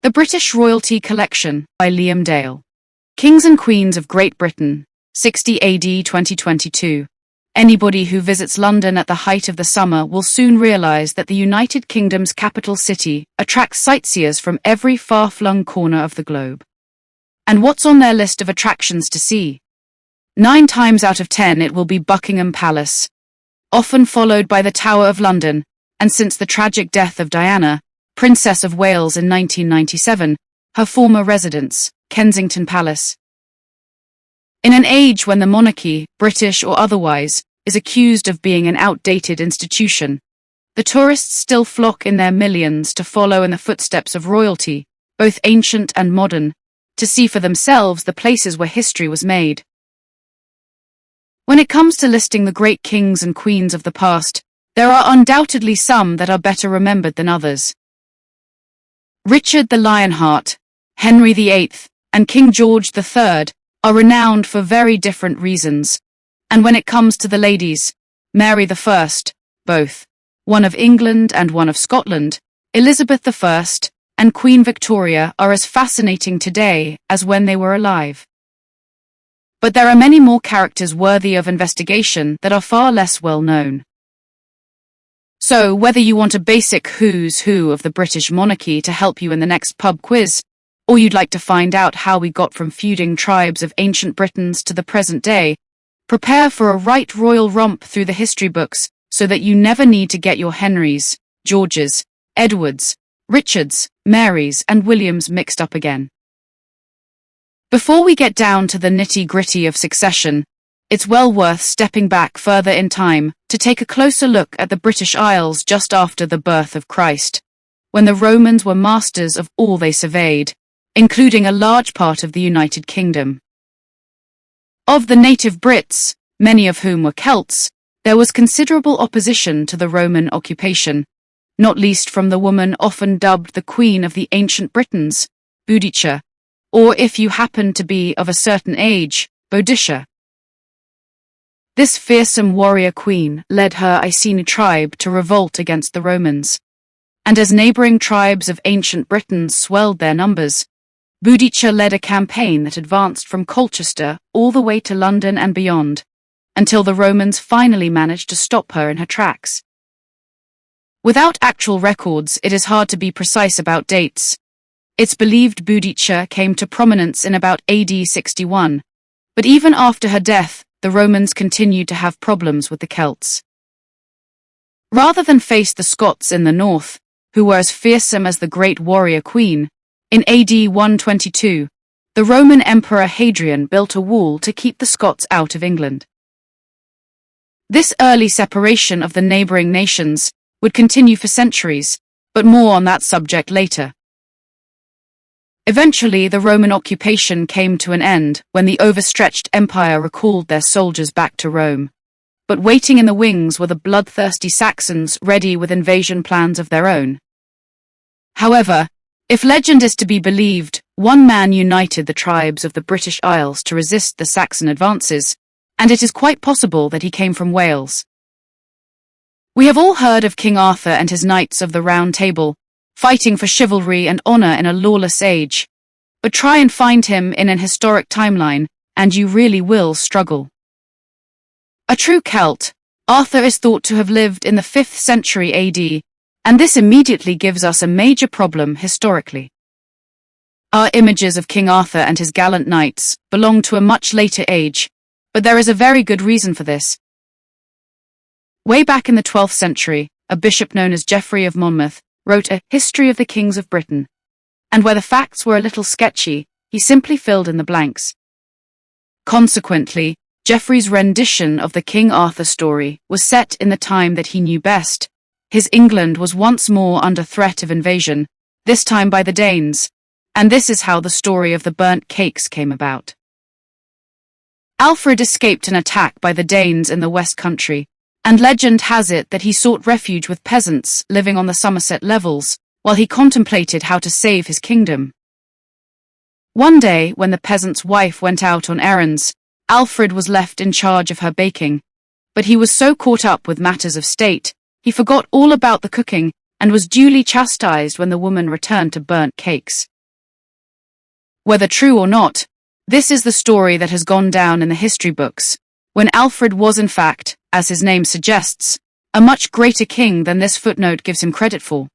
The British Royalty Collection by Liam Dale. Kings and Queens of Great Britain, 60 AD 2022. Anybody who visits London at the height of the summer will soon realize that the United Kingdom's capital city attracts sightseers from every far-flung corner of the globe. And what's on their list of attractions to see? 9 times out of 10 it will be Buckingham Palace, often followed by the Tower of London, and since the tragic death of Diana, Princess of Wales in 1997, her former residence, Kensington Palace. In an age when the monarchy, British or otherwise, is accused of being an outdated institution, the tourists still flock in their millions to follow in the footsteps of royalty, both ancient and modern, to see for themselves the places where history was made. When it comes to listing the great kings and queens of the past, there are undoubtedly some that are better remembered than others. Richard the Lionheart, Henry VIII, and King George III are renowned for very different reasons, and when it comes to the ladies, Mary I, both, one of England and one of Scotland, Elizabeth I, and Queen Victoria are as fascinating today as when they were alive. But there are many more characters worthy of investigation that are far less well known. So, whether you want a basic who's who of the British monarchy to help you in the next pub quiz, or you'd like to find out how we got from feuding tribes of ancient Britons to the present day, prepare for a right royal romp through the history books so that you never need to get your Henrys, Georges, Edwards, Richards, Marys, and Williams mixed up again. Before we get down to the nitty-gritty of succession, it's well worth stepping back further in time to take a closer look at the British Isles just after the birth of Christ, when the Romans were masters of all they surveyed, including a large part of the United Kingdom. Of the native Brits, many of whom were Celts, there was considerable opposition to the Roman occupation, not least from the woman often dubbed the Queen of the Ancient Britons, Boudicca, or if you happen to be of a certain age, Boadicea. This fearsome warrior queen led her Iceni tribe to revolt against the Romans, and as neighboring tribes of ancient Britain swelled their numbers, Boudicca led a campaign that advanced from Colchester all the way to London and beyond, until the Romans finally managed to stop her in her tracks. Without actual records, it is hard to be precise about dates. It's believed Boudicca came to prominence in about AD 61, but even after her death, the Romans continued to have problems with the Celts. Rather than face the Scots in the north, who were as fearsome as the great warrior queen, in AD 122, the Roman Emperor Hadrian built a wall to keep the Scots out of England. This early separation of the neighboring nations would continue for centuries, but more on that subject later. Eventually, the Roman occupation came to an end when the overstretched empire recalled their soldiers back to Rome. But waiting in the wings were the bloodthirsty Saxons ready with invasion plans of their own. However, if legend is to be believed, one man united the tribes of the British Isles to resist the Saxon advances, and it is quite possible that he came from Wales. We have all heard of King Arthur and his Knights of the Round Table, fighting for chivalry and honor in a lawless age, but try and find him in an historic timeline, and you really will struggle. A true Celt, Arthur is thought to have lived in the 5th century AD, and this immediately gives us a major problem historically. Our images of King Arthur and his gallant knights belong to a much later age, but there is a very good reason for this. Way back in the 12th century, a bishop known as Geoffrey of Monmouth wrote a History of the Kings of Britain, and where the facts were a little sketchy, he simply filled in the blanks. Consequently, Geoffrey's rendition of the King Arthur story was set in the time that he knew best. His England was once more under threat of invasion, this time by the Danes, and this is how the story of the burnt cakes came about. Alfred escaped an attack by the Danes in the West Country, and legend has it that he sought refuge with peasants living on the Somerset levels, while he contemplated how to save his kingdom. One day, when the peasant's wife went out on errands, Alfred was left in charge of her baking, but he was so caught up with matters of state, he forgot all about the cooking and was duly chastised when the woman returned to burnt cakes. Whether true or not, this is the story that has gone down in the history books, when Alfred was in fact, as his name suggests, a much greater king than this footnote gives him credit for.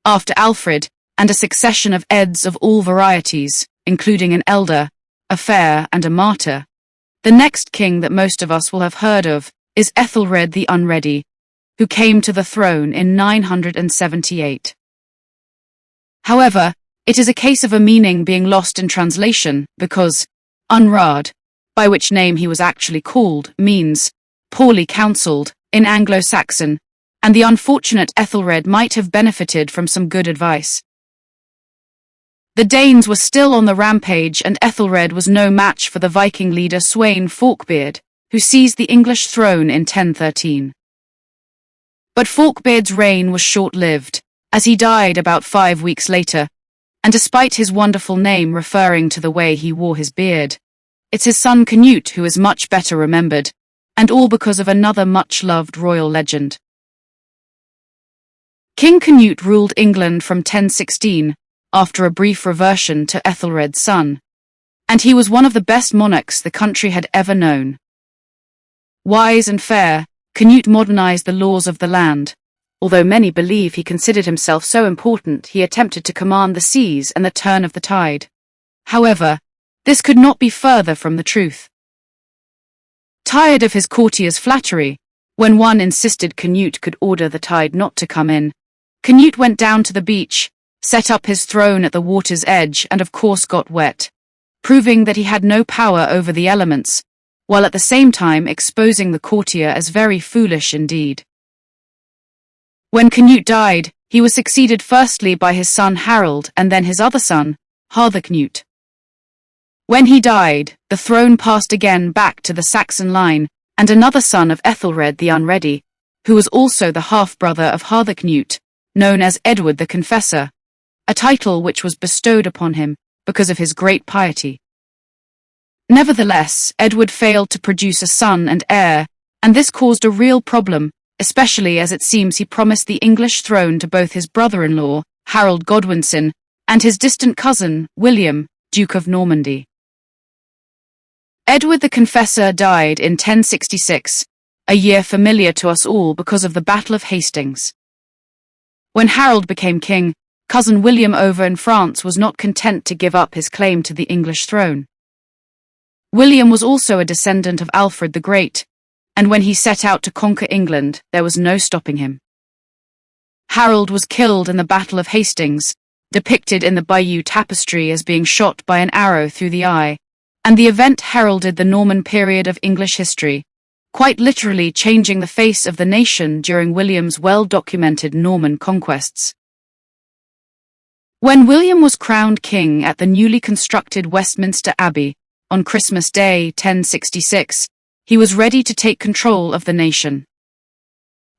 After Alfred, and a succession of Eds of all varieties, including an elder, a fair, and a martyr, the next king that most of us will have heard of is Ethelred the Unready, who came to the throne in 978. However, it is a case of a meaning being lost in translation because Unrad, by which name he was actually called, means poorly counselled in Anglo-Saxon, and the unfortunate Ethelred might have benefited from some good advice. The Danes were still on the rampage, and Ethelred was no match for the Viking leader Sweyn Forkbeard, who seized the English throne in 1013. But Forkbeard's reign was short-lived, as he died about 5 weeks later, and despite his wonderful name referring to the way he wore his beard, it's his son Canute who is much better remembered, and all because of another much-loved royal legend. King Canute ruled England from 1016, after a brief reversion to Ethelred's son, and he was one of the best monarchs the country had ever known. Wise and fair, Canute modernized the laws of the land. Although many believe he considered himself so important he attempted to command the seas and the turn of the tide. However, this could not be further from the truth. Tired of his courtiers' flattery, when one insisted Canute could order the tide not to come in, Canute went down to the beach, set up his throne at the water's edge, and of course got wet, proving that he had no power over the elements, while at the same time exposing the courtier as very foolish indeed. When Canute died, he was succeeded firstly by his son Harold and then his other son, Harthacnut. When he died, the throne passed again back to the Saxon line, and another son of Ethelred the Unready, who was also the half-brother of Harthacnut, known as Edward the Confessor, a title which was bestowed upon him because of his great piety. Nevertheless, Edward failed to produce a son and heir, and this caused a real problem, especially as it seems he promised the English throne to both his brother-in-law, Harold Godwinson, and his distant cousin, William, Duke of Normandy. Edward the Confessor died in 1066, a year familiar to us all because of the Battle of Hastings. When Harold became king, cousin William over in France was not content to give up his claim to the English throne. William was also a descendant of Alfred the Great, and when he set out to conquer England, there was no stopping him. Harold was killed in the Battle of Hastings, depicted in the Bayeux Tapestry as being shot by an arrow through the eye, and the event heralded the Norman period of English history, quite literally changing the face of the nation during William's well-documented Norman conquests. When William was crowned king at the newly constructed Westminster Abbey, on Christmas Day 1066, he was ready to take control of the nation.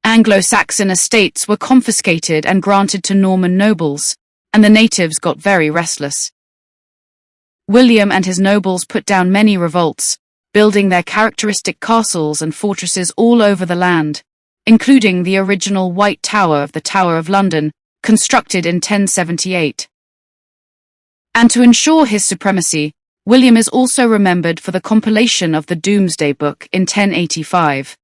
Anglo-Saxon estates were confiscated and granted to Norman nobles, and the natives got very restless. William and his nobles put down many revolts, building their characteristic castles and fortresses all over the land, including the original White Tower of the Tower of London, constructed in 1078. And to ensure his supremacy, William is also remembered for the compilation of the Domesday Book in 1085,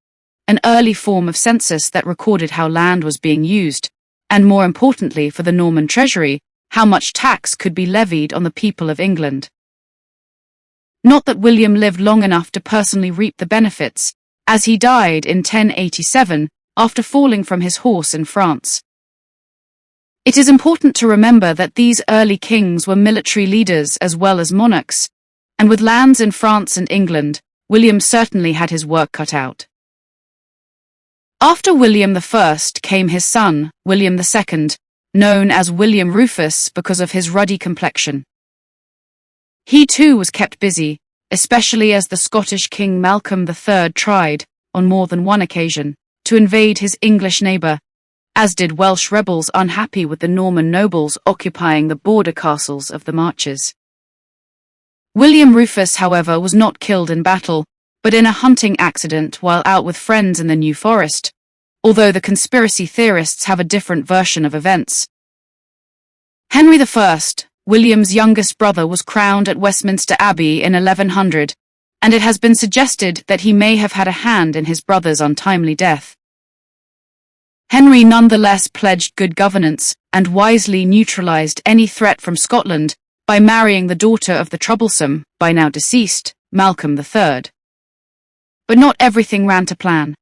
an early form of census that recorded how land was being used, and more importantly for the Norman treasury, how much tax could be levied on the people of England. Not that William lived long enough to personally reap the benefits, as he died in 1087 after falling from his horse in France. It is important to remember that these early kings were military leaders as well as monarchs, and with lands in France and England, William certainly had his work cut out. After William I came his son, William II, known as William Rufus because of his ruddy complexion. He too was kept busy, especially as the Scottish King Malcolm III tried, on more than one occasion, to invade his English neighbour, as did Welsh rebels unhappy with the Norman nobles occupying the border castles of the Marches. William Rufus, however, was not killed in battle, but in a hunting accident while out with friends in the New Forest, although the conspiracy theorists have a different version of events. Henry I, William's youngest brother, was crowned at Westminster Abbey in 1100, and it has been suggested that he may have had a hand in his brother's untimely death. Henry nonetheless pledged good governance and wisely neutralized any threat from Scotland by marrying the daughter of the troublesome, by now deceased, Malcolm III. But not everything ran to plan.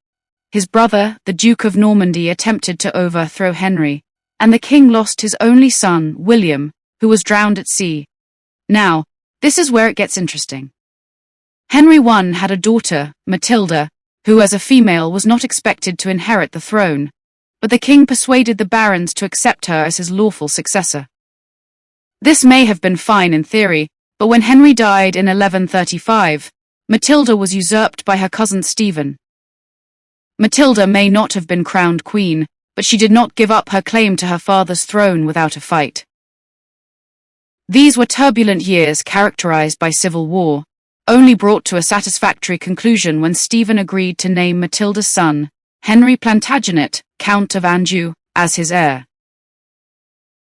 His brother, the Duke of Normandy, attempted to overthrow Henry, and the king lost his only son, William, who was drowned at sea. Now, this is where it gets interesting. Henry I had a daughter, Matilda, who as a female was not expected to inherit the throne, but the king persuaded the barons to accept her as his lawful successor. This may have been fine in theory, but when Henry died in 1135, Matilda was usurped by her cousin Stephen. Matilda may not have been crowned queen, but she did not give up her claim to her father's throne without a fight. These were turbulent years characterized by civil war, only brought to a satisfactory conclusion when Stephen agreed to name Matilda's son, Henry Plantagenet, Count of Anjou, as his heir.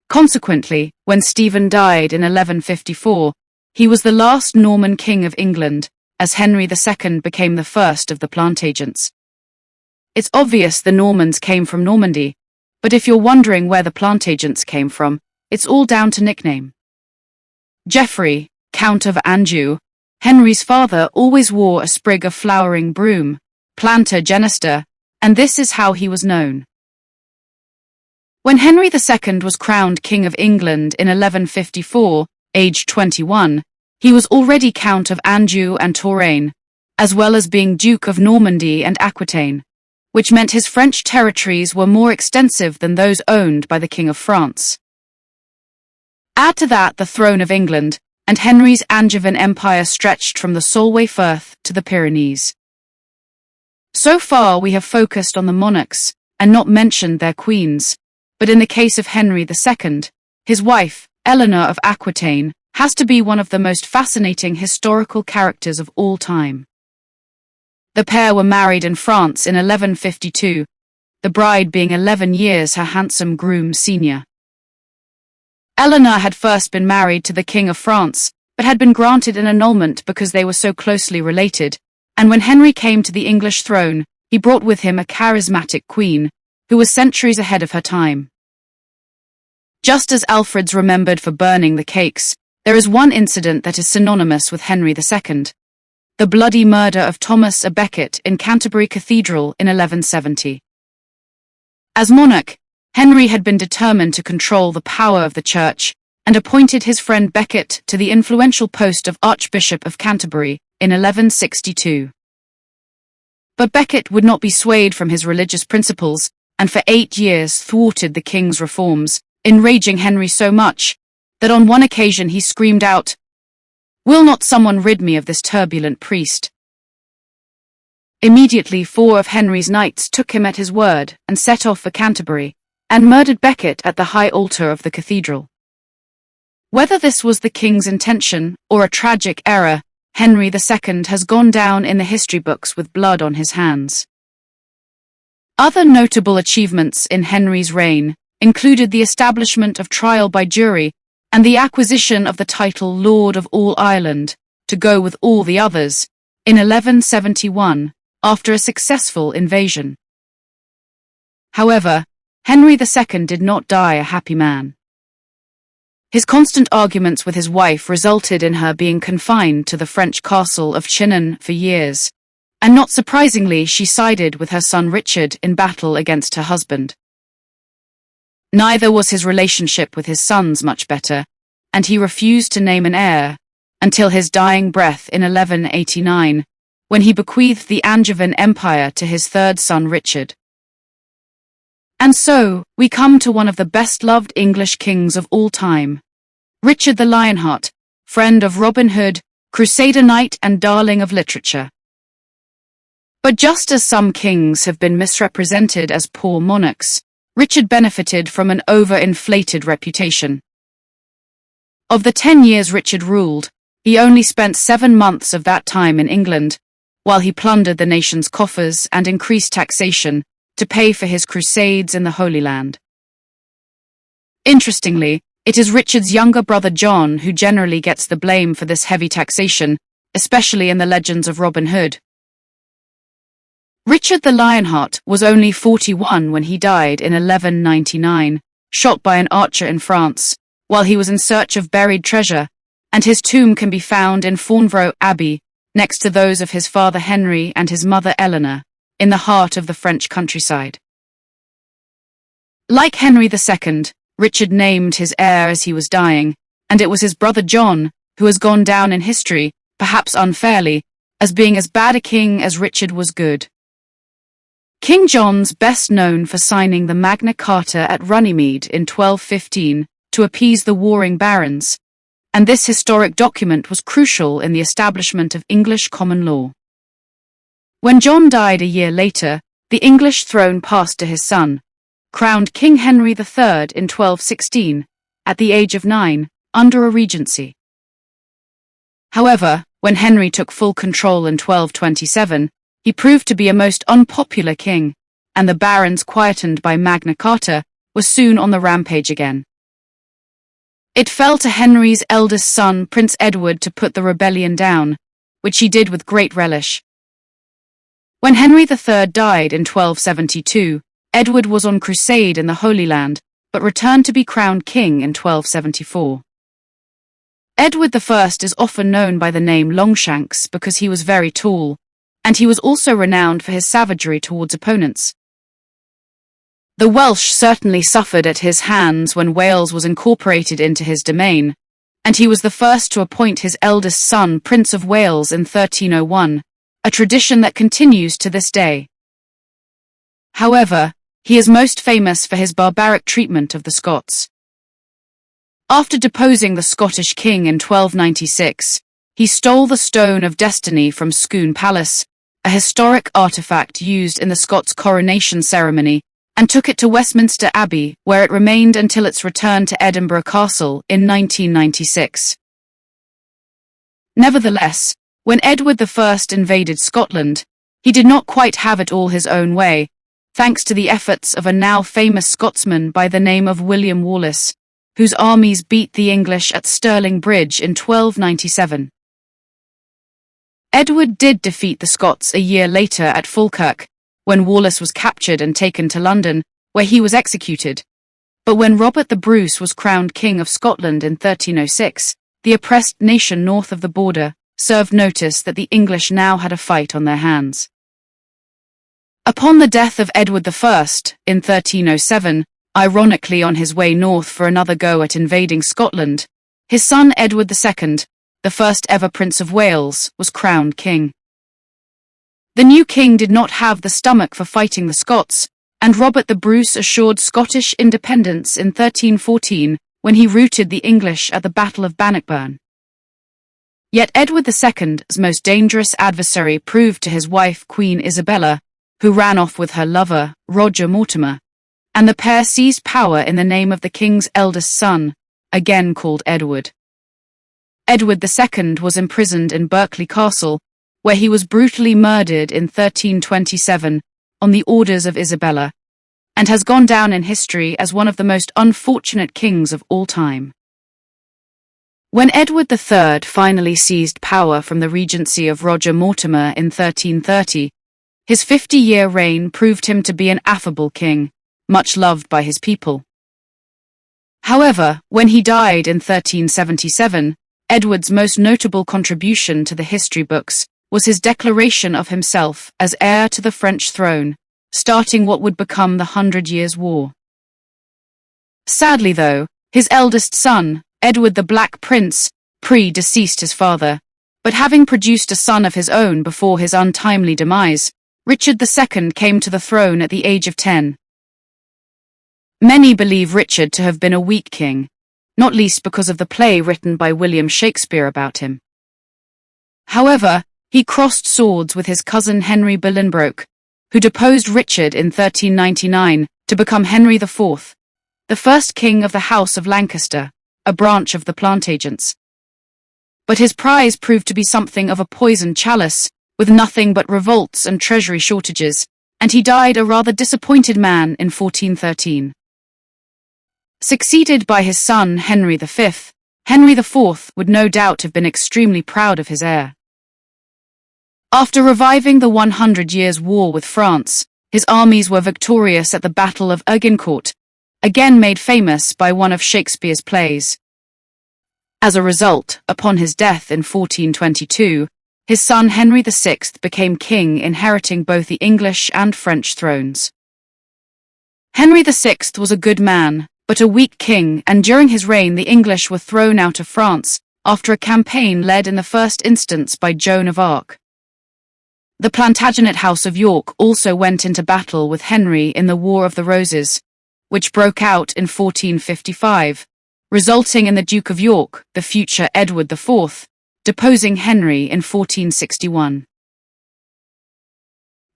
Consequently, when Stephen died in 1154, he was the last Norman king of England, as Henry II became the first of the Plantagenets. It's obvious the Normans came from Normandy, but if you're wondering where the Plantagenets came from, it's all down to nickname. Geoffrey, Count of Anjou, Henry's father, always wore a sprig of flowering broom, Plantagenets, and this is how he was known. When Henry II was crowned King of England in 1154, aged 21, he was already Count of Anjou and Touraine, as well as being Duke of Normandy and Aquitaine, which meant his French territories were more extensive than those owned by the King of France. Add to that the throne of England, and Henry's Angevin Empire stretched from the Solway Firth to the Pyrenees. So far we have focused on the monarchs, and not mentioned their queens, but in the case of Henry II, his wife, Eleanor of Aquitaine, has to be one of the most fascinating historical characters of all time. The pair were married in France in 1152, the bride being 11 years her handsome groom senior. Eleanor had first been married to the King of France, but had been granted an annulment because they were so closely related, and when Henry came to the English throne, he brought with him a charismatic queen, who was centuries ahead of her time. Just as Alfred's remembered for burning the cakes, there is one incident that is synonymous with Henry II, the bloody murder of Thomas à Becket in Canterbury Cathedral in 1170. As monarch, Henry had been determined to control the power of the church, and appointed his friend Becket to the influential post of Archbishop of Canterbury in 1162. But Becket would not be swayed from his religious principles, and for 8 years thwarted the king's reforms, enraging Henry so much that on one occasion he screamed out, "Will not someone rid me of this turbulent priest?" Immediately 4 of Henry's knights took him at his word and set off for Canterbury, and murdered Becket at the high altar of the cathedral. Whether this was the king's intention or a tragic error, Henry II has gone down in the history books with blood on his hands. Other notable achievements in Henry's reign included the establishment of trial by jury and the acquisition of the title Lord of all Ireland, to go with all the others, in 1171, after a successful invasion. However, Henry II did not die a happy man. His constant arguments with his wife resulted in her being confined to the French castle of Chinon for years, and not surprisingly she sided with her son Richard in battle against her husband. Neither was his relationship with his sons much better, and he refused to name an heir, until his dying breath in 1189, when he bequeathed the Angevin Empire to his third son Richard. And so, we come to one of the best-loved English kings of all time, Richard the Lionheart, friend of Robin Hood, crusader knight and darling of literature. But just as some kings have been misrepresented as poor monarchs, Richard benefited from an overinflated reputation. Of the 10 years Richard ruled, he only spent 7 months of that time in England, while he plundered the nation's coffers and increased taxation to pay for his crusades in the Holy Land. Interestingly, It is Richard's younger brother John who generally gets the blame for this heavy taxation, especially in the legends of Robin Hood. Richard the Lionheart was only 41 when he died in 1199, shot by an archer in France, while he was in search of buried treasure, and his tomb can be found in Fourneau Abbey, next to those of his father Henry and his mother Eleanor, in the heart of the French countryside. Like Henry II, Richard named his heir as he was dying, and it was his brother John who has gone down in history, perhaps unfairly, as being as bad a king as Richard was good. King John's best known for signing the Magna Carta at Runnymede in 1215 to appease the warring barons, and this historic document was crucial in the establishment of English common law. When John died a year later, the English throne passed to his son, crowned King Henry III in 1216, at the age of 9, under a regency. However, when Henry took full control in 1227, he proved to be a most unpopular king, and the barons, quietened by Magna Carta, were soon on the rampage again. It fell to Henry's eldest son, Prince Edward, to put the rebellion down, which he did with great relish. When Henry III died in 1272, Edward was on crusade in the Holy Land, but returned to be crowned king in 1274. Edward I is often known by the name Longshanks because he was very tall, and he was also renowned for his savagery towards opponents. The Welsh certainly suffered at his hands when Wales was incorporated into his domain, and he was the first to appoint his eldest son Prince of Wales in 1301, a tradition that continues to this day. However, he is most famous for his barbaric treatment of the Scots. After deposing the Scottish king in 1296, he stole the Stone of Destiny from Kensington Palace, a historic artifact used in the Scots coronation ceremony, and took it to Westminster Abbey, where it remained until its return to Edinburgh Castle in 1996. Nevertheless, when Edward I invaded Scotland, he did not quite have it all his own way, thanks to the efforts of a now famous Scotsman by the name of William Wallace, whose armies beat the English at Stirling Bridge in 1297. Edward did defeat the Scots a year later at Falkirk, when Wallace was captured and taken to London, where he was executed. But when Robert the Bruce was crowned King of Scotland in 1306, the oppressed nation north of the border served notice that the English now had a fight on their hands. Upon the death of Edward I in 1307, ironically on his way north for another go at invading Scotland, his son Edward II, the first ever Prince of Wales, was crowned king. The new king did not have the stomach for fighting the Scots, and Robert the Bruce assured Scottish independence in 1314 when he routed the English at the Battle of Bannockburn. Yet Edward II's most dangerous adversary proved to his wife Queen Isabella, who ran off with her lover, Roger Mortimer, and the pair seized power in the name of the king's eldest son, again called Edward. Edward II was imprisoned in Berkeley Castle, where he was brutally murdered in 1327 on the orders of Isabella, and has gone down in history as one of the most unfortunate kings of all time. When Edward III finally seized power from the regency of Roger Mortimer in 1330, his 50-year reign proved him to be an affable king, much loved by his people. However, when he died in 1377, Edward's most notable contribution to the history books was his declaration of himself as heir to the French throne, starting what would become the 100 Years' War. Sadly though, his eldest son, Edward the Black Prince, predeceased his father, but having produced a son of his own before his untimely demise, Richard II came to the throne at the age of 10. Many believe Richard to have been a weak king, not least because of the play written by William Shakespeare about him. However, he crossed swords with his cousin Henry Bolingbroke, who deposed Richard in 1399 to become Henry IV, the first king of the House of Lancaster, a branch of the Plantagenets. But his prize proved to be something of a poisoned chalice, with nothing but revolts and treasury shortages, and he died a rather disappointed man in 1413. Succeeded by his son Henry V, Henry IV would no doubt have been extremely proud of his heir. After reviving the 100 Years' War with France, his armies were victorious at the Battle of Agincourt, again made famous by one of Shakespeare's plays. As a result, upon his death in 1422, his son Henry VI became king, inheriting both the English and French thrones. Henry VI was a good man, but a weak king, and during his reign the English were thrown out of France after a campaign led in the first instance by Joan of Arc. The Plantagenet House of York also went into battle with Henry in the War of the Roses, which broke out in 1455, resulting in the Duke of York, the future Edward IV, deposing Henry in 1461.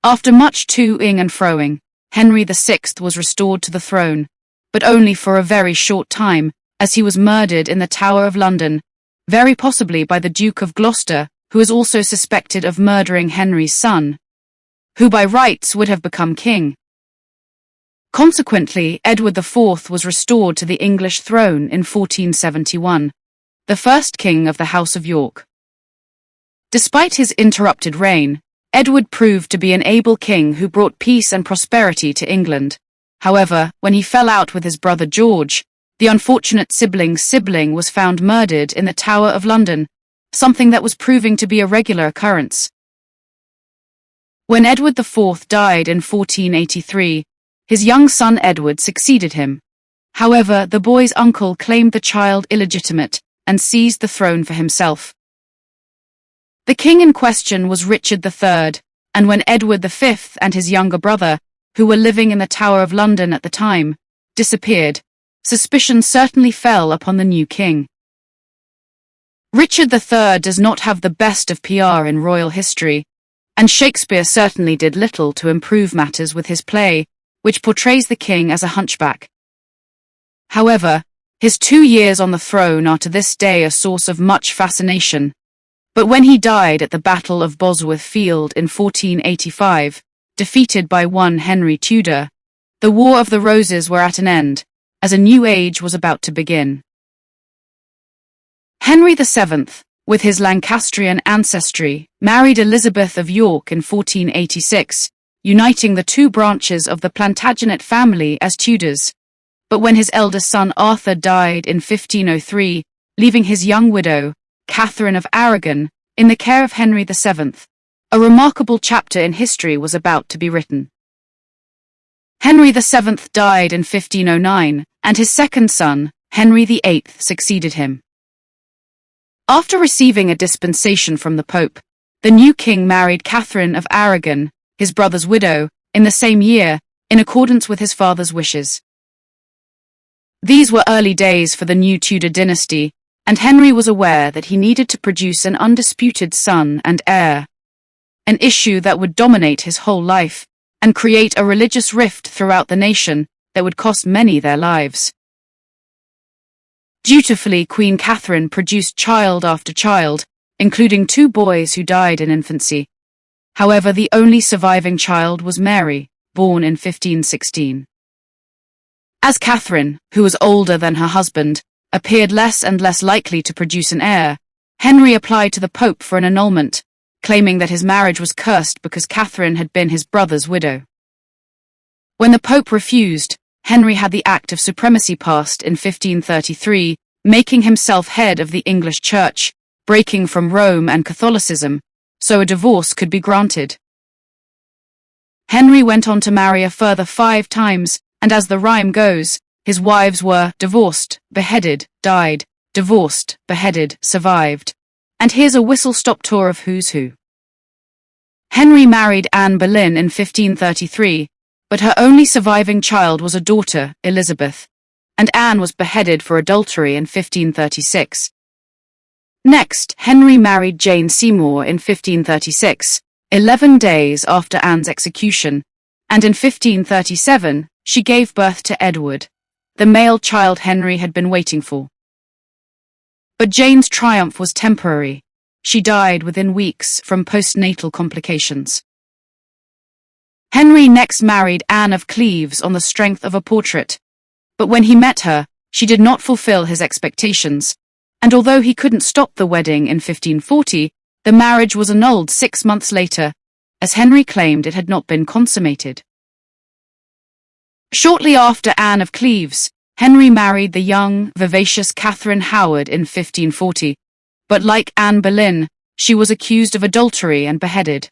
After much to-ing and fro-ing, Henry VI was restored to the throne, but only for a very short time, as he was murdered in the Tower of London, very possibly by the Duke of Gloucester, who is also suspected of murdering Henry's son, who by rights would have become king. Consequently, Edward IV was restored to the English throne in 1471, the first king of the House of York. Despite his interrupted reign, Edward proved to be an able king who brought peace and prosperity to England. However, when he fell out with his brother George, the unfortunate sibling was found murdered in the Tower of London, something that was proving to be a regular occurrence. When Edward IV died in 1483, his young son Edward succeeded him. However, the boy's uncle claimed the child illegitimate and seized the throne for himself. The king in question was Richard III, and when Edward V and his younger brother, who were living in the Tower of London at the time, disappeared, suspicion certainly fell upon the new king. Richard III does not have the best of PR in royal history, and Shakespeare certainly did little to improve matters with his play, which portrays the king as a hunchback. However, his 2 years on the throne are to this day a source of much fascination. But when he died at the Battle of Bosworth Field in 1485, defeated by one Henry Tudor, the War of the Roses were at an end, as a new age was about to begin. Henry VII, with his Lancastrian ancestry, married Elizabeth of York in 1486, uniting the two branches of the Plantagenet family as Tudors. But when his eldest son Arthur died in 1503, leaving his young widow, Catherine of Aragon, in the care of Henry VII, a remarkable chapter in history was about to be written. Henry VII died in 1509, and his second son, Henry VIII, succeeded him. After receiving a dispensation from the Pope, the new king married Catherine of Aragon, his brother's widow, in the same year, in accordance with his father's wishes. These were early days for the new Tudor dynasty, and Henry was aware that he needed to produce an undisputed son and heir, an issue that would dominate his whole life and create a religious rift throughout the nation that would cost many their lives. Dutifully, Queen Catherine produced child after child, including 2 boys who died in infancy. However, the only surviving child was Mary, born in 1516. As Catherine, who was older than her husband, appeared less and less likely to produce an heir, Henry applied to the Pope for an annulment, claiming that his marriage was cursed because Catherine had been his brother's widow. When the Pope refused, Henry had the Act of Supremacy passed in 1533, making himself head of the English Church, breaking from Rome and Catholicism, so a divorce could be granted. Henry went on to marry a further 5 times, and as the rhyme goes, his wives were divorced, beheaded, died, divorced, beheaded, survived. And here's a whistle-stop tour of who's who. Henry married Anne Boleyn in 1533, but her only surviving child was a daughter, Elizabeth, and Anne was beheaded for adultery in 1536. Next, Henry married Jane Seymour in 1536, 11 days after Anne's execution, and in 1537, she gave birth to Edward, the male child Henry had been waiting for. But Jane's triumph was temporary. She died within weeks from postnatal complications. Henry next married Anne of Cleves on the strength of a portrait, but when he met her, she did not fulfill his expectations, and although he couldn't stop the wedding in 1540, the marriage was annulled 6 months later, as Henry claimed it had not been consummated. Shortly after Anne of Cleves, Henry married the young, vivacious Catherine Howard in 1540, but like Anne Boleyn, she was accused of adultery and beheaded.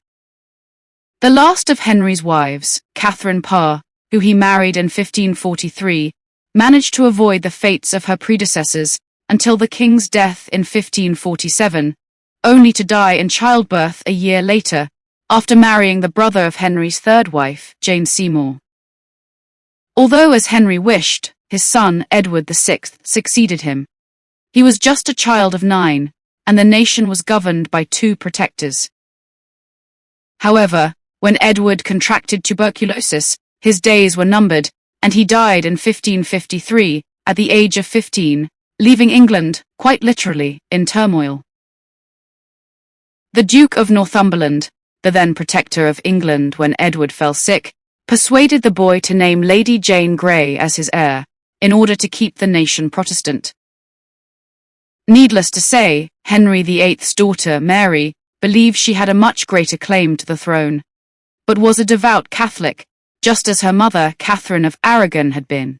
The last of Henry's wives, Catherine Parr, who he married in 1543, managed to avoid the fates of her predecessors until the king's death in 1547, only to die in childbirth a year later, after marrying the brother of Henry's third wife, Jane Seymour. Although, as Henry wished, his son, Edward VI, succeeded him, he was just a child of 9, and the nation was governed by 2 protectors. However, when Edward contracted tuberculosis, his days were numbered, and he died in 1553, at the age of 15, leaving England, quite literally, in turmoil. The Duke of Northumberland, the then protector of England when Edward fell sick, persuaded the boy to name Lady Jane Grey as his heir, in order to keep the nation Protestant. Needless to say, Henry VIII's daughter, Mary, believed she had a much greater claim to the throne, but was a devout Catholic, just as her mother, Catherine of Aragon, had been.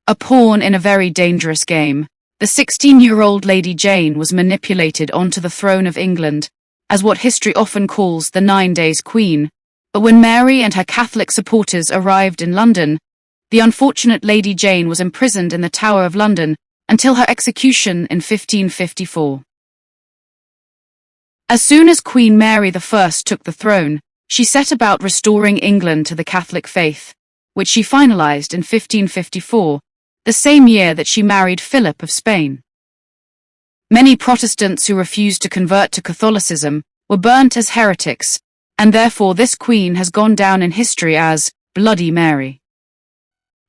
A pawn in a very dangerous game, the 16-year-old Lady Jane was manipulated onto the throne of England, as what history often calls the 9 Days Queen, but when Mary and her Catholic supporters arrived in London, the unfortunate Lady Jane was imprisoned in the Tower of London until her execution in 1554. As soon as Queen Mary I took the throne, she set about restoring England to the Catholic faith, which she finalized in 1554, the same year that she married Philip of Spain. Many Protestants who refused to convert to Catholicism were burnt as heretics, and therefore this queen has gone down in history as Bloody Mary.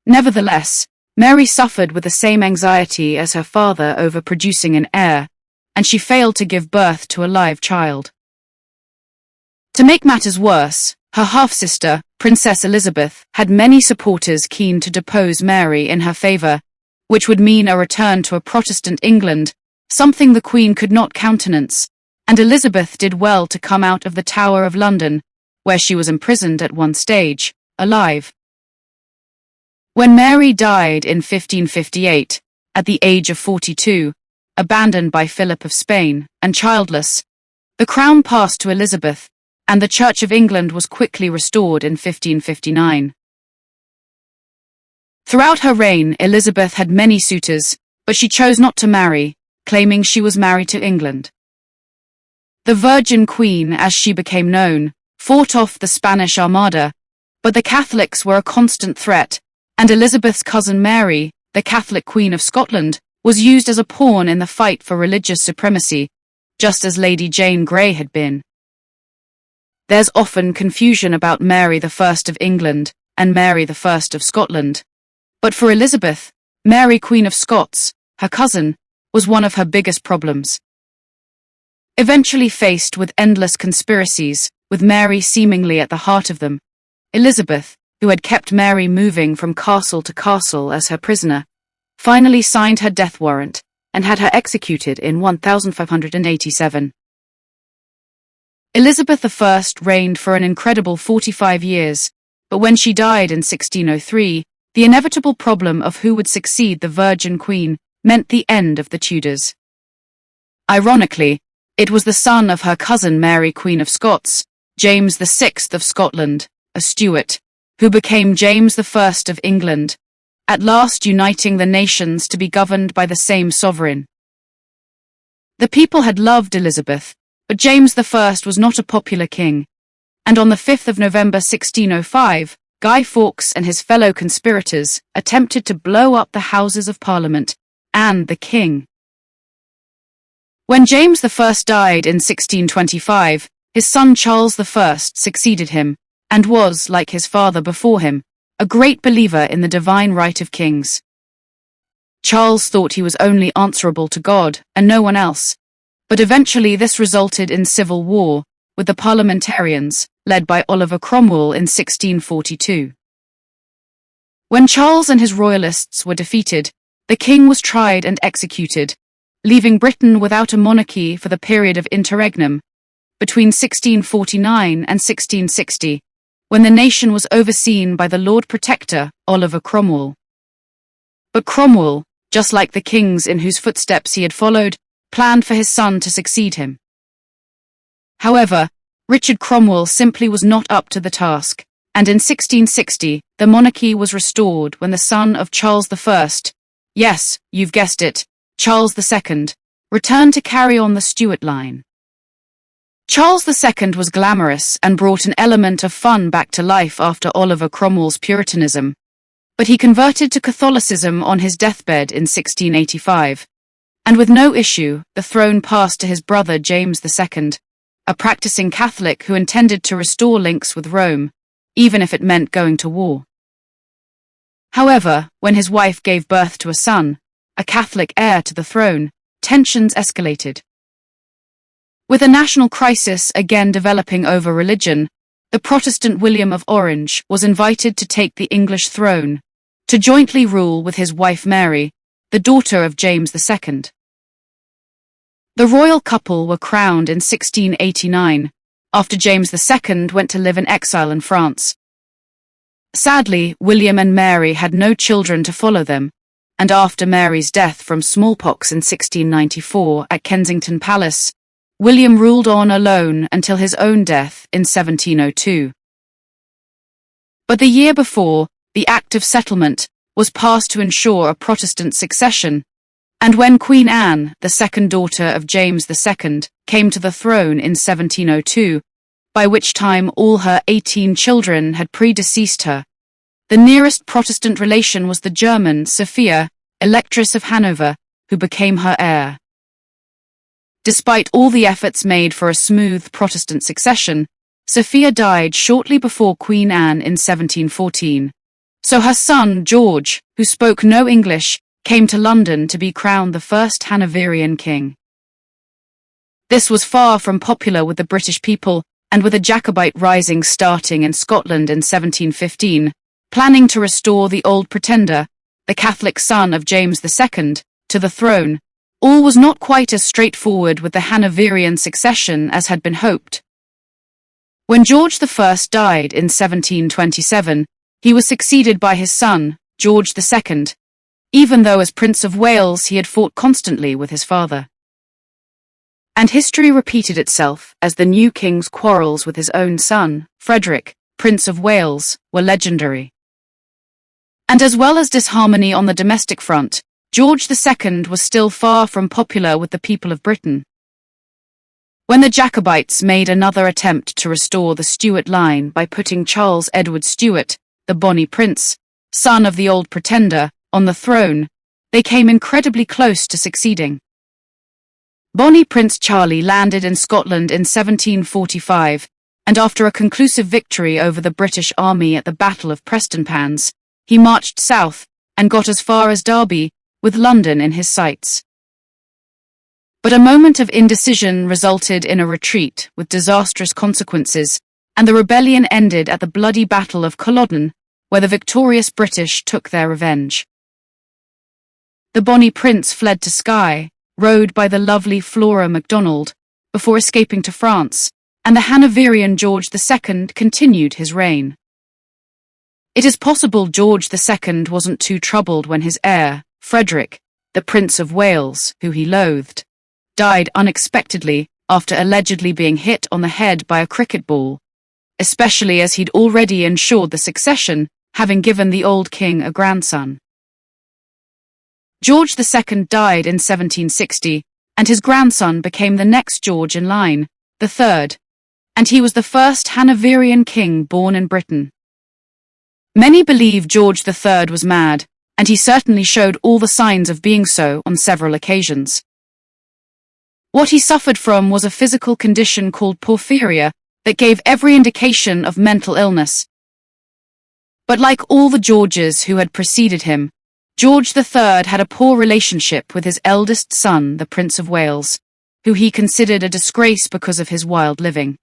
Nevertheless, Mary suffered with the same anxiety as her father over producing an heir, and she failed to give birth to a live child. To make matters worse, her half-sister, Princess Elizabeth, had many supporters keen to depose Mary in her favor, which would mean a return to a Protestant England, something the Queen could not countenance, and Elizabeth did well to come out of the Tower of London, where she was imprisoned at one stage, alive. When Mary died in 1558, at the age of 42, abandoned by Philip of Spain, and childless, the crown passed to Elizabeth, and the Church of England was quickly restored in 1559. Throughout her reign, Elizabeth had many suitors, but she chose not to marry, claiming she was married to England. The Virgin Queen, as she became known, fought off the Spanish Armada, but the Catholics were a constant threat, and Elizabeth's cousin Mary, the Catholic Queen of Scotland, was used as a pawn in the fight for religious supremacy, just as Lady Jane Grey had been. There's often confusion about Mary I of England and Mary I of Scotland, but for Elizabeth, Mary Queen of Scots, her cousin, was one of her biggest problems. Eventually faced with endless conspiracies, with Mary seemingly at the heart of them, Elizabeth, who had kept Mary moving from castle to castle as her prisoner, finally signed her death warrant and had her executed in 1587. Elizabeth I reigned for an incredible 45 years, but when she died in 1603, the inevitable problem of who would succeed the Virgin Queen meant the end of the Tudors. Ironically, it was the son of her cousin Mary Queen of Scots, James VI of Scotland, a Stuart, who became James I of England, at last uniting the nations to be governed by the same sovereign. The people had loved Elizabeth, but James I was not a popular king, and on the 5th of November 1605, Guy Fawkes and his fellow conspirators attempted to blow up the Houses of Parliament and the king. When James I died in 1625, his son Charles I succeeded him, and was, like his father before him, a great believer in the divine right of kings. Charles thought he was only answerable to God and no one else, but eventually this resulted in civil war, with the Parliamentarians, led by Oliver Cromwell in 1642. When Charles and his royalists were defeated, the king was tried and executed, leaving Britain without a monarchy for the period of interregnum, between 1649 and 1660, when the nation was overseen by the Lord Protector, Oliver Cromwell. But Cromwell, just like the kings in whose footsteps he had followed, planned for his son to succeed him. However, Richard Cromwell simply was not up to the task, and in 1660, the monarchy was restored when the son of Charles I, yes, you've guessed it, Charles II, returned to carry on the Stuart line. Charles II was glamorous and brought an element of fun back to life after Oliver Cromwell's Puritanism, but he converted to Catholicism on his deathbed in 1685, and with no issue, the throne passed to his brother James II, a practicing Catholic who intended to restore links with Rome, even if it meant going to war. However, when his wife gave birth to a son, a Catholic heir to the throne, tensions escalated. With a national crisis again developing over religion, the Protestant William of Orange was invited to take the English throne, to jointly rule with his wife Mary, the daughter of James II. The royal couple were crowned in 1689, after James II went to live in exile in France. Sadly, William and Mary had no children to follow them, and after Mary's death from smallpox in 1694 at Kensington Palace, William ruled on alone until his own death in 1702. But the year before, the Act of Settlement was passed to ensure a Protestant succession, and when Queen Anne, the second daughter of James II, came to the throne in 1702, by which time all her 18 children had predeceased her, the nearest Protestant relation was the German Sophia, Electress of Hanover, who became her heir. Despite all the efforts made for a smooth Protestant succession, Sophia died shortly before Queen Anne in 1714, so her son George, who spoke no English, came to London to be crowned the first Hanoverian king. This was far from popular with the British people, and with a Jacobite rising starting in Scotland in 1715, planning to restore the Old Pretender, the Catholic son of James II, to the throne, all was not quite as straightforward with the Hanoverian succession as had been hoped. When George I died in 1727, he was succeeded by his son, George II, even though as Prince of Wales he had fought constantly with his father. And history repeated itself as the new king's quarrels with his own son, Frederick, Prince of Wales, were legendary. And as well as disharmony on the domestic front, George II was still far from popular with the people of Britain. When the Jacobites made another attempt to restore the Stuart line by putting Charles Edward Stuart, the Bonnie Prince, son of the Old Pretender, on the throne, they came incredibly close to succeeding. Bonnie Prince Charlie landed in Scotland in 1745, and after a conclusive victory over the British army at the Battle of Prestonpans, he marched south and got as far as Derby, with London in his sights. But a moment of indecision resulted in a retreat with disastrous consequences, and the rebellion ended at the bloody Battle of Culloden, where the victorious British took their revenge. The Bonnie Prince fled to Skye, rowed by the lovely Flora MacDonald, before escaping to France, and the Hanoverian George II continued his reign. It is possible George II wasn't too troubled when his heir, Frederick, the Prince of Wales, who he loathed, died unexpectedly after allegedly being hit on the head by a cricket ball, especially as he'd already ensured the succession, having given the old king a grandson. George II died in 1760, and his grandson became the next George in line, the third, and he was the first Hanoverian king born in Britain. Many believe George III was mad, and he certainly showed all the signs of being so on several occasions. What he suffered from was a physical condition called porphyria that gave every indication of mental illness. But like all the Georges who had preceded him, George III had a poor relationship with his eldest son, the Prince of Wales, who he considered a disgrace because of his wild living.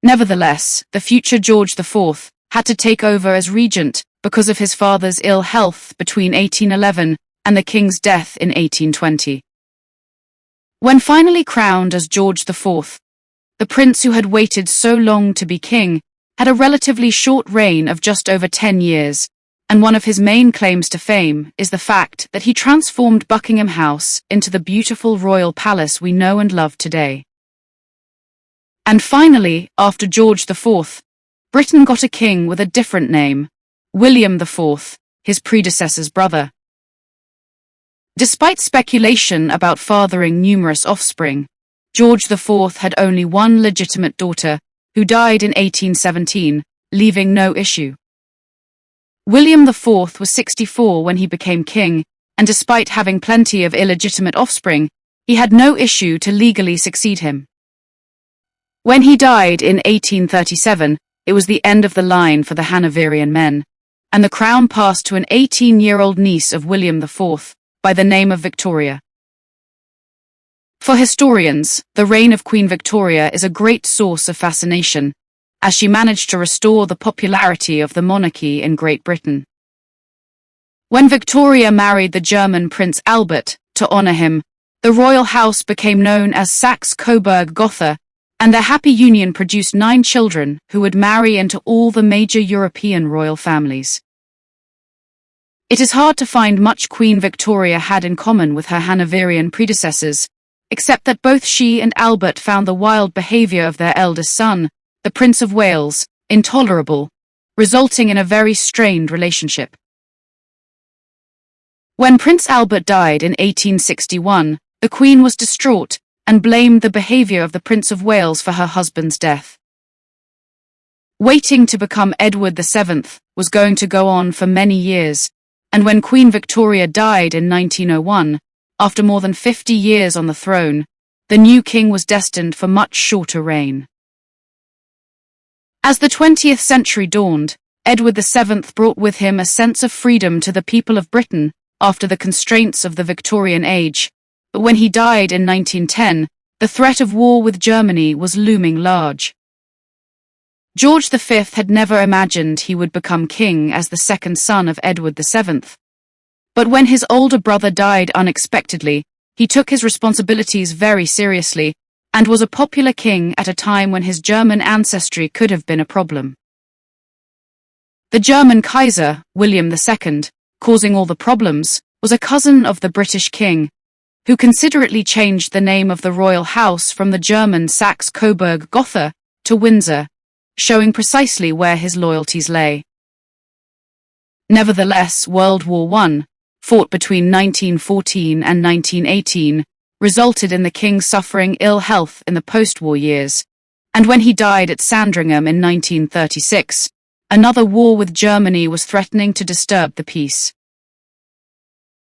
Nevertheless, the future George IV had to take over as regent because of his father's ill health between 1811 and the king's death in 1820. When finally crowned as George IV, the prince who had waited so long to be king had a relatively short reign of just over 10 years, and one of his main claims to fame is the fact that he transformed Buckingham House into the beautiful royal palace we know and love today. And finally, after George IV, Britain got a king with a different name, William IV, his predecessor's brother. Despite speculation about fathering numerous offspring, George IV had only one legitimate daughter, who died in 1817, leaving no issue. William IV was 64 when he became king, and despite having plenty of illegitimate offspring, he had no issue to legally succeed him. When he died in 1837, it was the end of the line for the Hanoverian men, and the crown passed to an 18-year-old niece of William IV, by the name of Victoria. For historians, the reign of Queen Victoria is a great source of fascination, as she managed to restore the popularity of the monarchy in Great Britain. When Victoria married the German Prince Albert, to honor him, the royal house became known as Saxe-Coburg-Gotha, and their happy union produced 9 children who would marry into all the major European royal families. It is hard to find much Queen Victoria had in common with her Hanoverian predecessors, except that both she and Albert found the wild behavior of their eldest son, the Prince of Wales, intolerable, resulting in a very strained relationship. When Prince Albert died in 1861, the Queen was distraught and blamed the behavior of the Prince of Wales for her husband's death. Waiting to become Edward VII was going to go on for many years, and when Queen Victoria died in 1901, after more than 50 years on the throne, the new king was destined for much shorter reign. As the 20th century dawned, Edward VII brought with him a sense of freedom to the people of Britain after the constraints of the Victorian Age, but when he died in 1910, the threat of war with Germany was looming large. George V had never imagined he would become king as the second son of Edward VII. But when his older brother died unexpectedly, he took his responsibilities very seriously and was a popular king at a time when his German ancestry could have been a problem. The German Kaiser, William II, causing all the problems, was a cousin of the British king, who considerately changed the name of the royal house from the German Saxe-Coburg-Gotha to Windsor, showing precisely where his loyalties lay. Nevertheless, World War I, fought between 1914 and 1918, resulted in the king suffering ill health in the post-war years, and when he died at Sandringham in 1936, another war with Germany was threatening to disturb the peace.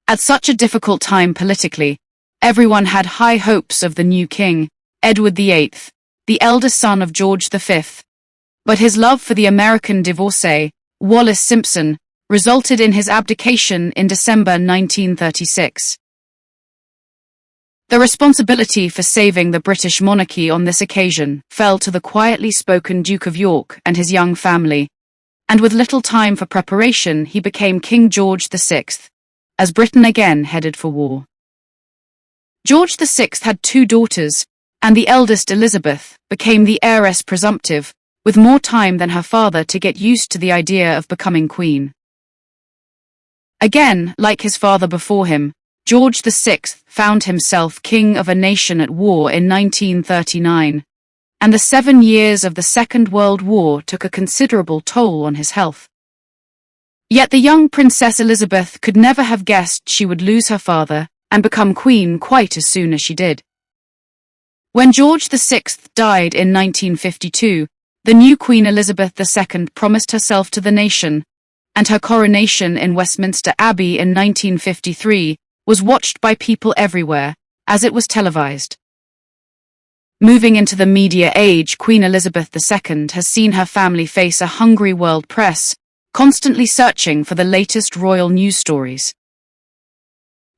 At such a difficult time politically, everyone had high hopes of the new king, Edward VIII, the eldest son of George V, but his love for the American divorcee, Wallis Simpson, resulted in his abdication in December 1936. The responsibility for saving the British monarchy on this occasion fell to the quietly spoken Duke of York and his young family, and with little time for preparation he became King George VI, as Britain again headed for war. George VI had 2 daughters, and the eldest Elizabeth became the heiress presumptive, with more time than her father to get used to the idea of becoming queen. Again, like his father before him, George VI found himself king of a nation at war in 1939, and the 7 years of the Second World War took a considerable toll on his health. Yet the young Princess Elizabeth could never have guessed she would lose her father and become queen quite as soon as she did. When George VI died in 1952, the new Queen Elizabeth II promised herself to the nation, and her coronation in Westminster Abbey in 1953 was watched by people everywhere, as it was televised. Moving into the media age, Queen Elizabeth II has seen her family face a hungry world press, constantly searching for the latest royal news stories.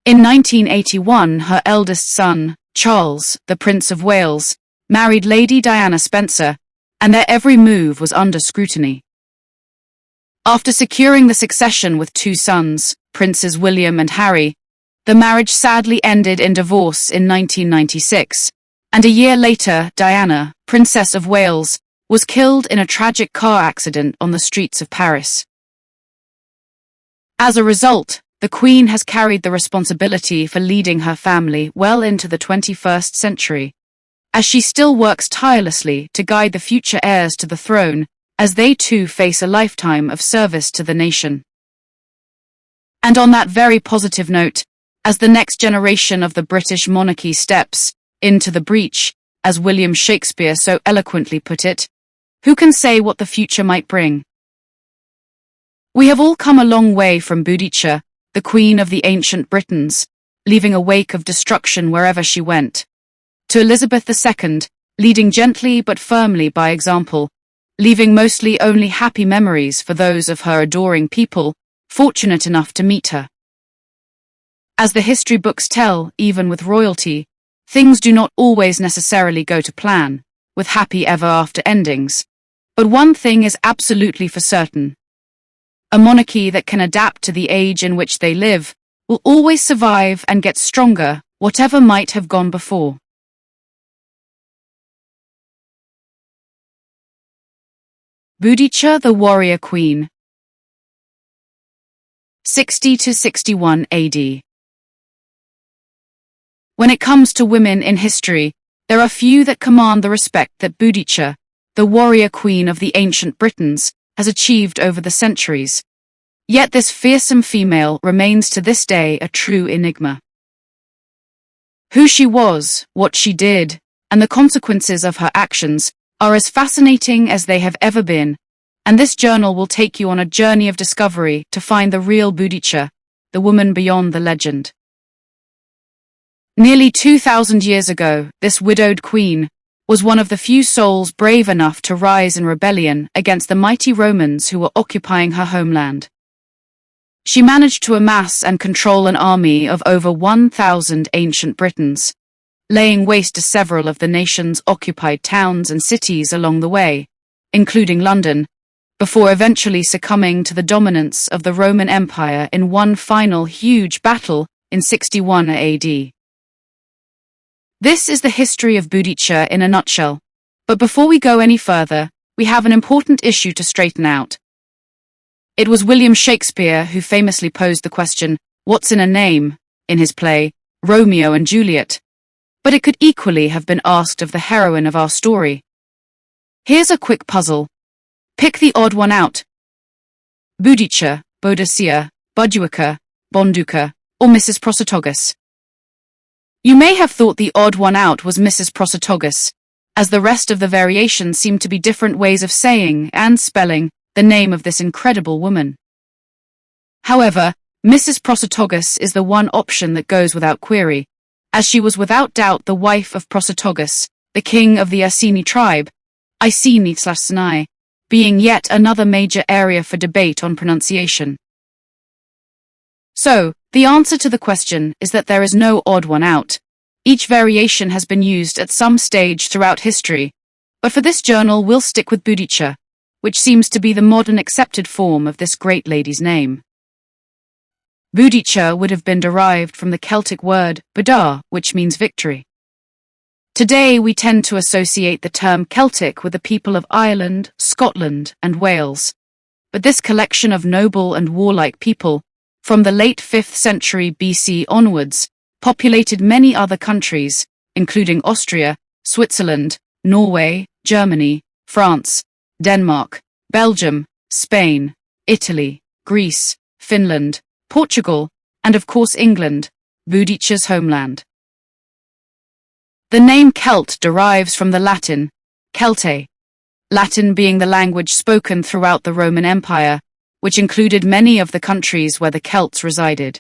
In 1981, her eldest son, Charles, the Prince of Wales, married Lady Diana Spencer, and their every move was under scrutiny. After securing the succession with two sons, Princes William and Harry, the marriage sadly ended in divorce in 1996, and a year later Diana, Princess of Wales, was killed in a tragic car accident on the streets of Paris. As a result, the Queen has carried the responsibility for leading her family well into the 21st century, as she still works tirelessly to guide the future heirs to the throne, as they too face a lifetime of service to the nation. And on that very positive note, as the next generation of the British monarchy steps into the breach, as William Shakespeare so eloquently put it, who can say what the future might bring? We have all come a long way from Boudicca, the Queen of the Ancient Britons, leaving a wake of destruction wherever she went, to Elizabeth II, leading gently but firmly by example, leaving mostly only happy memories for those of her adoring people, fortunate enough to meet her. As the history books tell, even with royalty, things do not always necessarily go to plan, with happy ever-after endings. But one thing is absolutely for certain. A monarchy that can adapt to the age in which they live will always survive and get stronger, whatever might have gone before. Boudicca, the Warrior Queen. 60 to 61 AD. When it comes to women in history, there are few that command the respect that Boudicca, the warrior queen of the ancient Britons, has achieved over the centuries. Yet this fearsome female remains to this day a true enigma. Who she was, what she did, and the consequences of her actions are as fascinating as they have ever been, and this journal will take you on a journey of discovery to find the real Boudicca, the woman beyond the legend. Nearly 2,000 years ago, this widowed queen was one of the few souls brave enough to rise in rebellion against the mighty Romans who were occupying her homeland. She managed to amass and control an army of over 1,000 ancient Britons, laying waste to several of the nation's occupied towns and cities along the way, including London, before eventually succumbing to the dominance of the Roman Empire in one final huge battle in 61 AD. This is the history of Boudicca in a nutshell, but before we go any further, we have an important issue to straighten out. It was William Shakespeare who famously posed the question, "What's in a name?" in his play, Romeo and Juliet. But it could equally have been asked of the heroine of our story. Here's a quick puzzle. Pick the odd one out. Boudicca, Boudicca, Buduica, Bonduca, or Mrs. Prosopagos. You may have thought the odd one out was Mrs. Prosopagos, as the rest of the variations seem to be different ways of saying and spelling the name of this incredible woman. However, Mrs. Prosopagos is the one option that goes without query, as she was without doubt the wife of Prosopagos, the king of the Iceni tribe, Iceni/Sinai, being yet another major area for debate on pronunciation. So, the answer to the question is that there is no odd one out. Each variation has been used at some stage throughout history, but for this journal we'll stick with Boudicca, which seems to be the modern accepted form of this great lady's name. Boudicca would have been derived from the Celtic word Bodar, which means victory. Today we tend to associate the term Celtic with the people of Ireland, Scotland, and Wales, but this collection of noble and warlike people, from the late 5th century BC onwards, populated many other countries, including Austria, Switzerland, Norway, Germany, France, Denmark, Belgium, Spain, Italy, Greece, Finland, Portugal, and of course England, Boudicca's homeland. The name Celt derives from the Latin, Celte, Latin being the language spoken throughout the Roman Empire, which included many of the countries where the Celts resided.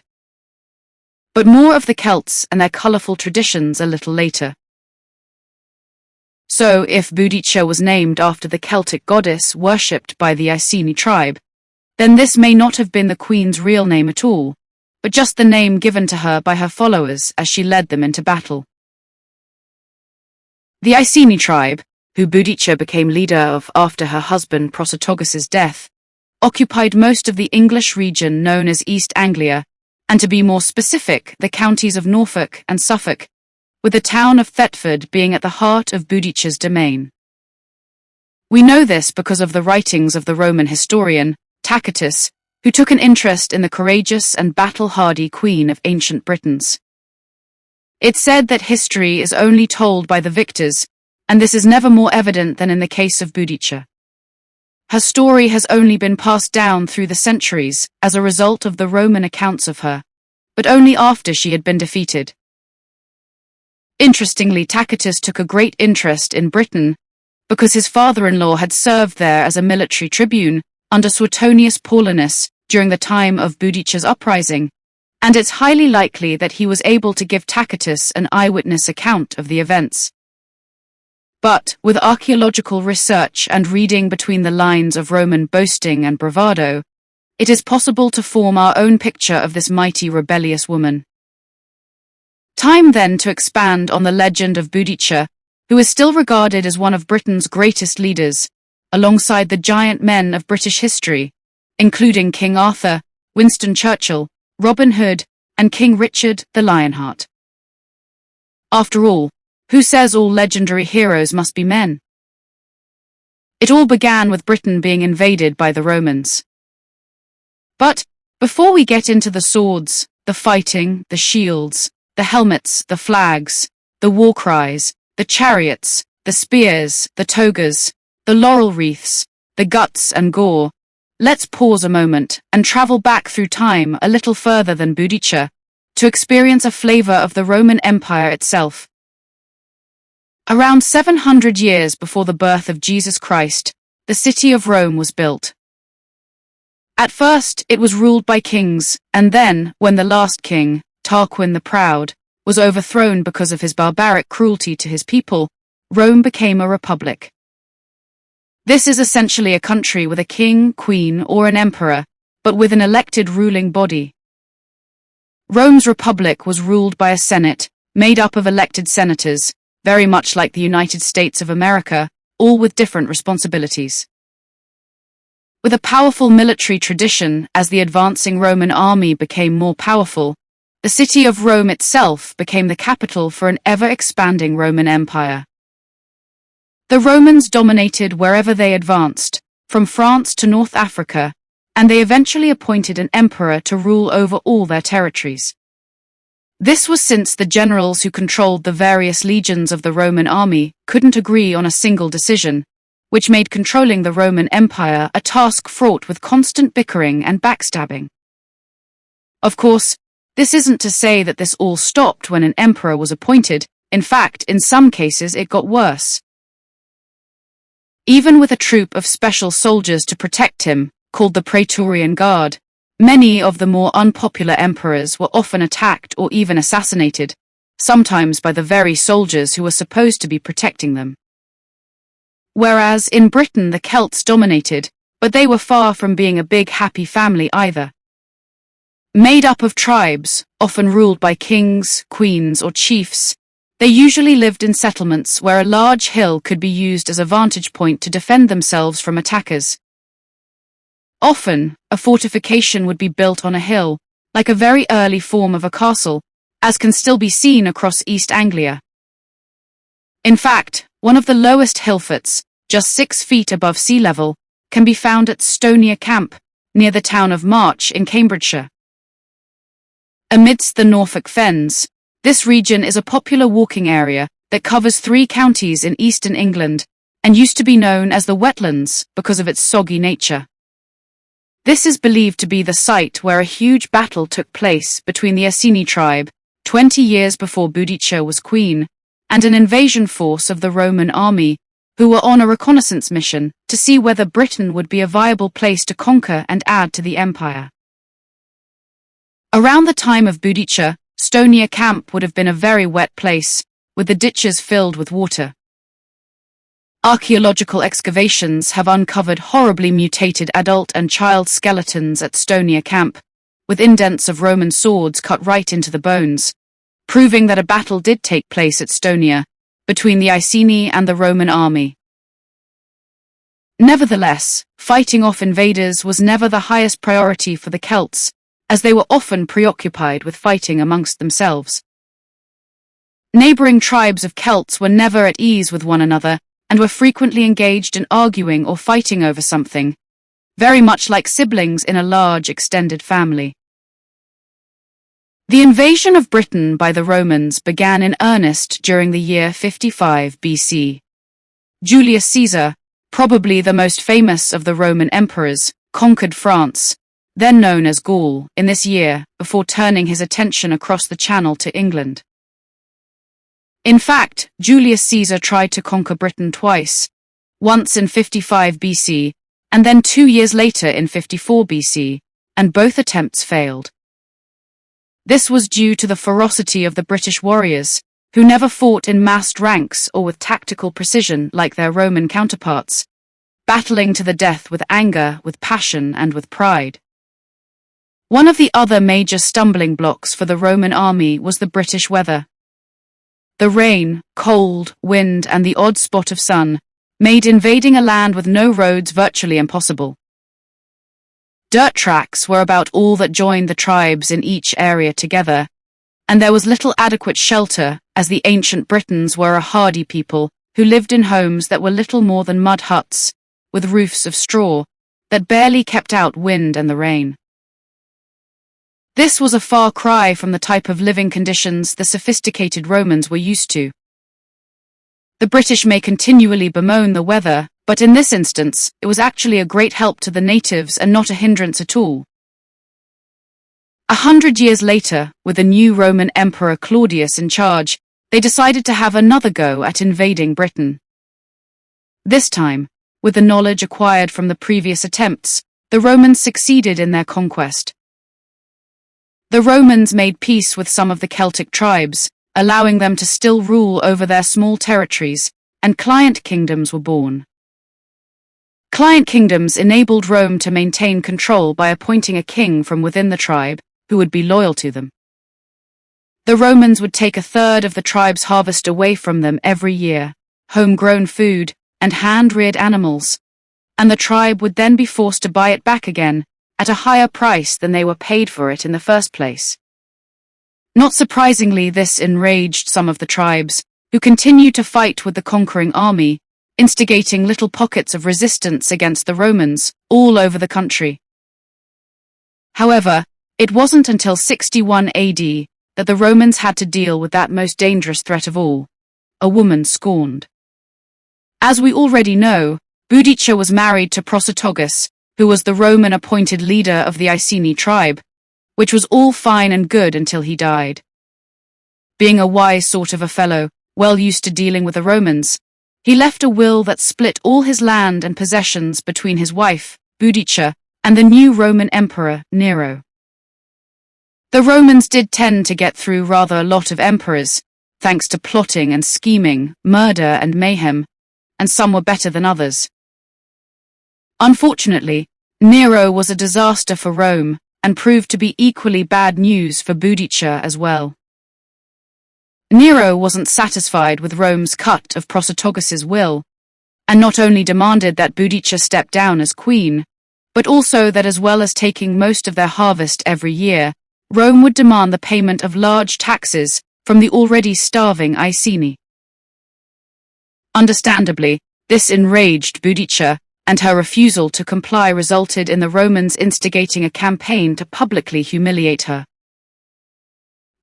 But more of the Celts and their colourful traditions a little later. So, if Boudicca was named after the Celtic goddess worshipped by the Iceni tribe, then this may not have been the Queen's real name at all, but just the name given to her by her followers as she led them into battle. The Iceni tribe, who Boudicca became leader of after her husband Prosopagos' death, occupied most of the English region known as East Anglia, and to be more specific, the counties of Norfolk and Suffolk, with the town of Thetford being at the heart of Boudicca's domain. We know this because of the writings of the Roman historian, Tacitus, who took an interest in the courageous and battle-hardy queen of ancient Britons. It's said that history is only told by the victors, and this is never more evident than in the case of Boudicca. Her story has only been passed down through the centuries as a result of the Roman accounts of her, but only after she had been defeated. Interestingly, Tacitus took a great interest in Britain because his father-in-law had served there as a military tribune under Suetonius Paulinus during the time of Boudicca's uprising, and it's highly likely that he was able to give Tacitus an eyewitness account of the events. But, with archaeological research and reading between the lines of Roman boasting and bravado, it is possible to form our own picture of this mighty rebellious woman. Time then to expand on the legend of Boudicca, who is still regarded as one of Britain's greatest leaders, alongside the giant men of British history, including King Arthur, Winston Churchill, Robin Hood, and King Richard the Lionheart. After all, who says all legendary heroes must be men? It all began with Britain being invaded by the Romans. But, before we get into the swords, the fighting, the shields, the helmets, the flags, the war cries, the chariots, the spears, the togas, the laurel wreaths, the guts and gore, let's pause a moment and travel back through time a little further than Boudicca to experience a flavor of the Roman Empire itself. Around 700 years before the birth of Jesus Christ, the city of Rome was built. At first, it was ruled by kings, and then, when the last king, Tarquin the Proud, was overthrown because of his barbaric cruelty to his people, Rome became a republic. This is essentially a country with a king, queen, or an emperor, but with an elected ruling body. Rome's republic was ruled by a senate, made up of elected senators, very much like the United States of America, all with different responsibilities. With a powerful military tradition as the advancing Roman army became more powerful, the city of Rome itself became the capital for an ever-expanding Roman Empire. The Romans dominated wherever they advanced, from France to North Africa, and they eventually appointed an emperor to rule over all their territories. This was since the generals who controlled the various legions of the Roman army couldn't agree on a single decision, which made controlling the Roman Empire a task fraught with constant bickering and backstabbing. Of course, this isn't to say that this all stopped when an emperor was appointed. In fact, in some cases it got worse. Even with a troop of special soldiers to protect him, called the Praetorian Guard, many of the more unpopular emperors were often attacked or even assassinated, sometimes by the very soldiers who were supposed to be protecting them. Whereas in Britain the Celts dominated, but they were far from being a big happy family either. Made up of tribes, often ruled by kings, queens, or chiefs, they usually lived in settlements where a large hill could be used as a vantage point to defend themselves from attackers. Often, a fortification would be built on a hill, like a very early form of a castle, as can still be seen across East Anglia. In fact, one of the lowest hillforts, just 6 feet above sea level, can be found at Stonia Camp, near the town of March in Cambridgeshire. Amidst the Norfolk Fens, this region is a popular walking area that covers 3 counties in eastern England and used to be known as the Wetlands because of its soggy nature. This is believed to be the site where a huge battle took place between the Iceni tribe, 20 years before Boudicca was queen, and an invasion force of the Roman army, who were on a reconnaissance mission to see whether Britain would be a viable place to conquer and add to the empire. Around the time of Boudicca, Stonia Camp would have been a very wet place, with the ditches filled with water. Archaeological excavations have uncovered horribly mutated adult and child skeletons at Stonia Camp, with indents of Roman swords cut right into the bones, proving that a battle did take place at Stonia, between the Iceni and the Roman army. Nevertheless, fighting off invaders was never the highest priority for the Celts, as they were often preoccupied with fighting amongst themselves. Neighboring tribes of Celts were never at ease with one another and were frequently engaged in arguing or fighting over something, very much like siblings in a large extended family. The invasion of Britain by the Romans began in earnest during the year 55 BC. Julius Caesar, probably the most famous of the Roman emperors, conquered France, then known as Gaul, in this year, before turning his attention across the Channel to England. In fact, Julius Caesar tried to conquer Britain twice, once in 55 BC, and then 2 years later in 54 BC, and both attempts failed. This was due to the ferocity of the British warriors, who never fought in massed ranks or with tactical precision like their Roman counterparts, battling to the death with anger, with passion, and with pride. One of the other major stumbling blocks for the Roman army was the British weather. The rain, cold, wind, and the odd spot of sun made invading a land with no roads virtually impossible. Dirt tracks were about all that joined the tribes in each area together, and there was little adequate shelter, as the ancient Britons were a hardy people who lived in homes that were little more than mud huts, with roofs of straw, that barely kept out wind and the rain. This was a far cry from the type of living conditions the sophisticated Romans were used to. The British may continually bemoan the weather, but in this instance, it was actually a great help to the natives and not a hindrance at all. 100 years later, with the new Roman Emperor Claudius in charge, they decided to have another go at invading Britain. This time, with the knowledge acquired from the previous attempts, the Romans succeeded in their conquest. The Romans made peace with some of the Celtic tribes, allowing them to still rule over their small territories, and client kingdoms were born. Client kingdoms enabled Rome to maintain control by appointing a king from within the tribe, who would be loyal to them. The Romans would take a third of the tribe's harvest away from them every year, homegrown food, and hand-reared animals, and the tribe would then be forced to buy it back again, at a higher price than they were paid for it in the first place. Not surprisingly, this enraged some of the tribes, who continued to fight with the conquering army, instigating little pockets of resistance against the Romans all over the country. However, it wasn't until 61 AD that the Romans had to deal with that most dangerous threat of all, a woman scorned. As we already know, Boudicca was married to Prothotogus, who was the Roman-appointed leader of the Iceni tribe, which was all fine and good until he died. Being a wise sort of a fellow, well used to dealing with the Romans, he left a will that split all his land and possessions between his wife, Boudicca, and the new Roman emperor, Nero. The Romans did tend to get through rather a lot of emperors, thanks to plotting and scheming, murder and mayhem, and some were better than others. Unfortunately, Nero was a disaster for Rome, and proved to be equally bad news for Boudicca as well. Nero wasn't satisfied with Rome's cut of Prototogus' will, and not only demanded that Boudicca step down as queen, but also that as well as taking most of their harvest every year, Rome would demand the payment of large taxes from the already starving Iceni. Understandably, this enraged Boudicca, and her refusal to comply resulted in the Romans instigating a campaign to publicly humiliate her.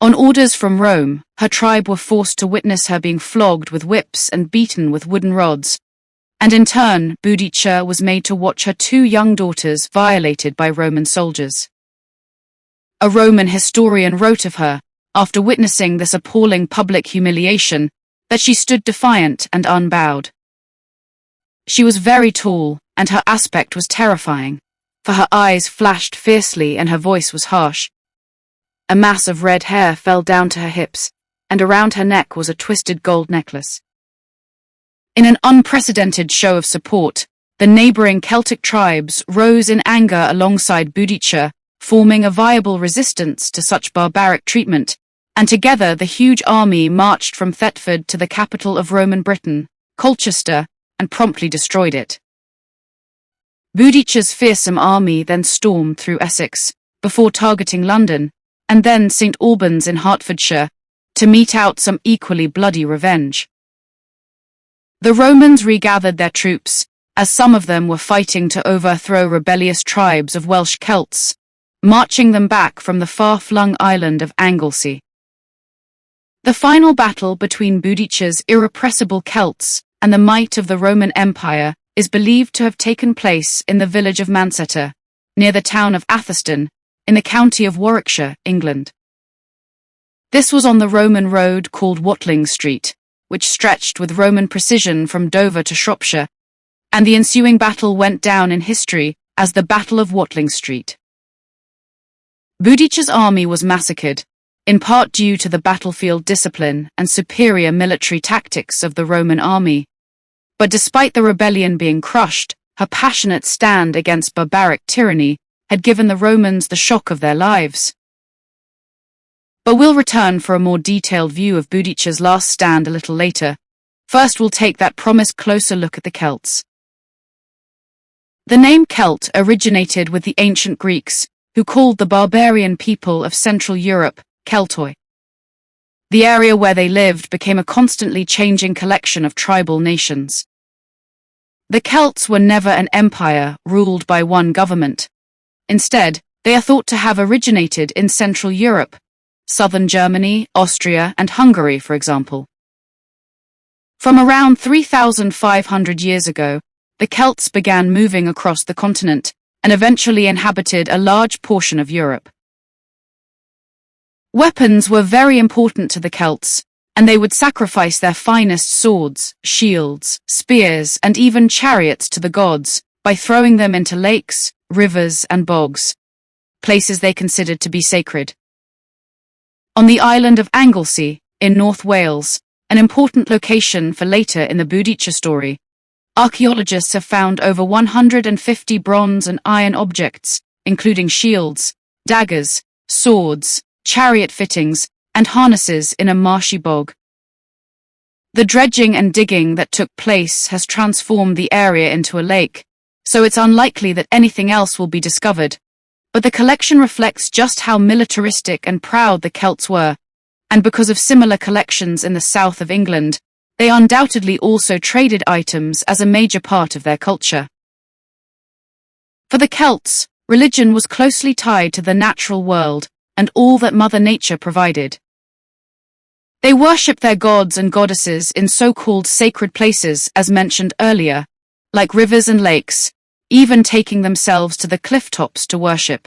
On orders from Rome, her tribe were forced to witness her being flogged with whips and beaten with wooden rods, and in turn, Boudicca was made to watch her 2 young daughters violated by Roman soldiers. A Roman historian wrote of her, after witnessing this appalling public humiliation, that she stood defiant and unbowed. She was very tall, and her aspect was terrifying, for her eyes flashed fiercely and her voice was harsh. A mass of red hair fell down to her hips, and around her neck was a twisted gold necklace. In an unprecedented show of support, the neighboring Celtic tribes rose in anger alongside Boudicca, forming a viable resistance to such barbaric treatment, and together the huge army marched from Thetford to the capital of Roman Britain, Colchester, and promptly destroyed it. Boudicca's fearsome army then stormed through Essex, before targeting London, and then St Albans in Hertfordshire, to mete out some equally bloody revenge. The Romans regathered their troops, as some of them were fighting to overthrow rebellious tribes of Welsh Celts, marching them back from the far-flung island of Anglesey. The final battle between Boudicca's irrepressible Celts and the might of the Roman Empire is believed to have taken place in the village of Manchester, near the town of Atherstone, in the county of Warwickshire, England. This was on the Roman road called Watling Street, which stretched with Roman precision from Dover to Shropshire, and the ensuing battle went down in history as the Battle of Watling Street. Boudicca's army was massacred, in part due to the battlefield discipline and superior military tactics of the Roman army. But despite the rebellion being crushed, her passionate stand against barbaric tyranny had given the Romans the shock of their lives. But we'll return for a more detailed view of Boudicca's last stand a little later. First, we'll take that promised closer look at the Celts. The name Celt originated with the ancient Greeks, who called the barbarian people of Central Europe Keltoi. The area where they lived became a constantly changing collection of tribal nations. The Celts were never an empire ruled by one government. Instead, they are thought to have originated in Central Europe, southern Germany, Austria, and Hungary, for example. From around 3,500 years ago, the Celts began moving across the continent and eventually inhabited a large portion of Europe. Weapons were very important to the Celts, and they would sacrifice their finest swords, shields, spears, and even chariots to the gods by throwing them into lakes, rivers, and bogs, places they considered to be sacred. On the island of Anglesey, in North Wales, an important location for later in the Boudicca story, archaeologists have found over 150 bronze and iron objects, including shields, daggers, swords, chariot fittings, and harnesses in a marshy bog. The dredging and digging that took place has transformed the area into a lake, so it's unlikely that anything else will be discovered, but the collection reflects just how militaristic and proud the Celts were, and because of similar collections in the south of England, they undoubtedly also traded items as a major part of their culture. For the Celts, religion was closely tied to the natural world and all that Mother Nature provided. They worshipped their gods and goddesses in so-called sacred places, as mentioned earlier, like rivers and lakes, even taking themselves to the cliff tops to worship,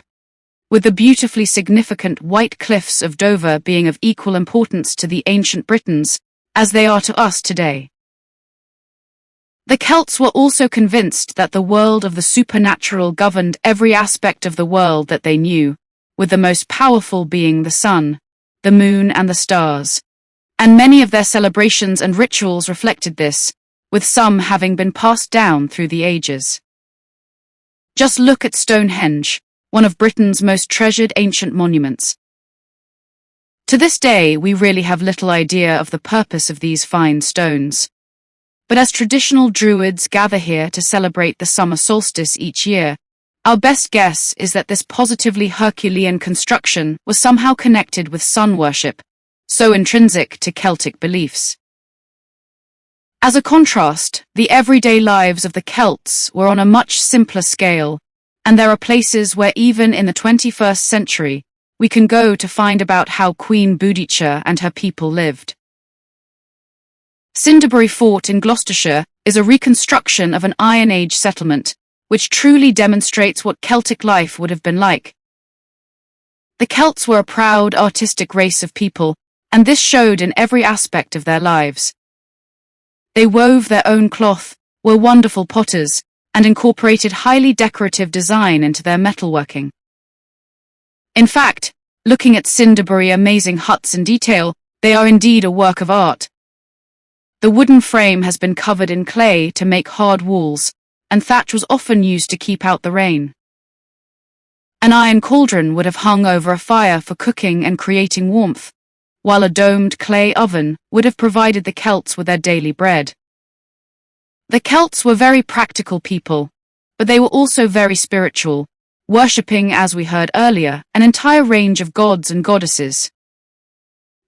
with the beautifully significant white cliffs of Dover being of equal importance to the ancient Britons as they are to us today. The Celts were also convinced that the world of the supernatural governed every aspect of the world that they knew, with the most powerful being the sun, the moon, and the stars, and many of their celebrations and rituals reflected this, with some having been passed down through the ages. Just look at Stonehenge, one of Britain's most treasured ancient monuments. To this day, we really have little idea of the purpose of these fine stones. But as traditional Druids gather here to celebrate the summer solstice each year, our best guess is that this positively Herculean construction was somehow connected with sun worship, so intrinsic to Celtic beliefs. As a contrast, the everyday lives of the Celts were on a much simpler scale, and there are places where even in the 21st century, we can go to find about how Queen Boudicca and her people lived. Cinderbury Fort in Gloucestershire is a reconstruction of an Iron Age settlement, which truly demonstrates what Celtic life would have been like. The Celts were a proud, artistic race of people, and this showed in every aspect of their lives. They wove their own cloth, were wonderful potters, and incorporated highly decorative design into their metalworking. In fact, looking at Cinderbury amazing huts in detail, they are indeed a work of art. The wooden frame has been covered in clay to make hard walls, and thatch was often used to keep out the rain. An iron cauldron would have hung over a fire for cooking and creating warmth, while a domed clay oven would have provided the Celts with their daily bread. The Celts were very practical people, but they were also very spiritual, worshipping, as we heard earlier, an entire range of gods and goddesses.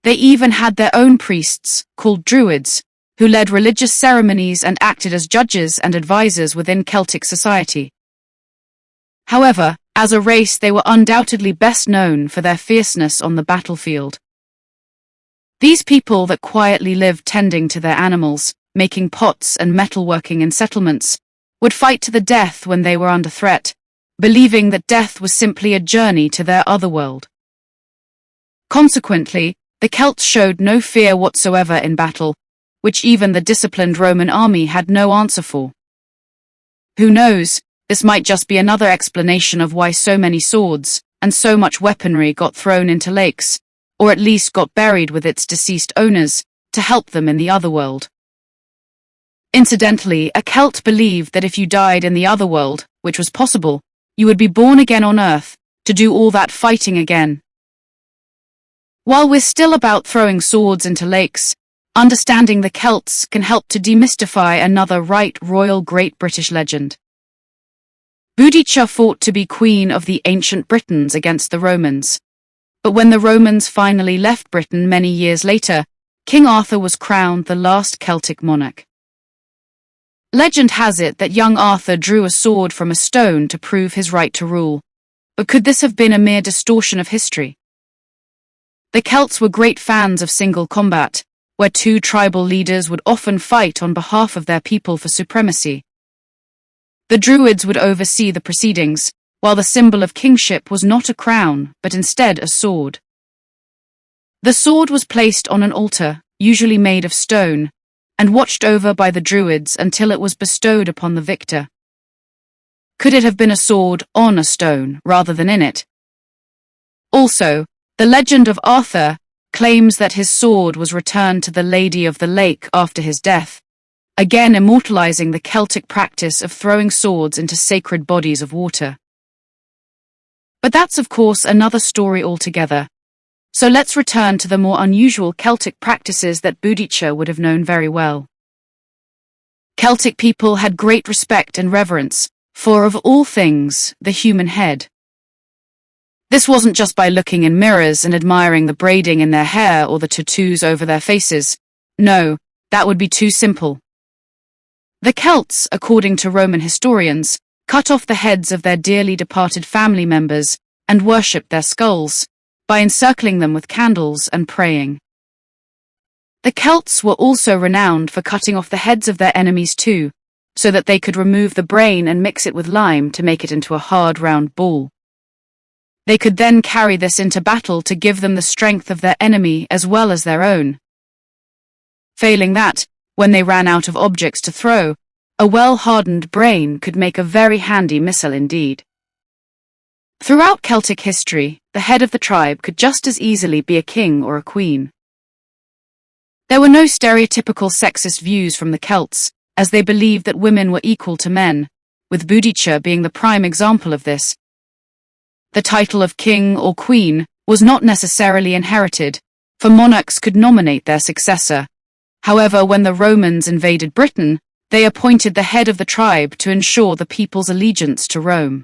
They even had their own priests, called Druids, who led religious ceremonies and acted as judges and advisors within Celtic society. However, as a race, they were undoubtedly best known for their fierceness on the battlefield. These people that quietly lived tending to their animals, making pots and metalworking in settlements, would fight to the death when they were under threat, believing that death was simply a journey to their otherworld. Consequently, the Celts showed no fear whatsoever in battle, which even the disciplined Roman army had no answer for. Who knows, this might just be another explanation of why so many swords and so much weaponry got thrown into lakes, or at least got buried with its deceased owners, to help them in the otherworld. Incidentally, a Celt believed that if you died in the otherworld, which was possible, you would be born again on Earth, to do all that fighting again. While we're still about throwing swords into lakes, understanding the Celts can help to demystify another royal Great British legend. Boudicca fought to be queen of the Ancient Britons against the Romans. But when the Romans finally left Britain many years later, King Arthur was crowned the last Celtic monarch. Legend has it that young Arthur drew a sword from a stone to prove his right to rule. But could this have been a mere distortion of history? The Celts were great fans of single combat, where two tribal leaders would often fight on behalf of their people for supremacy. The Druids would oversee the proceedings, while the symbol of kingship was not a crown, but instead a sword. The sword was placed on an altar, usually made of stone, and watched over by the Druids until it was bestowed upon the victor. Could it have been a sword on a stone rather than in it? Also, the legend of Arthur claims that his sword was returned to the Lady of the Lake after his death, again immortalizing the Celtic practice of throwing swords into sacred bodies of water. But that's of course another story altogether. So let's return to the more unusual Celtic practices that Boudicca would have known very well. Celtic people had great respect and reverence for, of all things, the human head. This wasn't just by looking in mirrors and admiring the braiding in their hair or the tattoos over their faces. No, that would be too simple. The Celts, according to Roman historians, cut off the heads of their dearly departed family members and worshipped their skulls by encircling them with candles and praying. The Celts were also renowned for cutting off the heads of their enemies too, so that they could remove the brain and mix it with lime to make it into a hard round ball. They could then carry this into battle to give them the strength of their enemy as well as their own. Failing that, when they ran out of objects to throw, a well-hardened brain could make a very handy missile indeed. Throughout Celtic history, the head of the tribe could just as easily be a king or a queen. There were no stereotypical sexist views from the Celts, as they believed that women were equal to men, with Boudicca being the prime example of this. The title of king or queen was not necessarily inherited, for monarchs could nominate their successor. However, when the Romans invaded Britain, they appointed the head of the tribe to ensure the people's allegiance to Rome.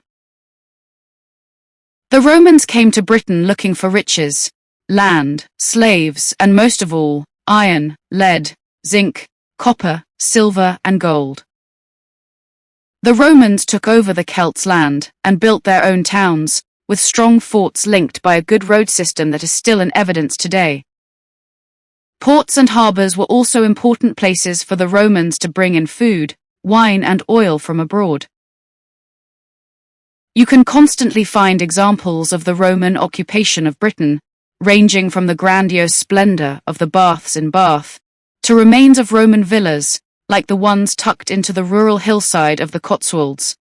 The Romans came to Britain looking for riches, land, slaves, and most of all, iron, lead, zinc, copper, silver, and gold. The Romans took over the Celts' land and built their own towns, with strong forts linked by a good road system that is still in evidence today. Ports and harbours were also important places for the Romans to bring in food, wine, and oil from abroad. You can constantly find examples of the Roman occupation of Britain, ranging from the grandiose splendour of the baths in Bath, to remains of Roman villas, like the ones tucked into the rural hillside of the Cotswolds.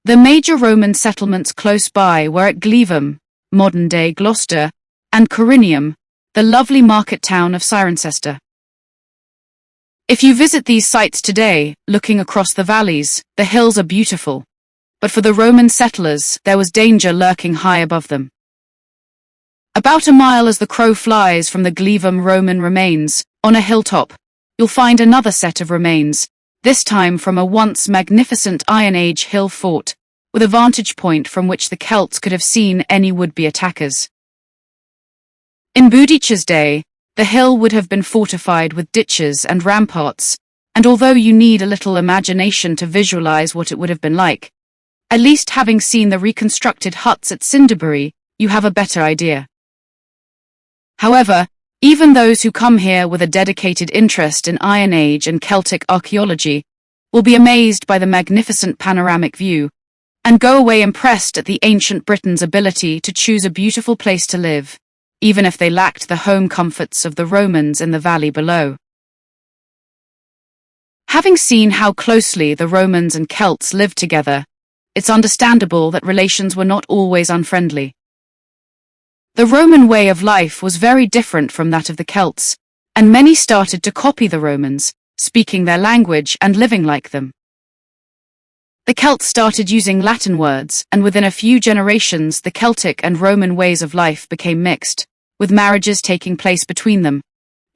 The major Roman settlements close by were at Glevum, modern-day Gloucester, and Corinium, the lovely market town of Cirencester. If you visit these sites today, looking across the valleys, the hills are beautiful, but for the Roman settlers, there was danger lurking high above them. About a mile as the crow flies from the Glevum Roman remains, on a hilltop, you'll find another set of remains, this time from a once magnificent Iron Age hill fort, with a vantage point from which the Celts could have seen any would-be attackers. In Boudicca's day, the hill would have been fortified with ditches and ramparts, and although you need a little imagination to visualize what it would have been like, at least having seen the reconstructed huts at Cinderbury, you have a better idea. However, even those who come here with a dedicated interest in Iron Age and Celtic archaeology will be amazed by the magnificent panoramic view, and go away impressed at the ancient Britons' ability to choose a beautiful place to live, even if they lacked the home comforts of the Romans in the valley below. Having seen how closely the Romans and Celts lived together, it's understandable that relations were not always unfriendly. The Roman way of life was very different from that of the Celts, and many started to copy the Romans, speaking their language and living like them. The Celts started using Latin words, and within a few generations the Celtic and Roman ways of life became mixed, with marriages taking place between them,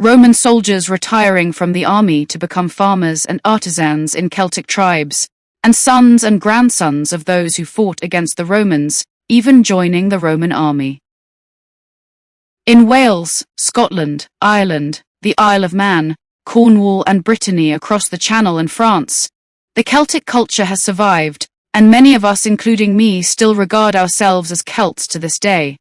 Roman soldiers retiring from the army to become farmers and artisans in Celtic tribes, and sons and grandsons of those who fought against the Romans, even joining the Roman army. In Wales, Scotland, Ireland, the Isle of Man, Cornwall and Brittany across the Channel and France, the Celtic culture has survived, and many of us, including me, still regard ourselves as Celts to this day.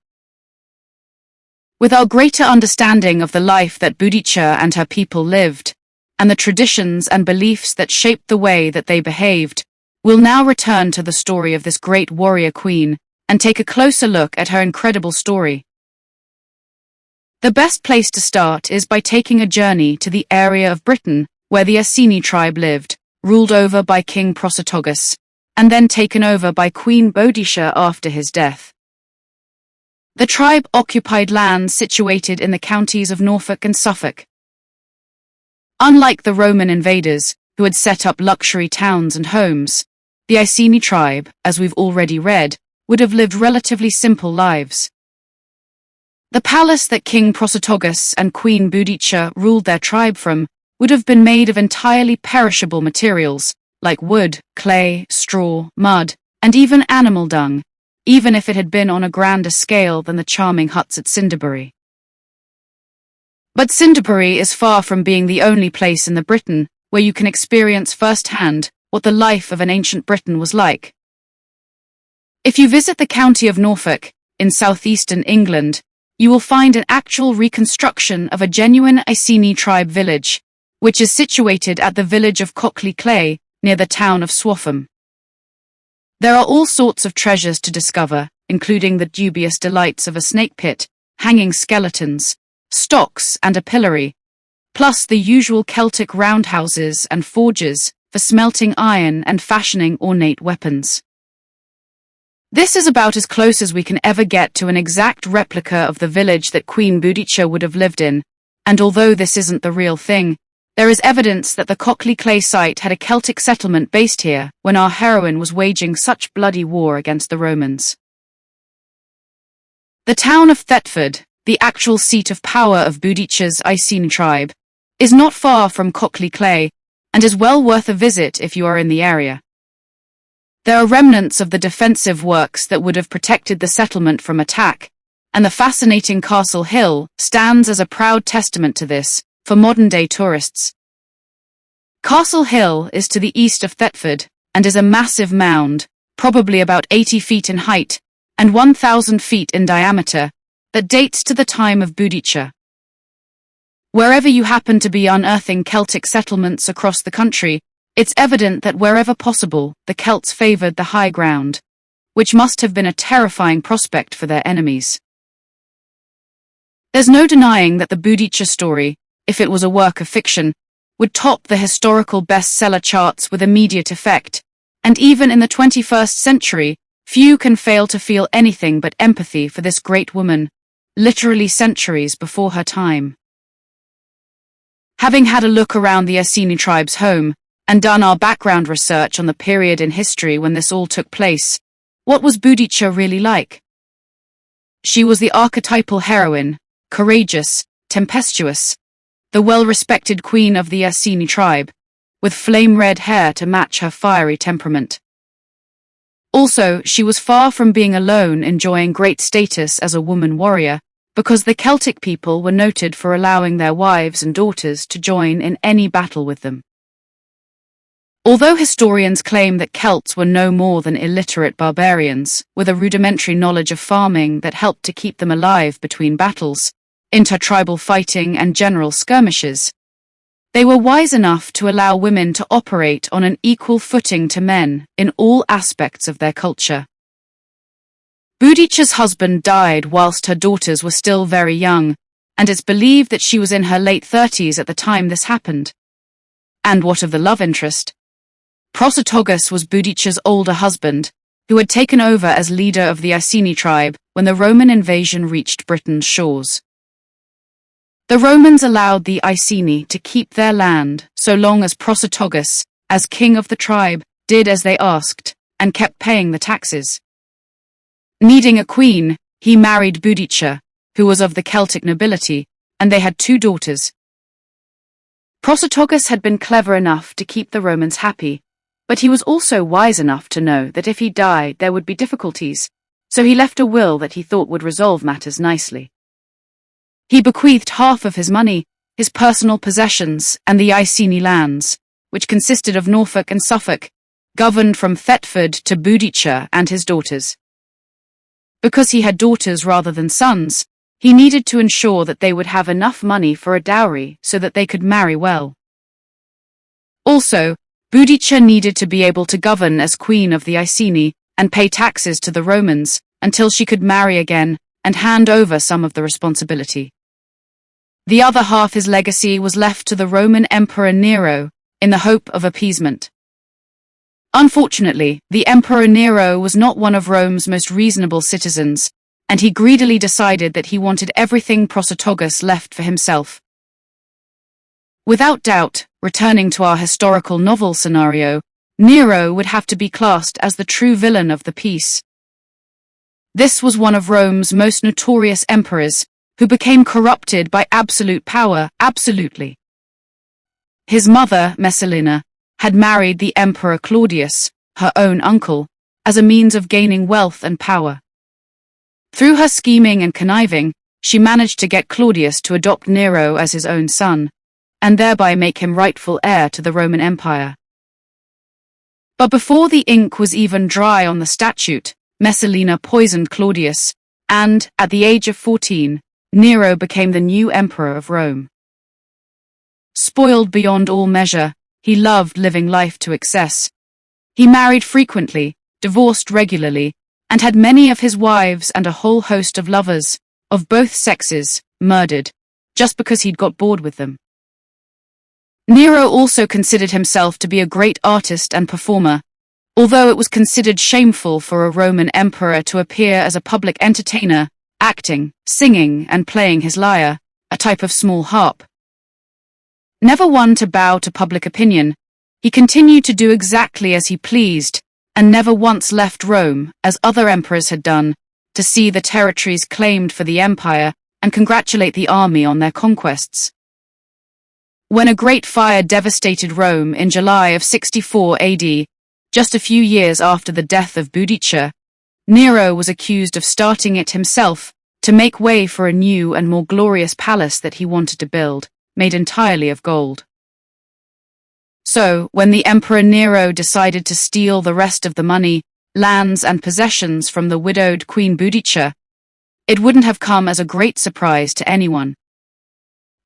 With our greater understanding of the life that Boudicca and her people lived, and the traditions and beliefs that shaped the way that they behaved, we'll now return to the story of this great warrior queen and take a closer look at her incredible story. The best place to start is by taking a journey to the area of Britain where the Iceni tribe lived, ruled over by King Prothotogus, and then taken over by Queen Boudicca after his death. The tribe occupied lands situated in the counties of Norfolk and Suffolk. Unlike the Roman invaders, who had set up luxury towns and homes, the Iceni tribe, as we've already read, would have lived relatively simple lives. The palace that King Prothotogus and Queen Boudicca ruled their tribe from would have been made of entirely perishable materials, like wood, clay, straw, mud, and even animal dung, even if it had been on a grander scale than the charming huts at Cinderbury. But Cinderbury is far from being the only place in the Britain where you can experience firsthand what the life of an ancient Briton was like. If you visit the county of Norfolk, in southeastern England, you will find an actual reconstruction of a genuine Iceni tribe village, which is situated at the village of Cockley Clay, near the town of Swaffham. There are all sorts of treasures to discover, including the dubious delights of a snake pit, hanging skeletons, stocks and a pillory, plus the usual Celtic roundhouses and forges for smelting iron and fashioning ornate weapons. This is about as close as we can ever get to an exact replica of the village that Queen Boudicca would have lived in, and although this isn't the real thing, there is evidence that the Cockley Clay site had a Celtic settlement based here when our heroine was waging such bloody war against the Romans. The town of Thetford, the actual seat of power of Boudicca's Iceni tribe, is not far from Cockley Clay and is well worth a visit if you are in the area. There are remnants of the defensive works that would have protected the settlement from attack, and the fascinating Castle Hill stands as a proud testament to this for modern-day tourists. Castle Hill is to the east of Thetford and is a massive mound, probably about 80 feet in height and 1,000 feet in diameter, that dates to the time of Boudicca. Wherever you happen to be unearthing Celtic settlements across the country, it's evident that wherever possible, the Celts favored the high ground, which must have been a terrifying prospect for their enemies. There's no denying that the Boudicca story, if it was a work of fiction, would top the historical bestseller charts with immediate effect, and even in the 21st century, few can fail to feel anything but empathy for this great woman, literally centuries before her time. Having had a look around the Iceni tribe's home, and done our background research on the period in history when this all took place, what was Boudicca really like? She was the archetypal heroine, courageous, tempestuous, the well-respected queen of the Iceni tribe, with flame-red hair to match her fiery temperament. Also, she was far from being alone enjoying great status as a woman warrior, because the Celtic people were noted for allowing their wives and daughters to join in any battle with them. Although historians claim that Celts were no more than illiterate barbarians, with a rudimentary knowledge of farming that helped to keep them alive between battles, intertribal fighting and general skirmishes, they were wise enough to allow women to operate on an equal footing to men in all aspects of their culture. Boudicca's husband died whilst her daughters were still very young, and it's believed that she was in her late 30s at the time this happened. And what of the love interest? Prothotogus was Boudicca's older husband, who had taken over as leader of the Iceni tribe when the Roman invasion reached Britain's shores. The Romans allowed the Iceni to keep their land so long as Prothotogus, as king of the tribe, did as they asked and kept paying the taxes. Needing a queen, he married Boudicca, who was of the Celtic nobility, and they had 2 daughters. Prothotogus had been clever enough to keep the Romans happy, but he was also wise enough to know that if he died there would be difficulties, so he left a will that he thought would resolve matters nicely. He bequeathed half of his money, his personal possessions, and the Iceni lands, which consisted of Norfolk and Suffolk, governed from Thetford to Boudicca and his daughters. Because he had daughters rather than sons, he needed to ensure that they would have enough money for a dowry so that they could marry well. Also, Boudicca needed to be able to govern as queen of the Iceni and pay taxes to the Romans until she could marry again and hand over some of the responsibility. The other half his legacy was left to the Roman Emperor Nero in the hope of appeasement. Unfortunately, the Emperor Nero was not one of Rome's most reasonable citizens, and he greedily decided that he wanted everything Prothotogus left for himself. Without doubt, returning to our historical novel scenario, Nero would have to be classed as the true villain of the piece. This was one of Rome's most notorious emperors, who became corrupted by absolute power, absolutely. His mother, Messalina, had married the Emperor Claudius, her own uncle, as a means of gaining wealth and power. Through her scheming and conniving, she managed to get Claudius to adopt Nero as his own son, and thereby make him rightful heir to the Roman Empire. But before the ink was even dry on the statute, Messalina poisoned Claudius, and, at the age of 14, Nero became the new emperor of Rome. Spoiled beyond all measure, he loved living life to excess. He married frequently, divorced regularly, and had many of his wives and a whole host of lovers, of both sexes, murdered, just because he'd got bored with them. Nero also considered himself to be a great artist and performer, although it was considered shameful for a Roman emperor to appear as a public entertainer, acting, singing, and playing his lyre, a type of small harp. Never one to bow to public opinion, he continued to do exactly as he pleased, and never once left Rome, as other emperors had done, to see the territories claimed for the empire and congratulate the army on their conquests. When a great fire devastated Rome in July of 64 AD, just a few years after the death of Boudicca, Nero was accused of starting it himself to make way for a new and more glorious palace that he wanted to build, made entirely of gold. So, when the Emperor Nero decided to steal the rest of the money, lands and possessions from the widowed Queen Boudicca, it wouldn't have come as a great surprise to anyone.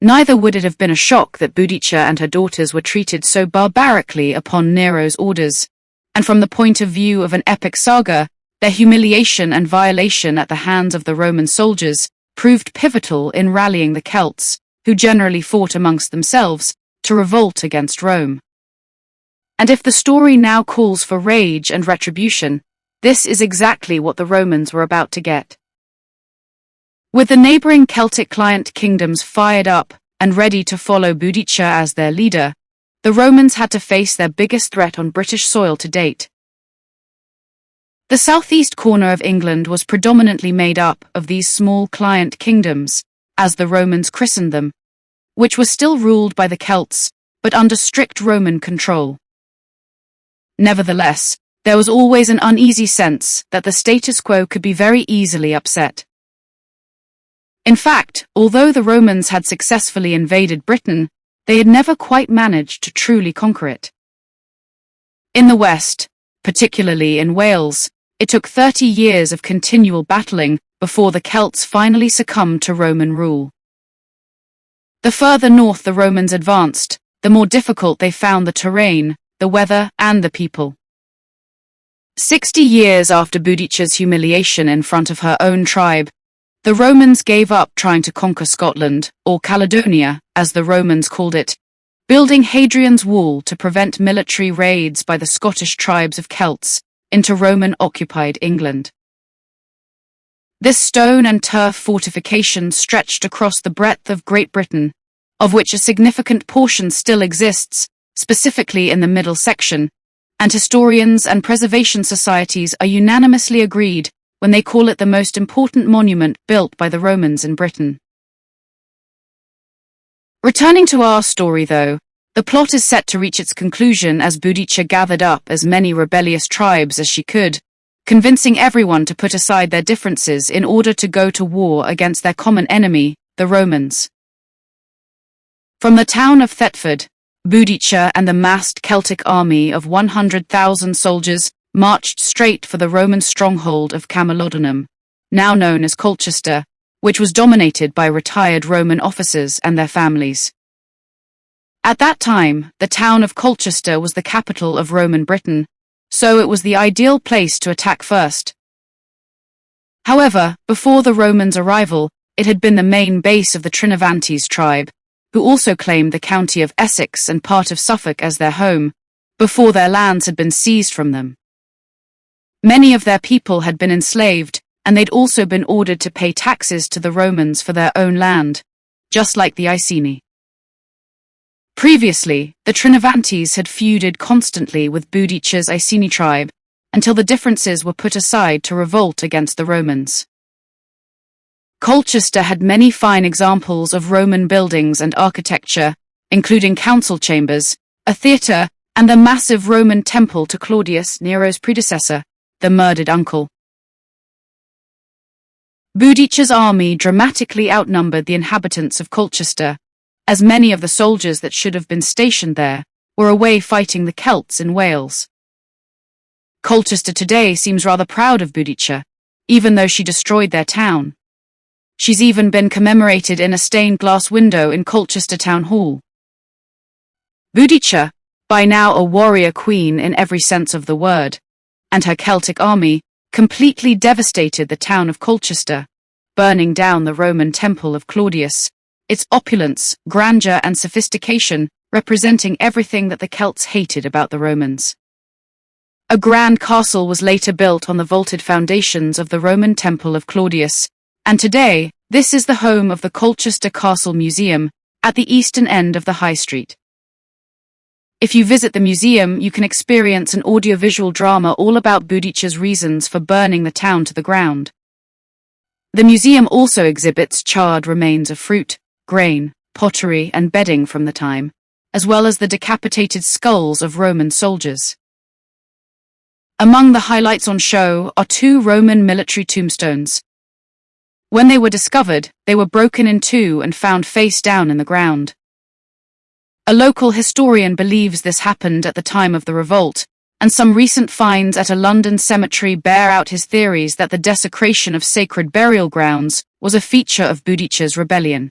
Neither would it have been a shock that Boudicca and her daughters were treated so barbarically upon Nero's orders, and from the point of view of an epic saga, their humiliation and violation at the hands of the Roman soldiers proved pivotal in rallying the Celts, who generally fought amongst themselves, to revolt against Rome. And if the story now calls for rage and retribution, this is exactly what the Romans were about to get. With the neighboring Celtic client kingdoms fired up and ready to follow Boudicca as their leader, the Romans had to face their biggest threat on British soil to date. The southeast corner of England was predominantly made up of these small client kingdoms, as the Romans christened them, which were still ruled by the Celts, but under strict Roman control. Nevertheless, there was always an uneasy sense that the status quo could be very easily upset. In fact, although the Romans had successfully invaded Britain, they had never quite managed to truly conquer it. In the West, particularly in Wales, it took 30 years of continual battling before the Celts finally succumbed to Roman rule. The further north the Romans advanced, the more difficult they found the terrain, the weather, and the people. 60 years after Boudicca's humiliation in front of her own tribe, the Romans gave up trying to conquer Scotland, or Caledonia, as the Romans called it, building Hadrian's Wall to prevent military raids by the Scottish tribes of Celts into Roman-occupied England. This stone and turf fortification stretched across the breadth of Great Britain, of which a significant portion still exists, specifically in the middle section, and historians and preservation societies are unanimously agreed when they call it the most important monument built by the Romans in Britain. Returning to our story, though, the plot is set to reach its conclusion as Boudicca gathered up as many rebellious tribes as she could, convincing everyone to put aside their differences in order to go to war against their common enemy, the Romans. From the town of Thetford, Boudicca and the massed Celtic army of 100,000 soldiers marched straight for the Roman stronghold of Camalodunum, now known as Colchester, which was dominated by retired Roman officers and their families. At that time, the town of Colchester was the capital of Roman Britain, so it was the ideal place to attack first. However, before the Romans' arrival, it had been the main base of the Trinovantes tribe, who also claimed the county of Essex and part of Suffolk as their home, before their lands had been seized from them. Many of their people had been enslaved, and they'd also been ordered to pay taxes to the Romans for their own land, just like the Iceni. Previously, the Trinovantes had feuded constantly with Boudicca's Iceni tribe, until the differences were put aside to revolt against the Romans. Colchester had many fine examples of Roman buildings and architecture, including council chambers, a theatre, and the massive Roman temple to Claudius, Nero's predecessor, the murdered uncle. Boudicca's army dramatically outnumbered the inhabitants of Colchester, as many of the soldiers that should have been stationed there were away fighting the Celts in Wales. Colchester today seems rather proud of Boudicca, even though she destroyed their town. She's even been commemorated in a stained glass window in Colchester Town Hall. Boudicca, by now a warrior queen in every sense of the word, and her Celtic army completely devastated the town of Colchester, burning down the Roman temple of Claudius, its opulence, grandeur, and sophistication representing everything that the Celts hated about the Romans. A grand castle was later built on the vaulted foundations of the Roman temple of Claudius, and today, this is the home of the Colchester Castle Museum at the eastern end of the High Street. If you visit the museum, you can experience an audiovisual drama all about Boudicca's reasons for burning the town to the ground. The museum also exhibits charred remains of fruit, grain, pottery, and bedding from the time, as well as the decapitated skulls of Roman soldiers. Among the highlights on show are 2 Roman military tombstones. When they were discovered, they were broken in two and found face down in the ground. A local historian believes this happened at the time of the revolt, and some recent finds at a London cemetery bear out his theories that the desecration of sacred burial grounds was a feature of Boudicca's rebellion.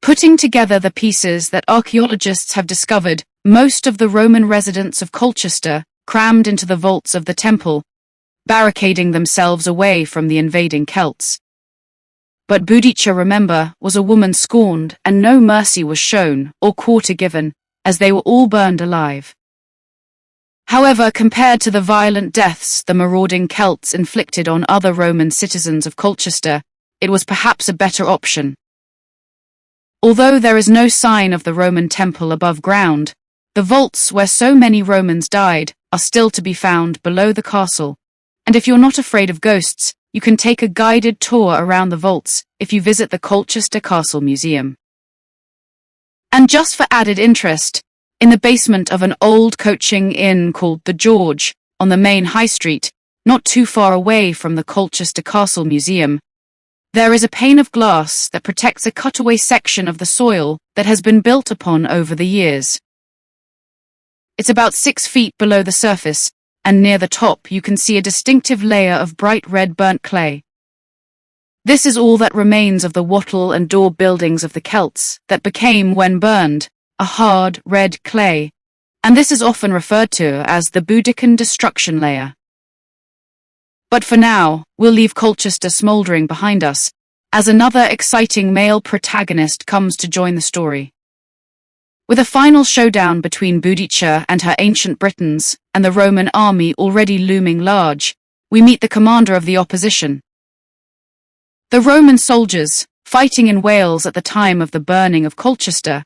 Putting together the pieces that archaeologists have discovered, most of the Roman residents of Colchester crammed into the vaults of the temple, barricading themselves away from the invading Celts. But Boudicca, remember, was a woman scorned, and no mercy was shown or quarter given, as they were all burned alive. However, compared to the violent deaths the marauding Celts inflicted on other Roman citizens of Colchester, it was perhaps a better option. Although there is no sign of the Roman temple above ground, the vaults where so many Romans died are still to be found below the castle, and if you're not afraid of ghosts, you can take a guided tour around the vaults if you visit the Colchester Castle Museum. And just for added interest, in the basement of an old coaching inn called the George, on the main high street, not too far away from the Colchester Castle Museum, there is a pane of glass that protects a cutaway section of the soil that has been built upon over the years. It's about 6 feet below the surface, and near the top you can see a distinctive layer of bright red burnt clay. This is all that remains of the wattle and daub buildings of the Celts that became, when burned, a hard, red clay, and this is often referred to as the Buckingham destruction layer. But for now, we'll leave Colchester smouldering behind us, as another exciting male protagonist comes to join the story. With a final showdown between Boudicca and her Ancient Britons, and the Roman army already looming large, we meet the commander of the opposition. The Roman soldiers, fighting in Wales at the time of the burning of Colchester,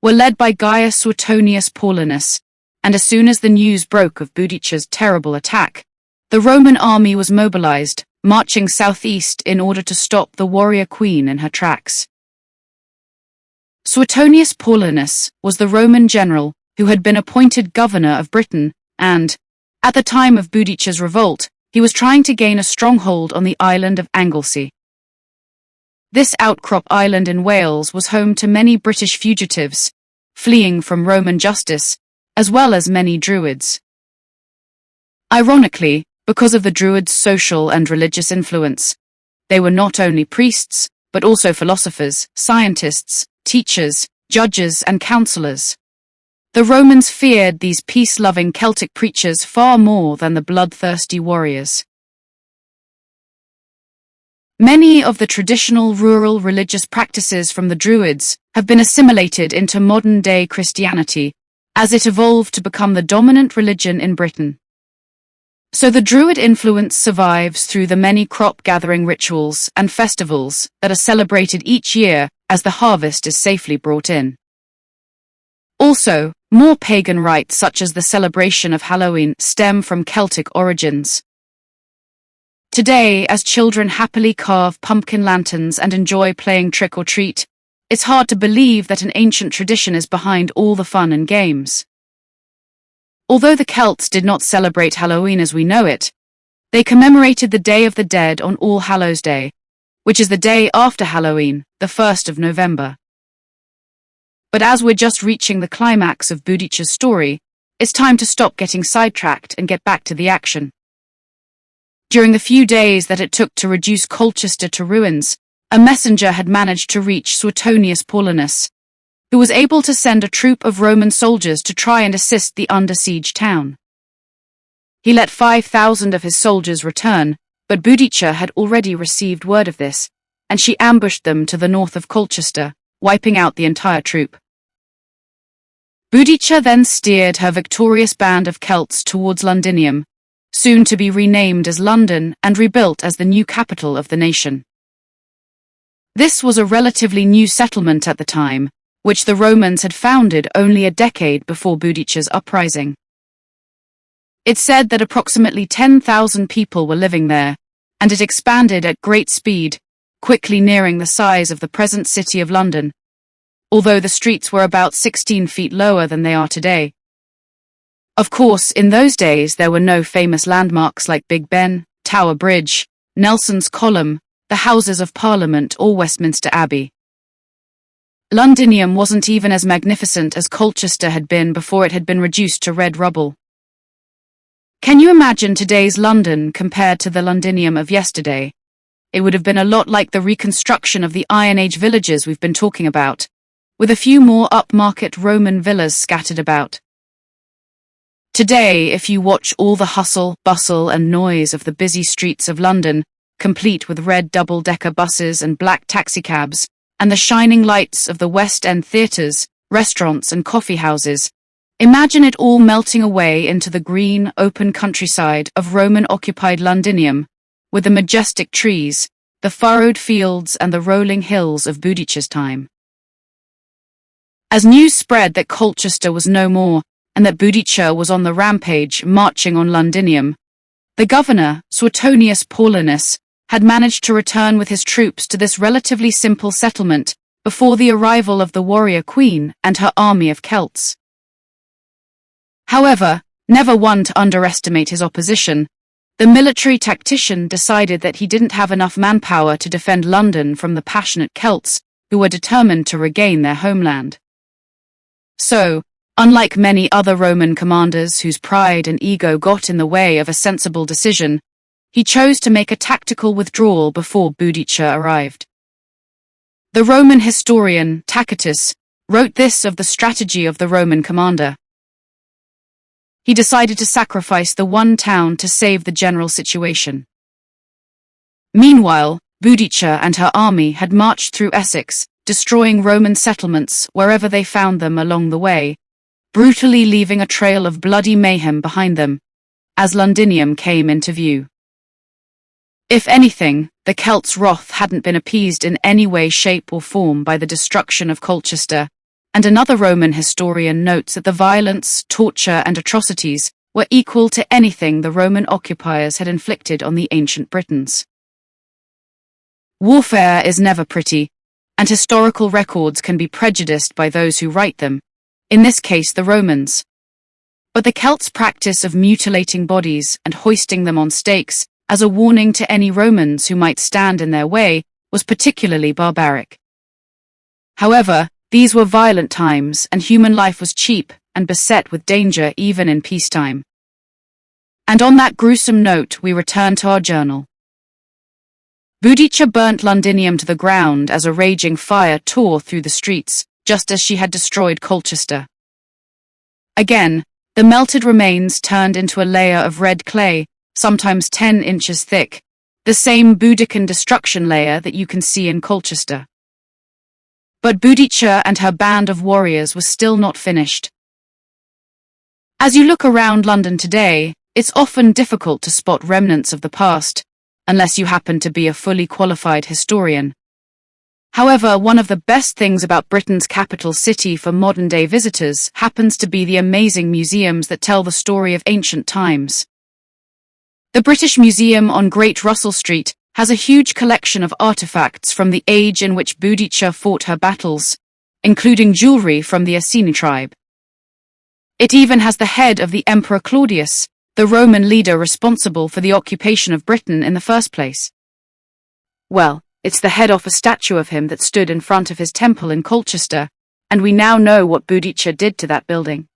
were led by Gaius Suetonius Paulinus, and as soon as the news broke of Boudicca's terrible attack, the Roman army was mobilized, marching southeast in order to stop the warrior queen in her tracks. Suetonius Paulinus was the Roman general who had been appointed governor of Britain, and, at the time of Boudicca's revolt, he was trying to gain a stronghold on the island of Anglesey. This outcrop island in Wales was home to many British fugitives, fleeing from Roman justice, as well as many Druids. Ironically, because of the Druids' social and religious influence, they were not only priests, but also philosophers, scientists, teachers, judges, and counselors. The Romans feared these peace-loving Celtic preachers far more than the bloodthirsty warriors. Many of the traditional rural religious practices from the Druids have been assimilated into modern-day Christianity, as it evolved to become the dominant religion in Britain. So the Druid influence survives through the many crop-gathering rituals and festivals that are celebrated each year as the harvest is safely brought in. Also, more pagan rites such as the celebration of Halloween stem from Celtic origins. Today, as children happily carve pumpkin lanterns and enjoy playing trick-or-treat, it's hard to believe that an ancient tradition is behind all the fun and games. Although the Celts did not celebrate Halloween as we know it, they commemorated the Day of the Dead on All Hallows Day, which is the day after Halloween, the 1st of November. But as we're just reaching the climax of Boudicca's story, it's time to stop getting sidetracked and get back to the action. During the few days that it took to reduce Colchester to ruins, a messenger had managed to reach Suetonius Paulinus, who was able to send a troop of Roman soldiers to try and assist the under-siege town. He let 5,000 of his soldiers return, but Boudicca had already received word of this, and she ambushed them to the north of Colchester, wiping out the entire troop. Boudicca then steered her victorious band of Celts towards Londinium, soon to be renamed as London and rebuilt as the new capital of the nation. This was a relatively new settlement at the time, which the Romans had founded only a decade before Boudicca's uprising. It's said that approximately 10,000 people were living there, and it expanded at great speed, quickly nearing the size of the present city of London, although the streets were about 16 feet lower than they are today. Of course, in those days there were no famous landmarks like Big Ben, Tower Bridge, Nelson's Column, the Houses of Parliament, or Westminster Abbey. Londinium wasn't even as magnificent as Colchester had been before it had been reduced to red rubble. Can you imagine today's London compared to the Londinium of yesterday? It would have been a lot like the reconstruction of the Iron Age villages we've been talking about, with a few more upmarket Roman villas scattered about. Today, if you watch all the hustle, bustle and noise of the busy streets of London, complete with red double-decker buses and black taxicabs, and the shining lights of the West End theatres, restaurants and coffee houses, imagine it all melting away into the green, open countryside of Roman-occupied Londinium, with the majestic trees, the furrowed fields and the rolling hills of Boudicca's time. As news spread that Colchester was no more, and that Boudicca was on the rampage marching on Londinium, the governor, Suetonius Paulinus, had managed to return with his troops to this relatively simple settlement before the arrival of the warrior queen and her army of Celts. However, never one to underestimate his opposition, the military tactician decided that he didn't have enough manpower to defend London from the passionate Celts who were determined to regain their homeland. So, unlike many other Roman commanders whose pride and ego got in the way of a sensible decision, he chose to make a tactical withdrawal before Boudicca arrived. The Roman historian Tacitus wrote this of the strategy of the Roman commander. He decided to sacrifice the one town to save the general situation. Meanwhile, Boudicca and her army had marched through Essex, destroying Roman settlements wherever they found them along the way, brutally leaving a trail of bloody mayhem behind them, as Londinium came into view. If anything, the Celts' wrath hadn't been appeased in any way, shape or form by the destruction of Colchester, and another Roman historian notes that the violence, torture and atrocities were equal to anything the Roman occupiers had inflicted on the ancient Britons. Warfare is never pretty, and historical records can be prejudiced by those who write them, in this case the Romans. But the Celts' practice of mutilating bodies and hoisting them on stakes as a warning to any Romans who might stand in their way was particularly barbaric. However, these were violent times and human life was cheap and beset with danger even in peacetime. And on that gruesome note we return to our journal. Boudicca burnt Londinium to the ground as a raging fire tore through the streets, just as she had destroyed Colchester. Again, the melted remains turned into a layer of red clay, sometimes 10 inches thick, the same Boudiccan destruction layer that you can see in Colchester. But Boudicca and her band of warriors was still not finished. As you look around London today, it's often difficult to spot remnants of the past, unless you happen to be a fully qualified historian. However, one of the best things about Britain's capital city for modern-day visitors happens to be the amazing museums that tell the story of ancient times. The British Museum on Great Russell Street has a huge collection of artifacts from the age in which Boudicca fought her battles, including jewelry from the Iceni tribe. It even has the head of the Emperor Claudius, the Roman leader responsible for the occupation of Britain in the first place. Well, it's the head of a statue of him that stood in front of his temple in Colchester, and we now know what Boudicca did to that building.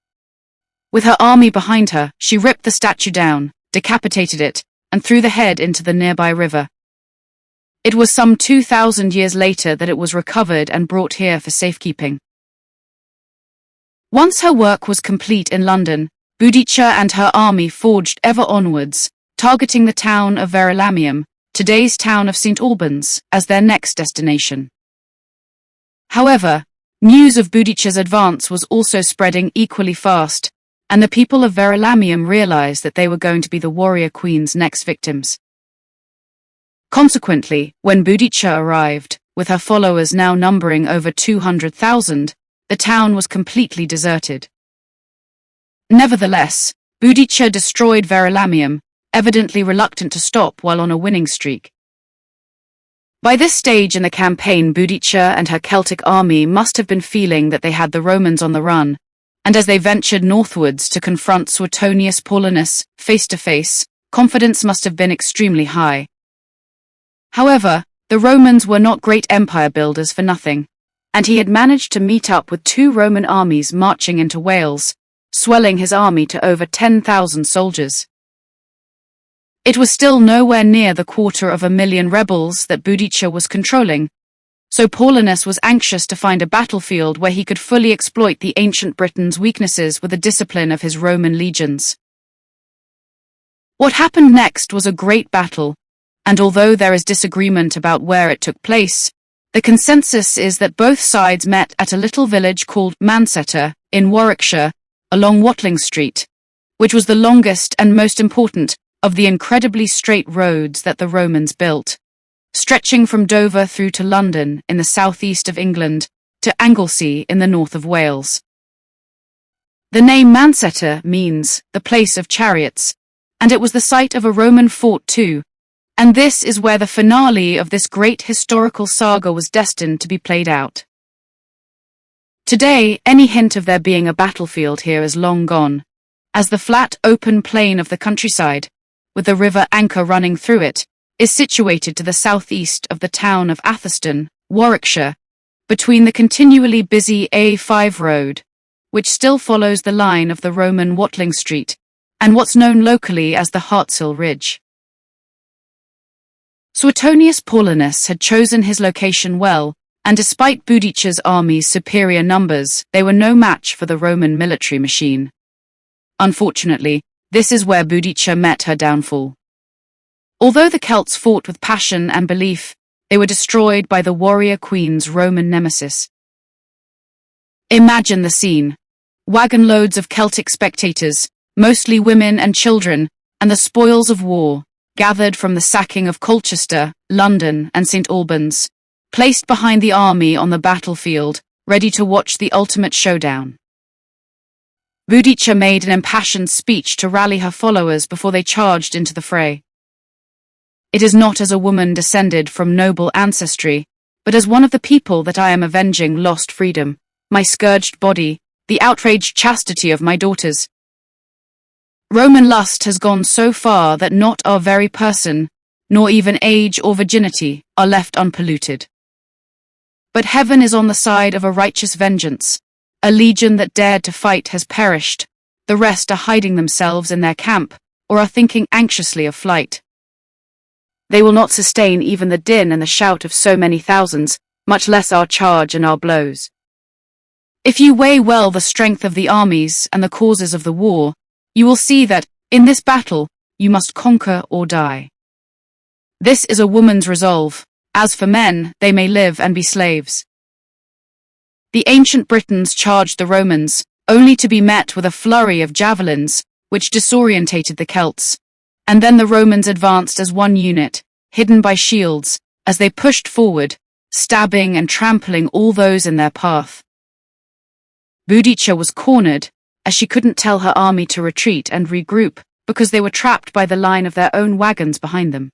With her army behind her, she ripped the statue down, decapitated it, and threw the head into the nearby river. It was some 2,000 years later that it was recovered and brought here for safekeeping. Once her work was complete in London, Boudicca and her army forged ever onwards, targeting the town of Verulamium, today's town of St. Albans, as their next destination. However, news of Boudicca's advance was also spreading equally fast, and the people of Verulamium realized that they were going to be the warrior queen's next victims. Consequently, when Boudicca arrived, with her followers now numbering over 200,000, the town was completely deserted. Nevertheless, Boudicca destroyed Verulamium, evidently reluctant to stop while on a winning streak. By this stage in the campaign, Boudicca and her Celtic army must have been feeling that they had the Romans on the run, and as they ventured northwards to confront Suetonius Paulinus face to face, confidence must have been extremely high. However, the Romans were not great empire builders for nothing, and he had managed to meet up with 2 Roman armies marching into Wales, swelling his army to over 10,000 soldiers. It was still nowhere near the 250,000 rebels that Boudicca was controlling, so Paulinus was anxious to find a battlefield where he could fully exploit the ancient Britons' weaknesses with the discipline of his Roman legions. What happened next was a great battle, and although there is disagreement about where it took place, the consensus is that both sides met at a little village called Manchester in Warwickshire, along Watling Street, which was the longest and most important of the incredibly straight roads that the Romans built, stretching from Dover through to London in the southeast of England to Anglesey in the north of Wales. The name Manchester means the place of chariots, and it was the site of a Roman fort too, and this is where the finale of this great historical saga was destined to be played out. Today, any hint of there being a battlefield here is long gone, as the flat, open plain of the countryside, with the river Anker running through it, is situated to the southeast of the town of Atherstone, Warwickshire, between the continually busy A5 road, which still follows the line of the Roman Watling Street, and what's known locally as the Hartsill Ridge. Suetonius Paulinus had chosen his location well, and despite Boudicca's army's superior numbers, they were no match for the Roman military machine. Unfortunately, this is where Boudicca met her downfall. Although the Celts fought with passion and belief, they were destroyed by the warrior queen's Roman nemesis. Imagine the scene. Wagon loads of Celtic spectators, mostly women and children, and the spoils of war, gathered from the sacking of Colchester, London, and St. Albans, placed behind the army on the battlefield, ready to watch the ultimate showdown. Boudicca made an impassioned speech to rally her followers before they charged into the fray. It is not as a woman descended from noble ancestry, but as one of the people that I am avenging lost freedom, my scourged body, the outraged chastity of my daughters. Roman lust has gone so far that not our very person, nor even age or virginity, are left unpolluted. But heaven is on the side of a righteous vengeance. A legion that dared to fight has perished, the rest are hiding themselves in their camp, or are thinking anxiously of flight. They will not sustain even the din and the shout of so many thousands, much less our charge and our blows. If you weigh well the strength of the armies and the causes of the war, you will see that, in this battle, you must conquer or die. This is a woman's resolve. As for men, they may live and be slaves. The ancient Britons charged the Romans, only to be met with a flurry of javelins, which disorientated the Celts, and then the Romans advanced as one unit, hidden by shields, as they pushed forward, stabbing and trampling all those in their path. Boudicca was cornered, as she couldn't tell her army to retreat and regroup, because they were trapped by the line of their own wagons behind them.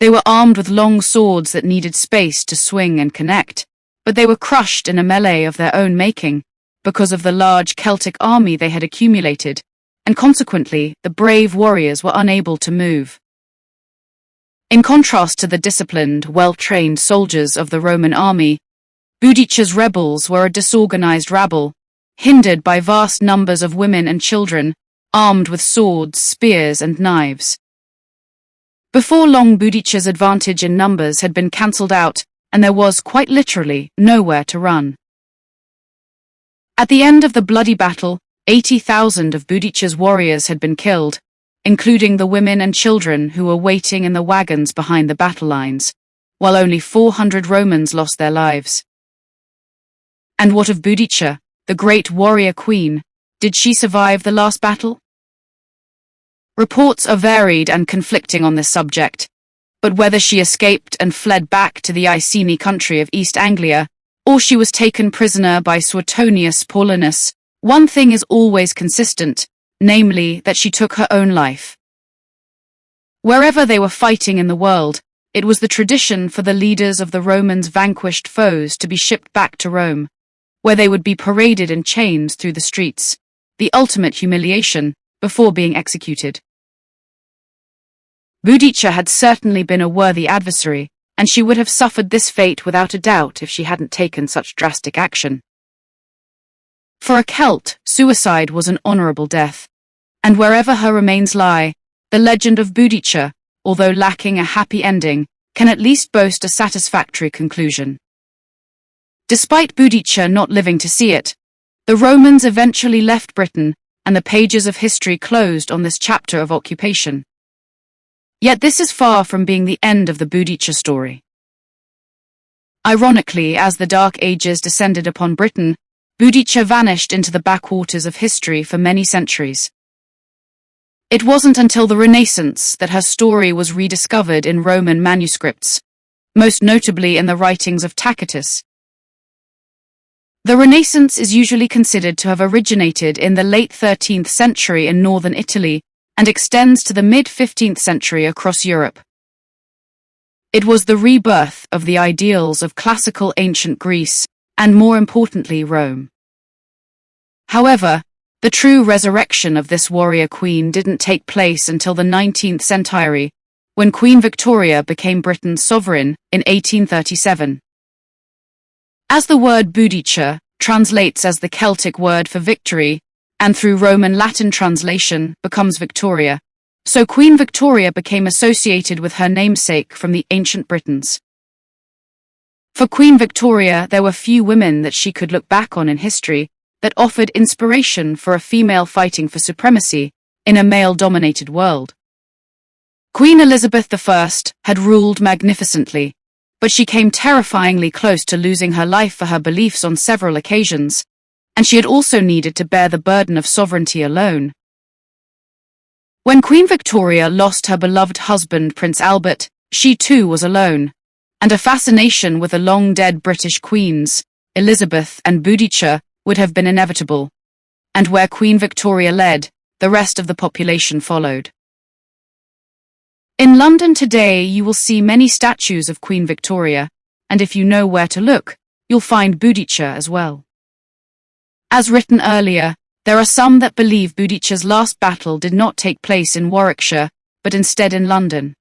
They were armed with long swords that needed space to swing and connect, but they were crushed in a melee of their own making, because of the large Celtic army they had accumulated, and consequently, the brave warriors were unable to move. In contrast to the disciplined, well-trained soldiers of the Roman army, Boudicca's rebels were a disorganized rabble, hindered by vast numbers of women and children, armed with swords, spears, and knives. Before long, Boudicca's advantage in numbers had been cancelled out, and there was, quite literally, nowhere to run. At the end of the bloody battle, 80,000 of Boudicca's warriors had been killed, including the women and children who were waiting in the wagons behind the battle lines, while only 400 Romans lost their lives. And what of Boudicca, the great warrior queen? Did she survive the last battle? Reports are varied and conflicting on this subject, but whether she escaped and fled back to the Iceni country of East Anglia, or she was taken prisoner by Suetonius Paulinus, one thing is always consistent, namely that she took her own life. Wherever they were fighting in the world, it was the tradition for the leaders of the Romans' vanquished foes to be shipped back to Rome, where they would be paraded in chains through the streets, the ultimate humiliation, before being executed. Boudicca had certainly been a worthy adversary, and she would have suffered this fate without a doubt if she hadn't taken such drastic action. For a Celt, suicide was an honourable death, and wherever her remains lie, the legend of Boudicca, although lacking a happy ending, can at least boast a satisfactory conclusion. Despite Boudicca not living to see it, the Romans eventually left Britain, and the pages of history closed on this chapter of occupation. Yet this is far from being the end of the Boudicca story. Ironically, as the Dark Ages descended upon Britain, Boudicca vanished into the backwaters of history for many centuries. It wasn't until the Renaissance that her story was rediscovered in Roman manuscripts, most notably in the writings of Tacitus. The Renaissance is usually considered to have originated in the late 13th century in northern Italy and extends to the mid-15th century across Europe. It was the rebirth of the ideals of classical ancient Greece and more importantly, Rome. However, the true resurrection of this warrior queen didn't take place until the 19th century, when Queen Victoria became Britain's sovereign in 1837. As the word Boudicca translates as the Celtic word for victory, and through Roman Latin translation becomes Victoria, so Queen Victoria became associated with her namesake from the Ancient Britons. For Queen Victoria, there were few women that she could look back on in history that offered inspiration for a female fighting for supremacy in a male-dominated world. Queen Elizabeth I had ruled magnificently, but she came terrifyingly close to losing her life for her beliefs on several occasions, and she had also needed to bear the burden of sovereignty alone. When Queen Victoria lost her beloved husband Prince Albert, she too was alone, and a fascination with the long-dead British queens, Elizabeth and Boudicca, would have been inevitable, and where Queen Victoria led, the rest of the population followed. In London today, you will see many statues of Queen Victoria, and if you know where to look, you'll find Boudicca as well. As written earlier, there are some that believe Boudicca's last battle did not take place in Warwickshire, but instead in London.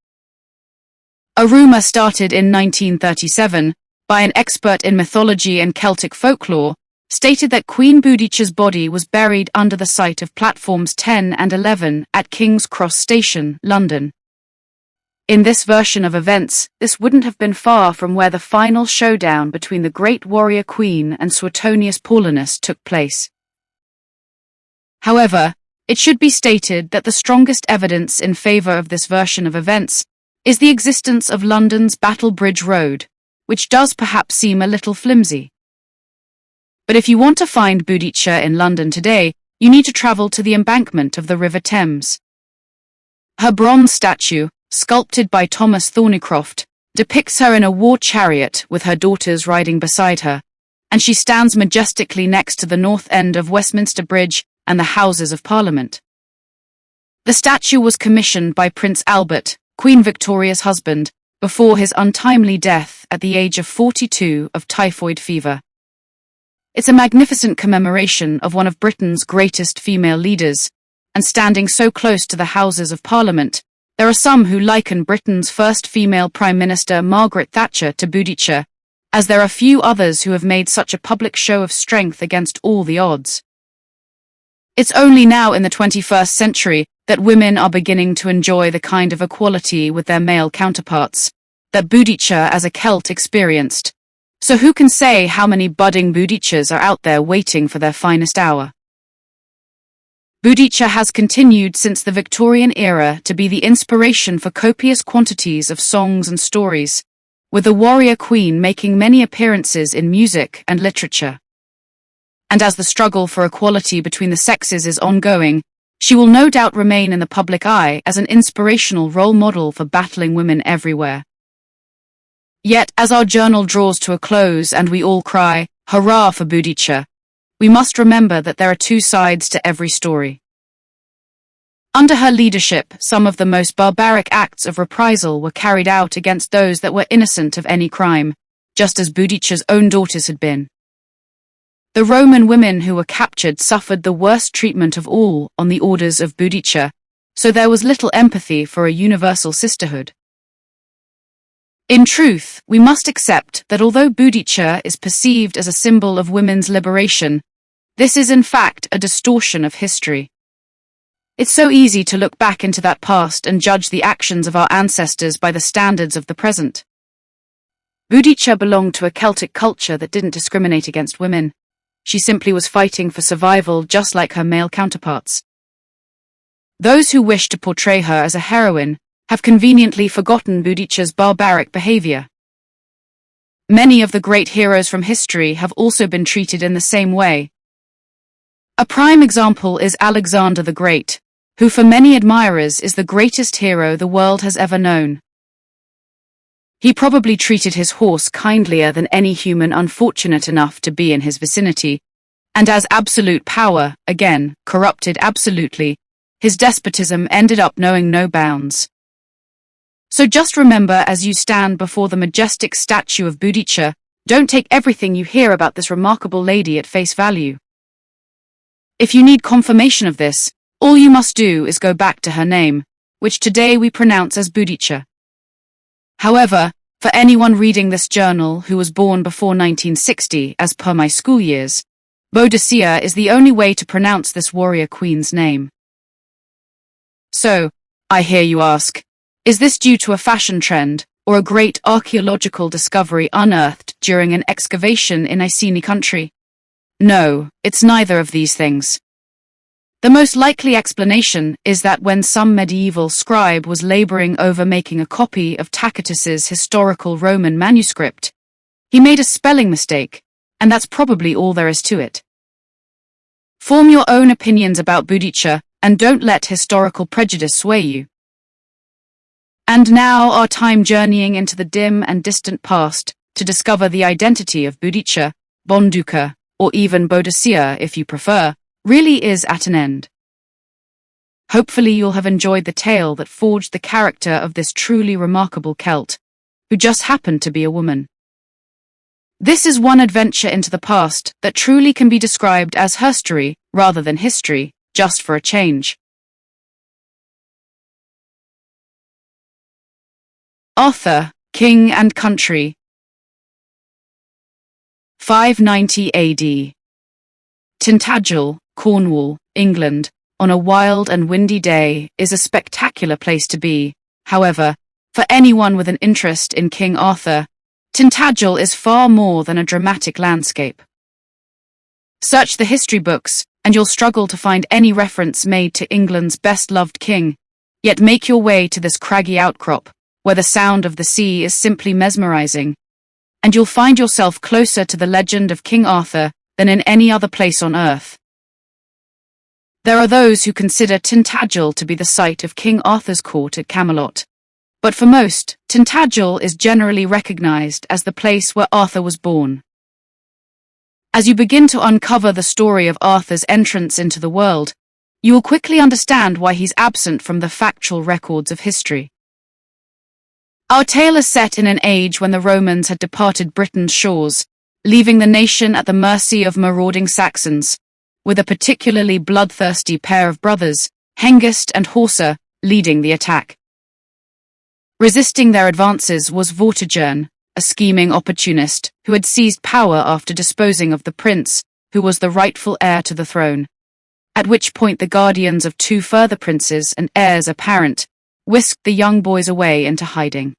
A rumour started in 1937 by an expert in mythology and Celtic folklore stated that Queen Boudicca's body was buried under the site of platforms 10 and 11 at King's Cross Station, London. In this version of events, this wouldn't have been far from where the final showdown between the great warrior queen and Suetonius Paulinus took place. However, it should be stated that the strongest evidence in favour of this version of events is the existence of London's Battle Bridge Road, which does perhaps seem a little flimsy. But if you want to find Boudicca in London today, you need to travel to the embankment of the River Thames. Her bronze statue, sculpted by Thomas Thornycroft, depicts her in a war chariot with her daughters riding beside her, and she stands majestically next to the north end of Westminster Bridge and the Houses of Parliament. The statue was commissioned by Prince Albert, Queen Victoria's husband, before his untimely death at the age of 42 of typhoid fever. It's a magnificent commemoration of one of Britain's greatest female leaders, and standing so close to the Houses of Parliament, there are some who liken Britain's first female Prime Minister Margaret Thatcher to Boudicca, as there are few others who have made such a public show of strength against all the odds. It's only now in the 21st century that women are beginning to enjoy the kind of equality with their male counterparts that Boudicca as a Celt experienced. So who can say how many budding Boudicca's are out there waiting for their finest hour? Boudicca has continued since the Victorian era to be the inspiration for copious quantities of songs and stories, with the warrior queen making many appearances in music and literature. And as the struggle for equality between the sexes is ongoing, she will no doubt remain in the public eye as an inspirational role model for battling women everywhere. Yet, as our journal draws to a close and we all cry, "Hurrah for Boudicca," we must remember that there are two sides to every story. Under her leadership, some of the most barbaric acts of reprisal were carried out against those that were innocent of any crime, just as Boudicca's own daughters had been. The Roman women who were captured suffered the worst treatment of all on the orders of Boudicca, so there was little empathy for a universal sisterhood. In truth, we must accept that although Boudicca is perceived as a symbol of women's liberation, this is in fact a distortion of history. It's so easy to look back into that past and judge the actions of our ancestors by the standards of the present. Boudicca belonged to a Celtic culture that didn't discriminate against women. She simply was fighting for survival just like her male counterparts. Those who wish to portray her as a heroine have conveniently forgotten Boudicca's barbaric behavior. Many of the great heroes from history have also been treated in the same way. A prime example is Alexander the Great, who for many admirers is the greatest hero the world has ever known. He probably treated his horse kindlier than any human unfortunate enough to be in his vicinity, and as absolute power, again, corrupted absolutely, his despotism ended up knowing no bounds. So just remember as you stand before the majestic statue of Boudicca, Don't take everything you hear about this remarkable lady at face value. If you need confirmation of this, all you must do is go back to her name, which today we pronounce as Boudicca. However, for anyone reading this journal who was born before 1960, as per my school years, Boudicca is the only way to pronounce this warrior queen's name. So, I hear you ask, is this due to a fashion trend, or a great archaeological discovery unearthed during an excavation in Iceni country? No, it's neither of these things. The most likely explanation is that when some medieval scribe was laboring over making a copy of Tacitus's historical Roman manuscript, he made a spelling mistake, and that's probably all there is to it. Form your own opinions about Boudicca, and don't let historical prejudice sway you. And now our time journeying into the dim and distant past to discover the identity of Boudicca, Bonduca, or even Boudicca if you prefer, really is at an end. Hopefully you'll have enjoyed the tale that forged the character of this truly remarkable Celt, who just happened to be a woman. This is one adventure into the past that truly can be described as herstory rather than history, just for a change. Arthur, King and Country. 590 AD. Tintagel, Cornwall, England, on a wild and windy day is a spectacular place to be. However, for anyone with an interest in King Arthur, Tintagel is far more than a dramatic landscape. Search the history books, and you'll struggle to find any reference made to England's best-loved king, yet make your way to this craggy outcrop, where the sound of the sea is simply mesmerizing, and you'll find yourself closer to the legend of King Arthur than in any other place on earth. There are those who consider Tintagel to be the site of King Arthur's court at Camelot, but for most, Tintagel is generally recognized as the place where Arthur was born. As you begin to uncover the story of Arthur's entrance into the world, you will quickly understand why he's absent from the factual records of history. Our tale is set in an age when the Romans had departed Britain's shores, leaving the nation at the mercy of marauding Saxons, with a particularly bloodthirsty pair of brothers, Hengist and Horsa, leading the attack. Resisting their advances was Vortigern, a scheming opportunist who had seized power after disposing of the prince, who was the rightful heir to the throne, at which point the guardians of two further princes and heirs apparent whisked the young boys away into hiding.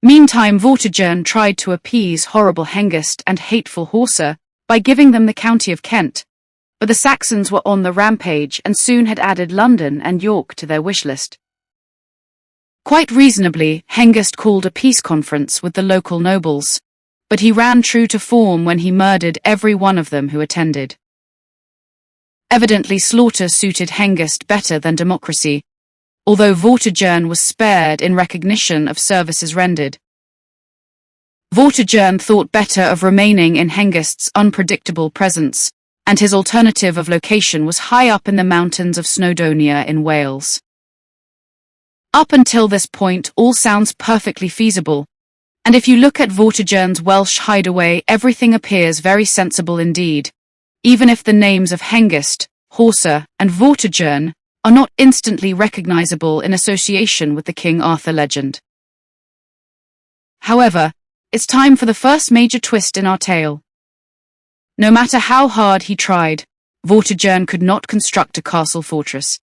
Meantime, Vortigern tried to appease horrible Hengist and hateful Horsa by giving them the county of Kent, but the Saxons were on the rampage and soon had added London and York to their wish list. Quite reasonably, Hengist called a peace conference with the local nobles, but he ran true to form when he murdered every one of them who attended. Evidently, slaughter suited Hengist better than democracy, although Vortigern was spared in recognition of services rendered. Vortigern thought better of remaining in Hengist's unpredictable presence, and his alternative of location was high up in the mountains of Snowdonia in Wales. Up until this point, all sounds perfectly feasible, and if you look at Vortigern's Welsh hideaway, everything appears very sensible indeed, even if the names of Hengist, Horsa, and Vortigern are not instantly recognizable in association with the King Arthur legend. However, it's time for the first major twist in our tale. No matter how hard he tried, Vortigern could not construct a castle fortress.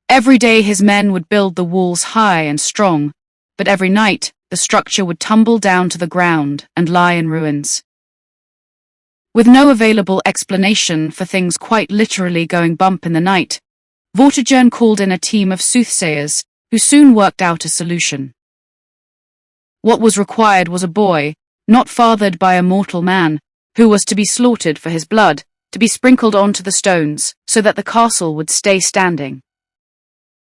Every day his men would build the walls high and strong, but every night the structure would tumble down to the ground and lie in ruins. With no available explanation for things quite literally going bump in the night, Vortigern called in a team of soothsayers, who soon worked out a solution. What was required was a boy, not fathered by a mortal man, who was to be slaughtered for his blood, to be sprinkled onto the stones, so that the castle would stay standing.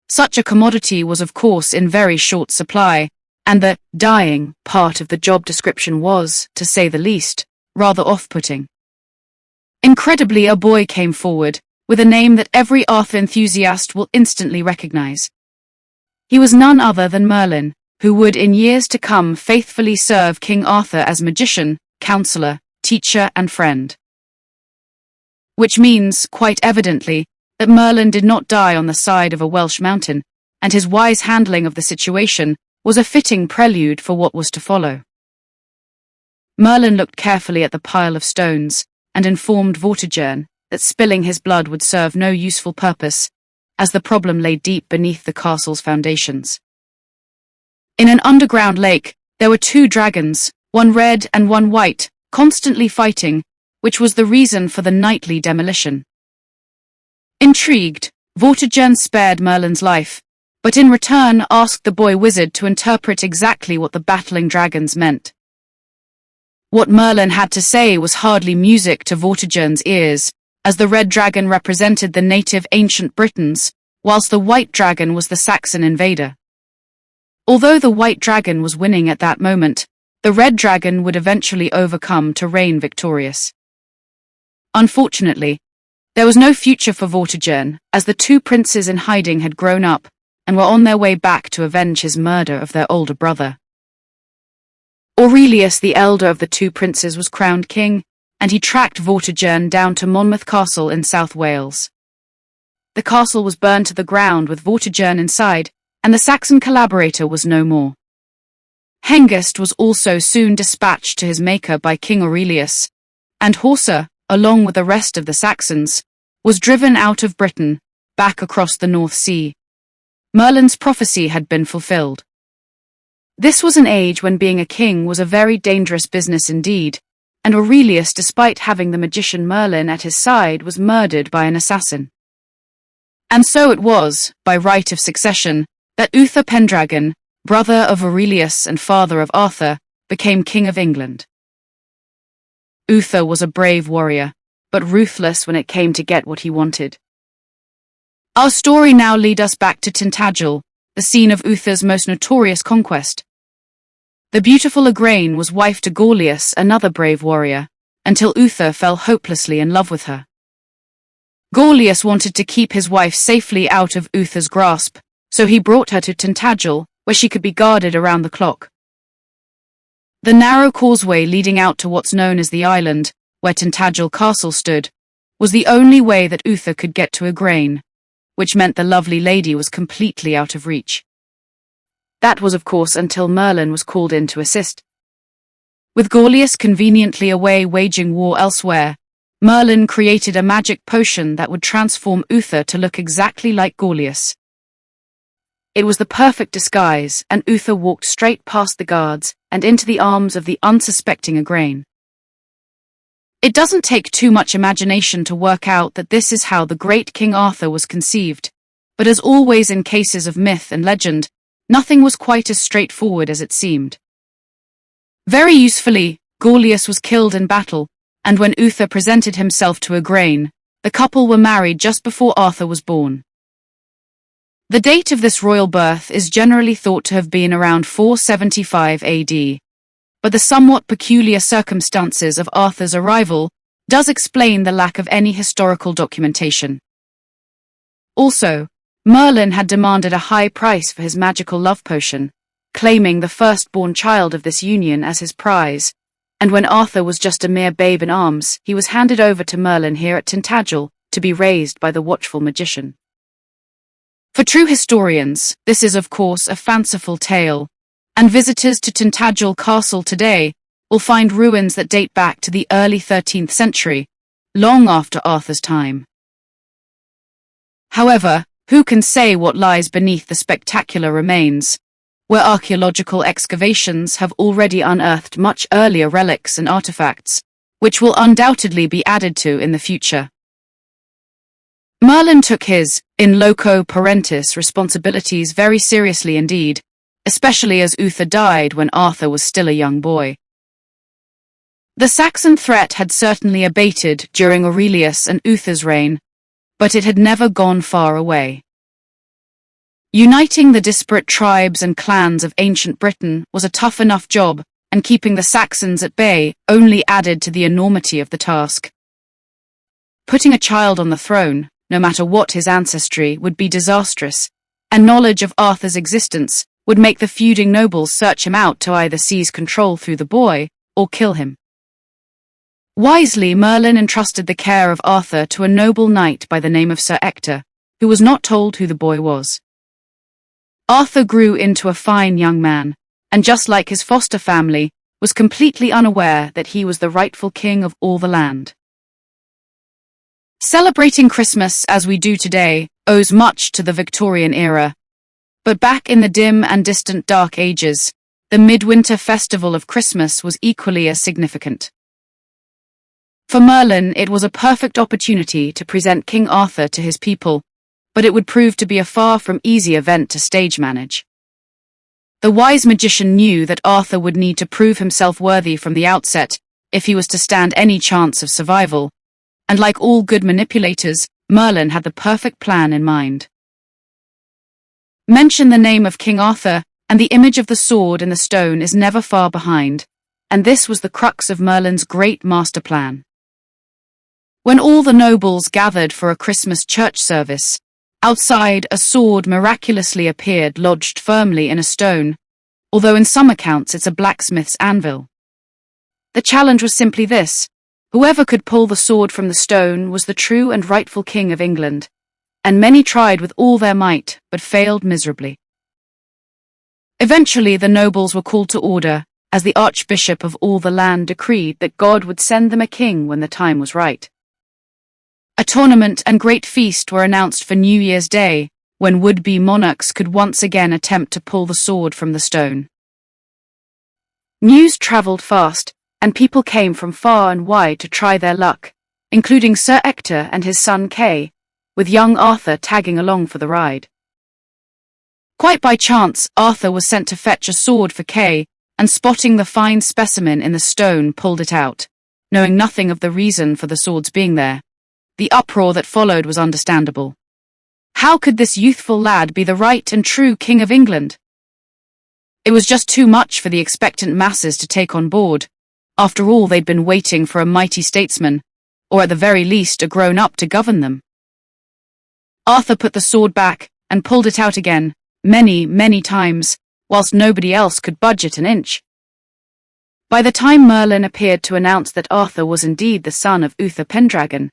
Such a commodity was of course in very short supply, and the dying part of the job description was, to say the least, rather off-putting. Incredibly, a boy came forward, with a name that every Arthur enthusiast will instantly recognize. He was none other than Merlin, who would in years to come faithfully serve King Arthur as magician, counselor, teacher and friend. Which means, quite evidently, that Merlin did not die on the side of a Welsh mountain, and his wise handling of the situation was a fitting prelude for what was to follow. Merlin looked carefully at the pile of stones and informed Vortigern that spilling his blood would serve no useful purpose, as the problem lay deep beneath the castle's foundations. In an underground lake, there were two dragons, one red and one white, constantly fighting, which was the reason for the nightly demolition. Intrigued, Vortigern spared Merlin's life, but in return asked the boy wizard to interpret exactly what the battling dragons meant. What Merlin had to say was hardly music to Vortigern's ears, as the red dragon represented the native Ancient Britons, whilst the white dragon was the Saxon invader. Although the white dragon was winning at that moment, the red dragon would eventually overcome to reign victorious. Unfortunately, there was no future for Vortigern, as the two princes in hiding had grown up and were on their way back to avenge his murder of their older brother. Aurelius, the elder of the two princes, was crowned king, and he tracked Vortigern down to Monmouth Castle in South Wales. The castle was burned to the ground with Vortigern inside, and the Saxon collaborator was no more. Hengist was also soon dispatched to his maker by King Aurelius, and Horsa, along with the rest of the Saxons, was driven out of Britain, back across the North Sea. Merlin's prophecy had been fulfilled. This was an age when being a king was a very dangerous business indeed, and Aurelius, despite having the magician Merlin at his side, was murdered by an assassin. And so it was, by right of succession, that Uther Pendragon, brother of Aurelius and father of Arthur, became King of England. Uther was a brave warrior, but ruthless when it came to get what he wanted. Our story now leads us back to Tintagel, the scene of Uther's most notorious conquest. The beautiful Igraine was wife to Gorlias, another brave warrior, until Uther fell hopelessly in love with her. Gorlias wanted to keep his wife safely out of Uther's grasp, so he brought her to Tintagel, where she could be guarded around the clock. The narrow causeway leading out to what's known as the island, where Tintagel Castle stood, was the only way that Uther could get to Igraine, which meant the lovely lady was completely out of reach. That was, of course, until Merlin was called in to assist. With Gorlias conveniently away waging war elsewhere, Merlin created a magic potion that would transform Uther to look exactly like Gorlias. It was the perfect disguise, and Uther walked straight past the guards and into the arms of the unsuspecting Igraine. It doesn't take too much imagination to work out that this is how the great King Arthur was conceived, but as always in cases of myth and legend, nothing was quite as straightforward as it seemed. Very usefully, Gorlias was killed in battle, and when Uther presented himself to Igraine, the couple were married just before Arthur was born. The date of this royal birth is generally thought to have been around 475 AD, but the somewhat peculiar circumstances of Arthur's arrival does explain the lack of any historical documentation. Also, Merlin had demanded a high price for his magical love potion, claiming the firstborn child of this union as his prize, and when Arthur was just a mere babe in arms, he was handed over to Merlin here at Tintagel to be raised by the watchful magician. For true historians, this is of course a fanciful tale, and visitors to Tintagel Castle today will find ruins that date back to the early 13th century, long after Arthur's time. However, who can say what lies beneath the spectacular remains, where archaeological excavations have already unearthed much earlier relics and artifacts, which will undoubtedly be added to in the future. Merlin took his, in loco parentis, responsibilities very seriously indeed, especially as Uther died when Arthur was still a young boy. The Saxon threat had certainly abated during Aurelius and Uther's reign, but it had never gone far away. Uniting the disparate tribes and clans of ancient Britain was a tough enough job, and keeping the Saxons at bay only added to the enormity of the task. Putting a child on the throne, no matter what his ancestry, would be disastrous, and knowledge of Arthur's existence would make the feuding nobles search him out to either seize control through the boy or kill him. Wisely, Merlin entrusted the care of Arthur to a noble knight by the name of Sir Ector, who was not told who the boy was. Arthur grew into a fine young man, and just like his foster family, was completely unaware that he was the rightful king of all the land. Celebrating Christmas as we do today owes much to the Victorian era, but back in the dim and distant Dark Ages, the midwinter festival of Christmas was equally as significant. For Merlin, it was a perfect opportunity to present King Arthur to his people, but it would prove to be a far from easy event to stage manage. The wise magician knew that Arthur would need to prove himself worthy from the outset if he was to stand any chance of survival, and like all good manipulators, Merlin had the perfect plan in mind. Mention the name of King Arthur, and the image of the sword in the stone is never far behind, and this was the crux of Merlin's great master plan. When all the nobles gathered for a Christmas church service, outside a sword miraculously appeared lodged firmly in a stone, although in some accounts it's a blacksmith's anvil. The challenge was simply this: whoever could pull the sword from the stone was the true and rightful king of England, and many tried with all their might, but failed miserably. Eventually the nobles were called to order, as the Archbishop of all the land decreed that God would send them a king when the time was right. A tournament and great feast were announced for New Year's Day, when would-be monarchs could once again attempt to pull the sword from the stone. News travelled fast, and people came from far and wide to try their luck, including Sir Ector and his son Kay, with young Arthur tagging along for the ride. Quite by chance, Arthur was sent to fetch a sword for Kay, and spotting the fine specimen in the stone pulled it out, knowing nothing of the reason for the sword's being there. The uproar that followed was understandable. How could this youthful lad be the right and true King of England? It was just too much for the expectant masses to take on board. After all, they'd been waiting for a mighty statesman, or at the very least a grown-up to govern them. Arthur put the sword back and pulled it out again, many times, whilst nobody else could budge it an inch. By the time Merlin appeared to announce that Arthur was indeed the son of Uther Pendragon,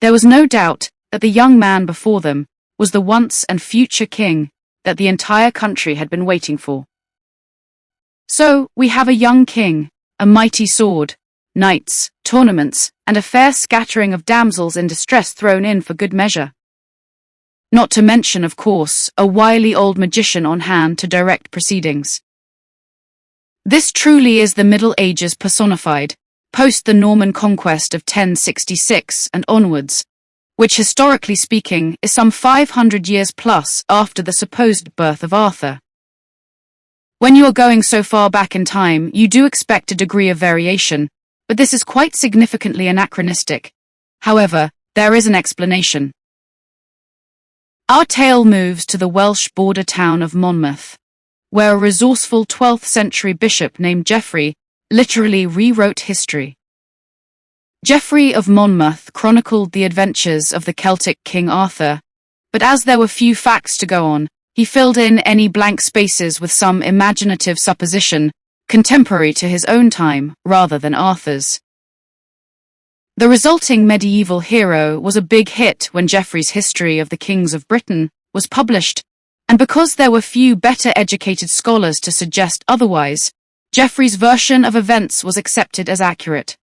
there was no doubt that the young man before them was the once and future king that the entire country had been waiting for. So, we have a young king, a mighty sword, knights, tournaments, and a fair scattering of damsels in distress thrown in for good measure. Not to mention, of course, a wily old magician on hand to direct proceedings. This truly is the Middle Ages personified, post the Norman conquest of 1066 and onwards, which historically speaking is some 500 years plus after the supposed birth of Arthur. When you are going so far back in time, you do expect a degree of variation, but this is quite significantly anachronistic. However, there is an explanation. Our tale moves to the Welsh border town of Monmouth, where a resourceful 12th century bishop named Geoffrey literally rewrote history. Geoffrey of Monmouth chronicled the adventures of the Celtic King Arthur, but as there were few facts to go on, he filled in any blank spaces with some imaginative supposition, contemporary to his own time rather than Arthur's. The resulting medieval hero was a big hit when Geoffrey's History of the Kings of Britain was published, and because there were few better educated scholars to suggest otherwise, Geoffrey's version of events was accepted as accurate.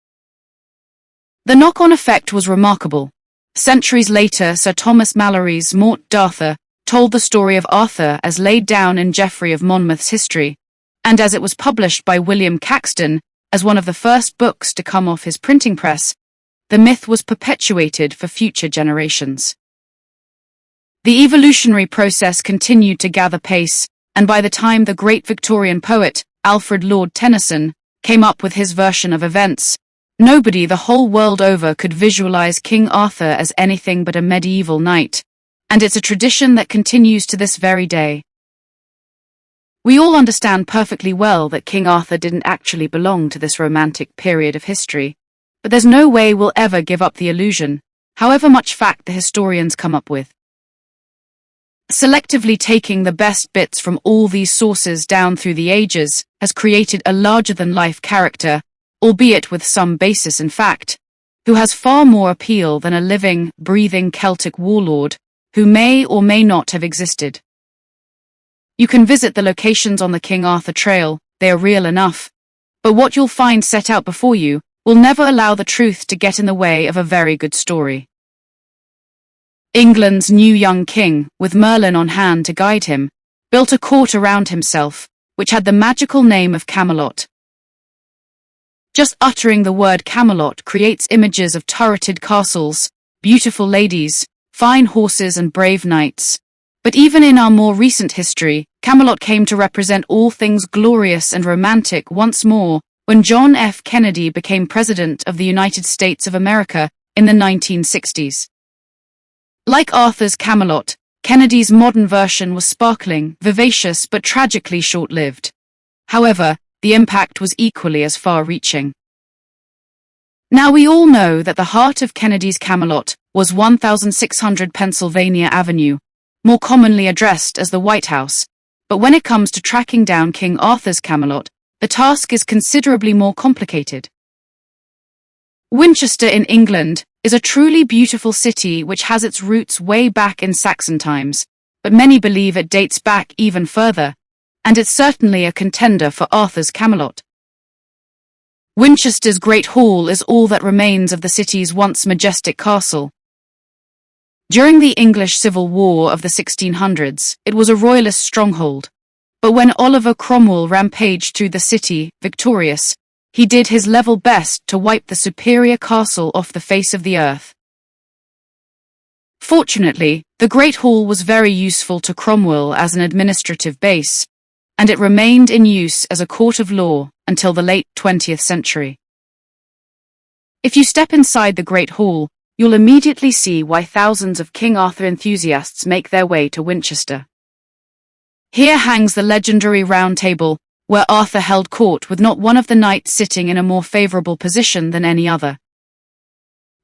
The knock-on effect was remarkable. Centuries later, Sir Thomas Malory's Morte d'Arthur told the story of Arthur as laid down in Geoffrey of Monmouth's history, and as it was published by William Caxton as one of the first books to come off his printing press, the myth was perpetuated for future generations. The evolutionary process continued to gather pace, and by the time the great Victorian poet, Alfred Lord Tennyson, came up with his version of events, nobody the whole world over could visualize King Arthur as anything but a medieval knight, and it's a tradition that continues to this very day. We all understand perfectly well that King Arthur didn't actually belong to this romantic period of history, but there's no way we'll ever give up the illusion, however much fact the historians come up with. Selectively taking the best bits from all these sources down through the ages has created a larger-than-life character, albeit with some basis in fact, who has far more appeal than a living, breathing Celtic warlord who may or may not have existed. You can visit the locations on the King Arthur Trail, they are real enough, but what you'll find set out before you will never allow the truth to get in the way of a very good story. England's new young king, with Merlin on hand to guide him, built a court around himself, which had the magical name of Camelot. Just uttering the word Camelot creates images of turreted castles, beautiful ladies, fine horses and brave knights. But even in our more recent history, Camelot came to represent all things glorious and romantic once more when John F. Kennedy became President of the United States of America in the 1960s. Like Arthur's Camelot, Kennedy's modern version was sparkling, vivacious, but tragically short-lived. However, the impact was equally as far-reaching. Now we all know that the heart of Kennedy's Camelot was 1600 Pennsylvania Avenue, more commonly addressed as the White House, but when it comes to tracking down King Arthur's Camelot, the task is considerably more complicated. Winchester in England is a truly beautiful city which has its roots way back in Saxon times, but many believe it dates back even further, and it's certainly a contender for Arthur's Camelot. Winchester's Great Hall is all that remains of the city's once majestic castle. During the English Civil War of the 1600s, it was a royalist stronghold, but when Oliver Cromwell rampaged through the city, victorious, he did his level best to wipe the superior castle off the face of the earth. Fortunately, the Great Hall was very useful to Cromwell as an administrative base, and it remained in use as a court of law until the late 20th century. If you step inside the Great Hall, you'll immediately see why thousands of King Arthur enthusiasts make their way to Winchester. Here hangs the legendary Round Table, where Arthur held court with not one of the knights sitting in a more favorable position than any other.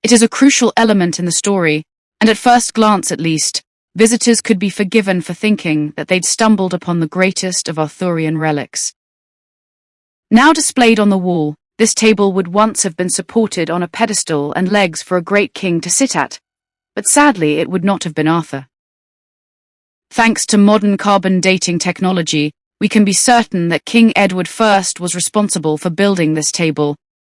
It is a crucial element in the story, and at first glance at least, visitors could be forgiven for thinking that they'd stumbled upon the greatest of Arthurian relics. Now displayed on the wall, this table would once have been supported on a pedestal and legs for a great king to sit at, but sadly it would not have been Arthur. Thanks to modern carbon dating technology, we can be certain that King Edward I was responsible for building this table,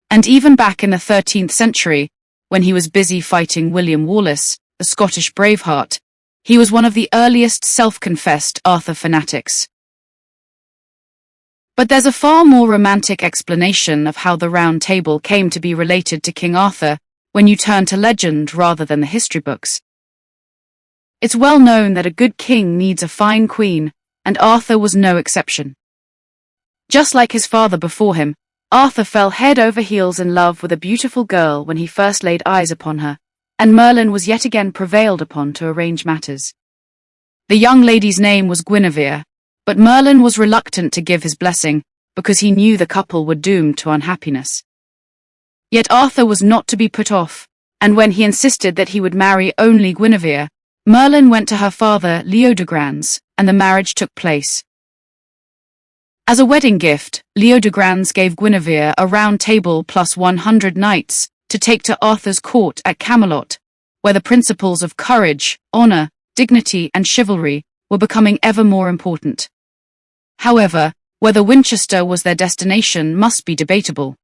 and even back in the 13th century, when he was busy fighting William Wallace, the Scottish Braveheart, he was one of the earliest self-confessed Arthur fanatics. But there's a far more romantic explanation of how the Round Table came to be related to King Arthur when you turn to legend rather than the history books. It's well known that a good king needs a fine queen, and Arthur was no exception. Just like his father before him, Arthur fell head over heels in love with a beautiful girl when he first laid eyes upon her, and Merlin was yet again prevailed upon to arrange matters. The young lady's name was Guinevere, but Merlin was reluctant to give his blessing because he knew the couple were doomed to unhappiness. Yet Arthur was not to be put off, and when he insisted that he would marry only Guinevere, Merlin went to her father Leodegrance, and the marriage took place. As a wedding gift, Leodegrance gave Guinevere a round table plus 100 knights to take to Arthur's court at Camelot, where the principles of courage, honor, dignity, and chivalry were becoming ever more important. However, whether Winchester was their destination must be debatable.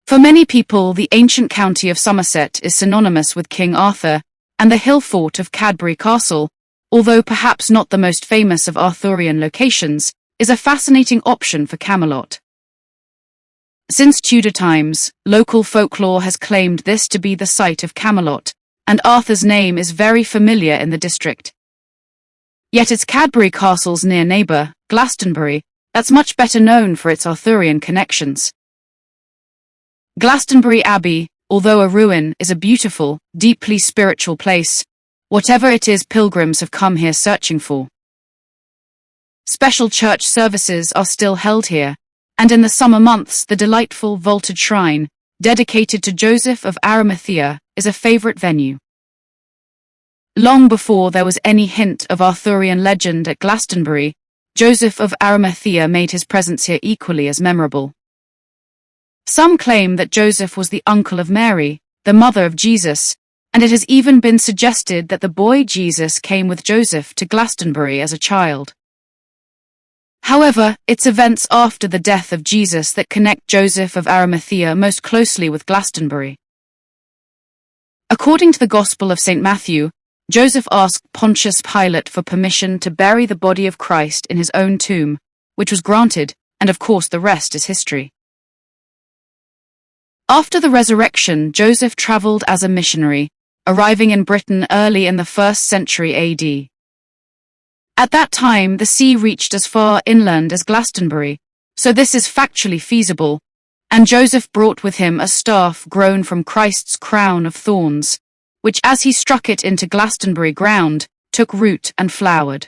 For many people, the ancient county of Somerset is synonymous with King Arthur, and the hill fort of Cadbury Castle, although perhaps not the most famous of Arthurian locations, is a fascinating option for Camelot. Since Tudor times, local folklore has claimed this to be the site of Camelot, and Arthur's name is very familiar in the district. Yet it's Cadbury Castle's near neighbour, Glastonbury, that's much better known for its Arthurian connections. Glastonbury Abbey, although a ruin, is a beautiful, deeply spiritual place, whatever it is pilgrims have come here searching for. Special church services are still held here, and in the summer months the delightful vaulted shrine, dedicated to Joseph of Arimathea, is a favourite venue. Long before there was any hint of Arthurian legend at Glastonbury, Joseph of Arimathea made his presence here equally as memorable. Some claim that Joseph was the uncle of Mary, the mother of Jesus, and it has even been suggested that the boy Jesus came with Joseph to Glastonbury as a child. However, it's events after the death of Jesus that connect Joseph of Arimathea most closely with Glastonbury. According to the Gospel of St. Matthew, Joseph asked Pontius Pilate for permission to bury the body of Christ in his own tomb, which was granted, and of course the rest is history. After the resurrection, Joseph travelled as a missionary, arriving in Britain early in the 1st century AD. At that time, the sea reached as far inland as Glastonbury, so this is factually feasible, and Joseph brought with him a staff grown from Christ's crown of thorns, which as he struck it into Glastonbury ground, took root and flowered.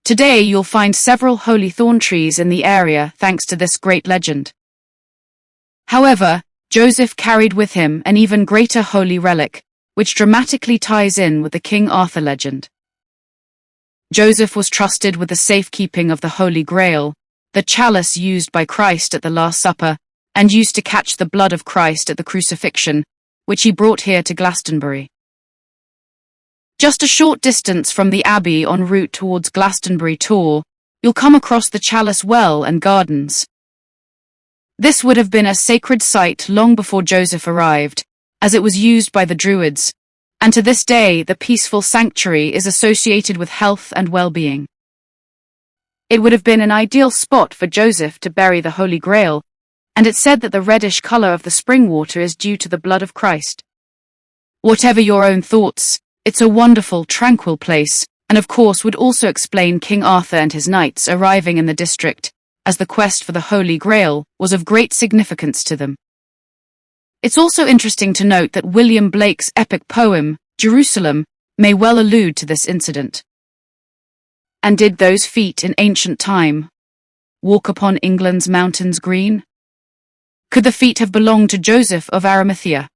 Today you'll find several holy thorn trees in the area thanks to this great legend. However, Joseph carried with him an even greater holy relic, which dramatically ties in with the King Arthur legend. Joseph was trusted with the safekeeping of the Holy Grail, the chalice used by Christ at the Last Supper, and used to catch the blood of Christ at the crucifixion, which he brought here to Glastonbury. Just a short distance from the abbey en route towards Glastonbury Tor, you'll come across the Chalice Well and Gardens. This would have been a sacred site long before Joseph arrived, as it was used by the Druids, and to this day the peaceful sanctuary is associated with health and well-being. It would have been an ideal spot for Joseph to bury the Holy Grail, and it's said that the reddish color of the spring water is due to the blood of Christ. Whatever your own thoughts, it's a wonderful, tranquil place, and of course would also explain King Arthur and his knights arriving in the district, as the quest for the Holy Grail was of great significance to them. It's also interesting to note that William Blake's epic poem, Jerusalem, may well allude to this incident. And did those feet in ancient time walk upon England's mountains green? Could the feet have belonged to Joseph of Arimathea?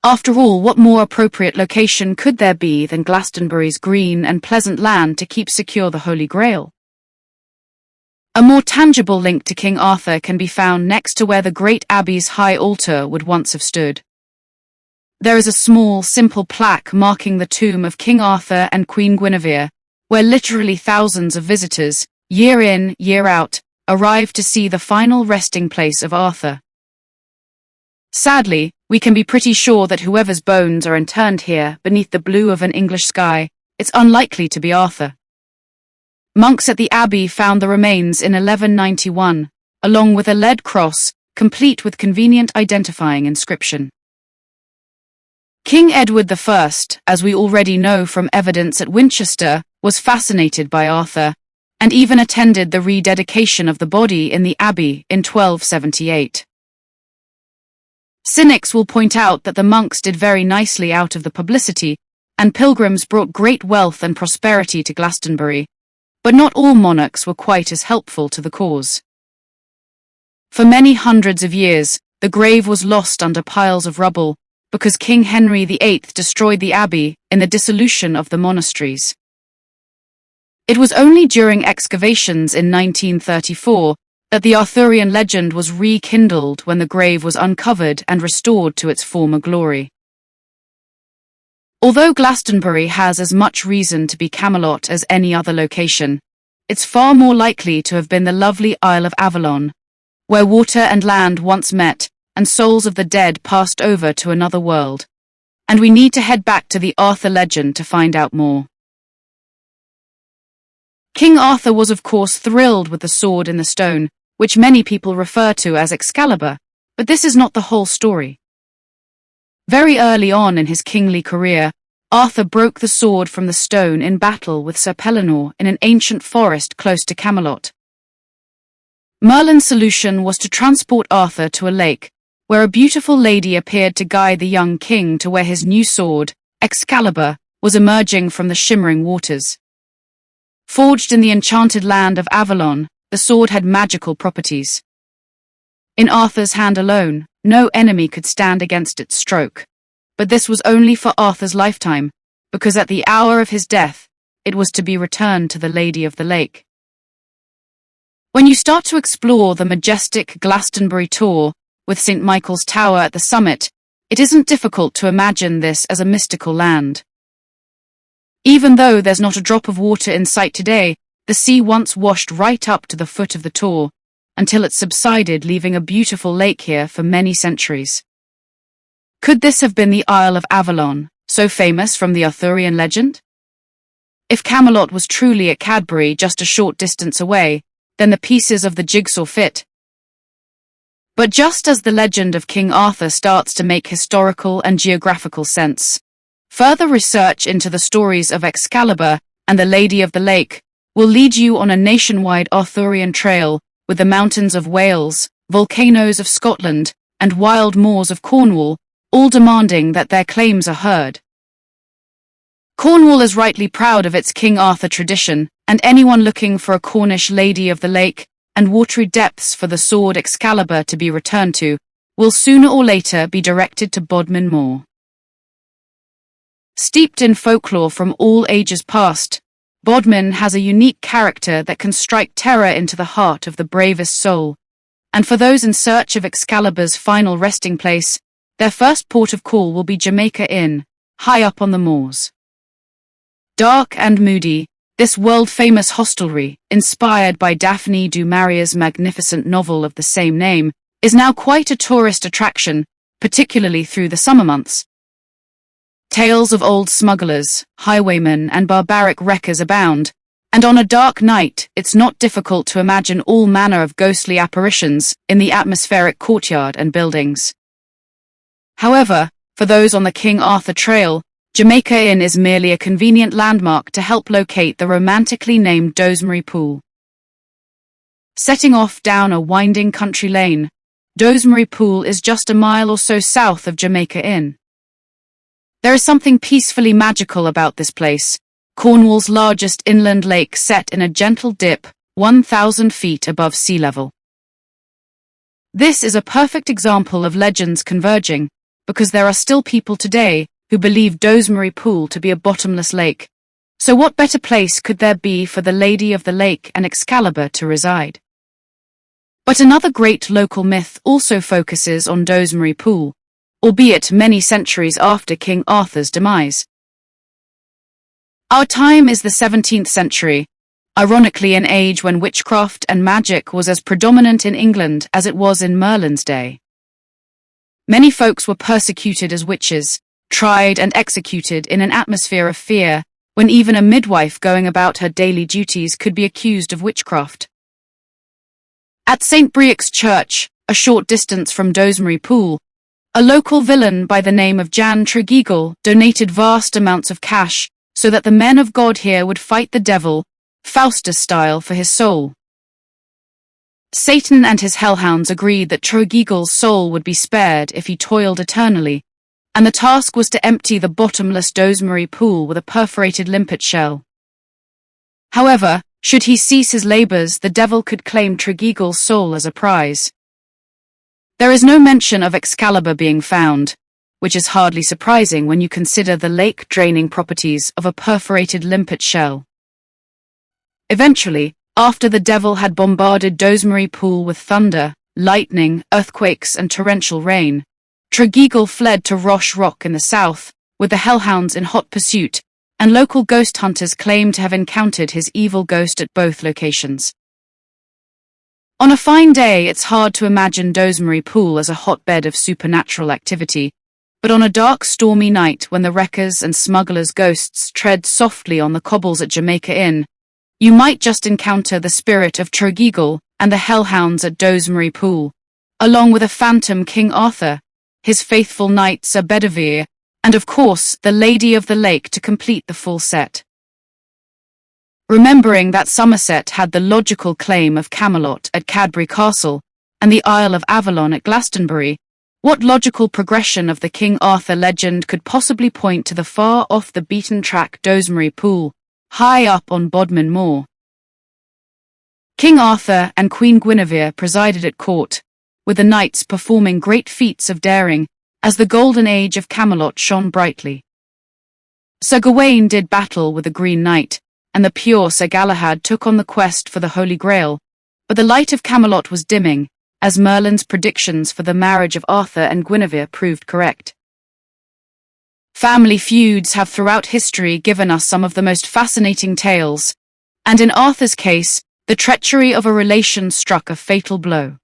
After all, what more appropriate location could there be than Glastonbury's green and pleasant land to keep secure the Holy Grail? A more tangible link to King Arthur can be found next to where the great abbey's high altar would once have stood. There is a small, simple plaque marking the tomb of King Arthur and Queen Guinevere, where literally thousands of visitors, year in, year out, arrive to see the final resting place of Arthur. Sadly, we can be pretty sure that whoever's bones are interned here beneath the blue of an English sky, it's unlikely to be Arthur. Monks at the abbey found the remains in 1191, along with a lead cross, complete with convenient identifying inscription. King Edward I, as we already know from evidence at Winchester, was fascinated by Arthur, and even attended the rededication of the body in the abbey in 1278. Cynics will point out that the monks did very nicely out of the publicity, and pilgrims brought great wealth and prosperity to Glastonbury, but not all monarchs were quite as helpful to the cause. For many hundreds of years, the grave was lost under piles of rubble, because King Henry VIII destroyed the abbey in the dissolution of the monasteries. It was only during excavations in 1934 that the Arthurian legend was rekindled when the grave was uncovered and restored to its former glory. Although Glastonbury has as much reason to be Camelot as any other location, it's far more likely to have been the lovely Isle of Avalon, where water and land once met and souls of the dead passed over to another world. And we need to head back to the Arthur legend to find out more. King Arthur was of course thrilled with the sword in the stone, which many people refer to as Excalibur, but this is not the whole story. Very early on in his kingly career, Arthur broke the sword from the stone in battle with Sir Pellinore in an ancient forest close to Camelot. Merlin's solution was to transport Arthur to a lake, where a beautiful lady appeared to guide the young king to where his new sword, Excalibur, was emerging from the shimmering waters. Forged in the enchanted land of Avalon, the sword had magical properties. In Arthur's hand alone, no enemy could stand against its stroke. But this was only for Arthur's lifetime, because at the hour of his death, it was to be returned to the Lady of the Lake. When you start to explore the majestic Glastonbury Tor, with St. Michael's Tower at the summit, it isn't difficult to imagine this as a mystical land. Even though there's not a drop of water in sight today, the sea once washed right up to the foot of the Tor, until it subsided, leaving a beautiful lake here for many centuries. Could this have been the Isle of Avalon, so famous from the Arthurian legend? If Camelot was truly at Cadbury, just a short distance away, then the pieces of the jigsaw fit. But just as the legend of King Arthur starts to make historical and geographical sense, further research into the stories of Excalibur and the Lady of the Lake will lead you on a nationwide Arthurian trail with the mountains of Wales, volcanoes of Scotland, and wild moors of Cornwall, all demanding that their claims are heard. Cornwall is rightly proud of its King Arthur tradition, and anyone looking for a Cornish Lady of the Lake and watery depths for the sword Excalibur to be returned to will sooner or later be directed to Bodmin Moor. Steeped in folklore from all ages past, Bodmin has a unique character that can strike terror into the heart of the bravest soul, and for those in search of Excalibur's final resting place, their first port of call will be Jamaica Inn, high up on the moors. Dark and moody, this world-famous hostelry, inspired by Daphne du Maurier's magnificent novel of the same name, is now quite a tourist attraction, particularly through the summer months. Tales of old smugglers, highwaymen, and barbaric wreckers abound, and on a dark night, it's not difficult to imagine all manner of ghostly apparitions in the atmospheric courtyard and buildings. However, for those on the King Arthur Trail, Jamaica Inn is merely a convenient landmark to help locate the romantically named Dosemary Pool. Setting off down a winding country lane, Dosemary Pool is just a mile or so south of Jamaica Inn. There is something peacefully magical about this place, Cornwall's largest inland lake set in a gentle dip, 1,000 feet above sea level. This is a perfect example of legends converging, because there are still people today who believe Dosemary Pool to be a bottomless lake. So what better place could there be for the Lady of the Lake and Excalibur to reside? But another great local myth also focuses on Dosemary Pool, albeit many centuries after King Arthur's demise. Our time is the 17th century, ironically an age when witchcraft and magic was as predominant in England as it was in Merlin's day. Many folks were persecuted as witches, tried and executed in an atmosphere of fear, when even a midwife going about her daily duties could be accused of witchcraft. At St. Briac's Church, a short distance from Dosemary Pool, a local villain by the name of Jan Tregeagle donated vast amounts of cash so that the men of God here would fight the devil, Faustus style, for his soul. Satan and his hellhounds agreed that Tregeagle's soul would be spared if he toiled eternally, and the task was to empty the bottomless Dosemary Pool with a perforated limpet shell. However, should he cease his labors, the devil could claim Tregeagle's soul as a prize. There is no mention of Excalibur being found, which is hardly surprising when you consider the lake-draining properties of a perforated limpet shell. Eventually, after the devil had bombarded Dosemary Pool with thunder, lightning, earthquakes, and torrential rain, Tregeagle fled to Roche Rock in the south, with the hellhounds in hot pursuit, and local ghost hunters claim to have encountered his evil ghost at both locations. On a fine day, it's hard to imagine Dosemary Pool as a hotbed of supernatural activity, but on a dark, stormy night when the wreckers' and smugglers' ghosts tread softly on the cobbles at Jamaica Inn, you might just encounter the spirit of Tregeagle and the hellhounds at Dosemary Pool, along with a phantom King Arthur, his faithful knights Sir Bedivere, and of course the Lady of the Lake to complete the full set. Remembering that Somerset had the logical claim of Camelot at Cadbury Castle and the Isle of Avalon at Glastonbury, what logical progression of the King Arthur legend could possibly point to the far off the beaten track Dosemary Pool, high up on Bodmin Moor? King Arthur and Queen Guinevere presided at court, with the knights performing great feats of daring as the golden age of Camelot shone brightly. Sir Gawain did battle with the Green Knight, and the pure Sir Galahad took on the quest for the Holy Grail, but the light of Camelot was dimming, as Merlin's predictions for the marriage of Arthur and Guinevere proved correct. Family feuds have throughout history given us some of the most fascinating tales, and in Arthur's case, the treachery of a relation struck a fatal blow.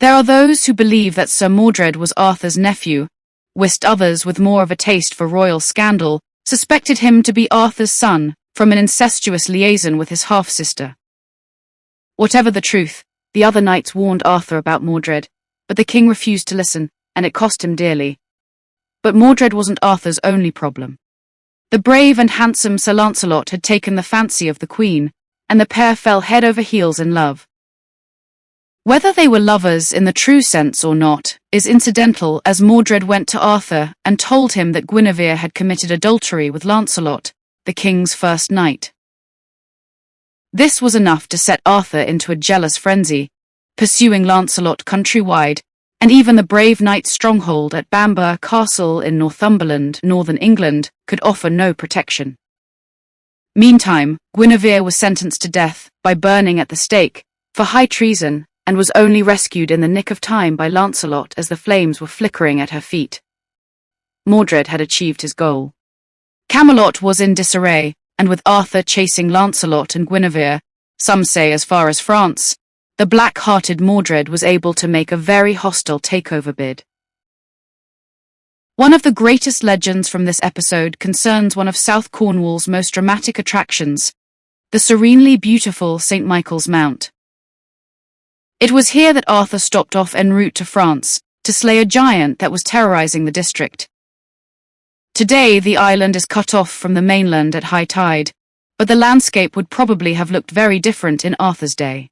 There are those who believe that Sir Mordred was Arthur's nephew, whilst others with more of a taste for royal scandal suspected him to be Arthur's son from an incestuous liaison with his half-sister. Whatever the truth, the other knights warned Arthur about Mordred, but the king refused to listen, and it cost him dearly. But Mordred wasn't Arthur's only problem. The brave and handsome Sir Lancelot had taken the fancy of the queen, and the pair fell head over heels in love. Whether they were lovers in the true sense or not is incidental, as Mordred went to Arthur and told him that Guinevere had committed adultery with Lancelot, the king's first knight. This was enough to set Arthur into a jealous frenzy, pursuing Lancelot countrywide, and even the brave knight's stronghold at Bamburgh Castle in Northumberland, northern England, could offer no protection. Meantime, Guinevere was sentenced to death by burning at the stake for high treason, and was only rescued in the nick of time by Lancelot as the flames were flickering at her feet. Mordred had achieved his goal. Camelot was in disarray, and with Arthur chasing Lancelot and Guinevere, some say as far as France, the black-hearted Mordred was able to make a very hostile takeover bid. One of the greatest legends from this episode concerns one of South Cornwall's most dramatic attractions, the serenely beautiful St. Michael's Mount. It was here that Arthur stopped off en route to France to slay a giant that was terrorizing the district. Today, the island is cut off from the mainland at high tide, but the landscape would probably have looked very different in Arthur's day.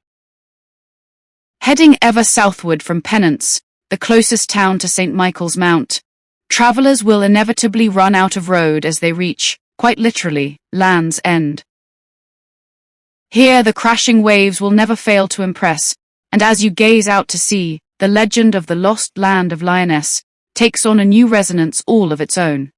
Heading ever southward from Pennants, the closest town to St. Michael's Mount, travelers will inevitably run out of road as they reach, quite literally, Land's End. Here, the crashing waves will never fail to impress, and as you gaze out to sea, the legend of the lost land of Lyonesse takes on a new resonance all of its own.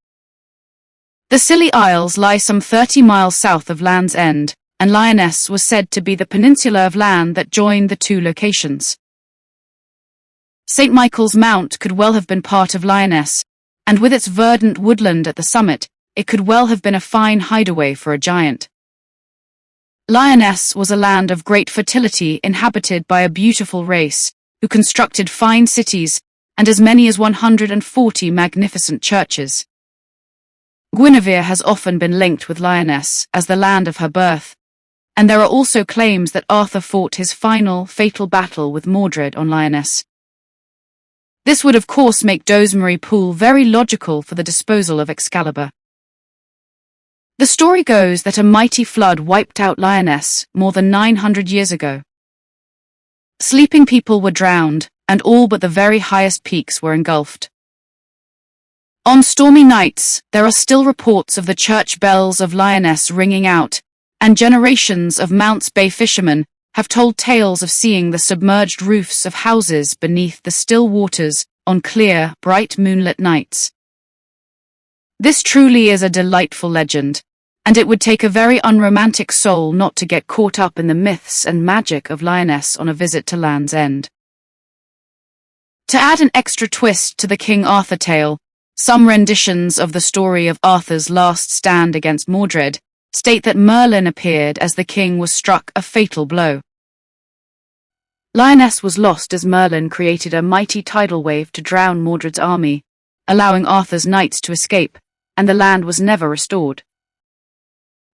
The Scilly Isles lie some 30 miles south of Land's End, and Lyonesse was said to be the peninsula of land that joined the two locations. St. Michael's Mount could well have been part of Lyonesse, and with its verdant woodland at the summit, it could well have been a fine hideaway for a giant. Lyonesse was a land of great fertility inhabited by a beautiful race, who constructed fine cities and as many as 140 magnificent churches. Guinevere has often been linked with Lyonesse as the land of her birth, and there are also claims that Arthur fought his final, fatal battle with Mordred on Lyonesse. This would of course make Dozemarie Pool very logical for the disposal of Excalibur. The story goes that a mighty flood wiped out Lyonesse more than 900 years ago. Sleeping people were drowned, and all but the very highest peaks were engulfed. On stormy nights, there are still reports of the church bells of Lyonesse ringing out, and generations of Mounts Bay fishermen have told tales of seeing the submerged roofs of houses beneath the still waters on clear, bright moonlit nights. This truly is a delightful legend, and it would take a very unromantic soul not to get caught up in the myths and magic of Lyonesse on a visit to Land's End. To add an extra twist to the King Arthur tale, some renditions of the story of Arthur's last stand against Mordred state that Merlin appeared as the king was struck a fatal blow. Lyonesse was lost as Merlin created a mighty tidal wave to drown Mordred's army, allowing Arthur's knights to escape, and the land was never restored.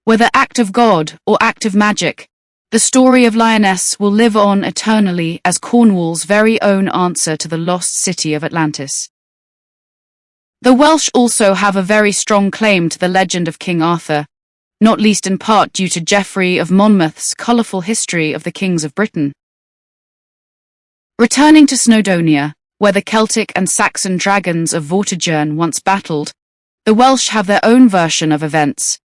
Whether act of God or act of magic, the story of Lyonesse will live on eternally as Cornwall's very own answer to the lost city of Atlantis. The Welsh also have a very strong claim to the legend of King Arthur, not least in part due to Geoffrey of Monmouth's colourful history of the kings of Britain. Returning to Snowdonia, where the Celtic and Saxon dragons of Vortigern once battled, the Welsh have their own version of events.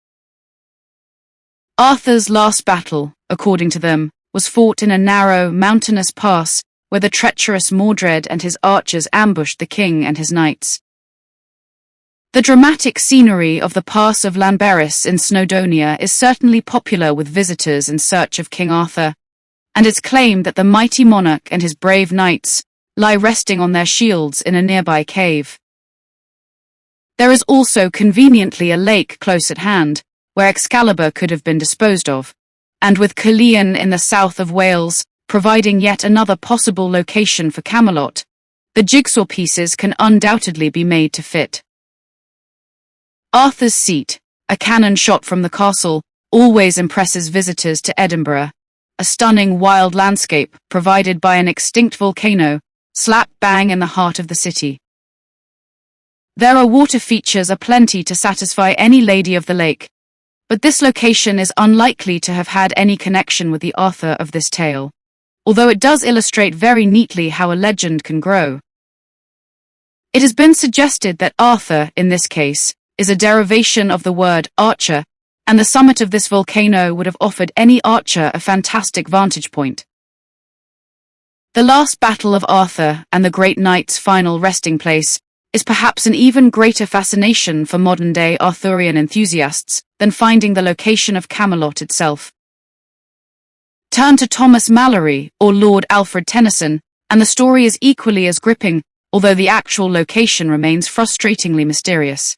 Arthur's last battle, according to them, was fought in a narrow, mountainous pass where the treacherous Mordred and his archers ambushed the king and his knights. The dramatic scenery of the Pass of Llanberis in Snowdonia is certainly popular with visitors in search of King Arthur, and it's claimed that the mighty monarch and his brave knights lie resting on their shields in a nearby cave. There is also conveniently a lake close at hand, where Excalibur could have been disposed of, and with Caerleon in the south of Wales providing yet another possible location for Camelot, the jigsaw pieces can undoubtedly be made to fit. Arthur's Seat, a cannon shot from the castle, always impresses visitors to Edinburgh, a stunning wild landscape provided by an extinct volcano, slap bang in the heart of the city. There are water features aplenty to satisfy any lady of the lake, but this location is unlikely to have had any connection with the author of this tale, although it does illustrate very neatly how a legend can grow. It has been suggested that Arthur, in this case, is a derivation of the word archer, and the summit of this volcano would have offered any archer a fantastic vantage point. The last battle of Arthur and the great knight's final resting place is perhaps an even greater fascination for modern-day Arthurian enthusiasts than finding the location of Camelot itself. Turn to Thomas Malory or Lord Alfred Tennyson, and the story is equally as gripping, although the actual location remains frustratingly mysterious.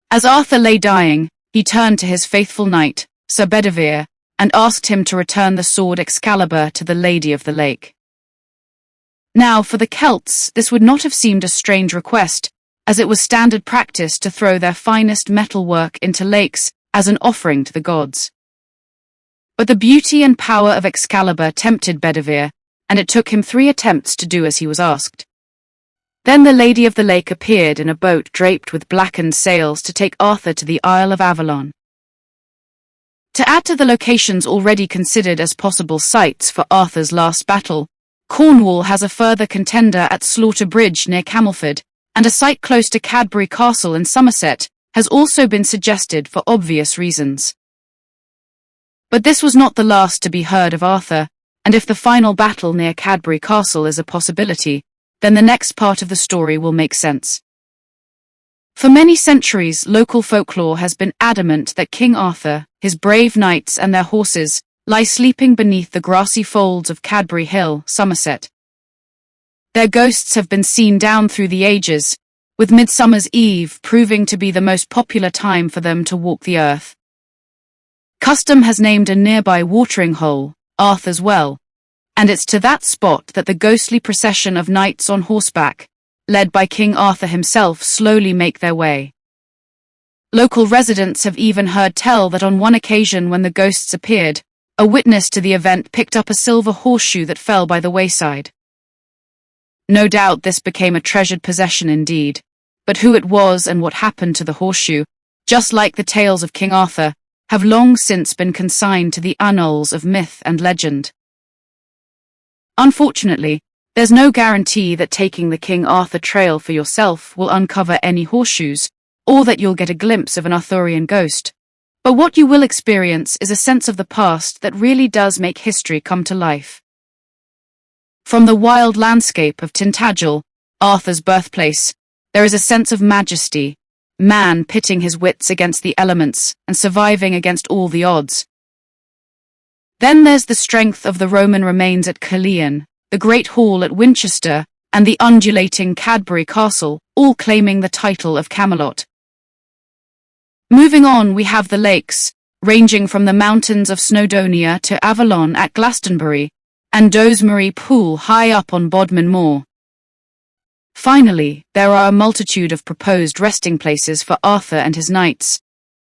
As Arthur lay dying, he turned to his faithful knight, Sir Bedivere, and asked him to return the sword Excalibur to the Lady of the Lake. Now, for the Celts, this would not have seemed a strange request, as it was standard practice to throw their finest metalwork into lakes as an offering to the gods. But the beauty and power of Excalibur tempted Bedivere, and it took him 3 attempts to do as he was asked. Then the Lady of the Lake appeared in a boat draped with blackened sails to take Arthur to the Isle of Avalon. To add to the locations already considered as possible sites for Arthur's last battle, Cornwall has a further contender at Slaughter Bridge near Camelford, and a site close to Cadbury Castle in Somerset has also been suggested for obvious reasons. But this was not the last to be heard of Arthur, and if the final battle near Cadbury Castle is a possibility, then the next part of the story will make sense. For many centuries, local folklore has been adamant that King Arthur, his brave knights and their horses, lie sleeping beneath the grassy folds of Cadbury Hill, Somerset. Their ghosts have been seen down through the ages, with Midsummer's Eve proving to be the most popular time for them to walk the earth. Custom has named a nearby watering hole, Arthur's Well, and it's to that spot that the ghostly procession of knights on horseback, led by King Arthur himself, slowly make their way. Local residents have even heard tell that on one occasion when the ghosts appeared, a witness to the event picked up a silver horseshoe that fell by the wayside. No doubt this became a treasured possession indeed, but who it was and what happened to the horseshoe, just like the tales of King Arthur, have long since been consigned to the annals of myth and legend. Unfortunately, there's no guarantee that taking the King Arthur trail for yourself will uncover any horseshoes, or that you'll get a glimpse of an Arthurian ghost. But what you will experience is a sense of the past that really does make history come to life. From the wild landscape of Tintagel, Arthur's birthplace, there is a sense of majesty, man pitting his wits against the elements and surviving against all the odds. Then there's the strength of the Roman remains at Caerleon, the Great Hall at Winchester, and the undulating Cadbury Castle, all claiming the title of Camelot. Moving on, we have the lakes, ranging from the mountains of Snowdonia to Avalon at Glastonbury, and Dozemarie Pool high up on Bodmin Moor. Finally, there are a multitude of proposed resting places for Arthur and his knights,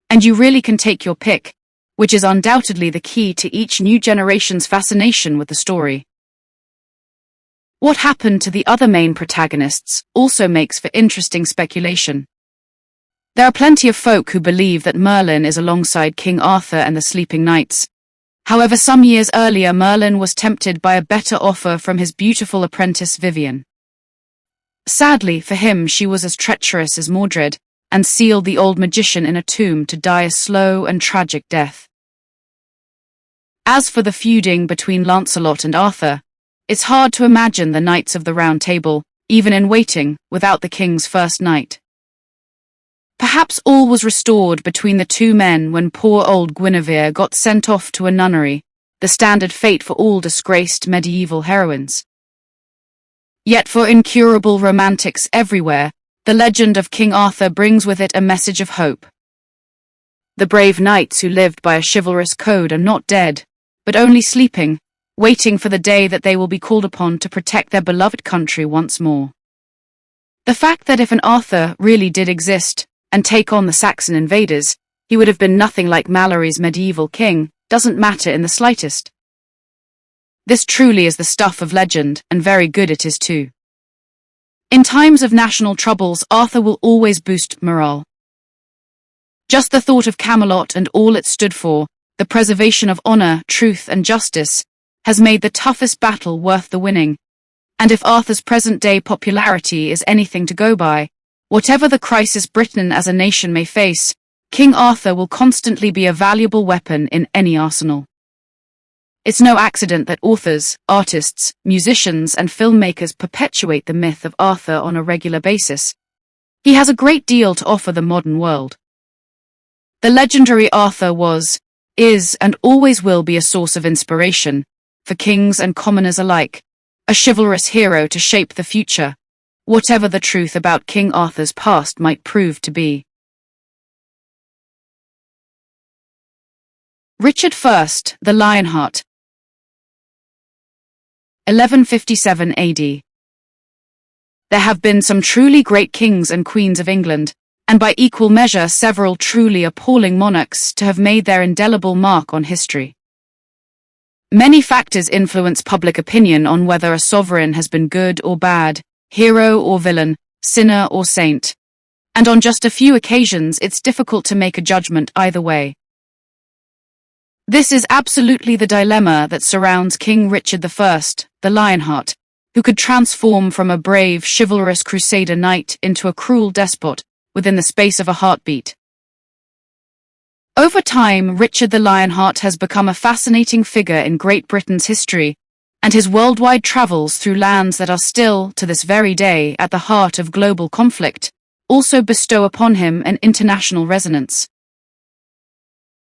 and you really can take your pick, which is undoubtedly the key to each new generation's fascination with the story. What happened to the other main protagonists also makes for interesting speculation. There are plenty of folk who believe that Merlin is alongside King Arthur and the sleeping knights. However, some years earlier Merlin was tempted by a better offer from his beautiful apprentice Vivian. Sadly for him, she was as treacherous as Mordred, and sealed the old magician in a tomb to die a slow and tragic death. As for the feuding between Lancelot and Arthur, it's hard to imagine the Knights of the Round Table, even in waiting, without the king's first knight. Perhaps all was restored between the two men when poor old Guinevere got sent off to a nunnery, the standard fate for all disgraced medieval heroines. Yet for incurable romantics everywhere, the legend of King Arthur brings with it a message of hope. The brave knights who lived by a chivalrous code are not dead, but only sleeping, waiting for the day that they will be called upon to protect their beloved country once more. The fact that if an Arthur really did exist and take on the Saxon invaders, he would have been nothing like Malory's medieval king, doesn't matter in the slightest. This truly is the stuff of legend, and very good it is too. In times of national troubles, Arthur will always boost morale. Just the thought of Camelot and all it stood for, the preservation of honor, truth, and justice, has made the toughest battle worth the winning. And if Arthur's present-day popularity is anything to go by, whatever the crisis Britain as a nation may face, King Arthur will constantly be a valuable weapon in any arsenal. It's no accident that authors, artists, musicians, and filmmakers perpetuate the myth of Arthur on a regular basis. He has a great deal to offer the modern world. The legendary Arthur was, is, and always will be a source of inspiration for kings and commoners alike, a chivalrous hero to shape the future, whatever the truth about King Arthur's past might prove to be. Richard I, the Lionheart, 1157 AD. There have been some truly great kings and queens of England, and by equal measure several truly appalling monarchs to have made their indelible mark on history. Many factors influence public opinion on whether a sovereign has been good or bad, hero or villain, sinner or saint, and on just a few occasions it's difficult to make a judgment either way. This is absolutely the dilemma that surrounds King Richard I, the Lionheart, who could transform from a brave, chivalrous crusader knight into a cruel despot within the space of a heartbeat. Over time, Richard the Lionheart has become a fascinating figure in Great Britain's history, and his worldwide travels through lands that are still, to this very day, at the heart of global conflict, also bestow upon him an international resonance.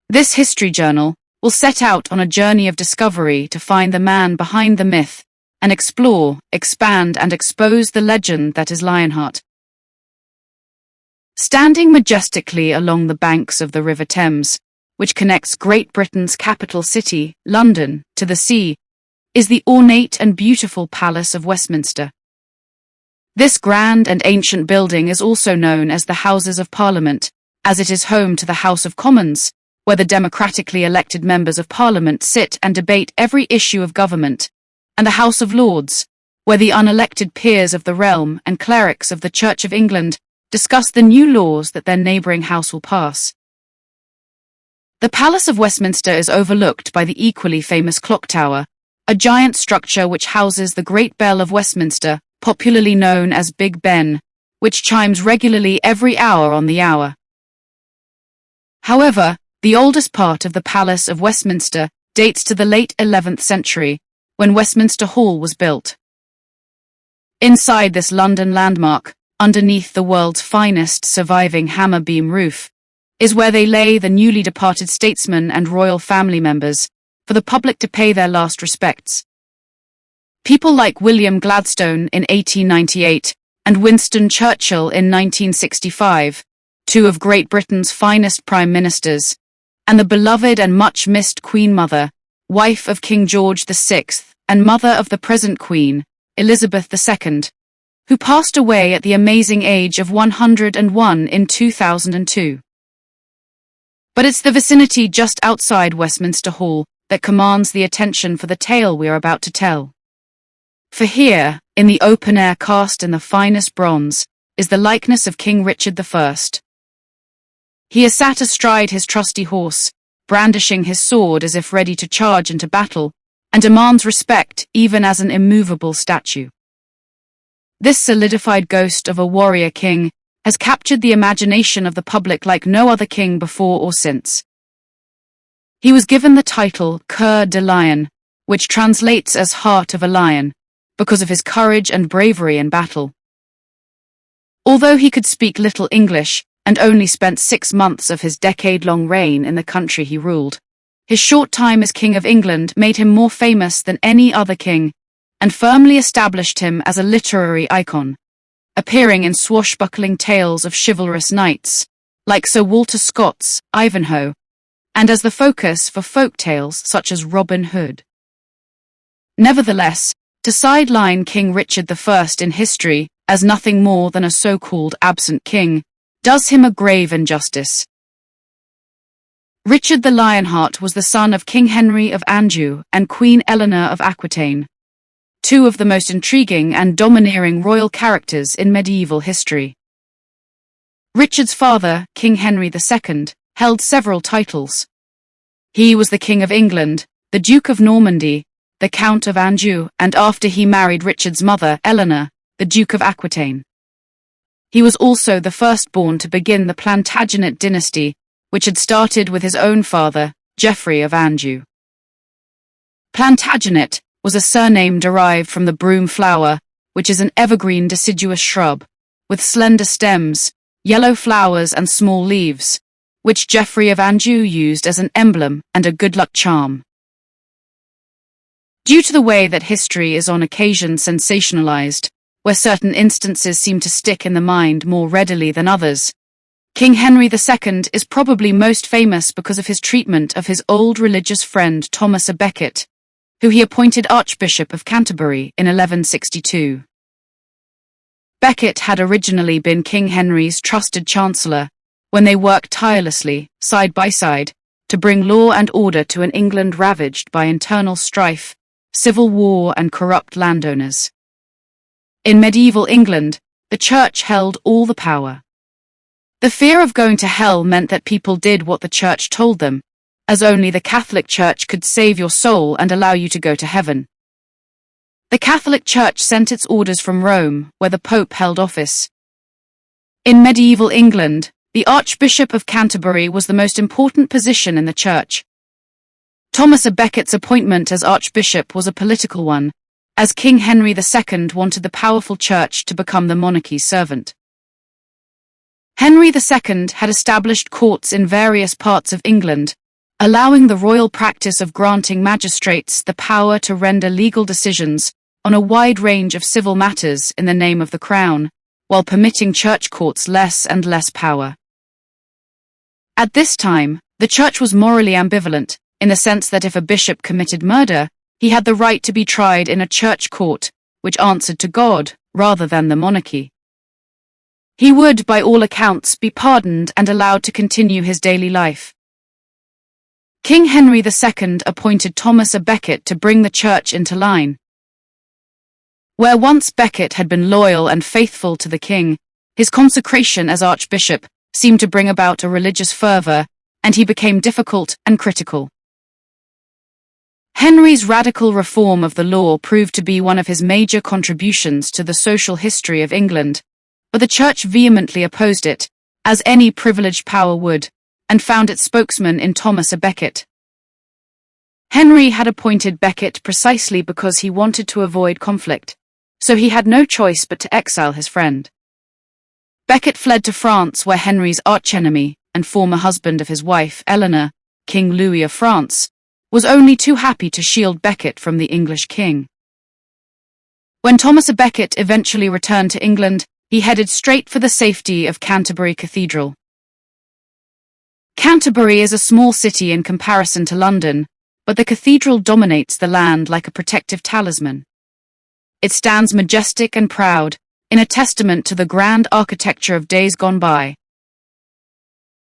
This history journal will set out on a journey of discovery to find the man behind the myth and explore, expand, and expose the legend that is Lionheart. Standing majestically along the banks of the River Thames, which connects Great Britain's capital city, London, to the sea, is the ornate and beautiful Palace of Westminster. This grand and ancient building is also known as the Houses of Parliament, as it is home to the House of Commons, where the democratically elected members of Parliament sit and debate every issue of government, and the House of Lords, where the unelected peers of the realm and clerics of the Church of England discuss the new laws that their neighbouring house will pass. The Palace of Westminster is overlooked by the equally famous Clock Tower, a giant structure which houses the Great Bell of Westminster, popularly known as Big Ben, which chimes regularly every hour on the hour. However, the oldest part of the Palace of Westminster dates to the late 11th century, when Westminster Hall was built. Inside this London landmark, underneath the world's finest surviving hammer beam roof, is where they lay the newly departed statesmen and royal family members, for the public to pay their last respects. People like William Gladstone in 1898 and Winston Churchill in 1965, two of Great Britain's finest prime ministers, and the beloved and much-missed Queen Mother, wife of King George VI and mother of the present Queen, Elizabeth II, who passed away at the amazing age of 101 in 2002. But it's the vicinity just outside Westminster Hall that commands the attention for the tale we are about to tell. For here, in the open air cast in the finest bronze, is the likeness of King Richard I. He is sat astride his trusty horse, brandishing his sword as if ready to charge into battle, and demands respect even as an immovable statue. This solidified ghost of a warrior king has captured the imagination of the public like no other king before or since. He was given the title Cœur de Lion, which translates as Heart of a Lion, because of his courage and bravery in battle. Although he could speak little English, and only spent 6 months of his decade-long reign in the country he ruled. His short time as King of England made him more famous than any other king, and firmly established him as a literary icon, appearing in swashbuckling tales of chivalrous knights, like Sir Walter Scott's Ivanhoe, and as the focus for folk tales such as Robin Hood. Nevertheless, to sideline King Richard I in history as nothing more than a so-called absent king does him a grave injustice. Richard the Lionheart was the son of King Henry of Anjou and Queen Eleanor of Aquitaine, two of the most intriguing and domineering royal characters in medieval history. Richard's father, King Henry II, held several titles. He was the King of England, the Duke of Normandy, the Count of Anjou, and after he married Richard's mother, Eleanor, the Duke of Aquitaine. He was also the firstborn to begin the Plantagenet dynasty, which had started with his own father, Geoffrey of Anjou. Plantagenet was a surname derived from the broom flower, which is an evergreen deciduous shrub, with slender stems, yellow flowers and small leaves, which Geoffrey of Anjou used as an emblem and a good luck charm. Due to the way that history is on occasion sensationalized, where certain instances seem to stick in the mind more readily than others, King Henry II is probably most famous because of his treatment of his old religious friend Thomas à Becket, who he appointed Archbishop of Canterbury in 1162. Becket had originally been King Henry's trusted chancellor when they worked tirelessly, side by side, to bring law and order to an England ravaged by internal strife, civil war and corrupt landowners. In medieval England, the Church held all the power. The fear of going to hell meant that people did what the Church told them, as only the Catholic Church could save your soul and allow you to go to heaven. The Catholic Church sent its orders from Rome, where the Pope held office. In medieval England, the Archbishop of Canterbury was the most important position in the Church. Thomas à Becket's appointment as Archbishop was a political one, as King Henry II wanted the powerful Church to become the monarchy's servant. Henry II had established courts in various parts of England, allowing the royal practice of granting magistrates the power to render legal decisions on a wide range of civil matters in the name of the Crown, while permitting church courts less and less power. At this time, the Church was morally ambivalent, in the sense that if a bishop committed murder, he had the right to be tried in a church court, which answered to God, rather than the monarchy. He would, by all accounts, be pardoned and allowed to continue his daily life. King Henry II appointed Thomas à Becket to bring the Church into line. Where once Becket had been loyal and faithful to the king, his consecration as Archbishop seemed to bring about a religious fervor, and he became difficult and critical. Henry's radical reform of the law proved to be one of his major contributions to the social history of England, but the Church vehemently opposed it, as any privileged power would, and found its spokesman in Thomas à Becket. Henry had appointed Becket precisely because he wanted to avoid conflict, so he had no choice but to exile his friend. Becket fled to France, where Henry's archenemy, and former husband of his wife, Eleanor, King Louis of France, was only too happy to shield Becket from the English king. When Thomas à Becket eventually returned to England, he headed straight for the safety of Canterbury Cathedral. Canterbury is a small city in comparison to London, but the cathedral dominates the land like a protective talisman. It stands majestic and proud, in a testament to the grand architecture of days gone by.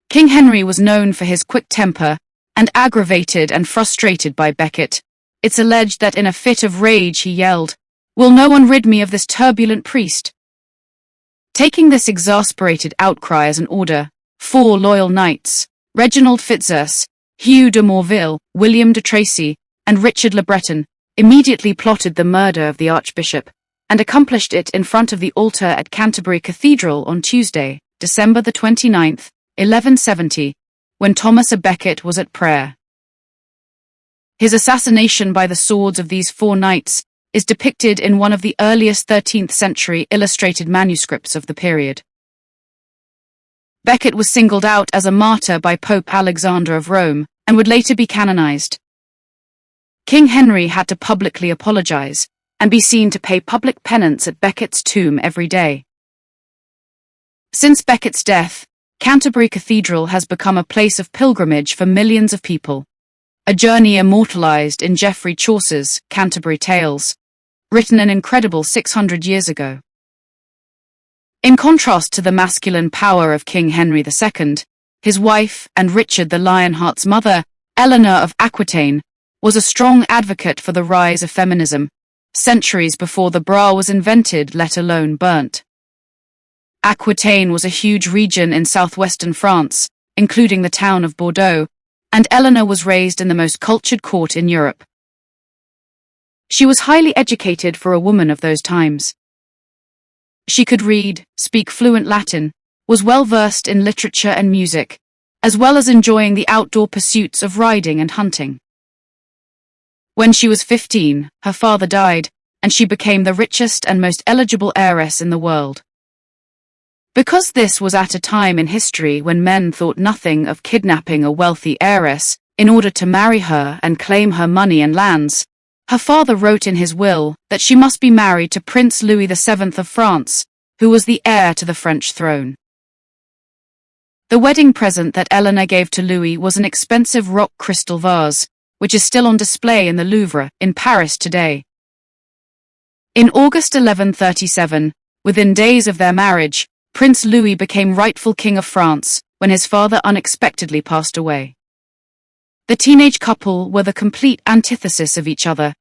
King Henry was known for his quick temper, and aggravated and frustrated by Becket, it's alleged that in a fit of rage he yelled, "Will no one rid me of this turbulent priest?" Taking this exasperated outcry as an order, 4 loyal knights, Reginald Fitzurse, Hugh de Morville, William de Tracy, and Richard le Breton, immediately plotted the murder of the Archbishop, and accomplished it in front of the altar at Canterbury Cathedral on Tuesday, December the 29th, 1170, when Thomas à Becket was at prayer. His assassination by the swords of these 4 knights is depicted in one of the earliest 13th century illustrated manuscripts of the period. Becket was singled out as a martyr by Pope Alexander of Rome and would later be canonized. King Henry had to publicly apologize and be seen to pay public penance at Becket's tomb every day. Since Becket's death, Canterbury Cathedral has become a place of pilgrimage for millions of people, a journey immortalized in Geoffrey Chaucer's Canterbury Tales, written an incredible 600 years ago. In contrast to the masculine power of King Henry II, his wife and Richard the Lionheart's mother, Eleanor of Aquitaine, was a strong advocate for the rise of feminism, centuries before the bra was invented, let alone burnt. Aquitaine was a huge region in southwestern France, including the town of Bordeaux, and Eleanor was raised in the most cultured court in Europe. She was highly educated for a woman of those times. She could read, speak fluent Latin, was well versed in literature and music, as well as enjoying the outdoor pursuits of riding and hunting. When she was 15, her father died, and she became the richest and most eligible heiress in the world. Because this was at a time in history when men thought nothing of kidnapping a wealthy heiress in order to marry her and claim her money and lands, her father wrote in his will that she must be married to Prince Louis VII of France, who was the heir to the French throne. The wedding present that Eleanor gave to Louis was an expensive rock crystal vase, which is still on display in the Louvre in Paris today. In August 1137, within days of their marriage, Prince Louis became rightful King of France when his father unexpectedly passed away. The teenage couple were the complete antithesis of each other.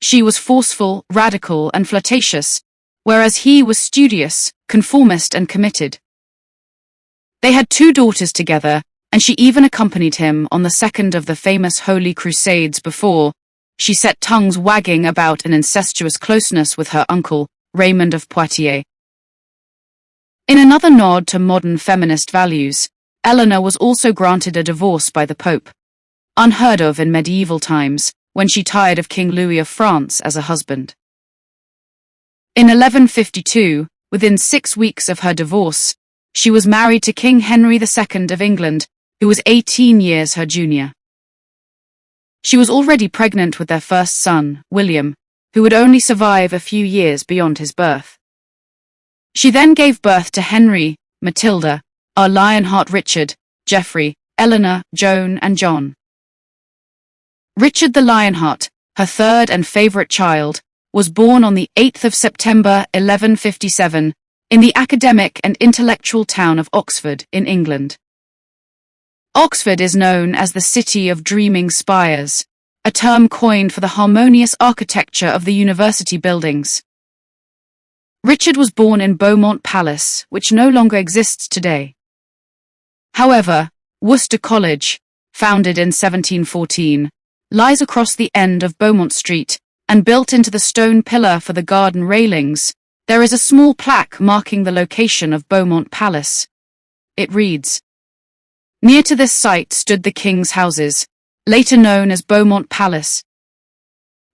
She was forceful, radical, and flirtatious, whereas he was studious, conformist, and committed. They had 2 daughters together, and she even accompanied him on the second of the famous Holy Crusades before she set tongues wagging about an incestuous closeness with her uncle, Raymond of Poitiers. In another nod to modern feminist values, Eleanor was also granted a divorce by the Pope, unheard of in medieval times, when she tired of King Louis of France as a husband. In 1152, within 6 weeks of her divorce, she was married to King Henry II of England, who was 18 years her junior. She was already pregnant with their first son, William, who would only survive a few years beyond his birth. She then gave birth to Henry, Matilda, our Lionheart Richard, Geoffrey, Eleanor, Joan, and John. Richard the Lionheart, her third and favourite child, was born on the 8th of September 1157 in the academic and intellectual town of Oxford in England. Oxford is known as the City of Dreaming Spires, a term coined for the harmonious architecture of the university buildings. Richard was born in Beaumont Palace, which no longer exists today. However, Worcester College, founded in 1714, lies across the end of Beaumont Street, and built into the stone pillar for the garden railings, there is a small plaque marking the location of Beaumont Palace. It reads, "Near to this site stood the king's houses, later known as Beaumont Palace.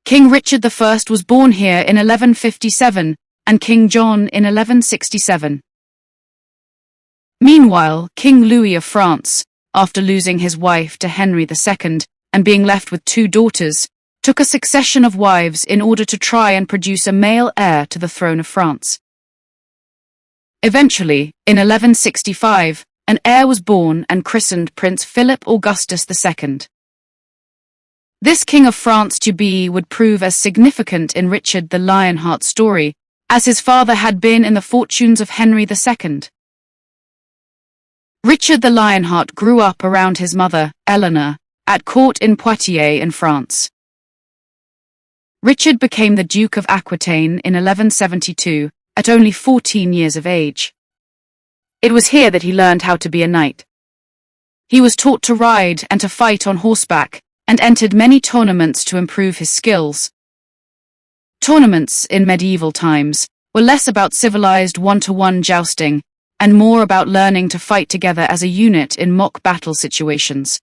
King Richard I was born here in 1157, and King John in 1167. Meanwhile, King Louis of France, after losing his wife to Henry II and being left with 2 daughters, took a succession of wives in order to try and produce a male heir to the throne of France. Eventually, in 1165, an heir was born and christened Prince Philip Augustus II. This King of France to be would prove as significant in Richard the Lionheart's story as his father had been in the fortunes of Henry II. Richard the Lionheart grew up around his mother, Eleanor, at court in Poitiers in France. Richard became the Duke of Aquitaine in 1172, at only 14 years of age. It was here that he learned how to be a knight. He was taught to ride and to fight on horseback, and entered many tournaments to improve his skills. Tournaments in medieval times were less about civilized one-to-one jousting, and more about learning to fight together as a unit in mock battle situations.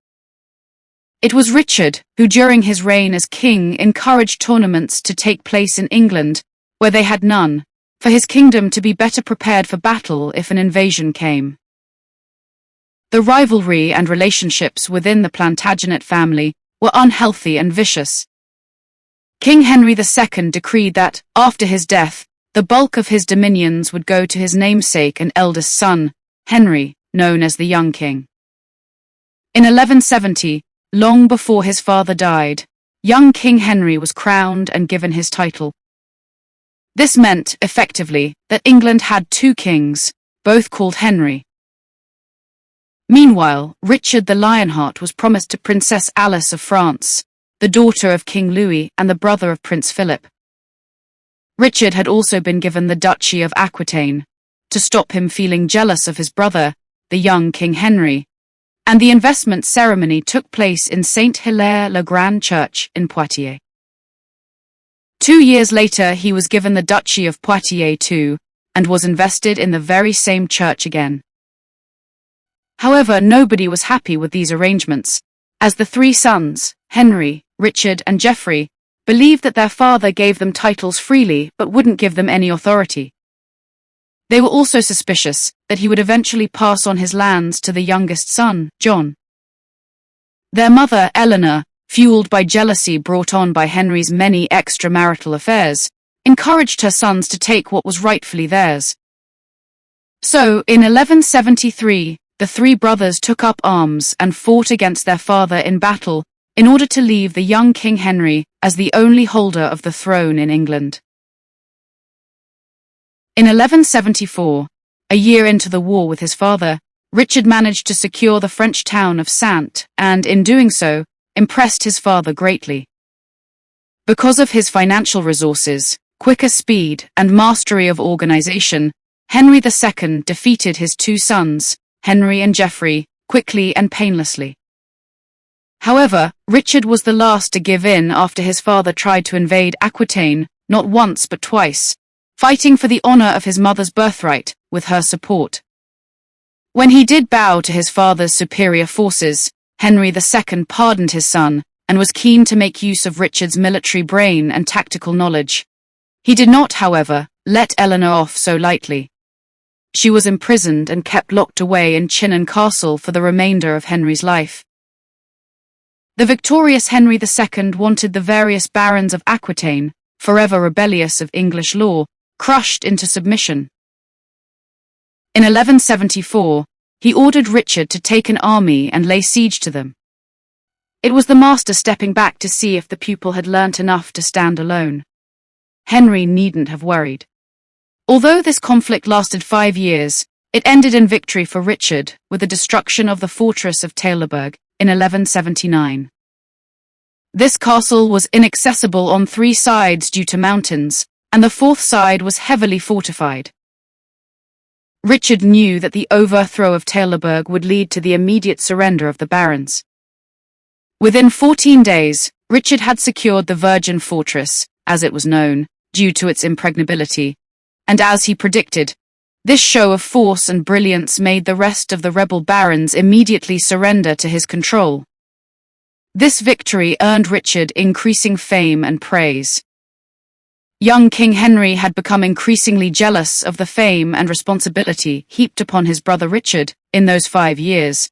It was Richard who, during his reign as king, encouraged tournaments to take place in England, where they had none, for his kingdom to be better prepared for battle if an invasion came. The rivalry and relationships within the Plantagenet family were unhealthy and vicious. King Henry II decreed that, after his death, the bulk of his dominions would go to his namesake and eldest son, Henry, known as the Young King. In 1170, long before his father died, young King Henry was crowned and given his title. This meant, effectively, that England had two kings, both called Henry. Meanwhile, Richard the Lionheart was promised to Princess Alice of France, the daughter of King Louis and the brother of Prince Philip. Richard had also been given the Duchy of Aquitaine, to stop him feeling jealous of his brother, the young King Henry, and the investment ceremony took place in Saint-Hilaire-le-Grand Church in Poitiers. 2 years later he was given the Duchy of Poitiers too, and was invested in the very same church again. However, nobody was happy with these arrangements, as the three sons, Henry, Richard and Geoffrey, believed that their father gave them titles freely but wouldn't give them any authority. They were also suspicious that he would eventually pass on his lands to the youngest son, John. Their mother, Eleanor, fueled by jealousy brought on by Henry's many extramarital affairs, encouraged her sons to take what was rightfully theirs. So, in 1173, the three brothers took up arms and fought against their father in battle in order to leave the young King Henry as the only holder of the throne in England. In 1174, a year into the war with his father, Richard managed to secure the French town of Saintes and, in doing so, impressed his father greatly. Because of his financial resources, quicker speed, and mastery of organization, Henry II defeated his two sons, Henry and Geoffrey, quickly and painlessly. However, Richard was the last to give in after his father tried to invade Aquitaine, not once but twice, fighting for the honor of his mother's birthright, with her support. When he did bow to his father's superior forces, Henry II pardoned his son, and was keen to make use of Richard's military brain and tactical knowledge. He did not, however, let Eleanor off so lightly. She was imprisoned and kept locked away in Chinon Castle for the remainder of Henry's life. The victorious Henry II wanted the various barons of Aquitaine, forever rebellious of English law, crushed into submission. In 1174, he ordered Richard to take an army and lay siege to them. It was the master stepping back to see if the pupil had learnt enough to stand alone. Henry needn't have worried. Although this conflict lasted 5 years, it ended in victory for Richard with the destruction of the fortress of Taillebourg in 1179. This castle was inaccessible on 3 sides due to mountains, and the 4th side was heavily fortified. Richard knew that the overthrow of Taillebourg would lead to the immediate surrender of the barons. Within 14 days, Richard had secured the Virgin Fortress, as it was known, due to its impregnability, and as he predicted, this show of force and brilliance made the rest of the rebel barons immediately surrender to his control. This victory earned Richard increasing fame and praise. Young King Henry had become increasingly jealous of the fame and responsibility heaped upon his brother Richard in those 5 years.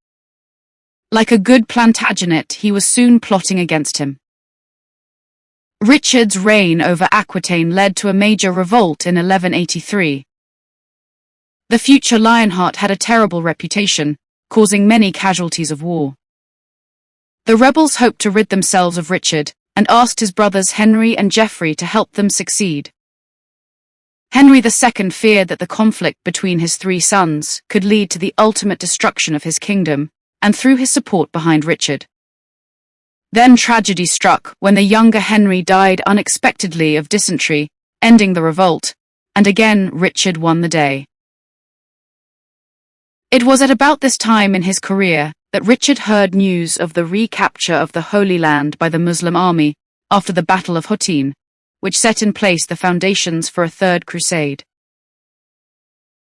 Like a good Plantagenet, he was soon plotting against him. Richard's reign over Aquitaine led to a major revolt in 1183. The future Lionheart had a terrible reputation, causing many casualties of war. The rebels hoped to rid themselves of Richard, and asked his brothers Henry and Geoffrey to help them succeed. Henry II feared that the conflict between his 3 sons could lead to the ultimate destruction of his kingdom, and threw his support behind Richard. Then tragedy struck when the younger Henry died unexpectedly of dysentery, ending the revolt, and again Richard won the day. It was at about this time in his career that Richard heard news of the recapture of the Holy Land by the Muslim army after the Battle of Hattin, which set in place the foundations for a third crusade.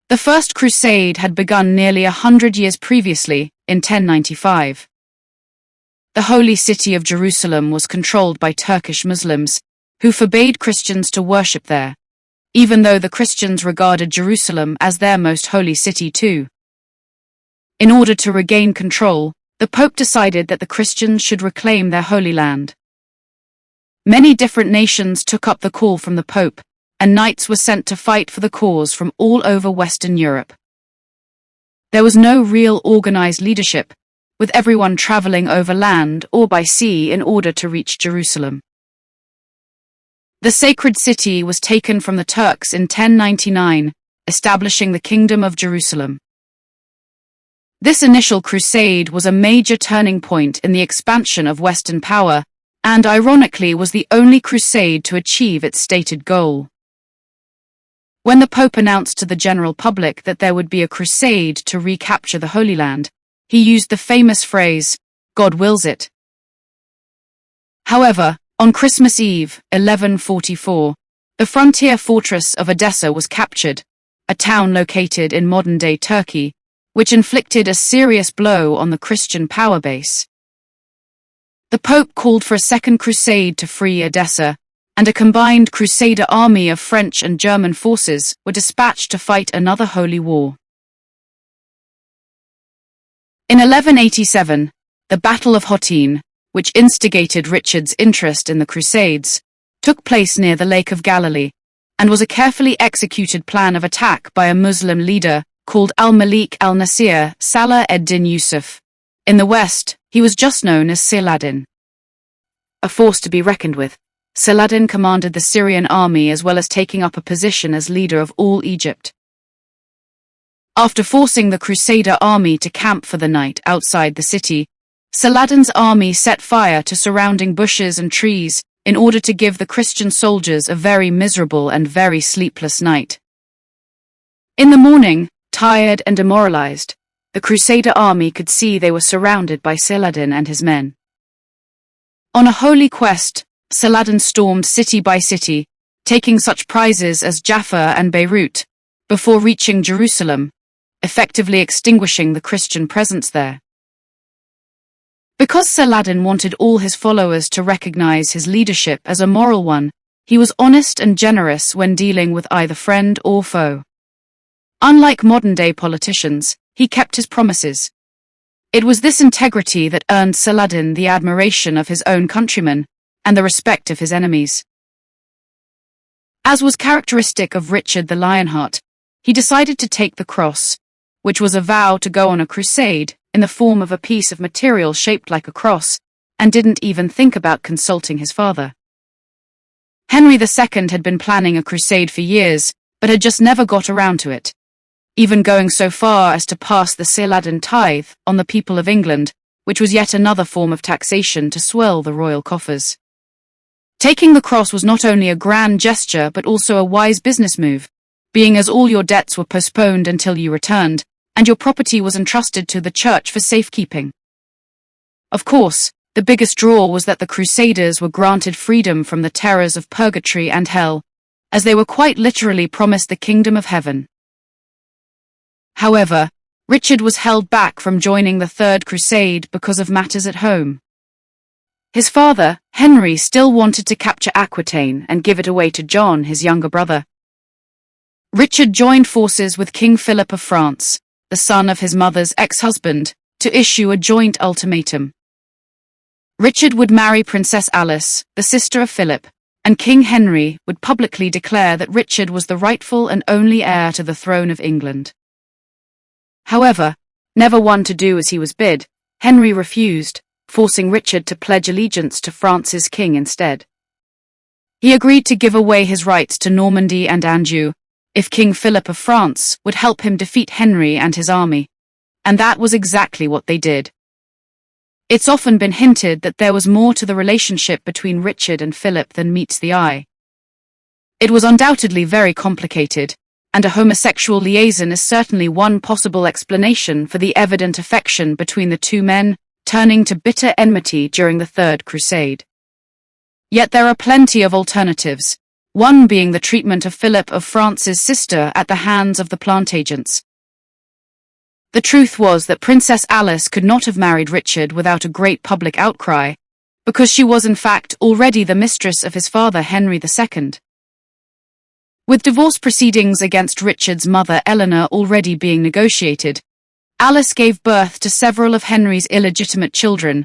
The First Crusade had begun nearly 100 years previously, in 1095. The holy city of Jerusalem was controlled by Turkish Muslims, who forbade Christians to worship there, even though the Christians regarded Jerusalem as their most holy city too. In order to regain control, the Pope decided that the Christians should reclaim their Holy Land. Many different nations took up the call from the Pope, and knights were sent to fight for the cause from all over Western Europe. There was no real organized leadership, with everyone traveling over land or by sea in order to reach Jerusalem. The sacred city was taken from the Turks in 1099, establishing the Kingdom of Jerusalem. This initial crusade was a major turning point in the expansion of Western power, and ironically was the only crusade to achieve its stated goal. When the Pope announced to the general public that there would be a crusade to recapture the Holy Land, he used the famous phrase, "God wills it." However, on Christmas Eve, 1144, the frontier fortress of Edessa was captured, a town located in modern-day Turkey, which inflicted a serious blow on the Christian power base. The Pope called for a second crusade to free Edessa, and a combined crusader army of French and German forces were dispatched to fight another holy war. In 1187, the Battle of Hattin, which instigated Richard's interest in the Crusades, took place near the Lake of Galilee, and was a carefully executed plan of attack by a Muslim leader called al-Malik al-Nasir Salah ed-Din Yusuf. In the West, he was just known as Saladin. A force to be reckoned with, Saladin commanded the Syrian army as well as taking up a position as leader of all Egypt. After forcing the Crusader army to camp for the night outside the city, Saladin's army set fire to surrounding bushes and trees in order to give the Christian soldiers a very miserable and very sleepless night. In the morning, tired and demoralized, the Crusader army could see they were surrounded by Saladin and his men. On a holy quest, Saladin stormed city by city, taking such prizes as Jaffa and Beirut, before reaching Jerusalem, effectively extinguishing the Christian presence there. Because Saladin wanted all his followers to recognize his leadership as a moral one, he was honest and generous when dealing with either friend or foe. Unlike modern-day politicians, he kept his promises. It was this integrity that earned Saladin the admiration of his own countrymen and the respect of his enemies. As was characteristic of Richard the Lionheart, he decided to take the cross, which was a vow to go on a crusade, in the form of a piece of material shaped like a cross, and didn't even think about consulting his father. Henry II had been planning a crusade for years, but had just never got around to it, even going so far as to pass the Saladin tithe on the people of England, which was yet another form of taxation to swell the royal coffers. Taking the cross was not only a grand gesture but also a wise business move, being as all your debts were postponed until you returned, and your property was entrusted to the church for safekeeping. Of course, the biggest draw was that the Crusaders were granted freedom from the terrors of purgatory and hell, as they were quite literally promised the kingdom of heaven. However, Richard was held back from joining the Third Crusade because of matters at home. His father, Henry, still wanted to capture Aquitaine and give it away to John, his younger brother. Richard joined forces with King Philip of France, the son of his mother's ex-husband, to issue a joint ultimatum. Richard would marry Princess Alice, the sister of Philip, and King Henry would publicly declare that Richard was the rightful and only heir to the throne of England. However, never one to do as he was bid, Henry refused, forcing Richard to pledge allegiance to France's king instead. He agreed to give away his rights to Normandy and Anjou if King Philip of France would help him defeat Henry and his army, and that was exactly what they did. It's often been hinted that there was more to the relationship between Richard and Philip than meets the eye. It was undoubtedly very complicated, and a homosexual liaison is certainly one possible explanation for the evident affection between the two men, turning to bitter enmity during the Third Crusade. Yet there are plenty of alternatives, one being the treatment of Philip of France's sister at the hands of the Plantagenets. The truth was that Princess Alice could not have married Richard without a great public outcry, because she was in fact already the mistress of his father Henry II. With divorce proceedings against Richard's mother Eleanor already being negotiated, Alice gave birth to several of Henry's illegitimate children,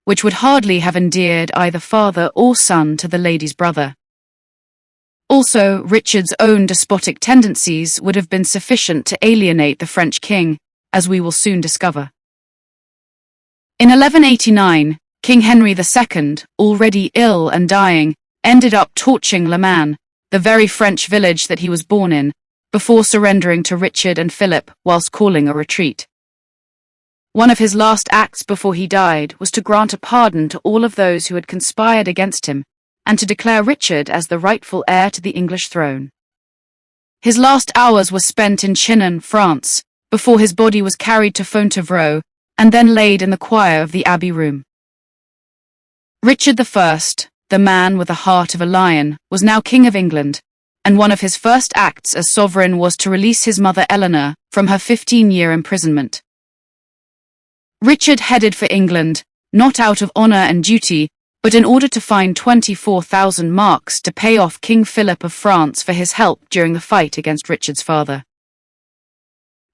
which would hardly have endeared either father or son to the lady's brother. Also, Richard's own despotic tendencies would have been sufficient to alienate the French king, as we will soon discover. In 1189, King Henry II, already ill and dying, ended up torching Le Mans, the very French village that he was born in, before surrendering to Richard and Philip whilst calling a retreat. One of his last acts before he died was to grant a pardon to all of those who had conspired against him, and to declare Richard as the rightful heir to the English throne. His last hours were spent in Chinon, France, before his body was carried to Fontevraud, and then laid in the choir of the Abbey room. Richard I, the man with the heart of a lion, was now King of England, and one of his first acts as sovereign was to release his mother Eleanor from her 15-year imprisonment. Richard headed for England, not out of honour and duty, but in order to find 24,000 marks to pay off King Philip of France for his help during the fight against Richard's father.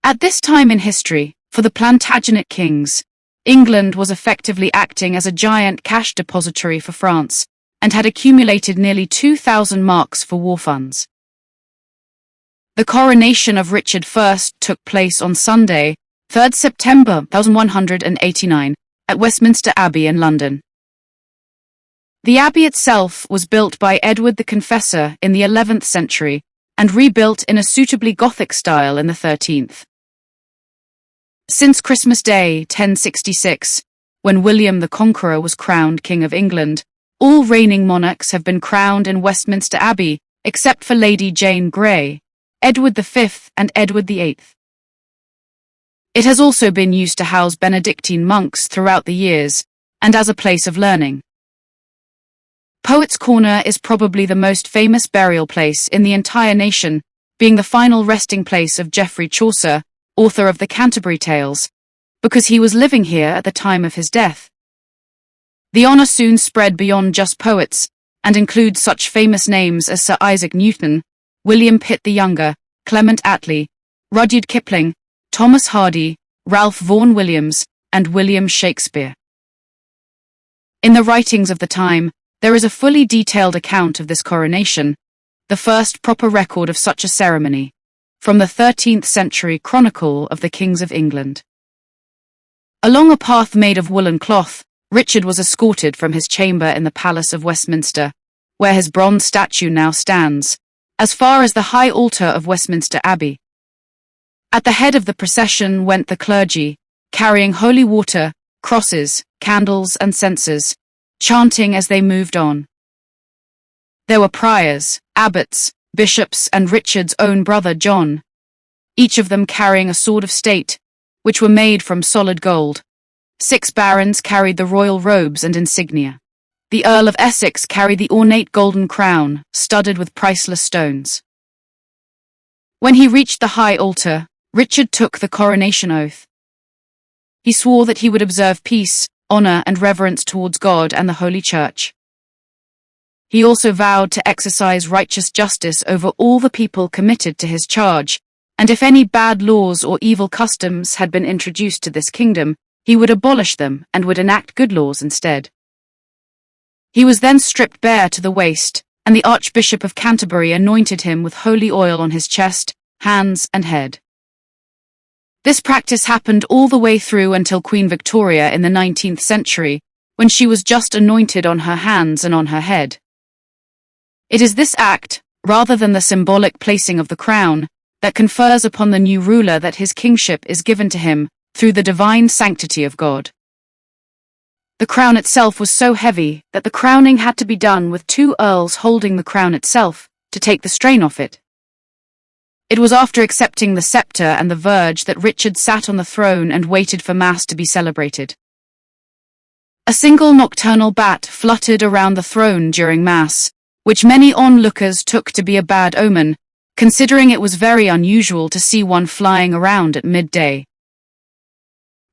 At this time in history, for the Plantagenet kings, England was effectively acting as a giant cash depository for France, and had accumulated nearly 2,000 marks for war funds. The coronation of Richard I took place on Sunday, 3rd September 1189, at Westminster Abbey in London. The abbey itself was built by Edward the Confessor in the 11th century and rebuilt in a suitably Gothic style in the 13th. Since Christmas Day, 1066, when William the Conqueror was crowned King of England, all reigning monarchs have been crowned in Westminster Abbey except for Lady Jane Grey, Edward V and Edward VIII. It has also been used to house Benedictine monks throughout the years, and as a place of learning. Poets' Corner is probably the most famous burial place in the entire nation, being the final resting place of Geoffrey Chaucer, author of the Canterbury Tales, because he was living here at the time of his death. The honour soon spread beyond just poets, and includes such famous names as Sir Isaac Newton, William Pitt the Younger, Clement Attlee, Rudyard Kipling, Thomas Hardy, Ralph Vaughan Williams, and William Shakespeare. In the writings of the time, there is a fully detailed account of this coronation, the first proper record of such a ceremony, from the 13th century Chronicle of the Kings of England. Along a path made of woolen cloth, Richard was escorted from his chamber in the Palace of Westminster, where his bronze statue now stands, as far as the high altar of Westminster Abbey. At the head of the procession went the clergy, carrying holy water, crosses, candles and censers, chanting as they moved on. There were priors, abbots, bishops and Richard's own brother John, each of them carrying a sword of state, which were made from solid gold. 6 barons carried the royal robes and insignia. The Earl of Essex carried the ornate golden crown, studded with priceless stones. When he reached the high altar, Richard took the coronation oath. He swore that he would observe peace, honour and reverence towards God and the Holy Church. He also vowed to exercise righteous justice over all the people committed to his charge, and if any bad laws or evil customs had been introduced to this kingdom, he would abolish them and would enact good laws instead. He was then stripped bare to the waist, and the Archbishop of Canterbury anointed him with holy oil on his chest, hands and head. This practice happened all the way through until Queen Victoria in the 19th century, when she was just anointed on her hands and on her head. It is this act, rather than the symbolic placing of the crown, that confers upon the new ruler that his kingship is given to him through the divine sanctity of God. The crown itself was so heavy that the crowning had to be done with 2 earls holding the crown itself to take the strain off it. It was after accepting the scepter and the verge that Richard sat on the throne and waited for Mass to be celebrated. A single nocturnal bat fluttered around the throne during Mass, which many onlookers took to be a bad omen, considering it was very unusual to see one flying around at midday.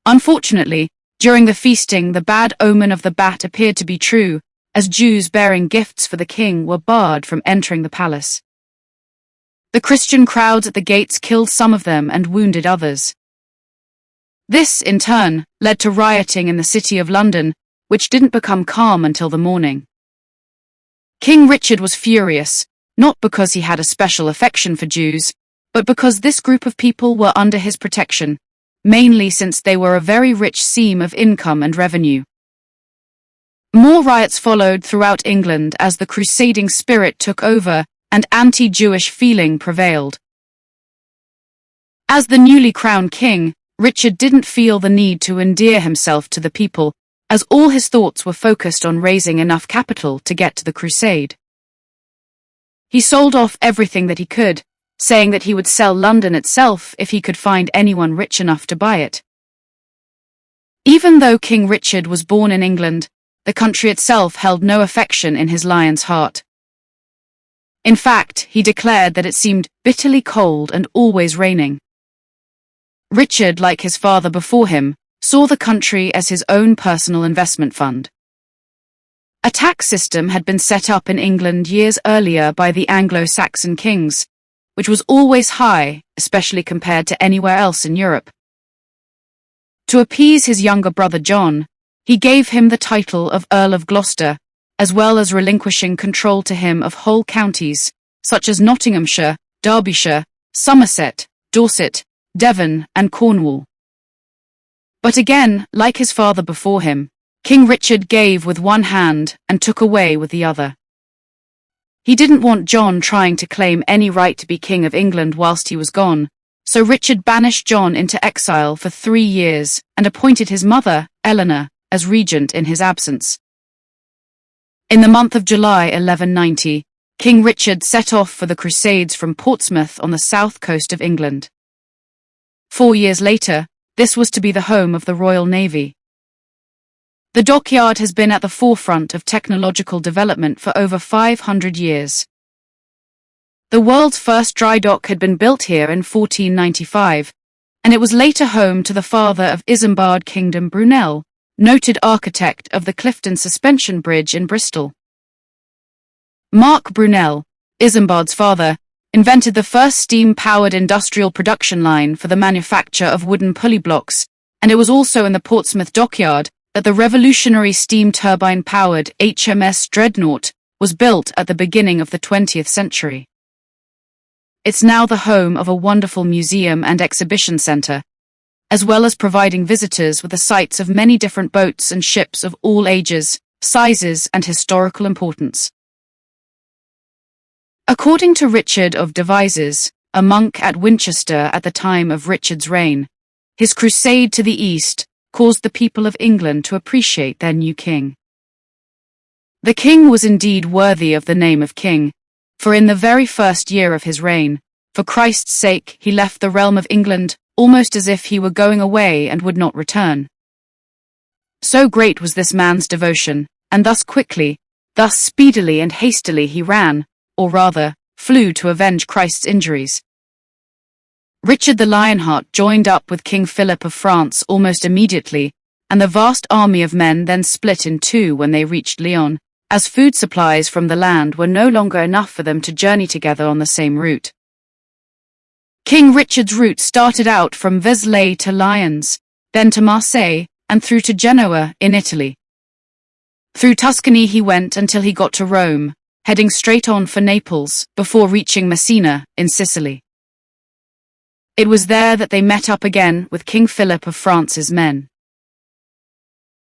Unfortunately, during the feasting, the bad omen of the bat appeared to be true, as Jews bearing gifts for the king were barred from entering the palace. The Christian crowds at the gates killed some of them and wounded others. This, in turn, led to rioting in the City of London, which didn't become calm until the morning. King Richard was furious, not because he had a special affection for Jews, but because this group of people were under his protection, mainly since they were a very rich seam of income and revenue. More riots followed throughout England as the crusading spirit took over and anti-Jewish feeling prevailed. As the newly crowned king, Richard didn't feel the need to endear himself to the people, as all his thoughts were focused on raising enough capital to get to the crusade. He sold off everything that he could, saying that he would sell London itself if he could find anyone rich enough to buy it. Even though King Richard was born in England, the country itself held no affection in his lion's heart. In fact, he declared that it seemed bitterly cold and always raining. Richard, like his father before him, saw the country as his own personal investment fund. A tax system had been set up in England years earlier by the Anglo-Saxon kings, which was always high, especially compared to anywhere else in Europe. To appease his younger brother John, he gave him the title of Earl of Gloucester, as well as relinquishing control to him of whole counties, such as Nottinghamshire, Derbyshire, Somerset, Dorset, Devon, and Cornwall. But again, like his father before him, King Richard gave with one hand and took away with the other. He didn't want John trying to claim any right to be King of England whilst he was gone, so Richard banished John into exile for 3 years and appointed his mother, Eleanor, as regent in his absence. In the month of July 1190, King Richard set off for the Crusades from Portsmouth on the south coast of England. 4 years later, this was to be the home of the Royal Navy. The dockyard has been at the forefront of technological development for over 500 years. The world's first dry dock had been built here in 1495, and it was later home to the father of Isambard Kingdom Brunel, noted architect of the Clifton Suspension Bridge in Bristol. Mark Brunel, Isambard's father, invented the first steam-powered industrial production line for the manufacture of wooden pulley blocks, and it was also in the Portsmouth dockyard that the revolutionary steam turbine-powered HMS Dreadnought was built at the beginning of the 20th century. It's now the home of a wonderful museum and exhibition centre, as well as providing visitors with the sights of many different boats and ships of all ages, sizes, and historical importance. According to Richard of Devizes, a monk at Winchester at the time of Richard's reign, his crusade to the east caused the people of England to appreciate their new king. The king was indeed worthy of the name of king, for in the very first year of his reign, for Christ's sake, he left the realm of England almost as if he were going away and would not return. So great was this man's devotion, and thus quickly, thus speedily and hastily he ran, or rather, flew to avenge Christ's injuries. Richard the Lionheart joined up with King Philip of France almost immediately, and the vast army of men then split in two when they reached Lyon, as food supplies from the land were no longer enough for them to journey together on the same route. King Richard's route started out from Vézelay to Lyons, then to Marseille, and through to Genoa in Italy. Through Tuscany he went until he got to Rome, heading straight on for Naples, before reaching Messina, in Sicily. It was there that they met up again with King Philip of France's men.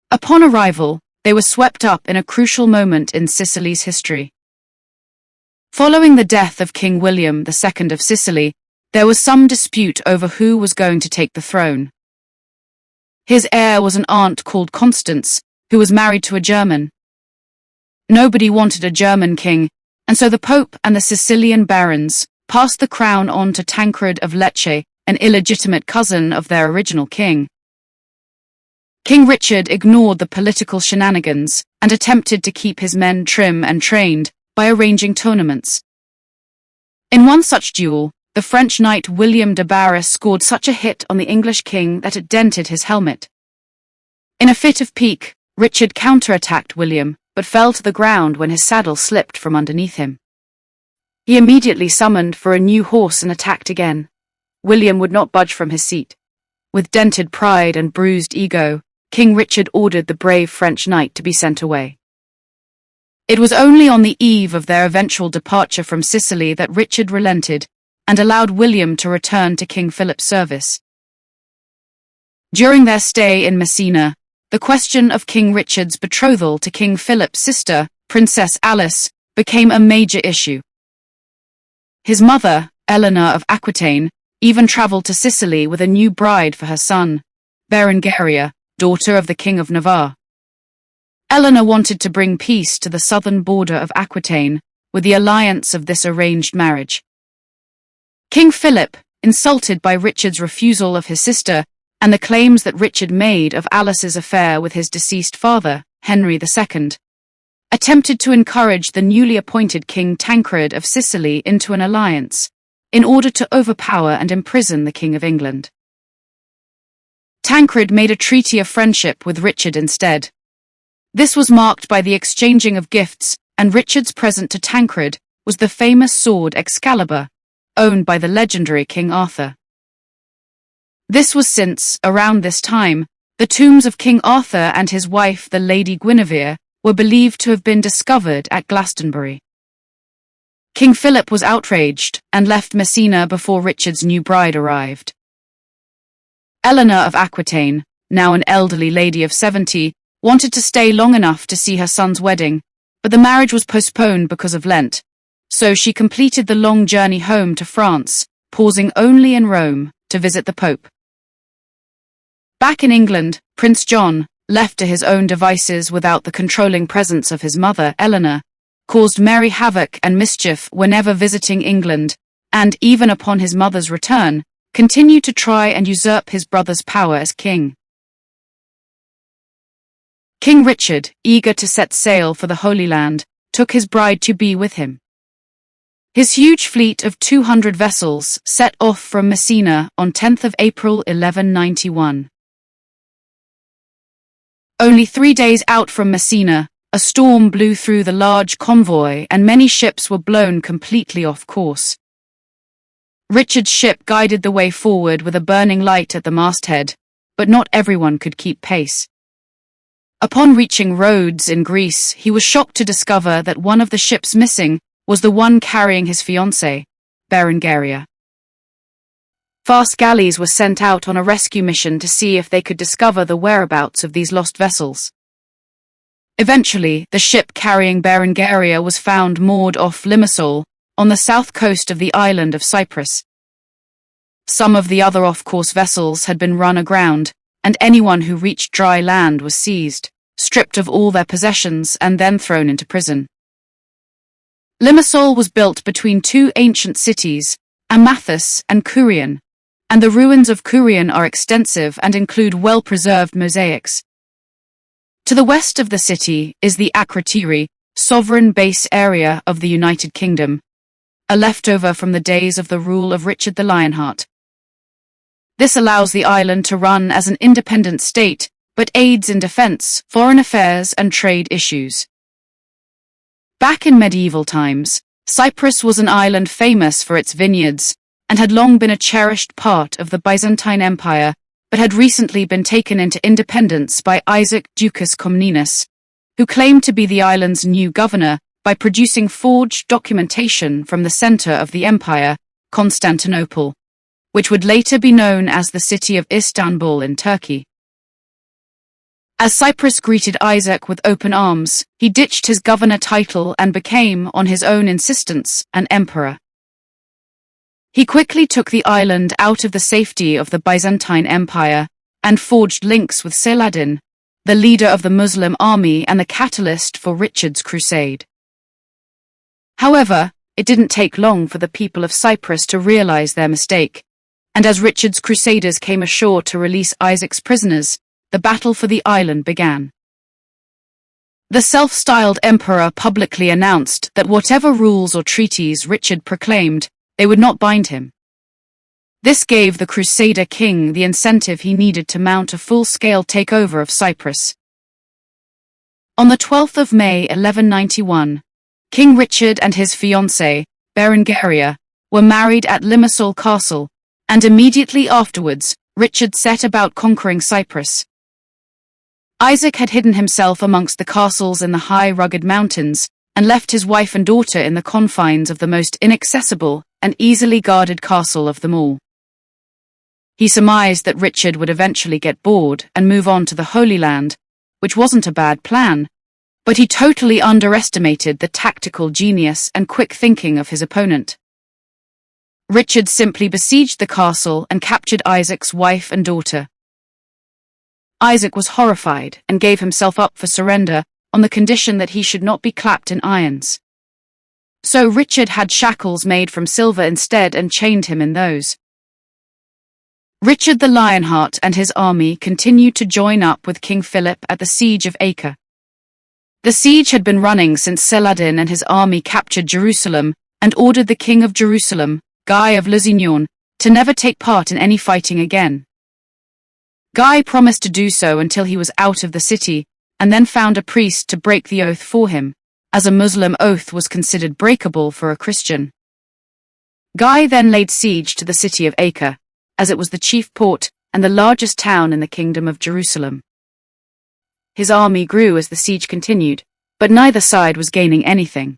Upon arrival, they were swept up in a crucial moment in Sicily's history. Following the death of King William II of Sicily, there was some dispute over who was going to take the throne. His heir was an aunt called Constance, who was married to a German. Nobody wanted a German king, and so the Pope and the Sicilian barons passed the crown on to Tancred of Lecce, an illegitimate cousin of their original king. King Richard ignored the political shenanigans and attempted to keep his men trim and trained by arranging tournaments. In one such duel, the French knight William de Barras scored such a hit on the English king that it dented his helmet. In a fit of pique, Richard counterattacked William, but fell to the ground when his saddle slipped from underneath him. He immediately summoned for a new horse and attacked again. William would not budge from his seat. with dented pride and bruised ego, King Richard ordered the brave French knight to be sent away. It was only on the eve of their eventual departure from Sicily that Richard relented and allowed William to return to King Philip's service. During their stay in Messina, the question of King Richard's betrothal to King Philip's sister, Princess Alice, became a major issue. His mother, Eleanor of Aquitaine, even travelled to Sicily with a new bride for her son, Berengaria, daughter of the King of Navarre. Eleanor wanted to bring peace to the southern border of Aquitaine with the alliance of this arranged marriage. King Philip, insulted by Richard's refusal of his sister and the claims that Richard made of Alice's affair with his deceased father, Henry II, attempted to encourage the newly appointed King Tancred of Sicily into an alliance, in order to overpower and imprison the King of England. Tancred made a treaty of friendship with Richard instead. This was marked by the exchanging of gifts, and Richard's present to Tancred was the famous sword Excalibur, owned by the legendary King Arthur. This was since, around this time, the tombs of King Arthur and his wife the Lady Guinevere were believed to have been discovered at Glastonbury. King Philip was outraged and left Messina before Richard's new bride arrived. Eleanor of Aquitaine, now an elderly lady of 70, wanted to stay long enough to see her son's wedding, but the marriage was postponed because of Lent, so she completed the long journey home to France, pausing only in Rome to visit the Pope. Back in England, Prince John, left to his own devices without the controlling presence of his mother, Eleanor, caused merry havoc and mischief whenever visiting England, and, even upon his mother's return, continued to try and usurp his brother's power as king. King Richard, eager to set sail for the Holy Land, took his bride-to-be with him. His huge fleet of 200 vessels set off from Messina on 10th of April 1191. Only 3 days out from Messina, a storm blew through the large convoy and many ships were blown completely off course. Richard's ship guided the way forward with a burning light at the masthead, but not everyone could keep pace. Upon reaching Rhodes in Greece, he was shocked to discover that one of the ships missing was the one carrying his fiancée, Berengaria. Fast galleys were sent out on a rescue mission to see if they could discover the whereabouts of these lost vessels. Eventually, the ship carrying Berengaria was found moored off Limassol, on the south coast of the island of Cyprus. Some of the other off-course vessels had been run aground, and anyone who reached dry land was seized, stripped of all their possessions and then thrown into prison. Limassol was built between two ancient cities, Amathus and Curian, and the ruins of Curian are extensive and include well-preserved mosaics. To the west of the city is the Akrotiri, sovereign base area of the United Kingdom, a leftover from the days of the rule of Richard the Lionheart. This allows the island to run as an independent state, but aids in defense, foreign affairs, and trade issues. Back in medieval times, Cyprus was an island famous for its vineyards, and had long been a cherished part of the Byzantine Empire, but had recently been taken into independence by Isaac Ducas Comnenus, who claimed to be the island's new governor by producing forged documentation from the center of the empire, Constantinople, which would later be known as the city of Istanbul in Turkey. As Cyprus greeted Isaac with open arms, he ditched his governor title and became, on his own insistence, an emperor. He quickly took the island out of the safety of the Byzantine Empire and forged links with Saladin, the leader of the Muslim army and the catalyst for Richard's crusade. However, it didn't take long for the people of Cyprus to realize their mistake, and as Richard's crusaders came ashore to release Isaac's prisoners, the battle for the island began. The self-styled emperor publicly announced that whatever rules or treaties Richard proclaimed, they would not bind him. This gave the Crusader king the incentive he needed to mount a full-scale takeover of Cyprus. On the 12th of May 1191, King Richard and his fiancée, Berengaria, were married at Limassol Castle, and immediately afterwards, Richard set about conquering Cyprus. Isaac had hidden himself amongst the castles in the high, rugged mountains, and left his wife and daughter in the confines of the most inaccessible and easily guarded castle of them all. He surmised that Richard would eventually get bored and move on to the Holy Land, which wasn't a bad plan, but he totally underestimated the tactical genius and quick thinking of his opponent. Richard simply besieged the castle and captured Isaac's wife and daughter. Isaac was horrified and gave himself up for surrender on the condition that he should not be clapped in irons. So Richard had shackles made from silver instead and chained him in those. Richard the Lionheart and his army continued to join up with King Philip at the siege of Acre. The siege had been running since Saladin and his army captured Jerusalem and ordered the King of Jerusalem, Guy of Lusignan, to never take part in any fighting again. Guy promised to do so until he was out of the city, and then found a priest to break the oath for him, as a Muslim oath was considered breakable for a Christian. Guy then laid siege to the city of Acre, as it was the chief port and the largest town in the Kingdom of Jerusalem. His army grew as the siege continued, but neither side was gaining anything.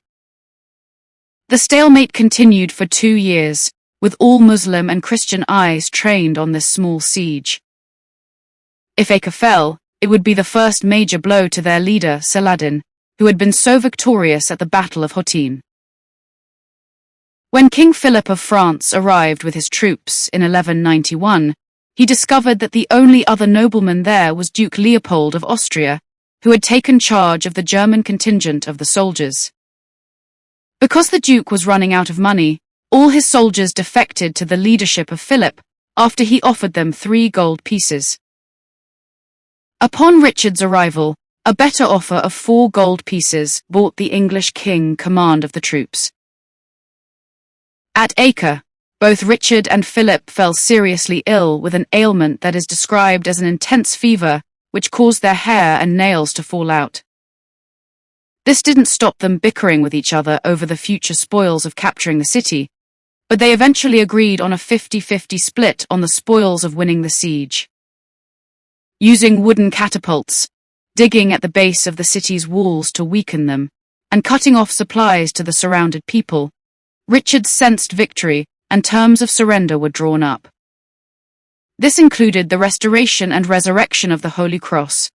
The stalemate continued for 2 years, with all Muslim and Christian eyes trained on this small siege. If Acre fell, it would be the first major blow to their leader, Saladin, who had been so victorious at the Battle of Hattin. When King Philip of France arrived with his troops in 1191, he discovered that the only other nobleman there was Duke Leopold of Austria, who had taken charge of the German contingent of the soldiers. Because the Duke was running out of money, all his soldiers defected to the leadership of Philip after he offered them 3 gold pieces. Upon Richard's arrival, a better offer of 4 gold pieces bought the English king command of the troops. At Acre, both Richard and Philip fell seriously ill with an ailment that is described as an intense fever, which caused their hair and nails to fall out. This didn't stop them bickering with each other over the future spoils of capturing the city, but they eventually agreed on a 50-50 split on the spoils of winning the siege. Using wooden catapults, digging at the base of the city's walls to weaken them, and cutting off supplies to the surrounded people, Richard sensed victory and terms of surrender were drawn up. This included the restoration and resurrection of the Holy Cross.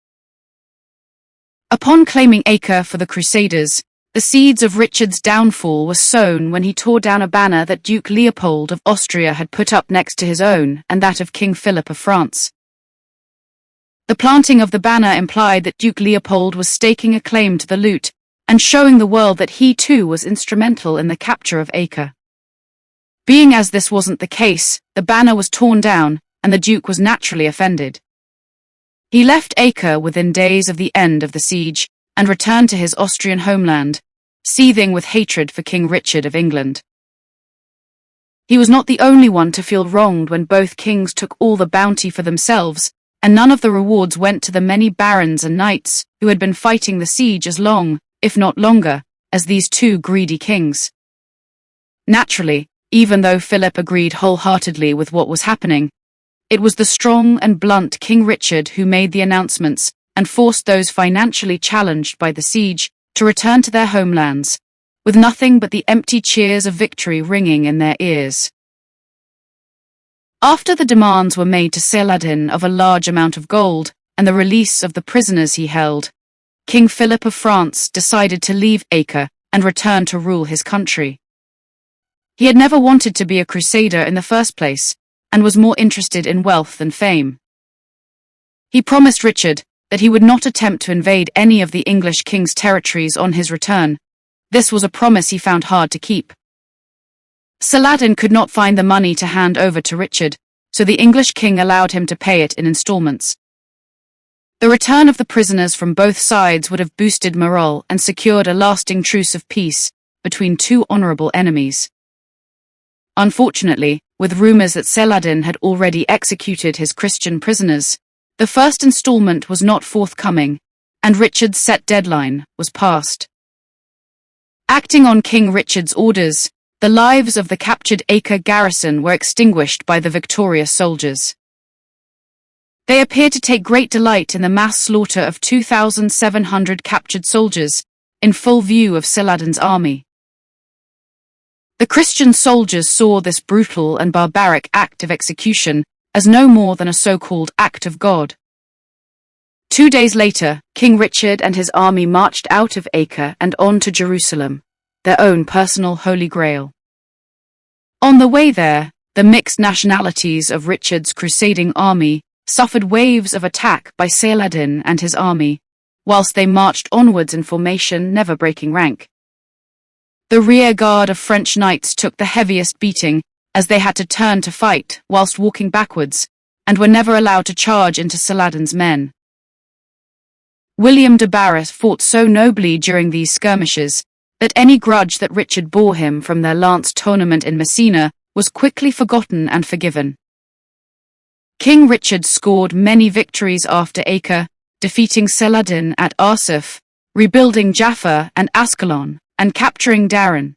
Upon claiming Acre for the Crusaders, the seeds of Richard's downfall were sown when he tore down a banner that Duke Leopold of Austria had put up next to his own and that of King Philip of France. The planting of the banner implied that Duke Leopold was staking a claim to the loot and showing the world that he too was instrumental in the capture of Acre. Being as this wasn't the case, the banner was torn down, and the Duke was naturally offended. He left Acre within days of the end of the siege and returned to his Austrian homeland, seething with hatred for King Richard of England. He was not the only one to feel wronged when both kings took all the bounty for themselves, and none of the rewards went to the many barons and knights who had been fighting the siege as long, if not longer, as these 2 greedy kings. Naturally, even though Philip agreed wholeheartedly with what was happening, it was the strong and blunt King Richard who made the announcements and forced those financially challenged by the siege to return to their homelands, with nothing but the empty cheers of victory ringing in their ears. After the demands were made to Saladin of a large amount of gold and the release of the prisoners he held, King Philip of France decided to leave Acre and return to rule his country. He had never wanted to be a crusader in the first place, and was more interested in wealth than fame. He promised Richard that he would not attempt to invade any of the English king's territories on his return. This was a promise he found hard to keep. Saladin could not find the money to hand over to Richard, so the English king allowed him to pay it in installments. The return of the prisoners from both sides would have boosted morale and secured a lasting truce of peace between 2 honorable enemies. Unfortunately, with rumors that Saladin had already executed his Christian prisoners, the first installment was not forthcoming, and Richard's set deadline was passed. Acting on King Richard's orders, the lives of the captured Acre garrison were extinguished by the victorious soldiers. They appear to take great delight in the mass slaughter of 2,700 captured soldiers, in full view of Saladin's army. The Christian soldiers saw this brutal and barbaric act of execution as no more than a so-called act of God. 2 days later, King Richard and his army marched out of Acre and on to Jerusalem, their own personal Holy Grail. On the way there, the mixed nationalities of Richard's crusading army suffered waves of attack by Saladin and his army, whilst they marched onwards in formation, never breaking rank. The rear guard of French knights took the heaviest beating, as they had to turn to fight whilst walking backwards, and were never allowed to charge into Saladin's men. William de Barras fought so nobly during these skirmishes that any grudge that Richard bore him from their lance tournament in Messina was quickly forgotten and forgiven. King Richard scored many victories after Acre, defeating Saladin at Arsuf, rebuilding Jaffa and Ascalon, and capturing Daran.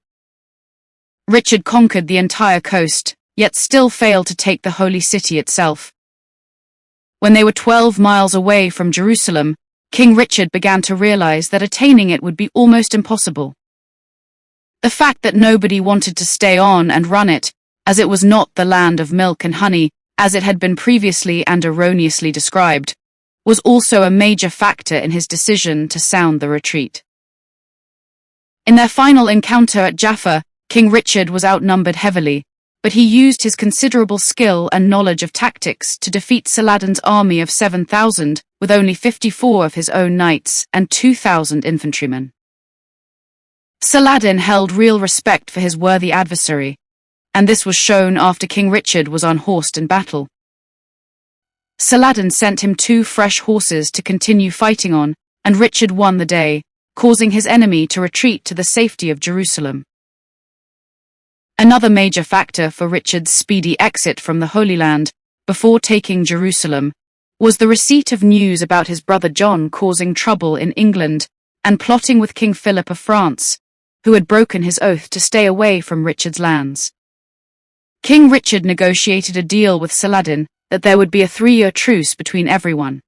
Richard conquered the entire coast, yet still failed to take the holy city itself. When they were 12 miles away from Jerusalem, King Richard began to realize that attaining it would be almost impossible. The fact that nobody wanted to stay on and run it, as it was not the land of milk and honey, as it had been previously and erroneously described, was also a major factor in his decision to sound the retreat. In their final encounter at Jaffa, King Richard was outnumbered heavily, but he used his considerable skill and knowledge of tactics to defeat Saladin's army of 7,000 with only 54 of his own knights and 2,000 infantrymen. Saladin held real respect for his worthy adversary, and this was shown after King Richard was unhorsed in battle. Saladin sent him 2 fresh horses to continue fighting on, and Richard won the day, causing his enemy to retreat to the safety of Jerusalem. Another major factor for Richard's speedy exit from the Holy Land, before taking Jerusalem, was the receipt of news about his brother John causing trouble in England and plotting with King Philip of France, who had broken his oath to stay away from Richard's lands. King Richard negotiated a deal with Saladin that there would be a 3-year truce between everyone.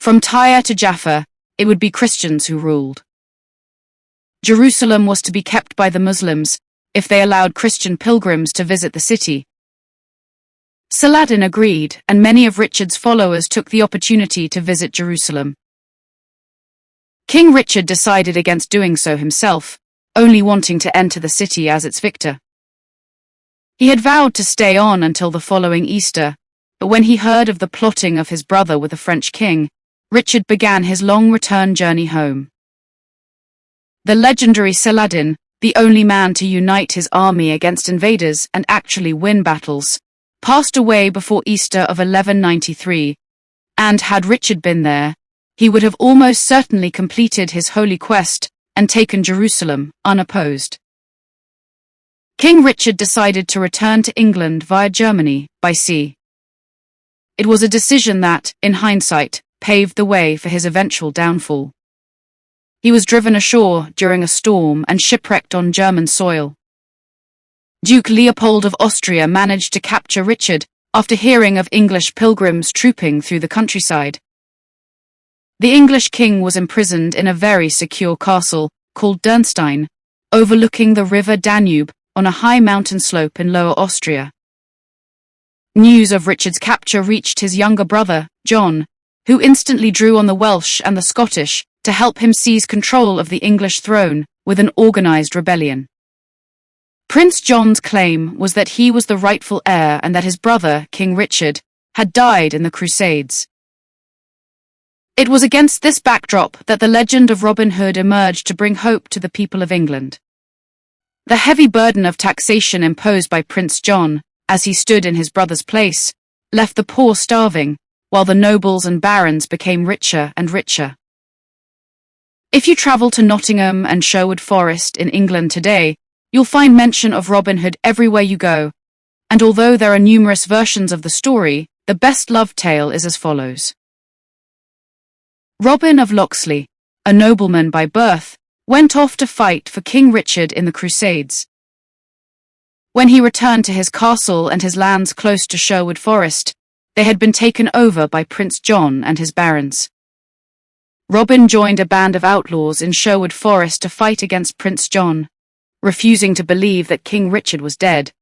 From Tyre to Jaffa, it would be Christians who ruled. Jerusalem was to be kept by the Muslims, if they allowed Christian pilgrims to visit the city. Saladin agreed, and many of Richard's followers took the opportunity to visit Jerusalem. King Richard decided against doing so himself, only wanting to enter the city as its victor. He had vowed to stay on until the following Easter, but when he heard of the plotting of his brother with the French king, Richard began his long return journey home. The legendary Saladin, the only man to unite his army against invaders and actually win battles, passed away before Easter of 1193, and had Richard been there, he would have almost certainly completed his holy quest and taken Jerusalem, unopposed. King Richard decided to return to England via Germany, by sea. It was a decision that, in hindsight, paved the way for his eventual downfall. He was driven ashore during a storm and shipwrecked on German soil. Duke Leopold of Austria managed to capture Richard after hearing of English pilgrims trooping through the countryside. The English king was imprisoned in a very secure castle called Dürnstein, overlooking the river Danube on a high mountain slope in Lower Austria. News of Richard's capture reached his younger brother, John, who instantly drew on the Welsh and the Scottish to help him seize control of the English throne with an organized rebellion. Prince John's claim was that he was the rightful heir and that his brother, King Richard, had died in the Crusades. It was against this backdrop that the legend of Robin Hood emerged to bring hope to the people of England. The heavy burden of taxation imposed by Prince John, as he stood in his brother's place, left the poor starving, while the nobles and barons became richer and richer. If you travel to Nottingham and Sherwood Forest in England today, you'll find mention of Robin Hood everywhere you go, and although there are numerous versions of the story, the best-loved tale is as follows. Robin of Locksley, a nobleman by birth, went off to fight for King Richard in the Crusades. When he returned to his castle and his lands close to Sherwood Forest, they had been taken over by Prince John and his barons. Robin joined a band of outlaws in Sherwood Forest to fight against Prince John, refusing to believe that King Richard was dead.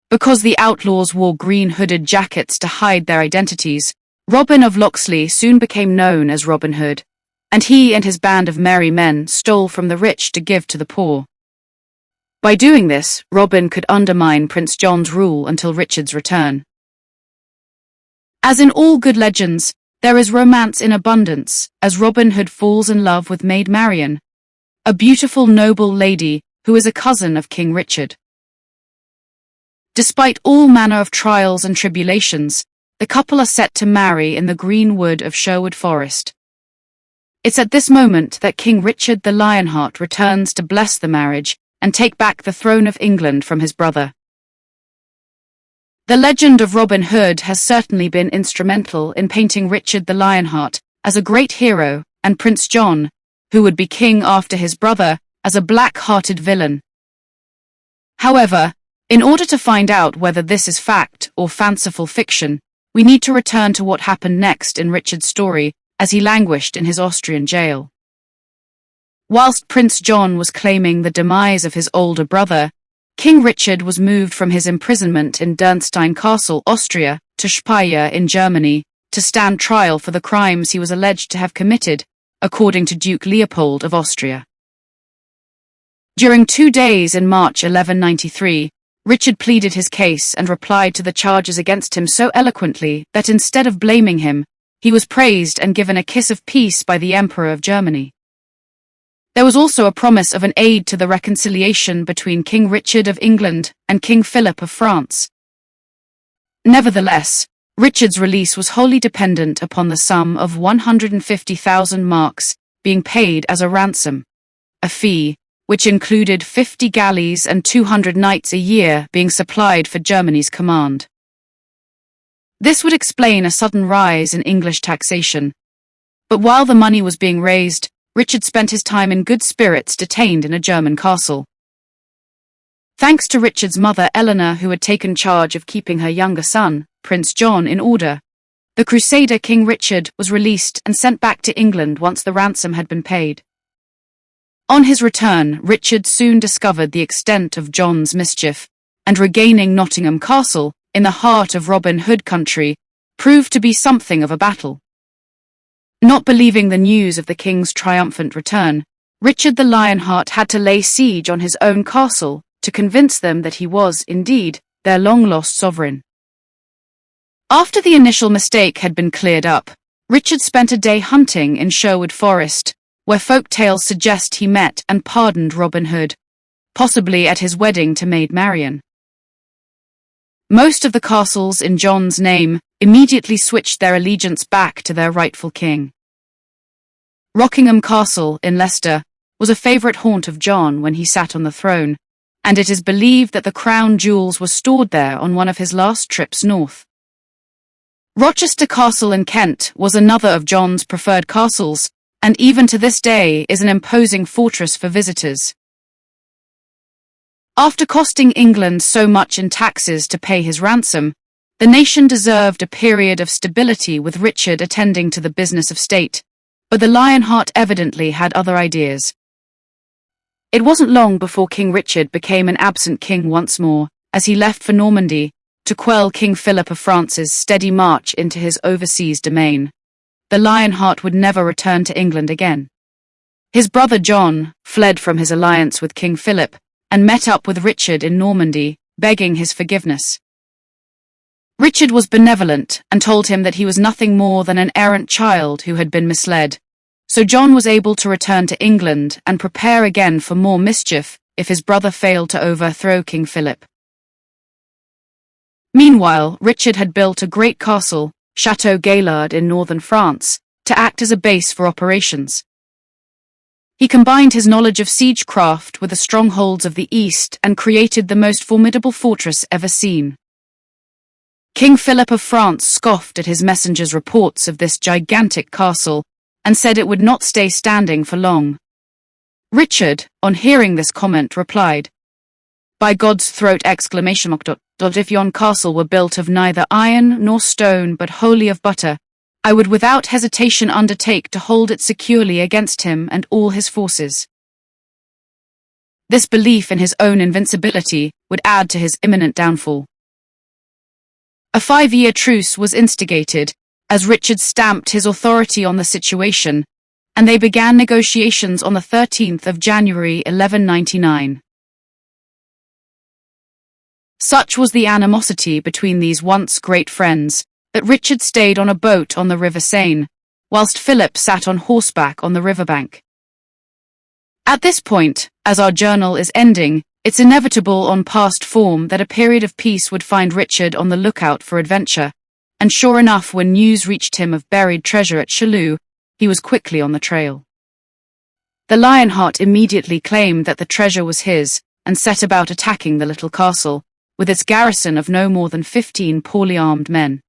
Because the outlaws wore green hooded jackets to hide their identities, Robin of Locksley soon became known as Robin Hood, and he and his band of merry men stole from the rich to give to the poor. By doing this, Robin could undermine Prince John's rule until Richard's return. As in all good legends, there is romance in abundance, as Robin Hood falls in love with Maid Marian, a beautiful noble lady who is a cousin of King Richard. Despite all manner of trials and tribulations, the couple are set to marry in the green wood of Sherwood Forest. It's at this moment that King Richard the Lionheart returns to bless the marriage and take back the throne of England from his brother. The legend of Robin Hood has certainly been instrumental in painting Richard the Lionheart as a great hero and Prince John, who would be king after his brother, as a black-hearted villain. However, in order to find out whether this is fact or fanciful fiction, we need to return to what happened next in Richard's story as he languished in his Austrian jail. Whilst Prince John was claiming the demise of his older brother, King Richard was moved from his imprisonment in Dürnstein Castle, Austria, to Speyer in Germany, to stand trial for the crimes he was alleged to have committed, according to Duke Leopold of Austria. During 2 days in March 1193, Richard pleaded his case and replied to the charges against him so eloquently that instead of blaming him, he was praised and given a kiss of peace by the Emperor of Germany. There was also a promise of an aid to the reconciliation between King Richard of England and King Philip of France. Nevertheless, Richard's release was wholly dependent upon the sum of 150,000 marks being paid as a ransom, a fee which included 50 galleys and 200 knights a year being supplied for Germany's command. This would explain a sudden rise in English taxation. But while the money was being raised, Richard spent his time in good spirits detained in a German castle. Thanks to Richard's mother Eleanor, who had taken charge of keeping her younger son, Prince John, in order, the Crusader King Richard was released and sent back to England once the ransom had been paid. On his return, Richard soon discovered the extent of John's mischief, and regaining Nottingham Castle, in the heart of Robin Hood country, proved to be something of a battle. Not believing the news of the king's triumphant return, Richard the Lionheart had to lay siege on his own castle to convince them that he was, indeed, their long-lost sovereign. After the initial mistake had been cleared up, Richard spent a day hunting in Sherwood Forest, where folk tales suggest he met and pardoned Robin Hood, possibly at his wedding to Maid Marian. Most of the castles in John's name immediately switched their allegiance back to their rightful king. Rockingham Castle in Leicester was a favourite haunt of John when he sat on the throne, and it is believed that the crown jewels were stored there on one of his last trips north. Rochester Castle in Kent was another of John's preferred castles, and even to this day is an imposing fortress for visitors. After costing England so much in taxes to pay his ransom, the nation deserved a period of stability with Richard attending to the business of state, but the Lionheart evidently had other ideas. It wasn't long before King Richard became an absent king once more, as he left for Normandy, to quell King Philip of France's steady march into his overseas domain. The Lionheart would never return to England again. His brother John fled from his alliance with King Philip, and met up with Richard in Normandy, begging his forgiveness. Richard was benevolent and told him that he was nothing more than an errant child who had been misled, so John was able to return to England and prepare again for more mischief if his brother failed to overthrow King Philip. Meanwhile, Richard had built a great castle, Château Gaillard in northern France, to act as a base for operations. He combined his knowledge of siegecraft with the strongholds of the East and created the most formidable fortress ever seen. King Philip of France scoffed at his messengers' reports of this gigantic castle and said it would not stay standing for long. Richard, on hearing this comment, replied, By God's throat! If yon castle were built of neither iron nor stone but wholly of butter, I would without hesitation undertake to hold it securely against him and all his forces. This belief in his own invincibility would add to his imminent downfall. A 5-year truce was instigated, as Richard stamped his authority on the situation, and they began negotiations on the 13th of January 1199. Such was the animosity between these once great friends, that Richard stayed on a boat on the River Seine, whilst Philip sat on horseback on the riverbank. At this point, as our journal is ending, it's inevitable on past form that a period of peace would find Richard on the lookout for adventure, and sure enough, when news reached him of buried treasure at Chaillot, he was quickly on the trail. The Lionheart immediately claimed that the treasure was his, and set about attacking the little castle, with its garrison of no more than 15 poorly armed men.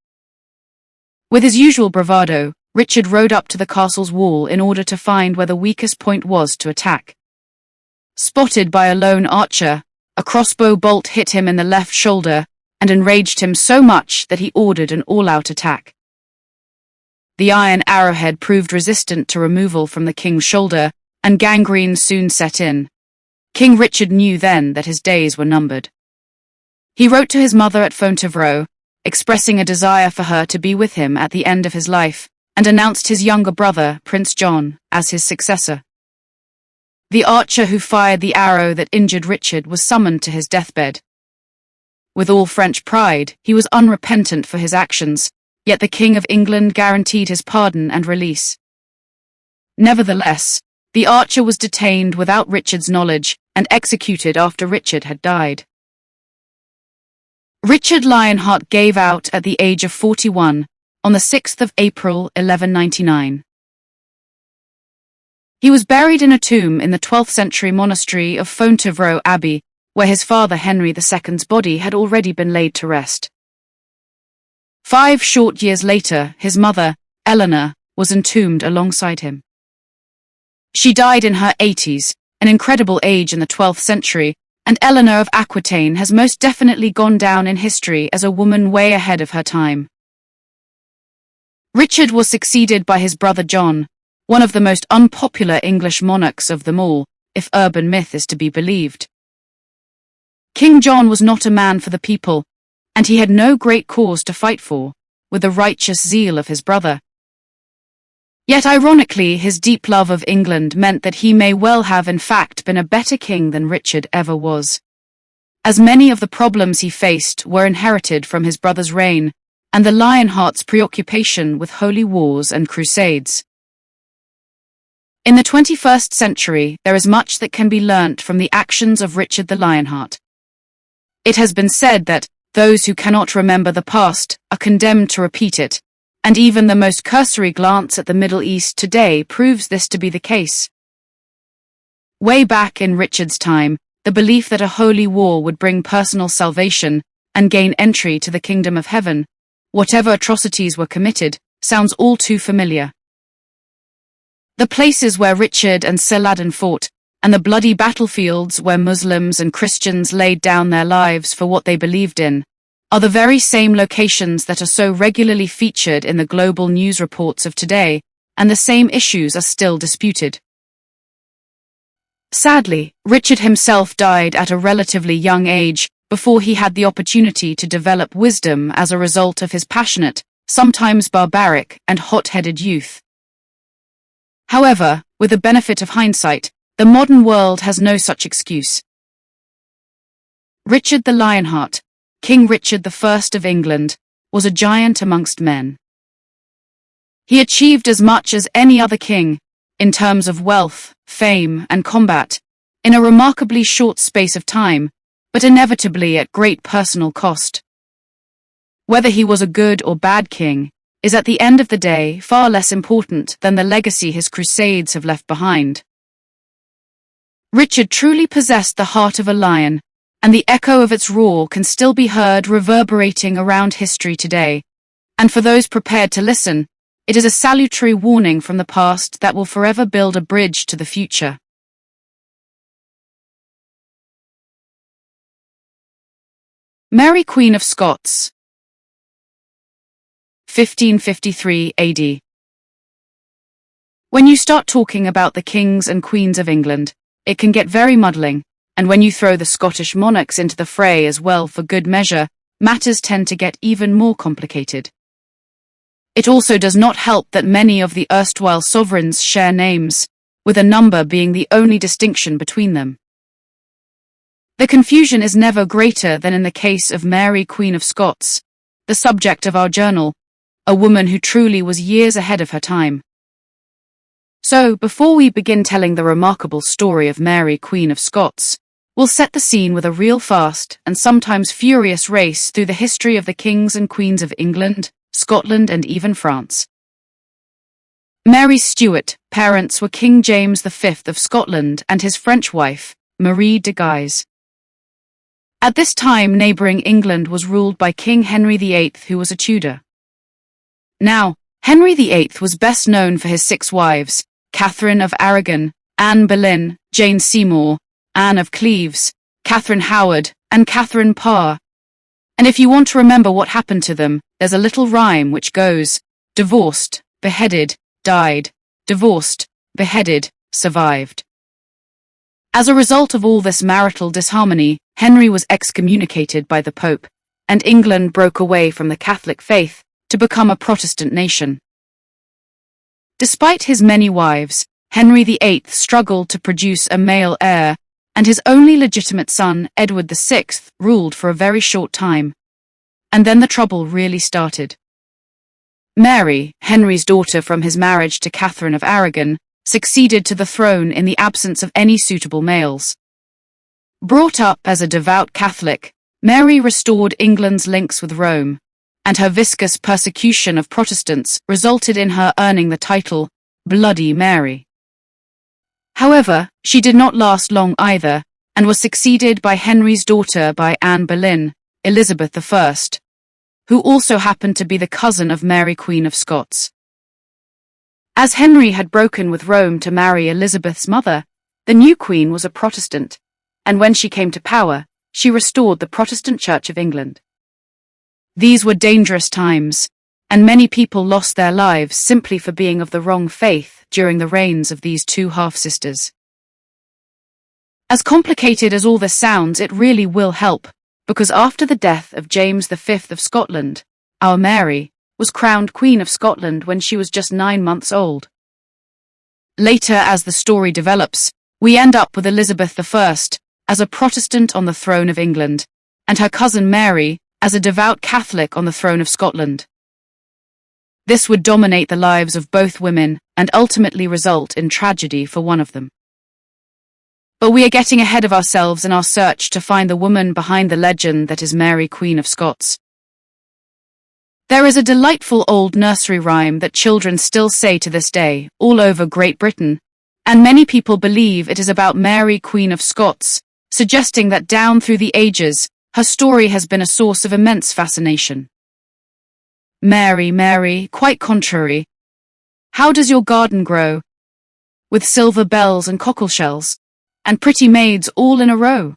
With his usual bravado, Richard rode up to the castle's wall in order to find where the weakest point was to attack. Spotted by a lone archer, a crossbow bolt hit him in the left shoulder and enraged him so much that he ordered an all-out attack. The iron arrowhead proved resistant to removal from the king's shoulder, and gangrene soon set in. King Richard knew then that his days were numbered. He wrote to his mother at Fontevraud, expressing a desire for her to be with him at the end of his life, and announced his younger brother, Prince John, as his successor. The archer who fired the arrow that injured Richard was summoned to his deathbed. With all French pride, he was unrepentant for his actions, yet the King of England guaranteed his pardon and release. Nevertheless, the archer was detained without Richard's knowledge and executed after Richard had died. Richard Lionheart gave out at the age of 41, on the 6th of April 1199. He was buried in a tomb in the 12th century monastery of Fontevraud Abbey, where his father Henry II's body had already been laid to rest. 5 short years later, his mother, Eleanor, was entombed alongside him. She died in her 80s, an incredible age in the 12th century, and Eleanor of Aquitaine has most definitely gone down in history as a woman way ahead of her time. Richard was succeeded by his brother John, one of the most unpopular English monarchs of them all, if urban myth is to be believed. King John was not a man for the people, and he had no great cause to fight for, with the righteous zeal of his brother. Yet ironically, his deep love of England meant that he may well have in fact been a better king than Richard ever was, as many of the problems he faced were inherited from his brother's reign, and the Lionheart's preoccupation with holy wars and crusades. In the 21st century, there is much that can be learnt from the actions of Richard the Lionheart. It has been said that those who cannot remember the past are condemned to repeat it, and even the most cursory glance at the Middle East today proves this to be the case. Way back in Richard's time, the belief that a holy war would bring personal salvation and gain entry to the kingdom of heaven, whatever atrocities were committed, sounds all too familiar. The places where Richard and Saladin fought, and the bloody battlefields where Muslims and Christians laid down their lives for what they believed in, are the very same locations that are so regularly featured in the global news reports of today, and the same issues are still disputed. Sadly, Richard himself died at a relatively young age, before he had the opportunity to develop wisdom as a result of his passionate, sometimes barbaric, and hot-headed youth. However, with the benefit of hindsight, the modern world has no such excuse. Richard the Lionheart, King Richard I of England, was a giant amongst men. He achieved as much as any other king, in terms of wealth, fame, and combat, in a remarkably short space of time, but inevitably at great personal cost. Whether he was a good or bad king is at the end of the day far less important than the legacy his crusades have left behind. Richard truly possessed the heart of a lion, and the echo of its roar can still be heard reverberating around history today, and for those prepared to listen, it is a salutary warning from the past that will forever build a bridge to the future. Mary Queen of Scots, 1553 AD. When you start talking about the kings and queens of England, it can get very muddling, and when you throw the Scottish monarchs into the fray as well for good measure, matters tend to get even more complicated. It also does not help that many of the erstwhile sovereigns share names, with a number being the only distinction between them. The confusion is never greater than in the case of Mary Queen of Scots, the subject of our journal, a woman who truly was years ahead of her time. So, before we begin telling the remarkable story of Mary Queen of Scots, we'll set the scene with a real fast and sometimes furious race through the history of the kings and queens of England, Scotland, and even France. Mary's Stuart parents were King James V of Scotland and his French wife, Marie de Guise. At this time, neighbouring England was ruled by King Henry VIII, who was a Tudor. Now, Henry VIII was best known for his 6 wives, Catherine of Aragon, Anne Boleyn, Jane Seymour, Anne of Cleves, Catherine Howard, and Catherine Parr. And if you want to remember what happened to them, there's a little rhyme which goes, divorced, beheaded, died, divorced, beheaded, survived. As a result of all this marital disharmony, Henry was excommunicated by the Pope, and England broke away from the Catholic faith to become a Protestant nation. Despite his many wives, Henry VIII struggled to produce a male heir, and his only legitimate son, Edward VI, ruled for a very short time. And then the trouble really started. Mary, Henry's daughter from his marriage to Catherine of Aragon, succeeded to the throne in the absence of any suitable males. Brought up as a devout Catholic, Mary restored England's links with Rome, and her viscous persecution of Protestants resulted in her earning the title Bloody Mary. However, she did not last long either, and was succeeded by Henry's daughter by Anne Boleyn, Elizabeth I, who also happened to be the cousin of Mary Queen of Scots. As Henry had broken with Rome to marry Elizabeth's mother, the new queen was a Protestant, and when she came to power, she restored the Protestant Church of England. These were dangerous times, and many people lost their lives simply for being of the wrong faith during the reigns of these 2 half-sisters. As complicated as all this sounds, it really will help, because after the death of James V of Scotland, our Mary was crowned Queen of Scotland when she was just 9 months old. Later, as the story develops, we end up with Elizabeth I as a Protestant on the throne of England, and her cousin Mary as a devout Catholic on the throne of Scotland. This would dominate the lives of both women and ultimately result in tragedy for one of them. But we are getting ahead of ourselves in our search to find the woman behind the legend that is Mary Queen of Scots. There is a delightful old nursery rhyme that children still say to this day, all over Great Britain, and many people believe it is about Mary Queen of Scots, suggesting that down through the ages, her story has been a source of immense fascination. Mary, Mary, quite contrary. How does your garden grow? With silver bells and cockleshells, and pretty maids all in a row.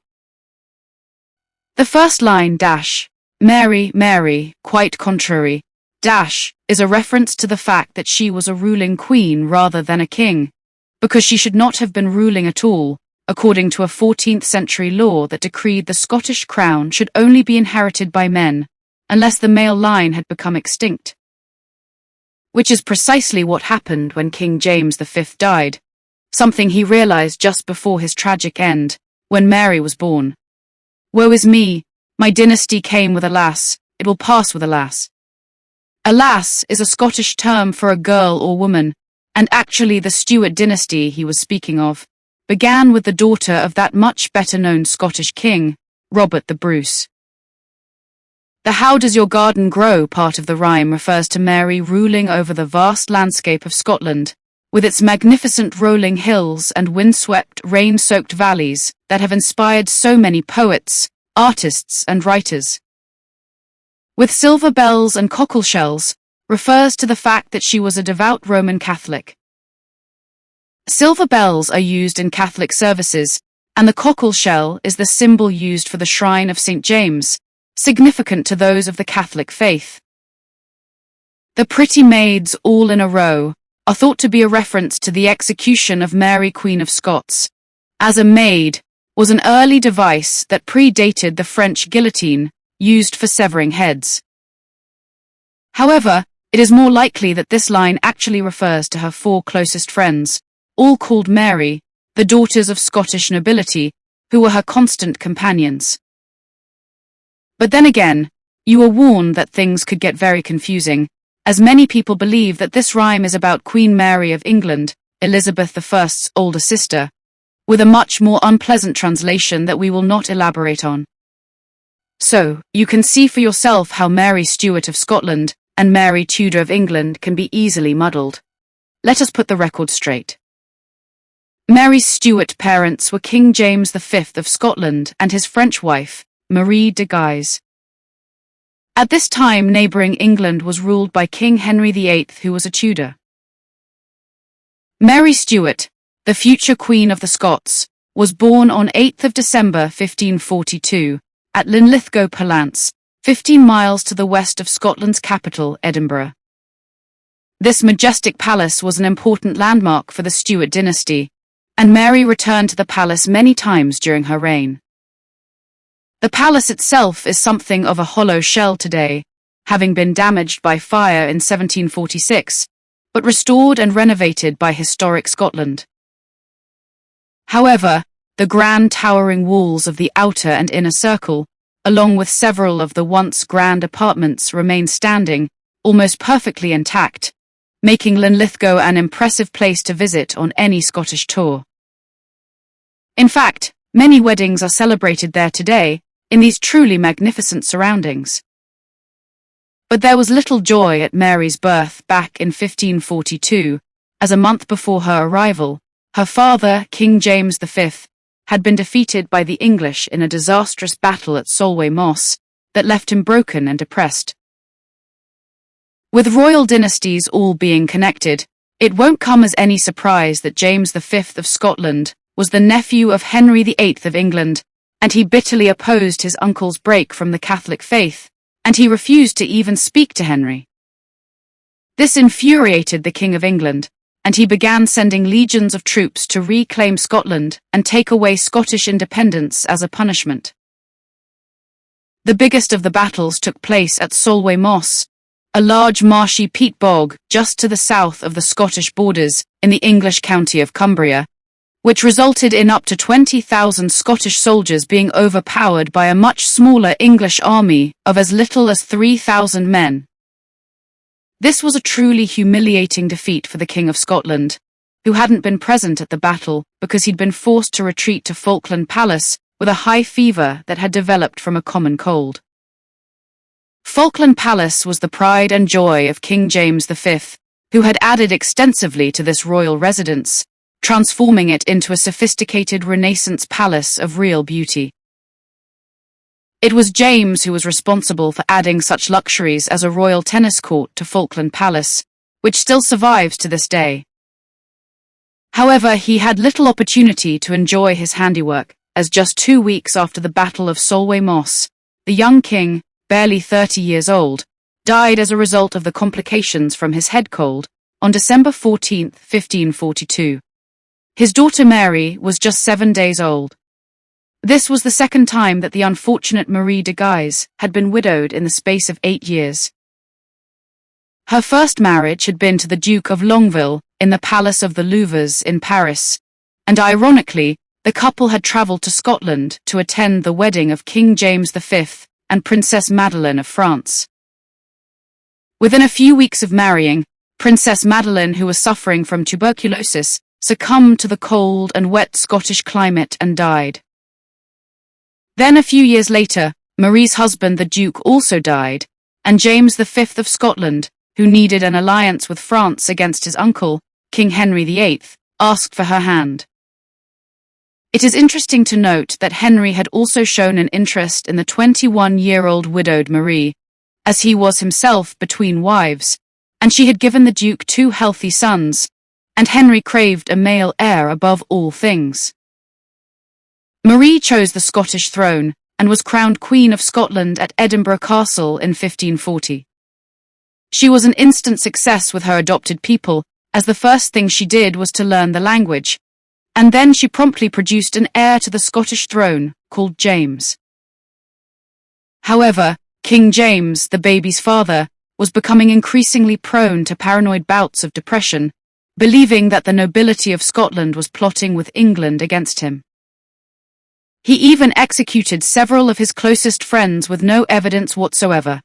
The first line, dash, Mary, Mary, quite contrary, dash, is a reference to the fact that she was a ruling queen rather than a king, because she should not have been ruling at all, according to a 14th century law that decreed the Scottish crown should only be inherited by men, unless the male line had become extinct. Which is precisely what happened when King James V died, something he realized just before his tragic end, when Mary was born. Woe is me, my dynasty came with a lass, it will pass with a lass. A lass is a Scottish term for a girl or woman, and actually the Stuart dynasty he was speaking of began with the daughter of that much better-known Scottish king, Robert the Bruce. The "How does your garden grow" part of the rhyme refers to Mary ruling over the vast landscape of Scotland, with its magnificent rolling hills and wind-swept, rain-soaked valleys that have inspired so many poets, artists, and writers. With silver bells and cockleshells refers to the fact that she was a devout Roman Catholic. Silver bells are used in Catholic services, and the cockle shell is the symbol used for the shrine of St. James, significant to those of the Catholic faith. The pretty maids all in a row are thought to be a reference to the execution of Mary Queen of Scots. As a maid was an early device that predated the French guillotine used for severing heads. However, it is more likely that this line actually refers to her four closest friends, all called Mary, the daughters of Scottish nobility, who were her constant companions. But then again, you are warned that things could get very confusing, as many people believe that this rhyme is about Queen Mary of England, Elizabeth I's older sister, with a much more unpleasant translation that we will not elaborate on. So, you can see for yourself how Mary Stuart of Scotland and Mary Tudor of England can be easily muddled. Let us put the record straight. Mary's Stuart parents were King James V of Scotland and his French wife, Marie de Guise. At this time, neighbouring England was ruled by King Henry VIII, who was a Tudor. Mary Stuart, the future Queen of the Scots, was born on 8th of December 1542 at Linlithgow Palace, 15 miles to the west of Scotland's capital, Edinburgh. This majestic palace was an important landmark for the Stuart dynasty, and Mary returned to the palace many times during her reign. The palace itself is something of a hollow shell today, having been damaged by fire in 1746, but restored and renovated by historic Scotland. However, the grand towering walls of the outer and inner circle, along with several of the once grand apartments, remain standing, almost perfectly intact, making Linlithgow an impressive place to visit on any Scottish tour. In fact, many weddings are celebrated there today, in these truly magnificent surroundings. But there was little joy at Mary's birth back in 1542, as a month before her arrival, her father, King James V, had been defeated by the English in a disastrous battle at Solway Moss that left him broken and depressed. With royal dynasties all being connected, it won't come as any surprise that James V of Scotland was the nephew of Henry VIII of England, and he bitterly opposed his uncle's break from the Catholic faith, and he refused to even speak to Henry. This infuriated the King of England, and he began sending legions of troops to reclaim Scotland and take away Scottish independence as a punishment. The biggest of the battles took place at Solway Moss, a large marshy peat bog just to the south of the Scottish borders in the English county of Cumbria, which resulted in up to 20,000 Scottish soldiers being overpowered by a much smaller English army of as little as 3,000 men. This was a truly humiliating defeat for the King of Scotland, who hadn't been present at the battle because he'd been forced to retreat to Falkland Palace with a high fever that had developed from a common cold. Falkland Palace was the pride and joy of King James V, who had added extensively to this royal residence, transforming it into a sophisticated Renaissance palace of real beauty. It was James who was responsible for adding such luxuries as a royal tennis court to Falkland Palace, which still survives to this day. However, he had little opportunity to enjoy his handiwork, as just 2 weeks after the Battle of Solway Moss, the young king, barely 30 years old, died as a result of the complications from his head cold on December 14, 1542. His daughter Mary was just 7 days old. This was the second time that the unfortunate Marie de Guise had been widowed in the space of 8 years. Her first marriage had been to the Duke of Longueville in the Palace of the Louvres in Paris, and ironically, the couple had travelled to Scotland to attend the wedding of King James V and Princess Madeleine of France. Within a few weeks of marrying, Princess Madeleine, who was suffering from tuberculosis, succumbed to the cold and wet Scottish climate and died. Then a few years later, Marie's husband the Duke also died, and James V of Scotland, who needed an alliance with France against his uncle, King Henry VIII, asked for her hand. It is interesting to note that Henry had also shown an interest in the 21-year-old widowed Marie, as he was himself between wives, and she had given the Duke 2 healthy sons, and Henry craved a male heir above all things. Marie chose the Scottish throne, and was crowned Queen of Scotland at Edinburgh Castle in 1540. She was an instant success with her adopted people, as the first thing she did was to learn the language, and then she promptly produced an heir to the Scottish throne, called James. However, King James, the baby's father, was becoming increasingly prone to paranoid bouts of depression, believing that the nobility of Scotland was plotting with England against him. He even executed several of his closest friends with no evidence whatsoever.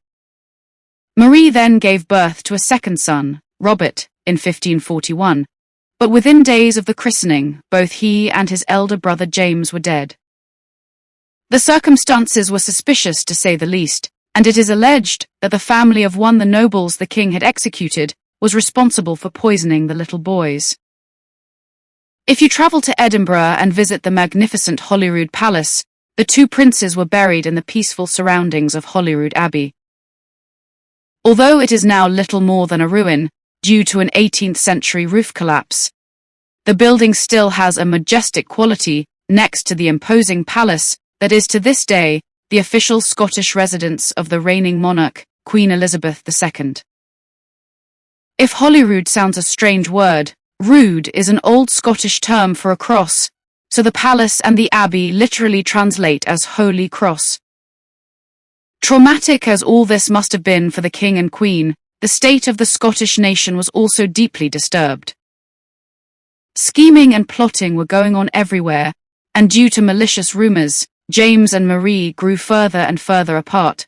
Marie then gave birth to a second son, Robert, in 1541, but within days of the christening, both he and his elder brother James were dead. The circumstances were suspicious, to say the least, and it is alleged that the family of one of the nobles the king had executed was responsible for poisoning the little boys. If you travel to Edinburgh and visit the magnificent Holyrood Palace, the two princes were buried in the peaceful surroundings of Holyrood Abbey. Although it is now little more than a ruin, due to an 18th century roof collapse, the building still has a majestic quality next to the imposing palace that is to this day the official Scottish residence of the reigning monarch, Queen Elizabeth II. If Holyrood sounds a strange word, rood is an old Scottish term for a cross, so the palace and the abbey literally translate as Holy Cross. Traumatic as all this must have been for the king and queen, the state of the Scottish nation was also deeply disturbed. Scheming and plotting were going on everywhere, and due to malicious rumours, James and Marie grew further and further apart.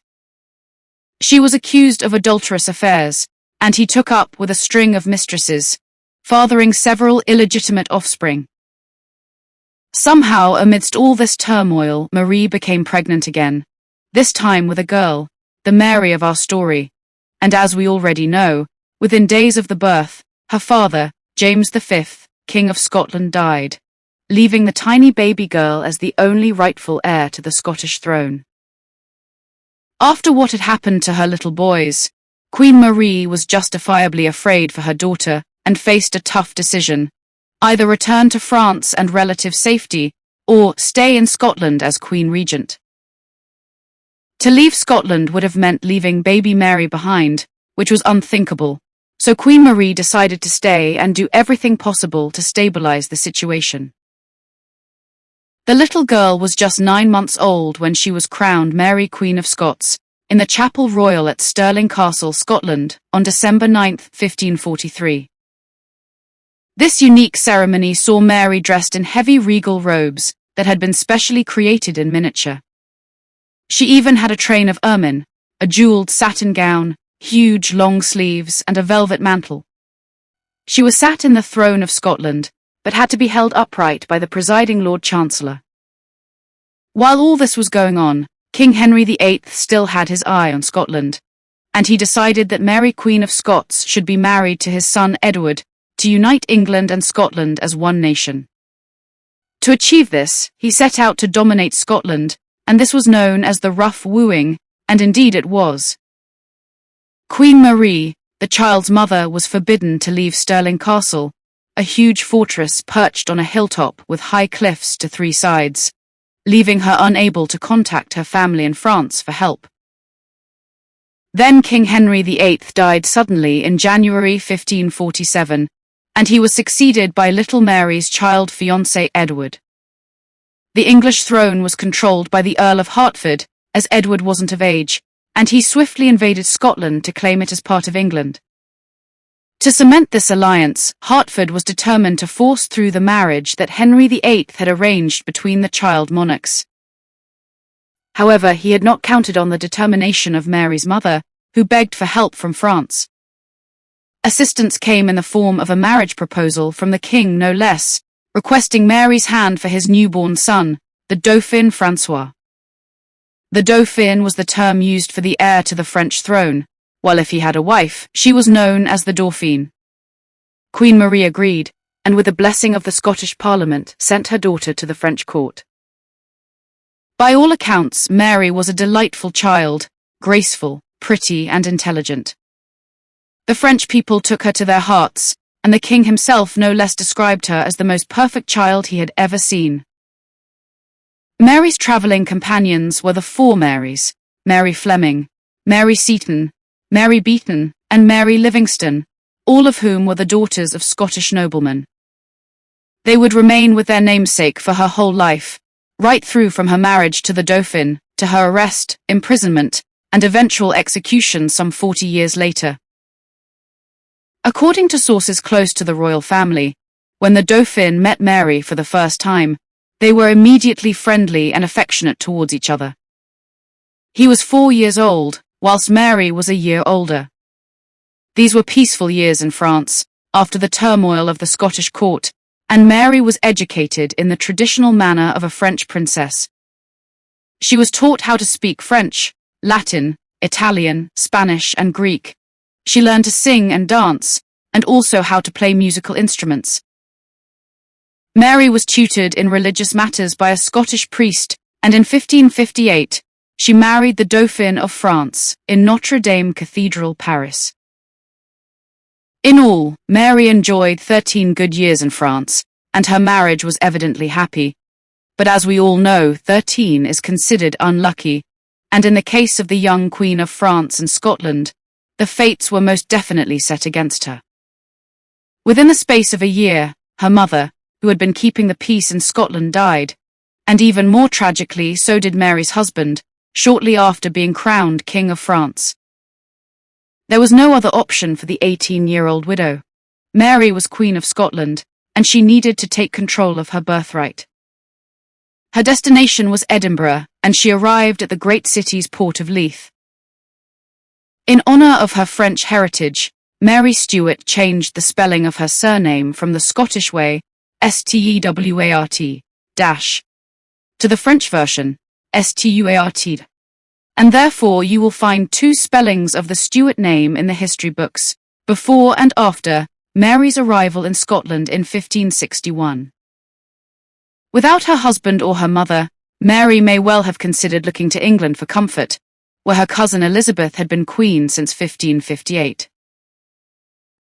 She was accused of adulterous affairs, and he took up with a string of mistresses, fathering several illegitimate offspring. Somehow, amidst all this turmoil, Marie became pregnant again, this time with a girl, the Mary of our story, and as we already know, within days of the birth, her father, James V, King of Scotland, died, leaving the tiny baby girl as the only rightful heir to the Scottish throne. After what had happened to her little boys, Queen Marie was justifiably afraid for her daughter and faced a tough decision: either return to France and relative safety, or stay in Scotland as Queen Regent. To leave Scotland would have meant leaving baby Mary behind, which was unthinkable, so Queen Marie decided to stay and do everything possible to stabilize the situation. The little girl was just 9 months old when she was crowned Mary Queen of Scots in the Chapel Royal at Stirling Castle, Scotland, on December 9, 1543. This unique ceremony saw Mary dressed in heavy regal robes that had been specially created in miniature. She even had a train of ermine, a jeweled satin gown, huge long sleeves, and a velvet mantle. She was sat in the throne of Scotland, but had to be held upright by the presiding Lord Chancellor. While all this was going on, King Henry VIII still had his eye on Scotland, and he decided that Mary Queen of Scots should be married to his son Edward to unite England and Scotland as one nation. To achieve this, he set out to dominate Scotland, and this was known as the rough wooing, and indeed it was. Queen Marie, the child's mother, was forbidden to leave Stirling Castle, a huge fortress perched on a hilltop with high cliffs to 3 sides, leaving her unable to contact her family in France for help. Then King Henry VIII died suddenly in January 1547, and he was succeeded by little Mary's child fiancé Edward. The English throne was controlled by the Earl of Hertford, as Edward wasn't of age, and he swiftly invaded Scotland to claim it as part of England. To cement this alliance, Hertford was determined to force through the marriage that Henry VIII had arranged between the child monarchs. However, he had not counted on the determination of Mary's mother, who begged for help from France. Assistance came in the form of a marriage proposal from the king, no less, requesting Mary's hand for his newborn son, the Dauphin François. The Dauphin was the term used for the heir to the French throne, while if he had a wife, she was known as the Dauphine. Queen Marie agreed, and with the blessing of the Scottish Parliament, sent her daughter to the French court. By all accounts, Mary was a delightful child, graceful, pretty, and intelligent. The French people took her to their hearts, and the king himself no less described her as the most perfect child he had ever seen. Mary's travelling companions were the four Marys: Mary Fleming, Mary Seton, Mary Beaton, and Mary Livingston, all of whom were the daughters of Scottish noblemen. They would remain with their namesake for her whole life, right through from her marriage to the Dauphin, to her arrest, imprisonment, and eventual execution some 40 years later. According to sources close to the royal family, when the Dauphin met Mary for the first time, they were immediately friendly and affectionate towards each other. He was 4 years old, whilst Mary was a year older. These were peaceful years in France, after the turmoil of the Scottish court, and Mary was educated in the traditional manner of a French princess. She was taught how to speak French, Latin, Italian, Spanish, and Greek. She learned to sing and dance, and also how to play musical instruments. Mary was tutored in religious matters by a Scottish priest, and in 1558, she married the Dauphin of France in Notre Dame Cathedral, Paris. In all, Mary enjoyed 13 good years in France, and her marriage was evidently happy. But as we all know, 13 is considered unlucky, and in the case of the young Queen of France and Scotland, the fates were most definitely set against her. Within the space of a year, her mother, who had been keeping the peace in Scotland, died, and even more tragically, so did Mary's husband, shortly after being crowned King of France. There was no other option for the 18-year-old widow. Mary was Queen of Scotland, and she needed to take control of her birthright. Her destination was Edinburgh, and she arrived at the great city's port of Leith. In honour of her French heritage, Mary Stuart changed the spelling of her surname from the Scottish way, Stewart, to the French version, Stuart. And therefore you will find two spellings of the Stuart name in the history books, before and after Mary's arrival in Scotland in 1561. Without her husband or her mother, Mary may well have considered looking to England for comfort, where her cousin Elizabeth had been queen since 1558.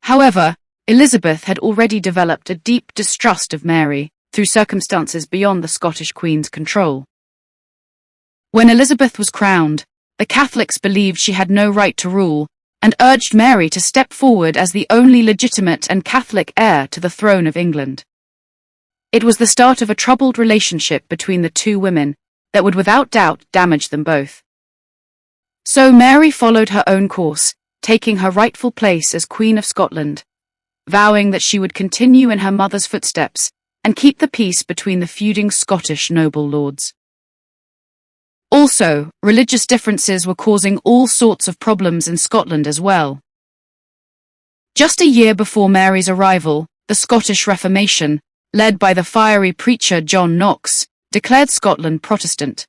However, Elizabeth had already developed a deep distrust of Mary, through circumstances beyond the Scottish Queen's control. When Elizabeth was crowned, the Catholics believed she had no right to rule, and urged Mary to step forward as the only legitimate and Catholic heir to the throne of England. It was the start of a troubled relationship between the two women that would without doubt damage them both. So Mary followed her own course, taking her rightful place as Queen of Scotland, vowing that she would continue in her mother's footsteps and keep the peace between the feuding Scottish noble lords. Also, religious differences were causing all sorts of problems in Scotland as well. Just a year before Mary's arrival, the Scottish Reformation, led by the fiery preacher John Knox, declared Scotland Protestant.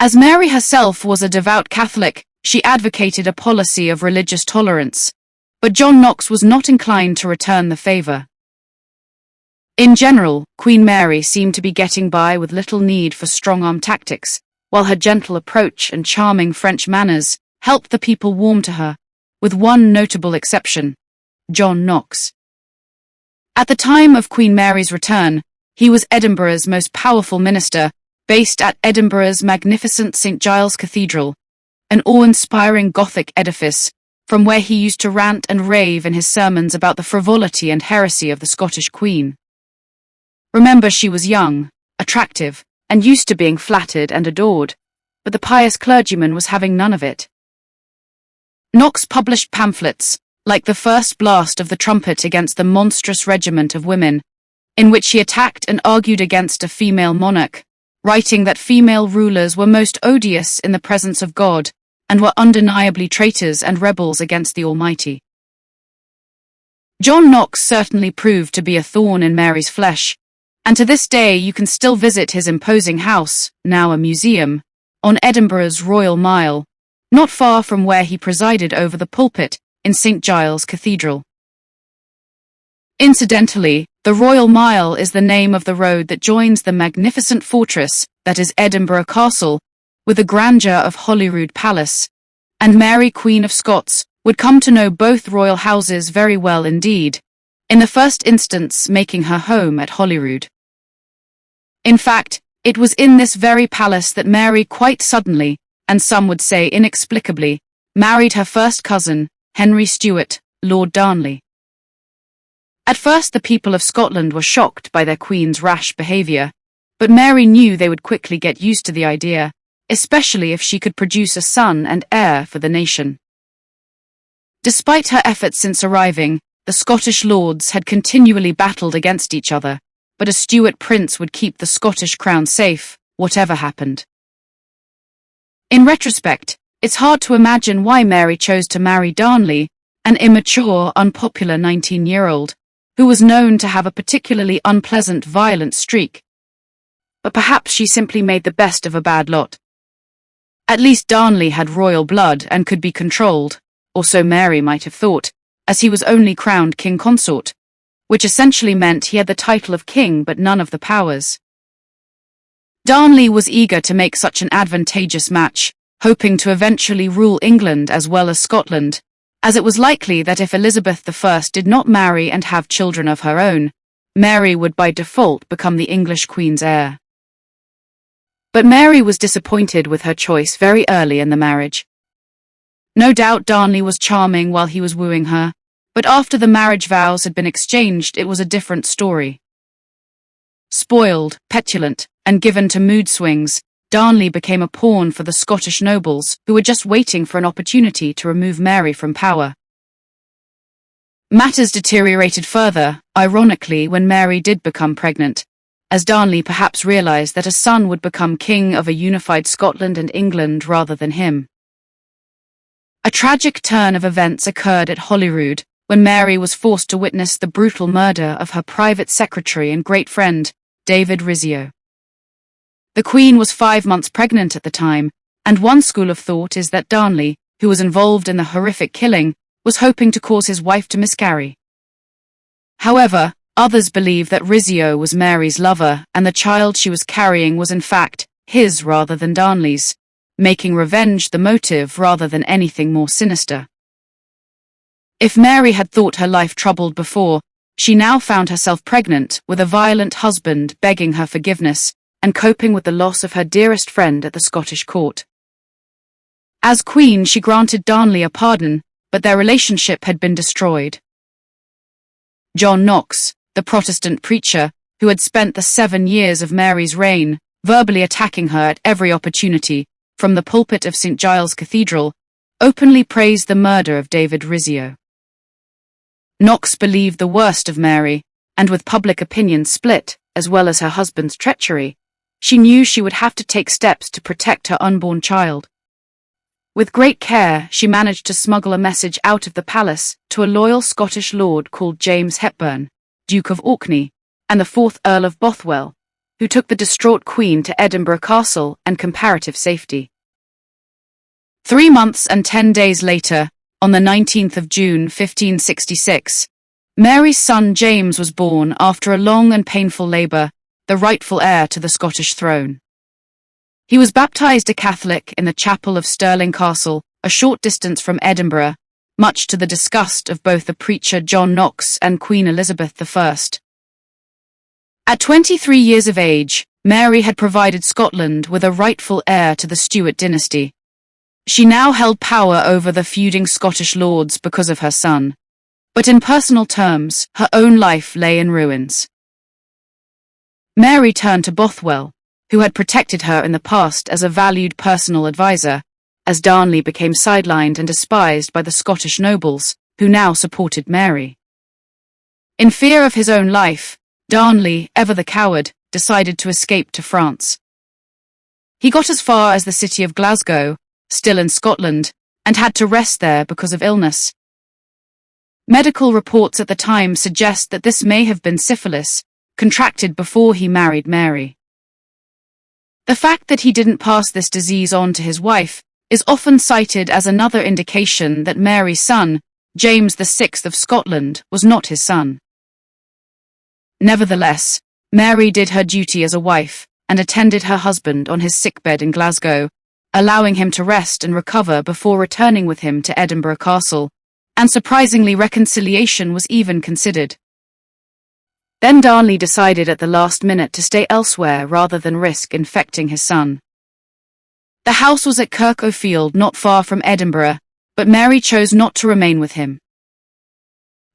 As Mary herself was a devout Catholic, she advocated a policy of religious tolerance, but John Knox was not inclined to return the favour. In general, Queen Mary seemed to be getting by with little need for strong-arm tactics, while her gentle approach and charming French manners helped the people warm to her, with one notable exception: John Knox. At the time of Queen Mary's return, he was Edinburgh's most powerful minister, based at Edinburgh's magnificent St. Giles Cathedral, an awe-inspiring Gothic edifice, from where he used to rant and rave in his sermons about the frivolity and heresy of the Scottish Queen. Remember, she was young, attractive, and used to being flattered and adored, but the pious clergyman was having none of it. Knox published pamphlets, like the first blast of the trumpet against the monstrous regiment of women, in which he attacked and argued against a female monarch, writing that female rulers were most odious in the presence of God, and were undeniably traitors and rebels against the Almighty. John Knox certainly proved to be a thorn in Mary's flesh, and to this day you can still visit his imposing house, now a museum, on Edinburgh's Royal Mile, not far from where he presided over the pulpit in St. Giles Cathedral. Incidentally, the Royal Mile is the name of the road that joins the magnificent fortress that is Edinburgh Castle with the grandeur of Holyrood Palace, and Mary, Queen of Scots, would come to know both royal houses very well indeed, in the first instance making her home at Holyrood. In fact, It was in this very palace that Mary quite suddenly, and some would say inexplicably, married her first cousin, Henry Stuart, Lord Darnley. At first the people of Scotland were shocked by their queen's rash behaviour, but Mary knew they would quickly get used to the idea, especially if she could produce a son and heir for the nation. Despite her efforts since arriving, the Scottish lords had continually battled against each other, but a Stuart prince would keep the Scottish crown safe, whatever happened. In retrospect, it's hard to imagine why Mary chose to marry Darnley, an immature, unpopular 19-year-old, who was known to have a particularly unpleasant, violent streak. But perhaps she simply made the best of a bad lot. At least Darnley had royal blood and could be controlled, or so Mary might have thought, as he was only crowned king consort, which essentially meant he had the title of king but none of the powers. Darnley was eager to make such an advantageous match, hoping to eventually rule England as well as Scotland, as it was likely that if Elizabeth I did not marry and have children of her own, Mary would by default become the English queen's heir. But Mary was disappointed with her choice very early in the marriage. No doubt Darnley was charming while he was wooing her, but after the marriage vows had been exchanged, it was a different story. Spoiled, petulant, and given to mood swings, Darnley became a pawn for the Scottish nobles, who were just waiting for an opportunity to remove Mary from power. Matters deteriorated further, ironically, when Mary did become pregnant, as Darnley perhaps realised that a son would become king of a unified Scotland and England rather than him. A tragic turn of events occurred at Holyrood, when Mary was forced to witness the brutal murder of her private secretary and great friend, David Rizzio. The Queen was 5 months pregnant at the time, and one school of thought is that Darnley, who was involved in the horrific killing, was hoping to cause his wife to miscarry. However, others believe that Rizzio was Mary's lover and the child she was carrying was in fact his rather than Darnley's, making revenge the motive rather than anything more sinister. If Mary had thought her life troubled before, she now found herself pregnant with a violent husband begging her forgiveness and coping with the loss of her dearest friend at the Scottish court. As queen, she granted Darnley a pardon, but their relationship had been destroyed. John Knox, the Protestant preacher, who had spent the 7 years of Mary's reign verbally attacking her at every opportunity from the pulpit of St. Giles Cathedral, openly praised the murder of David Rizzio. Knox believed the worst of Mary, and with public opinion split, as well as her husband's treachery, she knew she would have to take steps to protect her unborn child. With great care, she managed to smuggle a message out of the palace to a loyal Scottish lord called James Hepburn, Duke of Orkney, and the 4th Earl of Bothwell, who took the distraught Queen to Edinburgh Castle and comparative safety. 3 months and 10 days later, on the 19th of June 1566, Mary's son James was born after a long and painful labour, the rightful heir to the Scottish throne. He was baptised a Catholic in the chapel of Stirling Castle, a short distance from Edinburgh, much to the disgust of both the preacher John Knox and Queen Elizabeth I. At 23 years of age, Mary had provided Scotland with a rightful heir to the Stuart dynasty. She now held power over the feuding Scottish lords because of her son, but in personal terms, her own life lay in ruins. Mary turned to Bothwell, who had protected her in the past as a valued personal advisor, as Darnley became sidelined and despised by the Scottish nobles, who now supported Mary. In fear of his own life, Darnley, ever the coward, decided to escape to France. He got as far as the city of Glasgow, still in Scotland, and had to rest there because of illness. Medical reports at the time suggest that this may have been syphilis, contracted before he married Mary. The fact that he didn't pass this disease on to his wife is often cited as another indication that Mary's son, James VI of Scotland, was not his son. Nevertheless, Mary did her duty as a wife and attended her husband on his sickbed in Glasgow, allowing him to rest and recover before returning with him to Edinburgh Castle, and surprisingly reconciliation was even considered. Then Darnley decided at the last minute to stay elsewhere rather than risk infecting his son. The house was at Kirk O'Field, not far from Edinburgh, but Mary chose not to remain with him.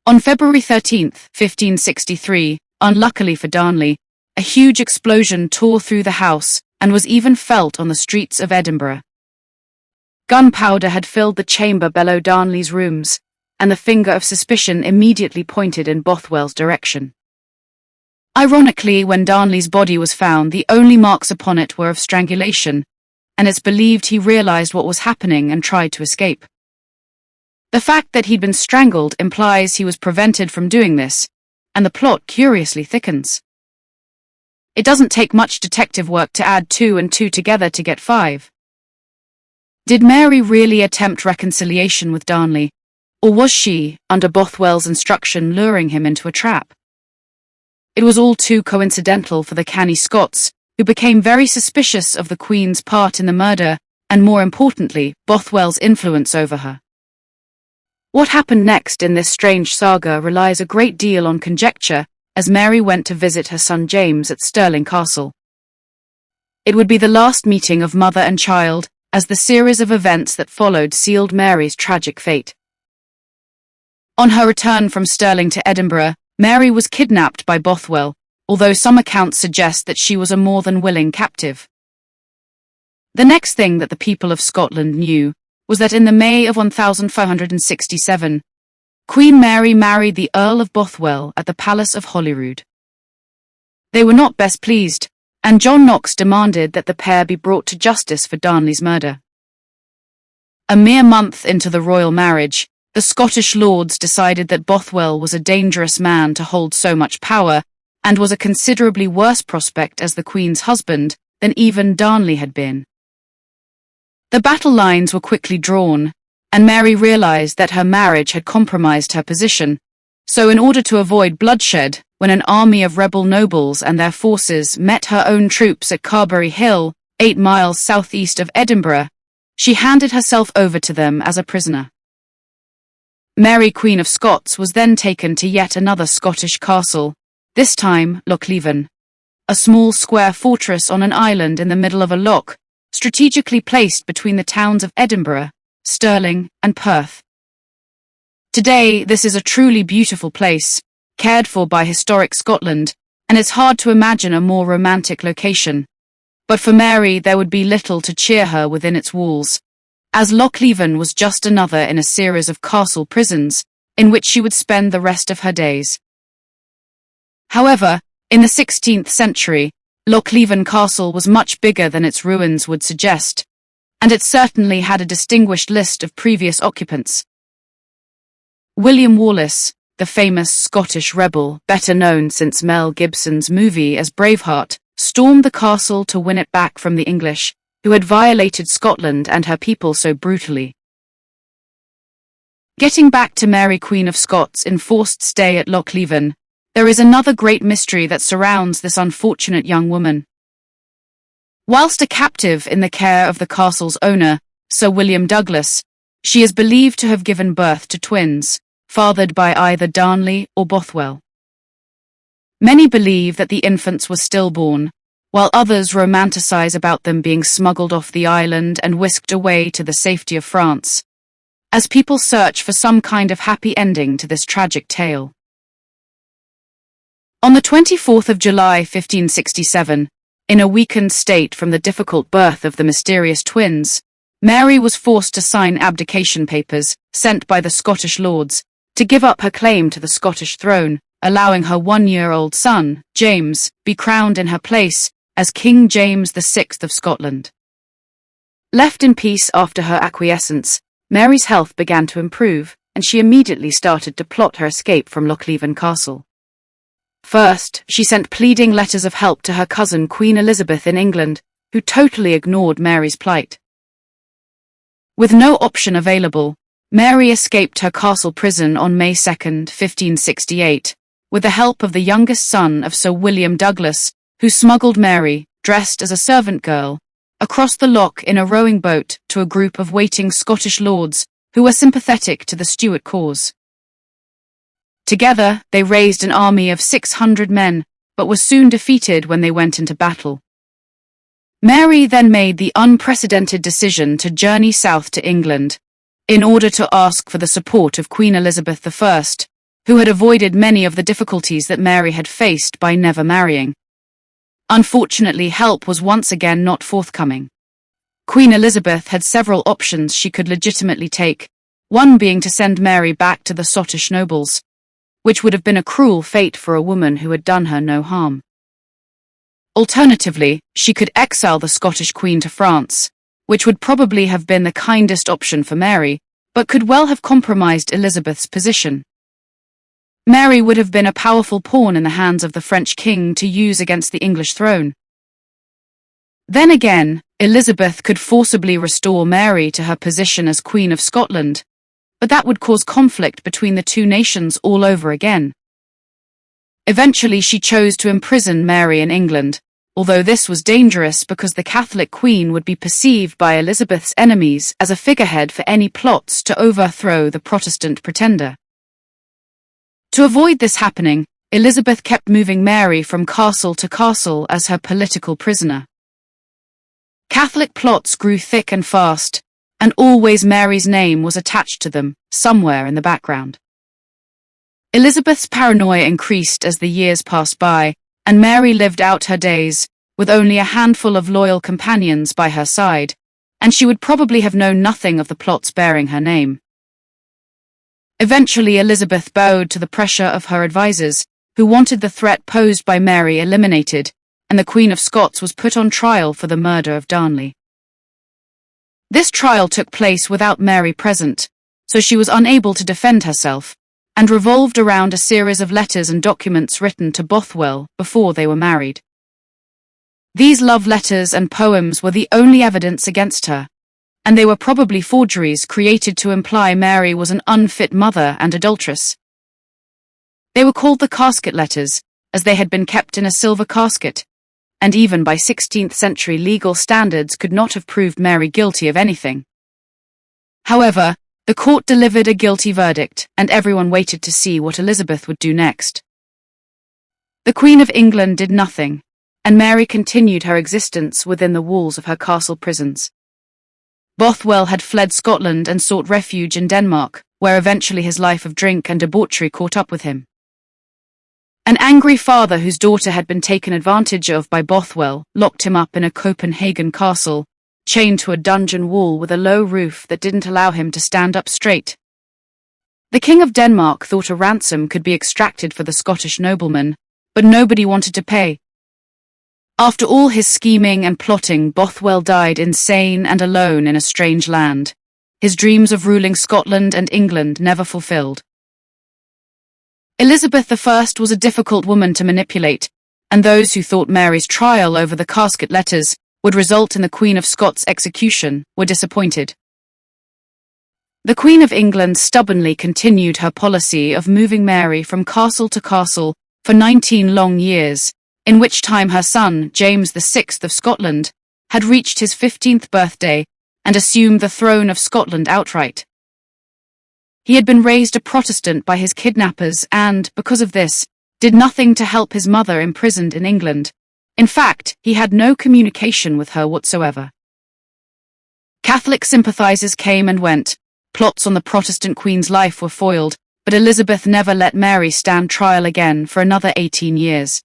On February 13, 1563, unluckily for Darnley, a huge explosion tore through the house and was even felt on the streets of Edinburgh. Gunpowder had filled the chamber below Darnley's rooms, and the finger of suspicion immediately pointed in Bothwell's direction. Ironically, when Darnley's body was found, the only marks upon it were of strangulation, and it's believed he realized what was happening and tried to escape. The fact that he'd been strangled implies he was prevented from doing this, and the plot curiously thickens. It doesn't take much detective work to add 2 and 2 together to get 5. Did Mary really attempt reconciliation with Darnley, or was she, under Bothwell's instruction, luring him into a trap? It was all too coincidental for the canny Scots, who became very suspicious of the Queen's part in the murder, and more importantly, Bothwell's influence over her. What happened next in this strange saga relies a great deal on conjecture, as Mary went to visit her son James at Stirling Castle. It would be the last meeting of mother and child, as the series of events that followed sealed Mary's tragic fate. On her return from Stirling to Edinburgh, Mary was kidnapped by Bothwell, although some accounts suggest that she was a more than willing captive. The next thing that the people of Scotland knew was that in the May of 1567, Queen Mary married the Earl of Bothwell at the Palace of Holyrood. They were not best pleased, and John Knox demanded that the pair be brought to justice for Darnley's murder. A mere month into the royal marriage, the Scottish lords decided that Bothwell was a dangerous man to hold so much power, and was a considerably worse prospect as the Queen's husband than even Darnley had been. The battle lines were quickly drawn, and Mary realized that her marriage had compromised her position, so in order to avoid bloodshed, when an army of rebel nobles and their forces met her own troops at Carberry Hill, 8 miles southeast of Edinburgh, she handed herself over to them as a prisoner. Mary, Queen of Scots, was then taken to yet another Scottish castle, this time Lochleven, a small square fortress on an island in the middle of a loch, strategically placed between the towns of Edinburgh, Stirling, and Perth. Today, this is a truly beautiful place, cared for by historic Scotland, and it's hard to imagine a more romantic location. But for Mary, there would be little to cheer her within its walls, as Lochleven was just another in a series of castle prisons, in which she would spend the rest of her days. However, in the 16th century, Lochleven Castle was much bigger than its ruins would suggest, and it certainly had a distinguished list of previous occupants. William Wallace, the famous Scottish rebel, better known since Mel Gibson's movie as Braveheart, stormed the castle to win it back from the English, who had violated Scotland and her people so brutally. Getting back to Mary, Queen of Scots' enforced stay at Lochleven, there is another great mystery that surrounds this unfortunate young woman. Whilst a captive in the care of the castle's owner, Sir William Douglas, she is believed to have given birth to twins, fathered by either Darnley or Bothwell. Many believe that the infants were stillborn, while others romanticize about them being smuggled off the island and whisked away to the safety of France, as people search for some kind of happy ending to this tragic tale. On the 24th of July 1567, in a weakened state from the difficult birth of the mysterious twins, Mary was forced to sign abdication papers sent by the Scottish lords to give up her claim to the Scottish throne, allowing her 1-year-old son, James, be crowned in her place as King James VI of Scotland. Left in peace after her acquiescence, Mary's health began to improve, and she immediately started to plot her escape from Lochleven Castle. First, she sent pleading letters of help to her cousin Queen Elizabeth in England, who totally ignored Mary's plight. With no option available, Mary escaped her castle prison on May 2, 1568, with the help of the youngest son of Sir William Douglas, who smuggled Mary, dressed as a servant girl, across the loch in a rowing boat to a group of waiting Scottish lords who were sympathetic to the Stuart cause. Together, they raised an army of 600 men, but were soon defeated when they went into battle. Mary then made the unprecedented decision to journey south to England, in order to ask for the support of Queen Elizabeth I, who had avoided many of the difficulties that Mary had faced by never marrying. Unfortunately, help was once again not forthcoming. Queen Elizabeth had several options she could legitimately take, one being to send Mary back to the Scottish nobles, which would have been a cruel fate for a woman who had done her no harm. Alternatively, she could exile the Scottish Queen to France, which would probably have been the kindest option for Mary, but could well have compromised Elizabeth's position. Mary would have been a powerful pawn in the hands of the French king to use against the English throne. Then again, Elizabeth could forcibly restore Mary to her position as Queen of Scotland, but that would cause conflict between the two nations all over again. Eventually, she chose to imprison Mary in England, although this was dangerous because the Catholic Queen would be perceived by Elizabeth's enemies as a figurehead for any plots to overthrow the Protestant pretender. To avoid this happening, Elizabeth kept moving Mary from castle to castle as her political prisoner. Catholic plots grew thick and fast, and always Mary's name was attached to them, somewhere in the background. Elizabeth's paranoia increased as the years passed by, and Mary lived out her days, with only a handful of loyal companions by her side, and she would probably have known nothing of the plots bearing her name. Eventually, Elizabeth bowed to the pressure of her advisors, who wanted the threat posed by Mary eliminated, and the Queen of Scots was put on trial for the murder of Darnley. This trial took place without Mary present, so she was unable to defend herself, and revolved around a series of letters and documents written to Bothwell before they were married. These love letters and poems were the only evidence against her, and they were probably forgeries created to imply Mary was an unfit mother and adulteress. They were called the casket letters, as they had been kept in a silver casket, and even by 16th century legal standards could not have proved Mary guilty of anything. However, the court delivered a guilty verdict, and everyone waited to see what Elizabeth would do next. The Queen of England did nothing, and Mary continued her existence within the walls of her castle prisons. Bothwell had fled Scotland and sought refuge in Denmark, where eventually his life of drink and debauchery caught up with him. An angry father whose daughter had been taken advantage of by Bothwell locked him up in a Copenhagen castle, chained to a dungeon wall with a low roof that didn't allow him to stand up straight. The King of Denmark thought a ransom could be extracted for the Scottish nobleman, but nobody wanted to pay. After all his scheming and plotting, Bothwell died insane and alone in a strange land, his dreams of ruling Scotland and England never fulfilled. Elizabeth I was a difficult woman to manipulate, and those who thought Mary's trial over the casket letters would result in the Queen of Scots' execution were disappointed. The Queen of England stubbornly continued her policy of moving Mary from castle to castle for 19 long years, in which time her son, James VI of Scotland, had reached his 15th birthday and assumed the throne of Scotland outright. He had been raised a Protestant by his kidnappers and, because of this, did nothing to help his mother imprisoned in England. In fact, he had no communication with her whatsoever. Catholic sympathizers came and went, plots on the Protestant queen's life were foiled, but Elizabeth never let Mary stand trial again for another 18 years.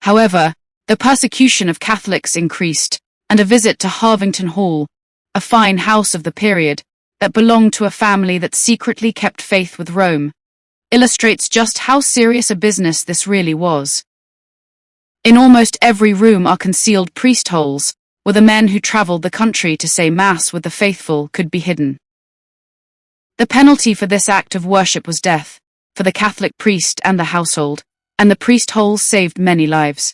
However, the persecution of Catholics increased, and a visit to Harvington Hall, a fine house of the period, that belonged to a family that secretly kept faith with Rome, illustrates just how serious a business this really was. In almost every room are concealed priest holes, where the men who traveled the country to say Mass with the faithful could be hidden. The penalty for this act of worship was death, for the Catholic priest and the household, and the priest holes saved many lives.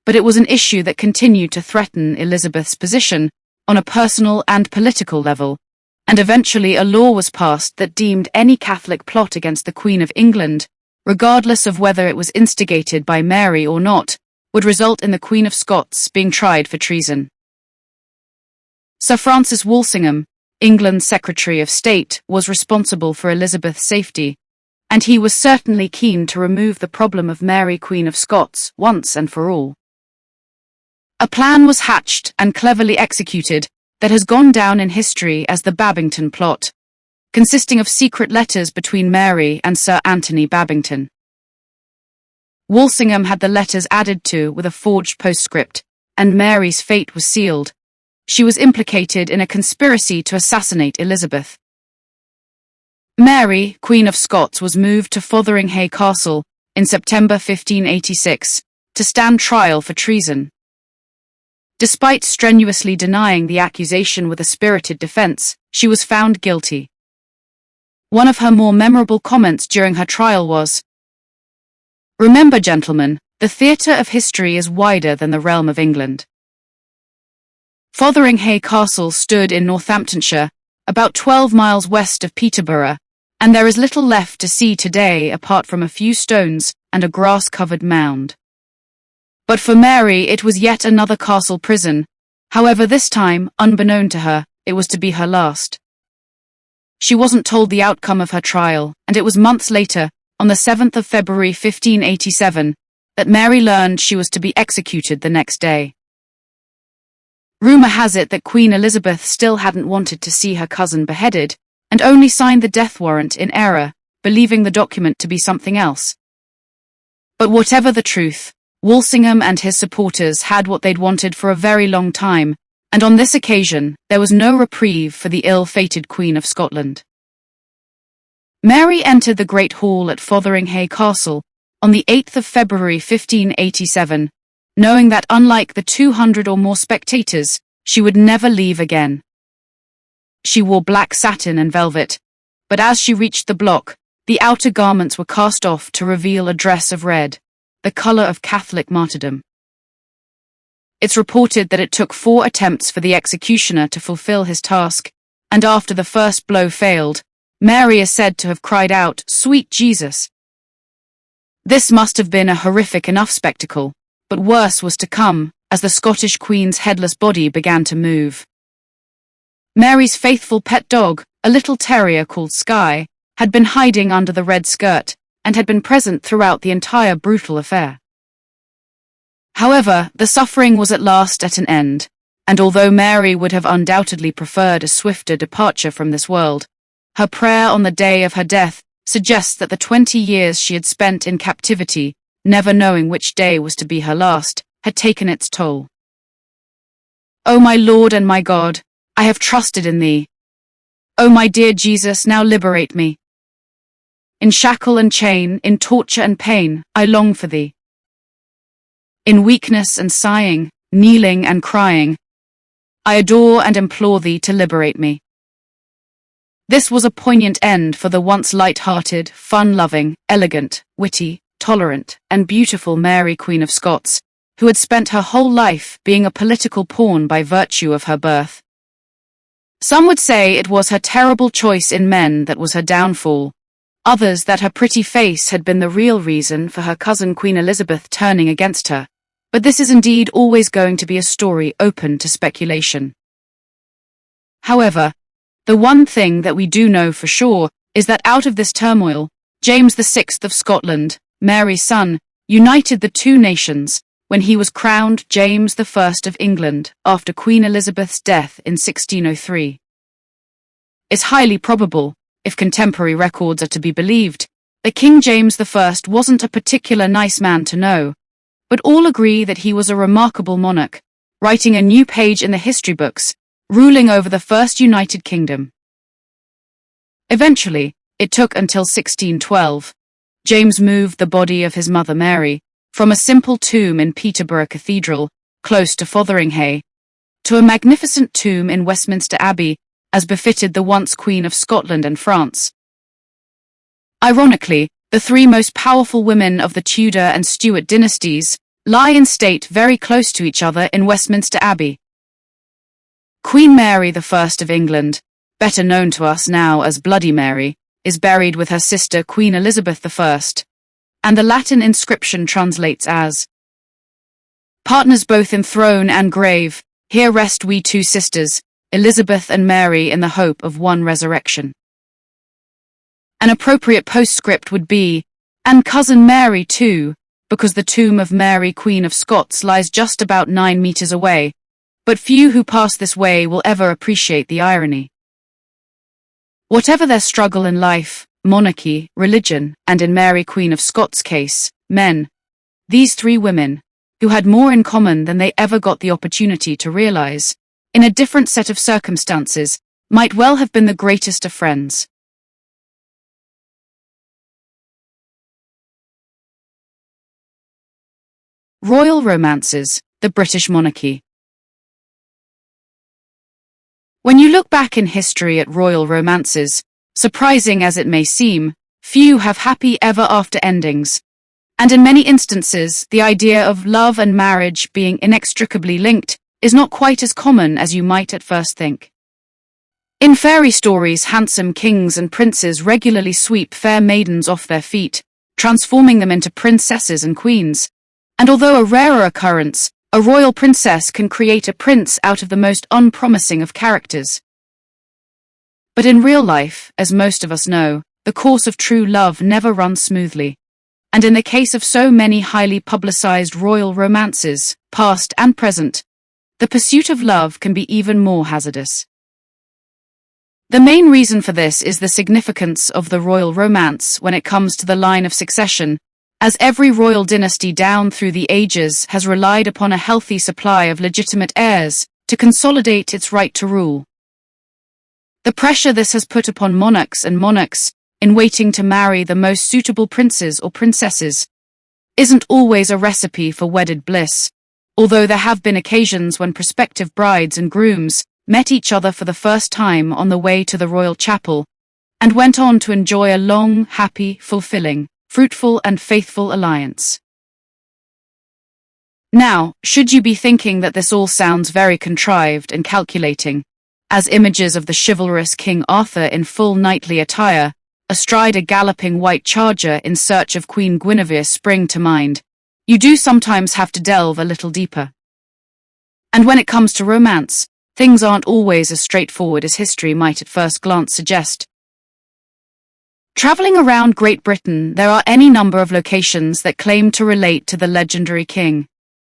But it was an issue that continued to threaten Elizabeth's position on a personal and political level, and eventually a law was passed that deemed any Catholic plot against the Queen of England, regardless of whether it was instigated by Mary or not, would result in the Queen of Scots being tried for treason. Sir Francis Walsingham, England's Secretary of State, was responsible for Elizabeth's safety, and he was certainly keen to remove the problem of Mary, Queen of Scots, once and for all. A plan was hatched and cleverly executed that has gone down in history as the Babington Plot, consisting of secret letters between Mary and Sir Anthony Babington. Walsingham had the letters added to with a forged postscript, and Mary's fate was sealed. She was implicated in a conspiracy to assassinate Elizabeth. Mary, Queen of Scots, was moved to Fotheringhay Castle in September 1586 to stand trial for treason. Despite strenuously denying the accusation with a spirited defense, she was found guilty. One of her more memorable comments during her trial was, "Remember, gentlemen, the theatre of history is wider than the realm of England." Fotheringhay Castle stood in Northamptonshire, about 12 miles west of Peterborough, and there is little left to see today apart from a few stones and a grass-covered mound. But for Mary it was yet another castle prison. However, this time, unbeknown to her, it was to be her last. She wasn't told the outcome of her trial, and it was months later, on the 7th of February 1587, that Mary learned she was to be executed the next day. Rumour has it that Queen Elizabeth still hadn't wanted to see her cousin beheaded, and only signed the death warrant in error, believing the document to be something else. But whatever the truth, Walsingham and his supporters had what they'd wanted for a very long time, and on this occasion there was no reprieve for the ill-fated Queen of Scotland. Mary entered the Great Hall at Fotheringhay Castle on the 8th of February 1587, knowing that unlike the 200 or more spectators, she would never leave again. She wore black satin and velvet, but as she reached the block, the outer garments were cast off to reveal a dress of red, the colour of Catholic martyrdom. It's reported that it took 4 attempts for the executioner to fulfill his task, and after the first blow failed, Mary is said to have cried out, "Sweet Jesus!" This must have been a horrific enough spectacle, but worse was to come as the Scottish Queen's headless body began to move. Mary's faithful pet dog, a little terrier called Skye, had been hiding under the red skirt and had been present throughout the entire brutal affair. However, the suffering was at last at an end, and although Mary would have undoubtedly preferred a swifter departure from this world, her prayer on the day of her death suggests that the 20 years she had spent in captivity, never knowing which day was to be her last, had taken its toll. "O my Lord and my God, I have trusted in thee. O my dear Jesus, now liberate me. In shackle and chain, in torture and pain, I long for thee. In weakness and sighing, kneeling and crying, I adore and implore thee to liberate me." This was a poignant end for the once light-hearted, fun-loving, elegant, witty, tolerant, and beautiful Mary, Queen of Scots, who had spent her whole life being a political pawn by virtue of her birth. Some would say it was her terrible choice in men that was her downfall, others that her pretty face had been the real reason for her cousin Queen Elizabeth turning against her, but this is indeed always going to be a story open to speculation. However, the one thing that we do know for sure is that out of this turmoil, James VI of Scotland, Mary's son, united the two nations when he was crowned James I of England after Queen Elizabeth's death in 1603. It's highly probable, if contemporary records are to be believed, that King James I wasn't a particular nice man to know, but all agree that he was a remarkable monarch, writing a new page in the history books, ruling over the first United Kingdom. Eventually, it took until 1612, James moved the body of his mother Mary from a simple tomb in Peterborough Cathedral, close to Fotheringhay, to a magnificent tomb in Westminster Abbey, as befitted the once Queen of Scotland and France. Ironically, the 3 most powerful women of the Tudor and Stuart dynasties lie in state very close to each other in Westminster Abbey. Queen Mary I of England, better known to us now as Bloody Mary, is buried with her sister Queen Elizabeth I, and the Latin inscription translates as, "Partners both in throne and grave, here rest we 2 sisters, Elizabeth and Mary, in the hope of one resurrection." An appropriate postscript would be, "And cousin Mary too," because the tomb of Mary, Queen of Scots, lies just about 9 meters away, but few who pass this way will ever appreciate the irony. Whatever their struggle in life, monarchy, religion, and in Mary, Queen of Scots' case, men, these 3 women, who had more in common than they ever got the opportunity to realize, in a different set of circumstances, might well have been the greatest of friends. Royal romances, the British monarchy. When you look back in history at royal romances, surprising as it may seem, few have happy ever-after endings, and in many instances, the idea of love and marriage being inextricably linked is not quite as common as you might at first think. In fairy stories, handsome kings and princes regularly sweep fair maidens off their feet, transforming them into princesses and queens, and although a rarer occurrence, a royal princess can create a prince out of the most unpromising of characters. But in real life, as most of us know, the course of true love never runs smoothly. And in the case of so many highly publicized royal romances, past and present, the pursuit of love can be even more hazardous. The main reason for this is the significance of the royal romance when it comes to the line of succession, as every royal dynasty down through the ages has relied upon a healthy supply of legitimate heirs to consolidate its right to rule. The pressure this has put upon monarchs in waiting to marry the most suitable princes or princesses isn't always a recipe for wedded bliss, although there have been occasions when prospective brides and grooms met each other for the first time on the way to the royal chapel and went on to enjoy a long, happy, fulfilling, fruitful and faithful alliance. Now, should you be thinking that this all sounds very contrived and calculating, as images of the chivalrous King Arthur in full knightly attire, astride a galloping white charger in search of Queen Guinevere spring to mind, you do sometimes have to delve a little deeper. And when it comes to romance, things aren't always as straightforward as history might at first glance suggest. Traveling around Great Britain, there are any number of locations that claim to relate to the legendary king.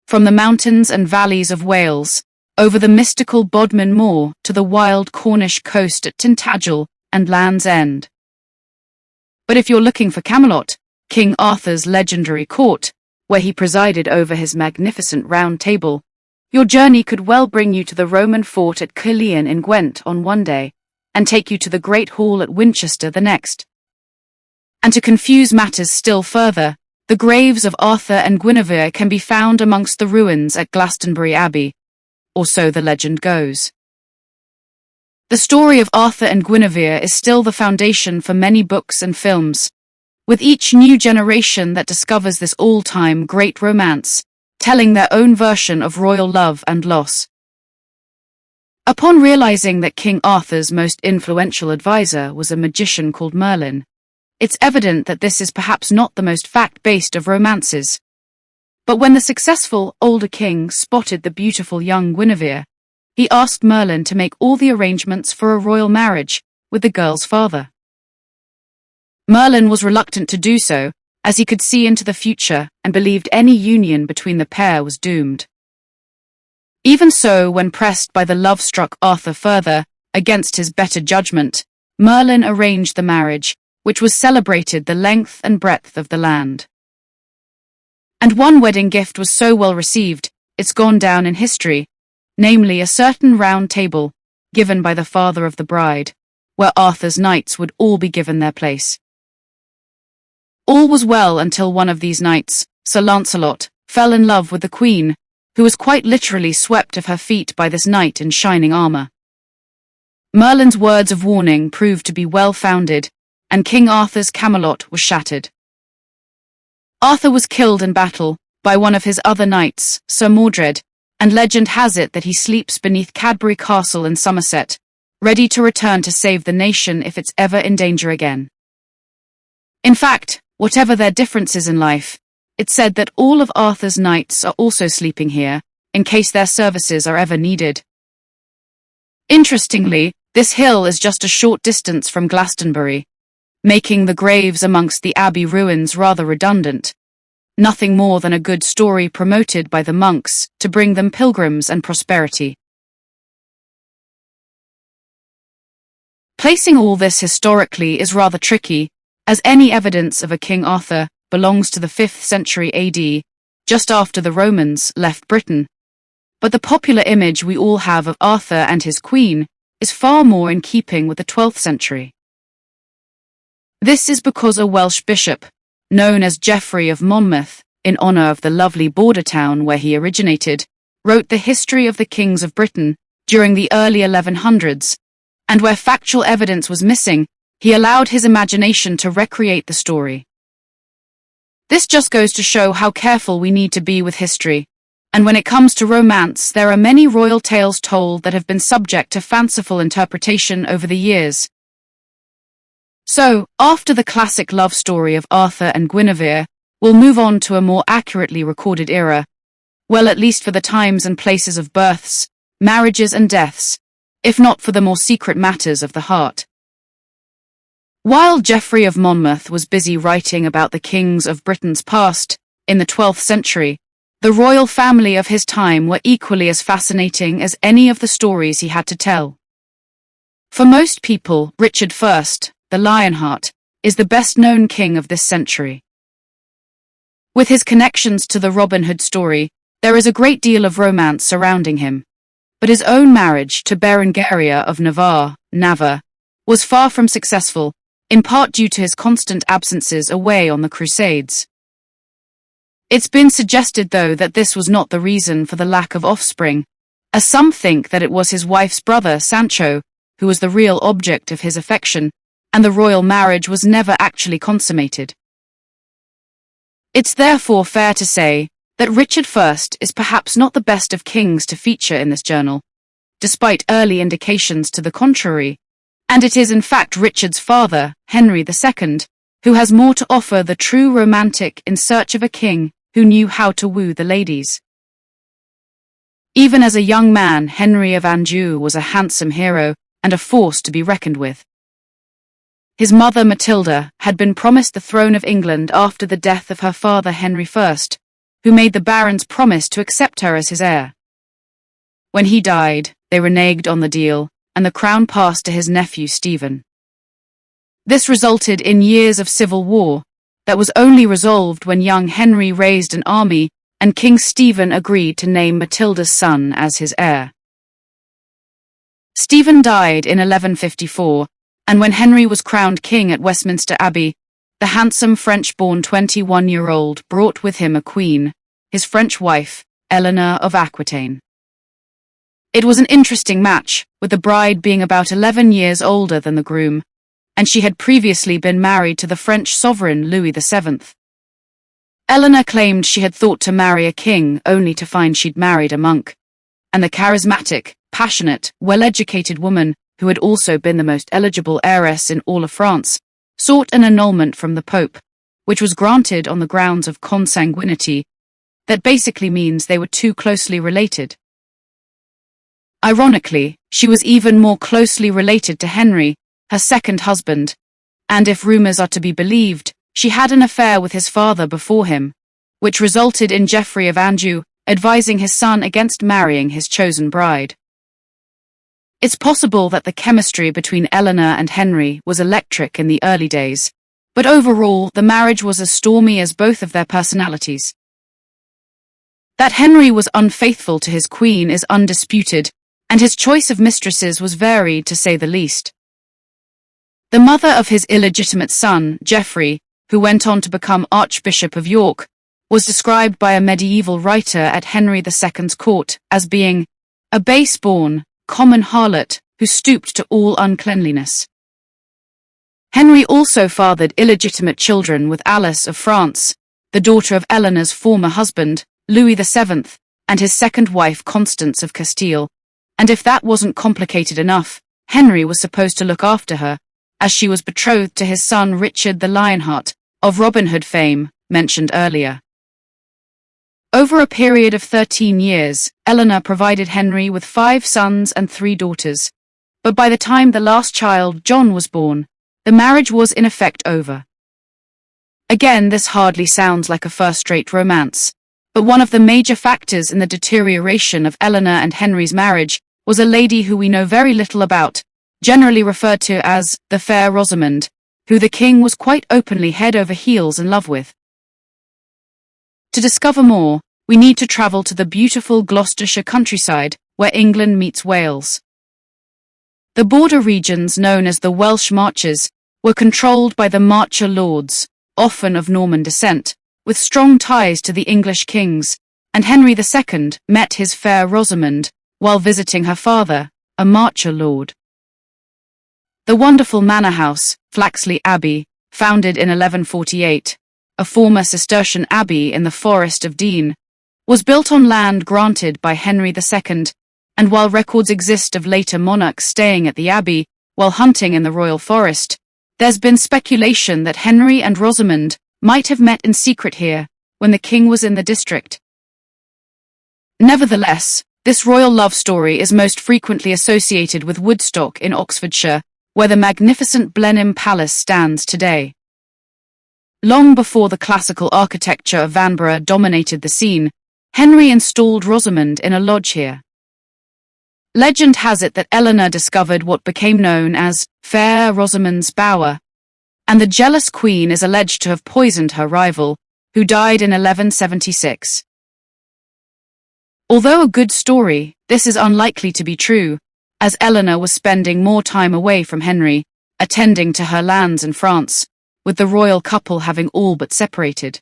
From the mountains and valleys of Wales, over the mystical Bodmin Moor to the wild Cornish coast at Tintagel and Land's End. But if you're looking for Camelot, King Arthur's legendary court, where he presided over his magnificent round table, your journey could well bring you to the Roman fort at Caerleon in Gwent on one day, and take you to the Great Hall at Winchester the next. And to confuse matters still further, the graves of Arthur and Guinevere can be found amongst the ruins at Glastonbury Abbey, or so the legend goes. The story of Arthur and Guinevere is still the foundation for many books and films, with each new generation that discovers this all-time great romance, telling their own version of royal love and loss. Upon realizing that King Arthur's most influential advisor was a magician called Merlin, it's evident that this is perhaps not the most fact-based of romances. But when the successful, older king spotted the beautiful young Guinevere, he asked Merlin to make all the arrangements for a royal marriage with the girl's father. Merlin was reluctant to do so, as he could see into the future and believed any union between the pair was doomed. Even so, when pressed by the love-struck Arthur further, against his better judgment, Merlin arranged the marriage, which was celebrated the length and breadth of the land. And one wedding gift was so well received, it's gone down in history, namely a certain round table, given by the father of the bride, where Arthur's knights would all be given their place. All was well until one of these knights, Sir Lancelot, fell in love with the queen, who was quite literally swept off her feet by this knight in shining armor. Merlin's words of warning proved to be well-founded, and King Arthur's Camelot was shattered. Arthur was killed in battle by one of his other knights, Sir Mordred, and legend has it that he sleeps beneath Cadbury Castle in Somerset, ready to return to save the nation if it's ever in danger again. In fact, whatever their differences in life, it's said that all of Arthur's knights are also sleeping here, in case their services are ever needed. Interestingly, this hill is just a short distance from Glastonbury, making the graves amongst the abbey ruins rather redundant. Nothing more than a good story promoted by the monks to bring them pilgrims and prosperity. Placing all this historically is rather tricky, as any evidence of a King Arthur belongs to the 5th century AD, just after the Romans left Britain. But the popular image we all have of Arthur and his queen is far more in keeping with the 12th century. This is because a Welsh bishop, known as Geoffrey of Monmouth, in honour of the lovely border town where he originated, wrote the history of the kings of Britain during the early 1100s, and where factual evidence was missing, he allowed his imagination to recreate the story. This just goes to show how careful we need to be with history, and when it comes to romance, there are many royal tales told that have been subject to fanciful interpretation over the years. So, after the classic love story of Arthur and Guinevere, we'll move on to a more accurately recorded era, well, at least for the times and places of births, marriages and deaths, if not for the more secret matters of the heart. While Geoffrey of Monmouth was busy writing about the kings of Britain's past, in the 12th century, the royal family of his time were equally as fascinating as any of the stories he had to tell. For most people, Richard I, the Lionheart, is the best-known king of this century. With his connections to the Robin Hood story, there is a great deal of romance surrounding him. But his own marriage to Berengaria of Navarre, was far from successful, in part due to his constant absences away on the Crusades. It's been suggested, though, that this was not the reason for the lack of offspring, as some think that it was his wife's brother, Sancho, who was the real object of his affection, and the royal marriage was never actually consummated. It's therefore fair to say that Richard I is perhaps not the best of kings to feature in this journal, despite early indications to the contrary, and it is in fact Richard's father, Henry II, who has more to offer the true romantic in search of a king who knew how to woo the ladies. Even as a young man, Henry of Anjou was a handsome hero and a force to be reckoned with. His mother Matilda had been promised the throne of England after the death of her father Henry I, who made the barons promise to accept her as his heir. When he died, they reneged on the deal, and the crown passed to his nephew Stephen. This resulted in years of civil war that was only resolved when young Henry raised an army and King Stephen agreed to name Matilda's son as his heir. Stephen died in 1154, and when Henry was crowned king at Westminster Abbey, the handsome French-born 21-year-old brought with him a queen, his French wife, Eleanor of Aquitaine. It was an interesting match, with the bride being about 11 years older than the groom, and she had previously been married to the French sovereign Louis VII. Eleanor claimed she had thought to marry a king only to find she'd married a monk, and the charismatic, passionate, well-educated woman, who had also been the most eligible heiress in all of France, sought an annulment from the Pope, which was granted on the grounds of consanguinity, that basically means they were too closely related. Ironically, she was even more closely related to Henry, her second husband, and if rumours are to be believed, she had an affair with his father before him, which resulted in Geoffrey of Anjou advising his son against marrying his chosen bride. It's possible that the chemistry between Eleanor and Henry was electric in the early days, but overall the marriage was as stormy as both of their personalities. That Henry was unfaithful to his queen is undisputed, and his choice of mistresses was varied to say the least. The mother of his illegitimate son, Geoffrey, who went on to become Archbishop of York, was described by a medieval writer at Henry II's court as being a base-born, common harlot who stooped to all uncleanliness. Henry also fathered illegitimate children with Alice of France, the daughter of Eleanor's former husband, Louis VII, and his second wife Constance of Castile, and if that wasn't complicated enough, Henry was supposed to look after her, as she was betrothed to his son Richard the Lionheart, of Robin Hood fame, mentioned earlier. Over a period of 13 years, Eleanor provided Henry with 5 sons and 3 daughters, but by the time the last child, John, was born, the marriage was in effect over. Again, this hardly sounds like a first-rate romance, but one of the major factors in the deterioration of Eleanor and Henry's marriage was a lady who we know very little about, generally referred to as the Fair Rosamond, who the king was quite openly head over heels in love with. To discover more, we need to travel to the beautiful Gloucestershire countryside, where England meets Wales. The border regions known as the Welsh Marches were controlled by the Marcher lords, often of Norman descent, with strong ties to the English kings, and Henry II met his Fair Rosamond while visiting her father, a Marcher lord. The wonderful manor house, Flaxley Abbey, founded in 1148, a former Cistercian abbey in the Forest of Dean, was built on land granted by Henry II, and while records exist of later monarchs staying at the abbey while hunting in the royal forest, there's been speculation that Henry and Rosamond might have met in secret here when the king was in the district. Nevertheless, this royal love story is most frequently associated with Woodstock in Oxfordshire, where the magnificent Blenheim Palace stands today. Long before the classical architecture of Vanbrugh dominated the scene, Henry installed Rosamond in a lodge here. Legend has it that Eleanor discovered what became known as Fair Rosamond's Bower, and the jealous queen is alleged to have poisoned her rival, who died in 1176. Although a good story, this is unlikely to be true, as Eleanor was spending more time away from Henry, attending to her lands in France, with the royal couple having all but separated.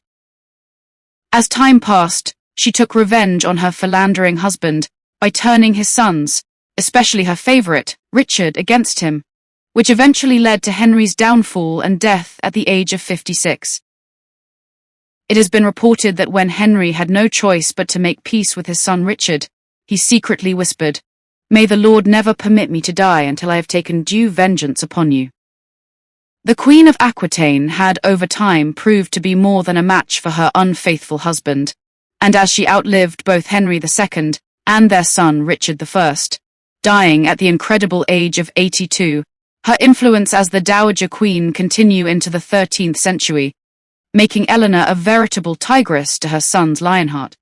As time passed, she took revenge on her philandering husband by turning his sons, especially her favourite, Richard, against him, which eventually led to Henry's downfall and death at the age of 56. It has been reported that when Henry had no choice but to make peace with his son Richard, he secretly whispered, "May the Lord never permit me to die until I have taken due vengeance upon you." The Queen of Aquitaine had over time proved to be more than a match for her unfaithful husband, and as she outlived both Henry II and their son Richard I, dying at the incredible age of 82, her influence as the Dowager Queen continued into the 13th century, making Eleanor a veritable tigress to her son's Lionheart.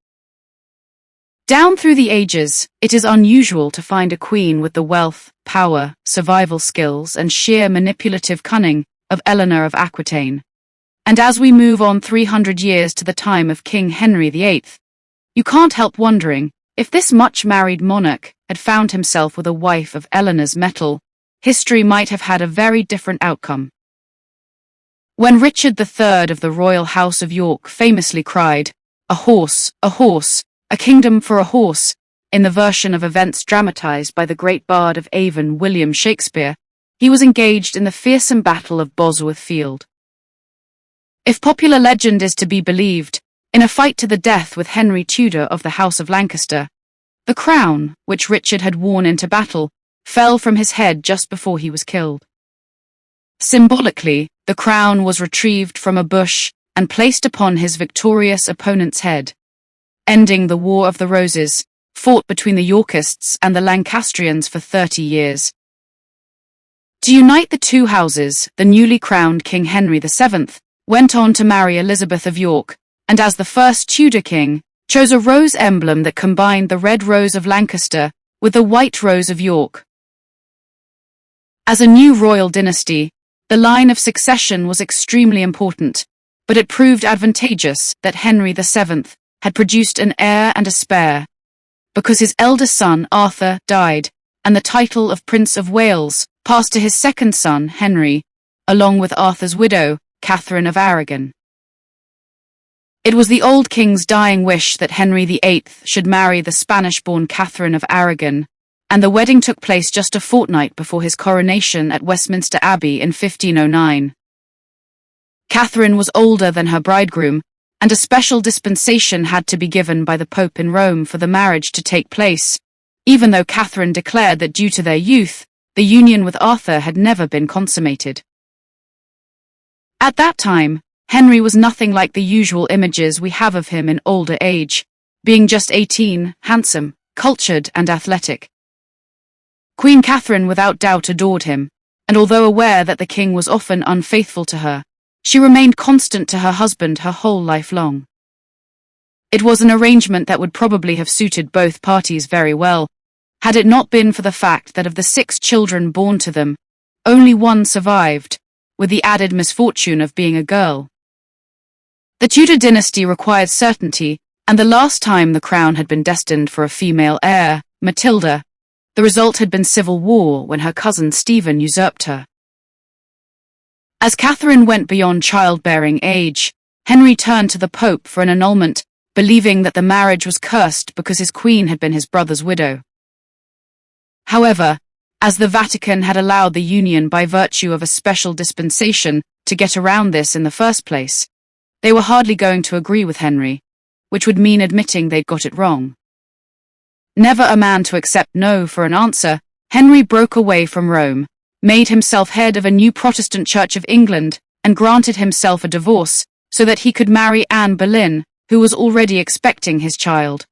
Down through the ages, it is unusual to find a queen with the wealth, power, survival skills, and sheer manipulative cunning of Eleanor of Aquitaine. And as we move on 300 years to the time of King Henry VIII, you can't help wondering, if this much-married monarch had found himself with a wife of Eleanor's mettle, history might have had a very different outcome. When Richard III of the royal House of York famously cried, a horse, a kingdom for a horse," in the version of events dramatized by the great bard of Avon William Shakespeare, he was engaged in the fearsome Battle of Bosworth Field. If popular legend is to be believed, in a fight to the death with Henry Tudor of the House of Lancaster, the crown, which Richard had worn into battle, fell from his head just before he was killed. Symbolically, the crown was retrieved from a bush and placed upon his victorious opponent's head, ending the War of the Roses, fought between the Yorkists and the Lancastrians for 30 years. To unite the two houses, the newly crowned King Henry VII went on to marry Elizabeth of York, and as the first Tudor king, chose a rose emblem that combined the red rose of Lancaster with the white rose of York. As a new royal dynasty, the line of succession was extremely important, but it proved advantageous that Henry VII had produced an heir and a spare, because his eldest son, Arthur, died, and the title of Prince of Wales passed to his second son, Henry, along with Arthur's widow, Catherine of Aragon. It was the old king's dying wish that Henry VIII should marry the Spanish-born Catherine of Aragon, and the wedding took place just a fortnight before his coronation at Westminster Abbey in 1509. Catherine was older than her bridegroom, and a special dispensation had to be given by the Pope in Rome for the marriage to take place, even though Catherine declared that due to their youth, the union with Arthur had never been consummated. At that time, Henry was nothing like the usual images we have of him in older age, being just 18, handsome, cultured, and athletic. Queen Catherine without doubt adored him, and although aware that the king was often unfaithful to her, she remained constant to her husband her whole life long. It was an arrangement that would probably have suited both parties very well, had it not been for the fact that of the 6 children born to them, only one survived, with the added misfortune of being a girl. The Tudor dynasty required certainty, and the last time the crown had been destined for a female heir, Matilda, the result had been civil war when her cousin Stephen usurped her. As Catherine went beyond childbearing age, Henry turned to the Pope for an annulment, believing that the marriage was cursed because his queen had been his brother's widow. However, as the Vatican had allowed the union by virtue of a special dispensation to get around this in the first place, they were hardly going to agree with Henry, which would mean admitting they'd got it wrong. Never a man to accept no for an answer, Henry broke away from Rome, made himself head of a new Protestant Church of England, and granted himself a divorce so that he could marry Anne Boleyn, who was already expecting his child.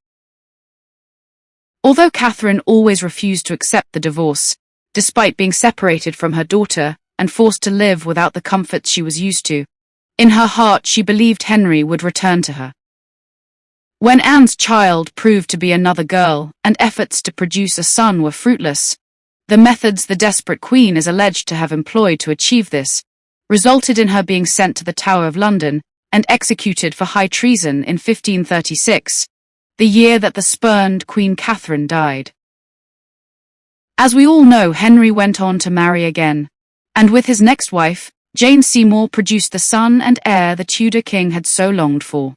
Although Catherine always refused to accept the divorce, despite being separated from her daughter and forced to live without the comforts she was used to, in her heart she believed Henry would return to her. When Anne's child proved to be another girl and efforts to produce a son were fruitless, the methods the desperate queen is alleged to have employed to achieve this resulted in her being sent to the Tower of London and executed for high treason in 1536, the year that the spurned Queen Catherine died. As we all know, Henry went on to marry again, and with his next wife, Jane Seymour, produced the son and heir the Tudor king had so longed for.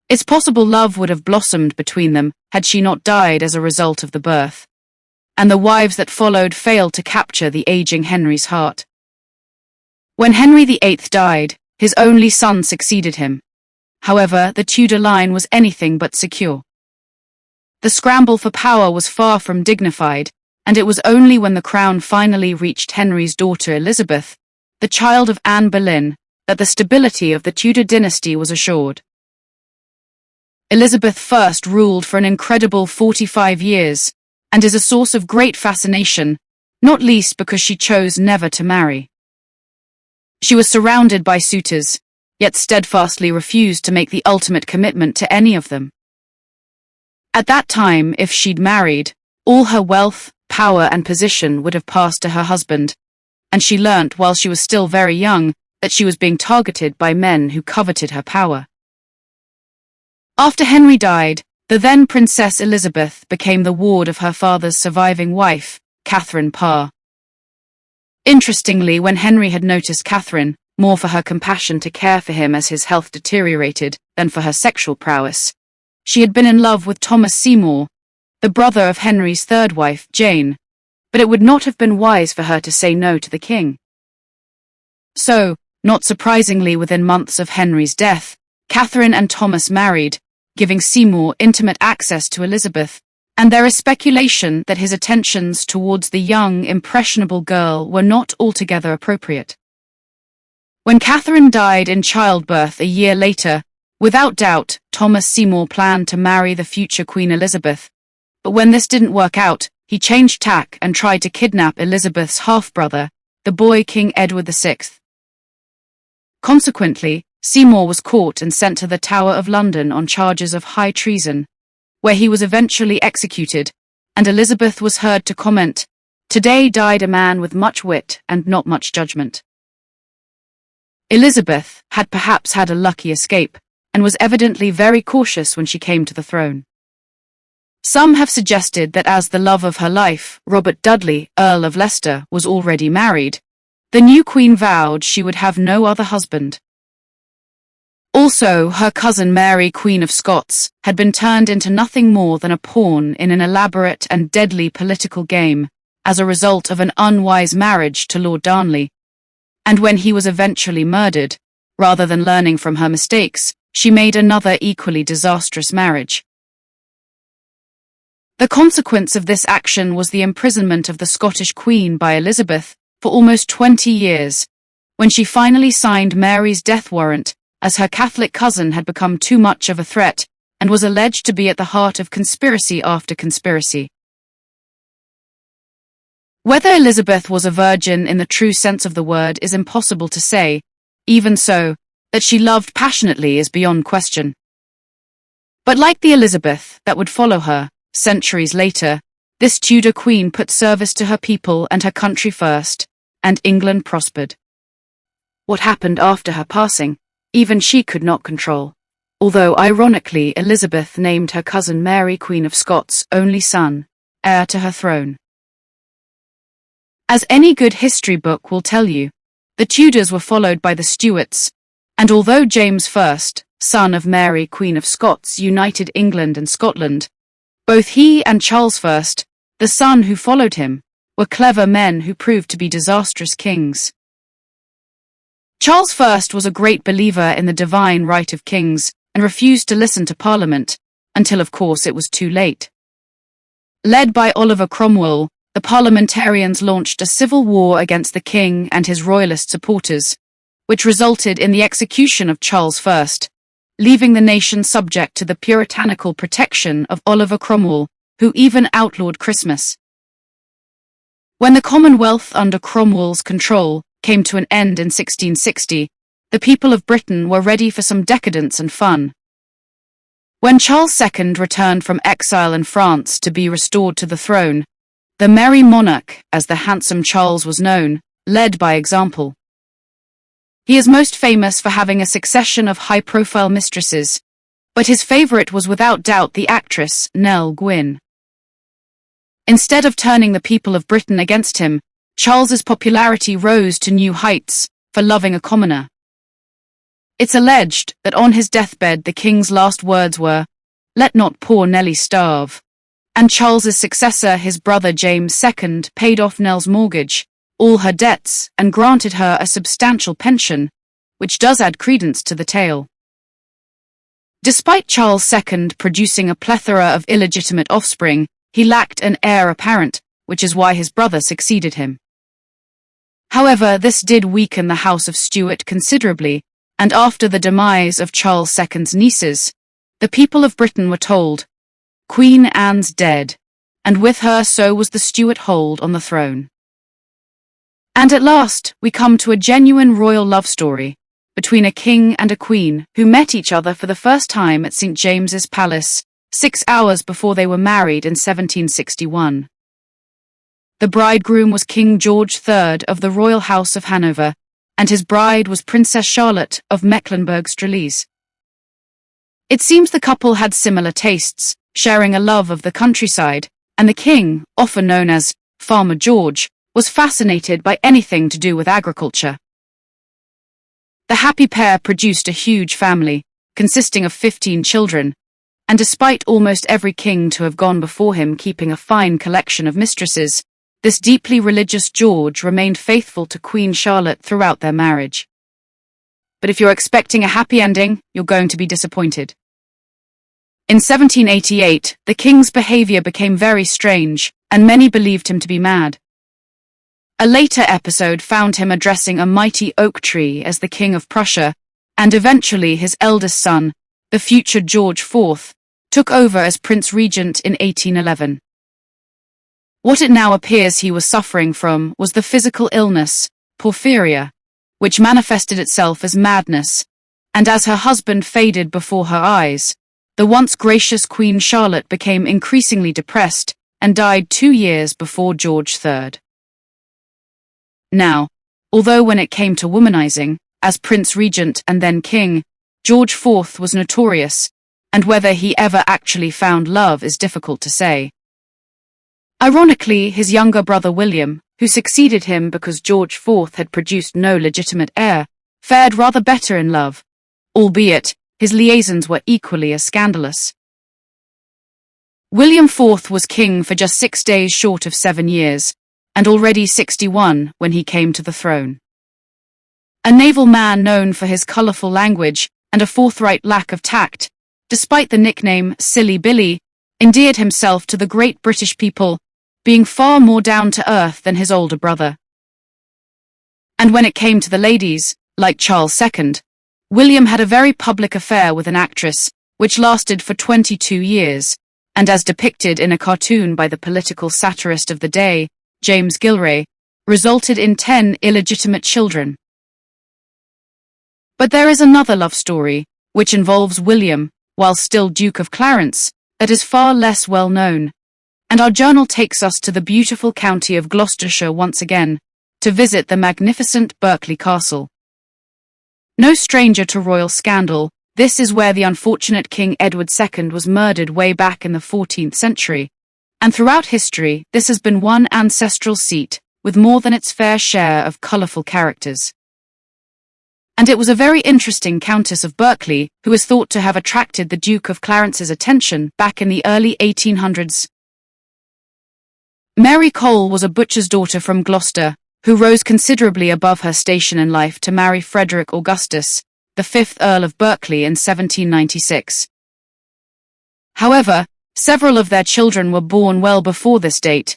It's possible love would have blossomed between them had she not died as a result of the birth, and the wives that followed failed to capture the aging Henry's heart. When Henry VIII died, his only son succeeded him. However, the Tudor line was anything but secure. The scramble for power was far from dignified, and it was only when the crown finally reached Henry's daughter Elizabeth, the child of Anne Boleyn, that the stability of the Tudor dynasty was assured. Elizabeth first ruled for an incredible 45 years, and is a source of great fascination, not least because she chose never to marry. She was surrounded by suitors, yet steadfastly refused to make the ultimate commitment to any of them. At that time, if she'd married, all her wealth, power and position would have passed to her husband, and she learnt while she was still very young that she was being targeted by men who coveted her power. After Henry died, the then Princess Elizabeth became the ward of her father's surviving wife, Catherine Parr. Interestingly, when Henry had noticed Catherine, more for her compassion to care for him as his health deteriorated than for her sexual prowess, she had been in love with Thomas Seymour, the brother of Henry's third wife, Jane, but it would not have been wise for her to say no to the king. So, not surprisingly, within months of Henry's death, Catherine and Thomas married, giving Seymour intimate access to Elizabeth, and there is speculation that his attentions towards the young, impressionable girl were not altogether appropriate. When Catherine died in childbirth a year later, without doubt, Thomas Seymour planned to marry the future Queen Elizabeth, but when this didn't work out, he changed tack and tried to kidnap Elizabeth's half-brother, the boy King Edward VI. Consequently, Seymour was caught and sent to the Tower of London on charges of high treason, where he was eventually executed, and Elizabeth was heard to comment, "Today died a man with much wit and not much judgment." Elizabeth had perhaps had a lucky escape, and was evidently very cautious when she came to the throne. Some have suggested that as the love of her life, Robert Dudley, Earl of Leicester, was already married, the new queen vowed she would have no other husband. Also, her cousin Mary, Queen of Scots, had been turned into nothing more than a pawn in an elaborate and deadly political game as a result of an unwise marriage to Lord Darnley, and when he was eventually murdered, rather than learning from her mistakes, she made another equally disastrous marriage. The consequence of this action was the imprisonment of the Scottish Queen by Elizabeth for almost 20 years, when she finally signed Mary's death warrant, as her Catholic cousin had become too much of a threat and was alleged to be at the heart of conspiracy after conspiracy. Whether Elizabeth was a virgin in the true sense of the word is impossible to say. Even so, that she loved passionately is beyond question. But like the Elizabeth that would follow her, centuries later, this Tudor queen put service to her people and her country first, and England prospered. What happened after her passing, even she could not control, although ironically Elizabeth named her cousin Mary Queen of Scots' only son, heir to her throne. As any good history book will tell you, the Tudors were followed by the Stuarts, and although James I, son of Mary Queen of Scots, united England and Scotland, both he and Charles I, the son who followed him, were clever men who proved to be disastrous kings. Charles I was a great believer in the divine right of kings and refused to listen to Parliament, until of course it was too late. Led by Oliver Cromwell, the parliamentarians launched a civil war against the king and his royalist supporters, which resulted in the execution of Charles I, leaving the nation subject to the puritanical protection of Oliver Cromwell, who even outlawed Christmas. When the Commonwealth under Cromwell's control came to an end in 1660, the people of Britain were ready for some decadence and fun. When Charles II returned from exile in France to be restored to the throne, the merry monarch, as the handsome Charles was known, led by example. He is most famous for having a succession of high-profile mistresses, but his favorite was without doubt the actress Nell Gwynn. Instead of turning the people of Britain against him, Charles's popularity rose to new heights for loving a commoner. It's alleged that on his deathbed the king's last words were, "Let not poor Nellie starve," and Charles's successor, his brother James II, paid off Nell's mortgage, all her debts, and granted her a substantial pension, which does add credence to the tale. Despite Charles II producing a plethora of illegitimate offspring, he lacked an heir apparent, which is why his brother succeeded him. However, this did weaken the House of Stuart considerably, and after the demise of Charles II's nieces, the people of Britain were told, "Queen Anne's dead," and with her so was the Stuart hold on the throne. And at last, we come to a genuine royal love story between a king and a queen who met each other for the first time at St. James's Palace, 6 hours before they were married in 1761. The bridegroom was King George III of the Royal House of Hanover, and his bride was Princess Charlotte of Mecklenburg-Strelitz. It seems the couple had similar tastes, sharing a love of the countryside, and the king, often known as Farmer George, was fascinated by anything to do with agriculture. The happy pair produced a huge family, consisting of 15 children, and despite almost every king to have gone before him keeping a fine collection of mistresses, this deeply religious George remained faithful to Queen Charlotte throughout their marriage. But if you're expecting a happy ending, you're going to be disappointed. In 1788, the king's behavior became very strange, and many believed him to be mad. A later episode found him addressing a mighty oak tree as the King of Prussia, and eventually his eldest son, the future George IV, took over as Prince Regent in 1811. What it now appears he was suffering from was the physical illness, porphyria, which manifested itself as madness, and as her husband faded before her eyes, the once gracious Queen Charlotte became increasingly depressed and died 2 years before George III. Now, although when it came to womanizing, as Prince Regent and then King, George IV was notorious, and whether he ever actually found love is difficult to say. Ironically, his younger brother William, who succeeded him because George IV had produced no legitimate heir, fared rather better in love, albeit his liaisons were equally as scandalous. William IV was king for just 6 days short of 7 years, and already 61 when he came to the throne. A naval man known for his colourful language and a forthright lack of tact, despite the nickname Silly Billy, endeared himself to the great British people, being far more down to earth than his older brother. And when it came to the ladies, like Charles II, William had a very public affair with an actress, which lasted for 22 years, and as depicted in a cartoon by the political satirist of the day, James Gilray, resulted in 10 illegitimate children. But there is another love story, which involves William, while still Duke of Clarence, that is far less well known, and our journal takes us to the beautiful county of Gloucestershire once again, to visit the magnificent Berkeley Castle. No stranger to royal scandal, this is where the unfortunate King Edward II was murdered way back in the 14th century, and throughout history this has been one ancestral seat with more than its fair share of colourful characters. And it was a very interesting Countess of Berkeley who is thought to have attracted the Duke of Clarence's attention back in the early 1800s. Mary Cole was a butcher's daughter from Gloucester, who rose considerably above her station in life to marry Frederick Augustus, the 5th Earl of Berkeley in 1796. However, several of their children were born well before this date,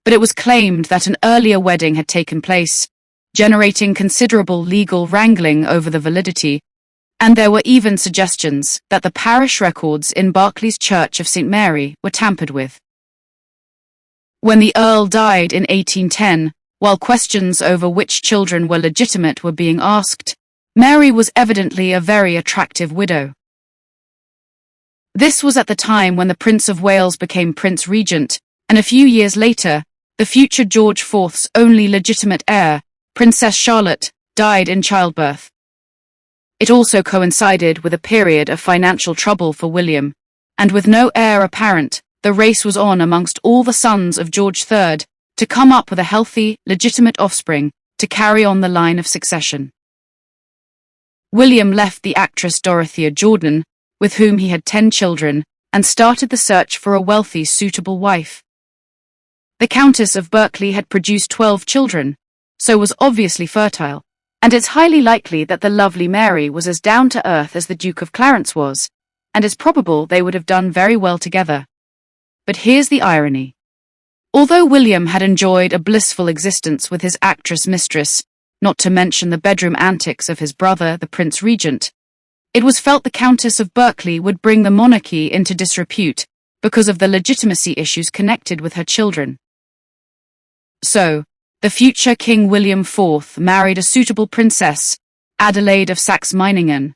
but it was claimed that an earlier wedding had taken place, generating considerable legal wrangling over the validity, and there were even suggestions that the parish records in Berkeley's Church of St. Mary were tampered with. When the Earl died in 1810, while questions over which children were legitimate were being asked, Mary was evidently a very attractive widow. This was at the time when the Prince of Wales became Prince Regent, and a few years later, the future George IV's only legitimate heir, Princess Charlotte, died in childbirth. It also coincided with a period of financial trouble for William, and with no heir apparent, the race was on amongst all the sons of George III to come up with a healthy, legitimate offspring to carry on the line of succession. William left the actress Dorothea Jordan, with whom he had 10 children, and started the search for a wealthy, suitable wife. The Countess of Berkeley had produced 12 children, so was obviously fertile, and it's highly likely that the lovely Mary was as down-to-earth as the Duke of Clarence was, and it's probable they would have done very well together. But here's the irony. Although William had enjoyed a blissful existence with his actress mistress, not to mention the bedroom antics of his brother, the Prince Regent, it was felt the Countess of Berkeley would bring the monarchy into disrepute because of the legitimacy issues connected with her children. So, the future King William IV married a suitable princess, Adelaide of Saxe-Meiningen,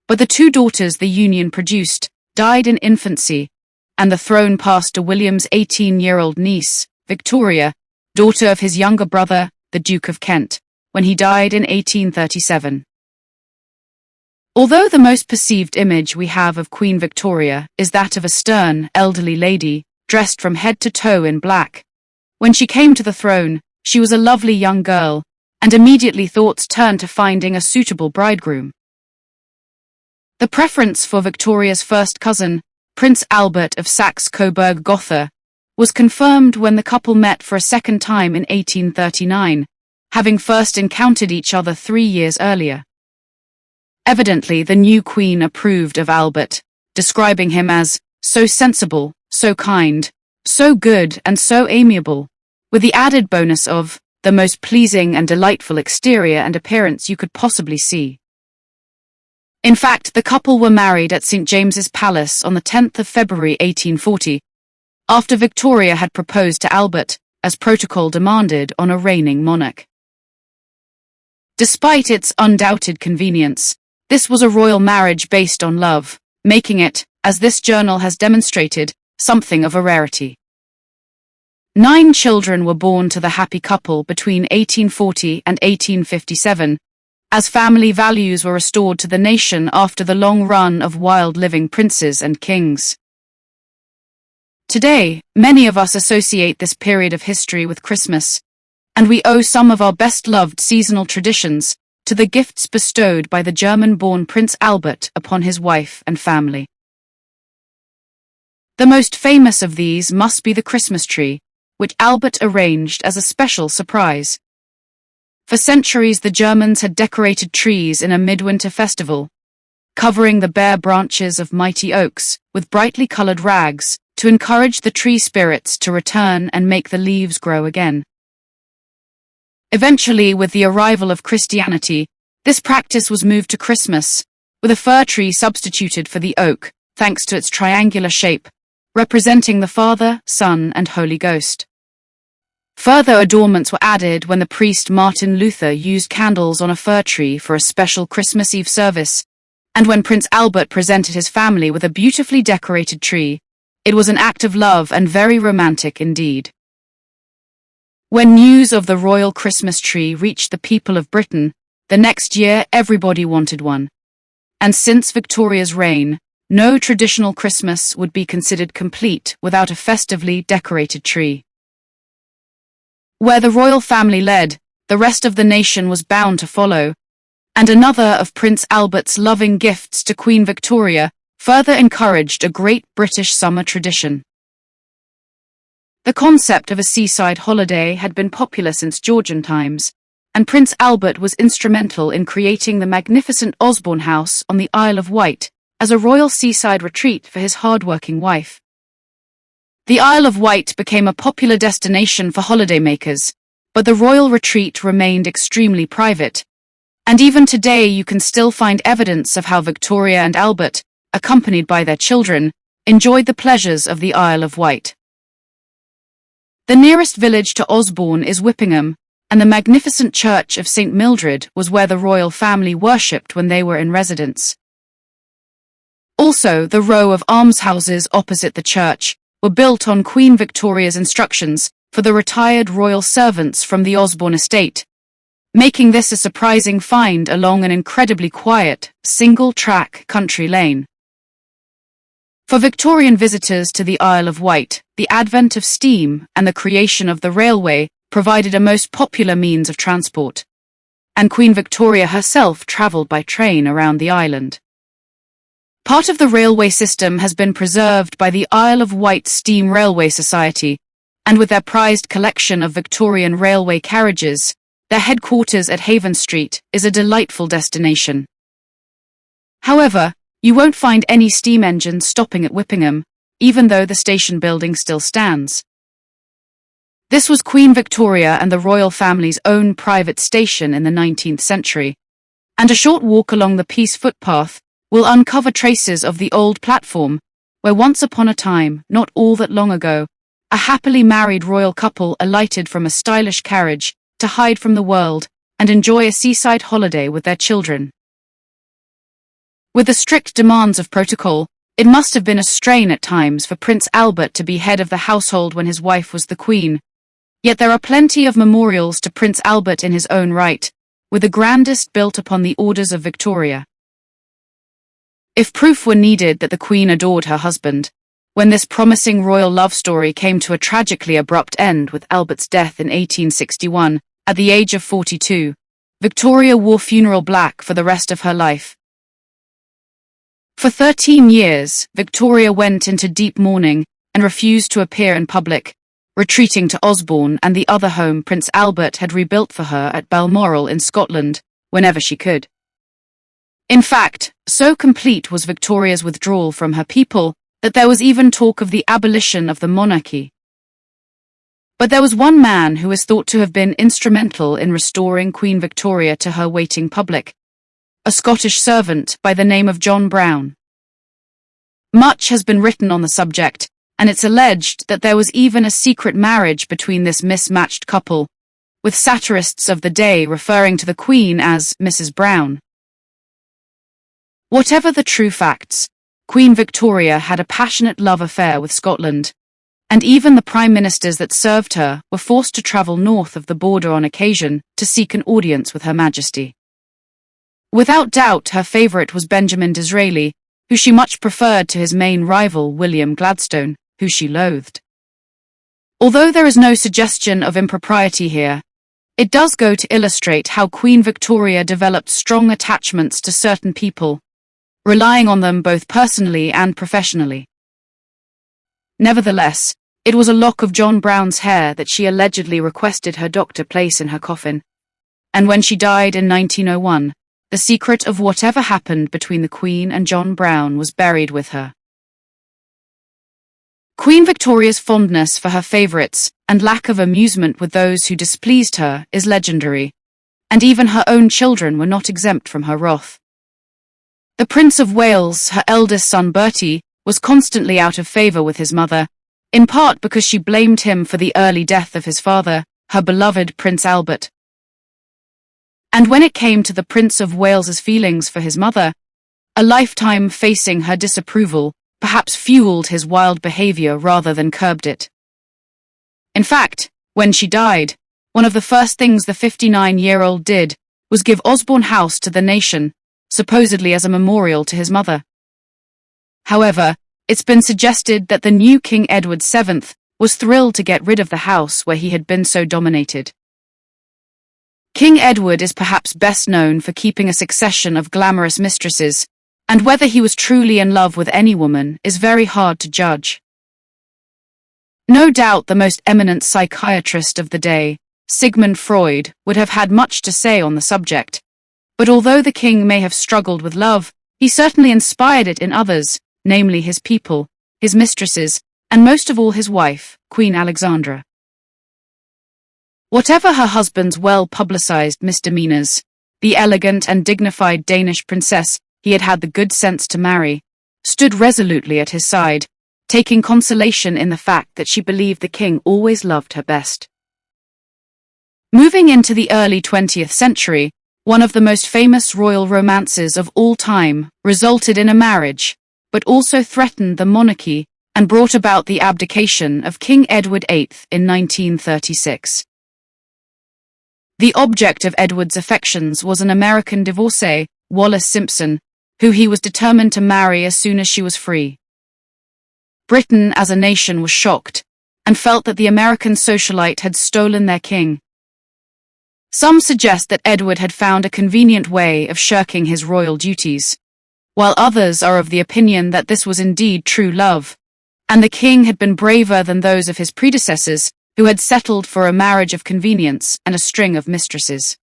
but the 2 daughters the union produced died in infancy, and the throne passed to William's 18-year-old niece, Victoria, daughter of his younger brother, the Duke of Kent, when he died in 1837. Although the most perceived image we have of Queen Victoria is that of a stern, elderly lady, dressed from head to toe in black, when she came to the throne, she was a lovely young girl, and immediately thoughts turned to finding a suitable bridegroom. The preference for Victoria's first cousin, Prince Albert of Saxe-Coburg-Gotha, was confirmed when the couple met for a second time in 1839, having first encountered each other 3 years earlier. Evidently, the new queen approved of Albert, describing him as so sensible, so kind, so good and so amiable, with the added bonus of the most pleasing and delightful exterior and appearance you could possibly see. In fact, the couple were married at St. James's Palace on the 10th of February 1840, after Victoria had proposed to Albert, as protocol demanded on a reigning monarch. Despite its undoubted convenience, this was a royal marriage based on love, making it, as this journal has demonstrated, something of a rarity. 9 children were born to the happy couple between 1840 and 1857, as family values were restored to the nation after the long run of wild living princes and kings. Today, many of us associate this period of history with Christmas, and we owe some of our best-loved seasonal traditions to the gifts bestowed by the German-born Prince Albert upon his wife and family. The most famous of these must be the Christmas tree, which Albert arranged as a special surprise. For centuries, the Germans had decorated trees in a midwinter festival, covering the bare branches of mighty oaks with brightly colored rags to encourage the tree spirits to return and make the leaves grow again. Eventually, with the arrival of Christianity, this practice was moved to Christmas, with a fir tree substituted for the oak, thanks to its triangular shape, representing the Father, Son, and Holy Ghost. Further adornments were added when the priest Martin Luther used candles on a fir tree for a special Christmas Eve service, and when Prince Albert presented his family with a beautifully decorated tree. It was an act of love and very romantic indeed. When news of the royal Christmas tree reached the people of Britain, the next year everybody wanted one. And since Victoria's reign, no traditional Christmas would be considered complete without a festively decorated tree. Where the royal family led, the rest of the nation was bound to follow, and another of Prince Albert's loving gifts to Queen Victoria further encouraged a great British summer tradition. The concept of a seaside holiday had been popular since Georgian times, and Prince Albert was instrumental in creating the magnificent Osborne House on the Isle of Wight as a royal seaside retreat for his hard-working wife. The Isle of Wight became a popular destination for holidaymakers, but the royal retreat remained extremely private, and even today you can still find evidence of how Victoria and Albert, accompanied by their children, enjoyed the pleasures of the Isle of Wight. The nearest village to Osborne is Whippingham, and the magnificent church of St. Mildred was where the royal family worshipped when they were in residence. Also, the row of almshouses opposite the church were built on Queen Victoria's instructions for the retired royal servants from the Osborne estate, making this a surprising find along an incredibly quiet, single-track country lane. For Victorian visitors to the Isle of Wight, the advent of steam and the creation of the railway provided a most popular means of transport, and Queen Victoria herself travelled by train around the island. Part of the railway system has been preserved by the Isle of Wight Steam Railway Society, and with their prized collection of Victorian railway carriages, their headquarters at Haven Street is a delightful destination. However, you won't find any steam engines stopping at Whippingham, even though the station building still stands. This was Queen Victoria and the royal family's own private station in the 19th century, and a short walk along the Peace footpath will uncover traces of the old platform, where once upon a time, not all that long ago, a happily married royal couple alighted from a stylish carriage to hide from the world and enjoy a seaside holiday with their children. With the strict demands of protocol, it must have been a strain at times for Prince Albert to be head of the household when his wife was the Queen. Yet there are plenty of memorials to Prince Albert in his own right, with the grandest built upon the orders of Victoria. If proof were needed that the Queen adored her husband, when this promising royal love story came to a tragically abrupt end with Albert's death in 1861, at the age of 42, Victoria wore funeral black for the rest of her life. For 13 years, Victoria went into deep mourning and refused to appear in public, retreating to Osborne and the other home Prince Albert had rebuilt for her at Balmoral in Scotland, whenever she could. In fact, so complete was Victoria's withdrawal from her people that there was even talk of the abolition of the monarchy. But there was one man who is thought to have been instrumental in restoring Queen Victoria to her waiting public, a Scottish servant by the name of John Brown. Much has been written on the subject, and it's alleged that there was even a secret marriage between this mismatched couple, with satirists of the day referring to the Queen as Mrs. Brown. Whatever the true facts, Queen Victoria had a passionate love affair with Scotland, and even the prime ministers that served her were forced to travel north of the border on occasion to seek an audience with Her Majesty. Without doubt, her favourite was Benjamin Disraeli, who she much preferred to his main rival William Gladstone, who she loathed. Although there is no suggestion of impropriety here, it does go to illustrate how Queen Victoria developed strong attachments to certain people, relying on them both personally and professionally. Nevertheless, it was a lock of John Brown's hair that she allegedly requested her doctor place in her coffin, and when she died in 1901, the secret of whatever happened between the Queen and John Brown was buried with her. Queen Victoria's fondness for her favourites and lack of amusement with those who displeased her is legendary, and even her own children were not exempt from her wrath. The Prince of Wales, her eldest son Bertie, was constantly out of favour with his mother, in part because she blamed him for the early death of his father, her beloved Prince Albert. And when it came to the Prince of Wales's feelings for his mother, a lifetime facing her disapproval perhaps fueled his wild behavior rather than curbed it. In fact, when she died, one of the first things the 59-year-old did was give Osborne House to the nation, supposedly as a memorial to his mother. However, it's been suggested that the new King Edward VII was thrilled to get rid of the house where he had been so dominated. King Edward is perhaps best known for keeping a succession of glamorous mistresses, and whether he was truly in love with any woman is very hard to judge. No doubt the most eminent psychiatrist of the day, Sigmund Freud, would have had much to say on the subject, but although the king may have struggled with love, he certainly inspired it in others, namely his people, his mistresses, and most of all his wife, Queen Alexandra. Whatever her husband's well-publicized misdemeanors, the elegant and dignified Danish princess he had had the good sense to marry stood resolutely at his side, taking consolation in the fact that she believed the king always loved her best. Moving into the early 20th century, one of the most famous royal romances of all time resulted in a marriage, but also threatened the monarchy and brought about the abdication of King Edward VIII in 1936. The object of Edward's affections was an American divorcee, Wallis Simpson, who he was determined to marry as soon as she was free. Britain as a nation was shocked, and felt that the American socialite had stolen their king. Some suggest that Edward had found a convenient way of shirking his royal duties, while others are of the opinion that this was indeed true love, and the king had been braver than those of his predecessors who had settled for a marriage of convenience and a string of mistresses.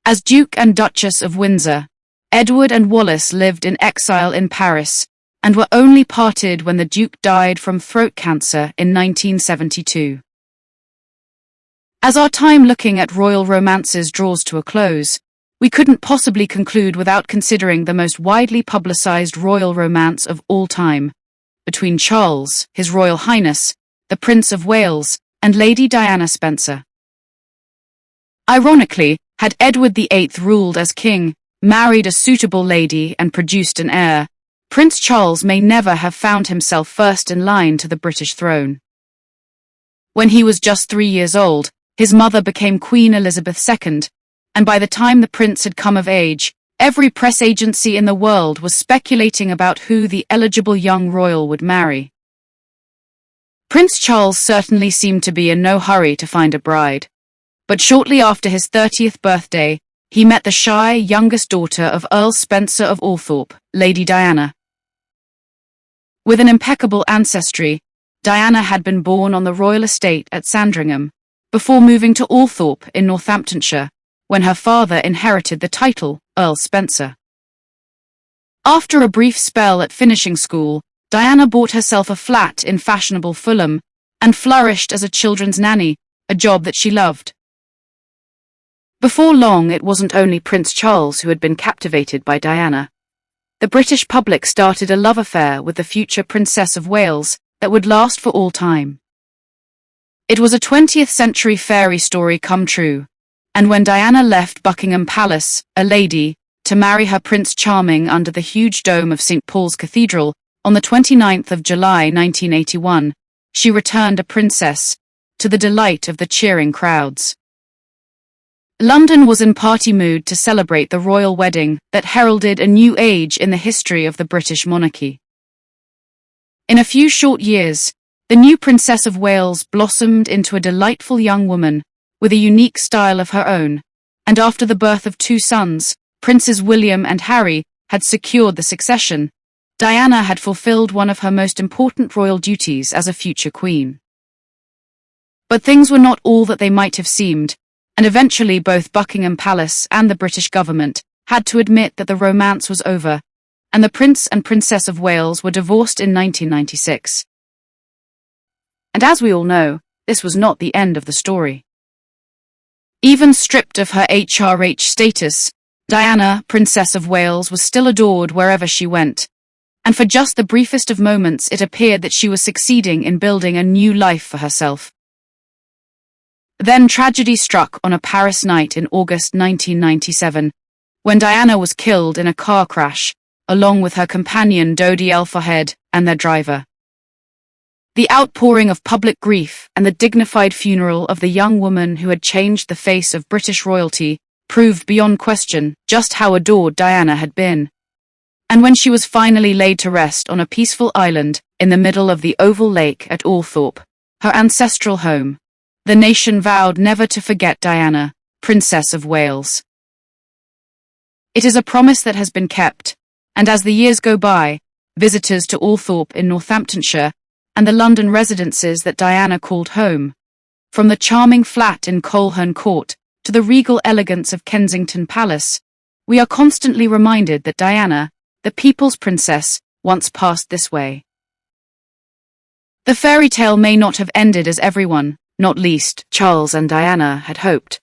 As Duke and Duchess of Windsor, Edward and Wallis lived in exile in Paris and were only parted when the Duke died from throat cancer in 1972. As our time looking at royal romances draws to a close, we couldn't possibly conclude without considering the most widely publicized royal romance of all time, between Charles, His Royal Highness, the Prince of Wales, and Lady Diana Spencer. Ironically, had Edward VIII ruled as king, married a suitable lady and produced an heir, Prince Charles may never have found himself first in line to the British throne. When he was just 3 years old, his mother became Queen Elizabeth II, and by the time the prince had come of age, every press agency in the world was speculating about who the eligible young royal would marry. Prince Charles certainly seemed to be in no hurry to find a bride, but shortly after his 30th birthday, he met the shy youngest daughter of Earl Spencer of Althorp, Lady Diana. With an impeccable ancestry, Diana had been born on the royal estate at Sandringham, before moving to Althorp in Northamptonshire, when her father inherited the title, Earl Spencer. After a brief spell at finishing school, Diana bought herself a flat in fashionable Fulham and flourished as a children's nanny, a job that she loved. Before long, it wasn't only Prince Charles who had been captivated by Diana. The British public started a love affair with the future Princess of Wales that would last for all time. It was a 20th century fairy story come true, and when Diana left Buckingham Palace, a lady, to marry her Prince Charming under the huge dome of St. Paul's Cathedral on the 29th of July 1981, she returned a princess, to the delight of the cheering crowds. London was in party mood to celebrate the royal wedding that heralded a new age in the history of the British monarchy. In a few short years, the new Princess of Wales blossomed into a delightful young woman with a unique style of her own, and after the birth of 2 sons, Princes William and Harry, had secured the succession, Diana had fulfilled one of her most important royal duties as a future queen. But things were not all that they might have seemed, and eventually both Buckingham Palace and the British government had to admit that the romance was over, and the Prince and Princess of Wales were divorced in 1996. And as we all know, this was not the end of the story. Even stripped of her HRH status, Diana, Princess of Wales, was still adored wherever she went, and for just the briefest of moments it appeared that she was succeeding in building a new life for herself. Then tragedy struck on a Paris night in August 1997, when Diana was killed in a car crash, along with her companion Dodi Alfred and their driver. The outpouring of public grief and the dignified funeral of the young woman who had changed the face of British royalty proved beyond question just how adored Diana had been. And when she was finally laid to rest on a peaceful island in the middle of the Oval Lake at Althorpe, her ancestral home, the nation vowed never to forget Diana, Princess of Wales. It is a promise that has been kept, and as the years go by, visitors to Althorpe in Northamptonshire and the London residences that Diana called home, from the charming flat in Coleherne Court to the regal elegance of Kensington Palace, we are constantly reminded that Diana, the people's princess, once passed this way. The fairy tale may not have ended as everyone, not least Charles and Diana, had hoped,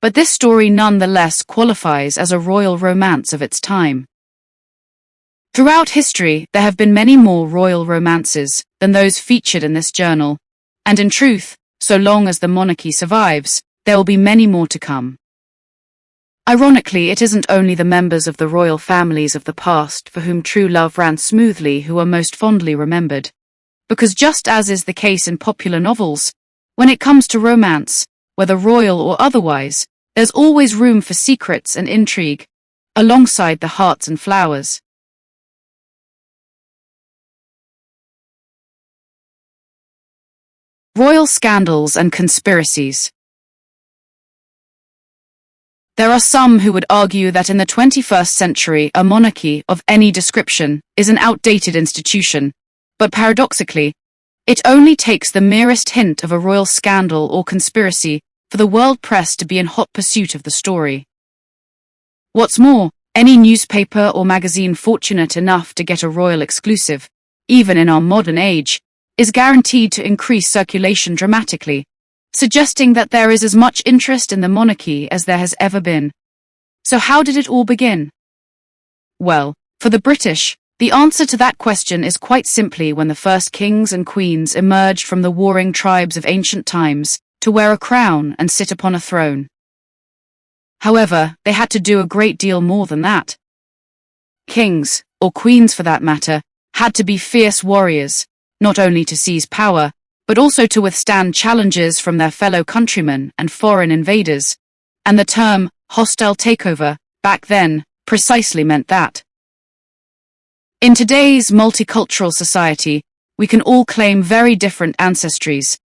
but this story nonetheless qualifies as a royal romance of its time. Throughout history, there have been many more royal romances than those featured in this journal, and in truth, so long as the monarchy survives, there will be many more to come. Ironically, it isn't only the members of the royal families of the past for whom true love ran smoothly who are most fondly remembered, because just as is the case in popular novels, when it comes to romance, whether royal or otherwise, there's always room for secrets and intrigue, alongside the hearts and flowers. Royal scandals and conspiracies. There are some who would argue that in the 21st century a monarchy of any description is an outdated institution, but paradoxically, it only takes the merest hint of a royal scandal or conspiracy for the world press to be in hot pursuit of the story. What's more, any newspaper or magazine fortunate enough to get a royal exclusive, even in our modern age, is guaranteed to increase circulation dramatically, suggesting that there is as much interest in the monarchy as there has ever been. So how did it all begin? Well, for the British, the answer to that question is quite simply when the first kings and queens emerged from the warring tribes of ancient times to wear a crown and sit upon a throne. However, they had to do a great deal more than that. Kings, or queens for that matter, had to be fierce warriors, not only to seize power, but also to withstand challenges from their fellow countrymen and foreign invaders, and the term hostile takeover, back then, precisely meant that. In today's multicultural society, we can all claim very different ancestries,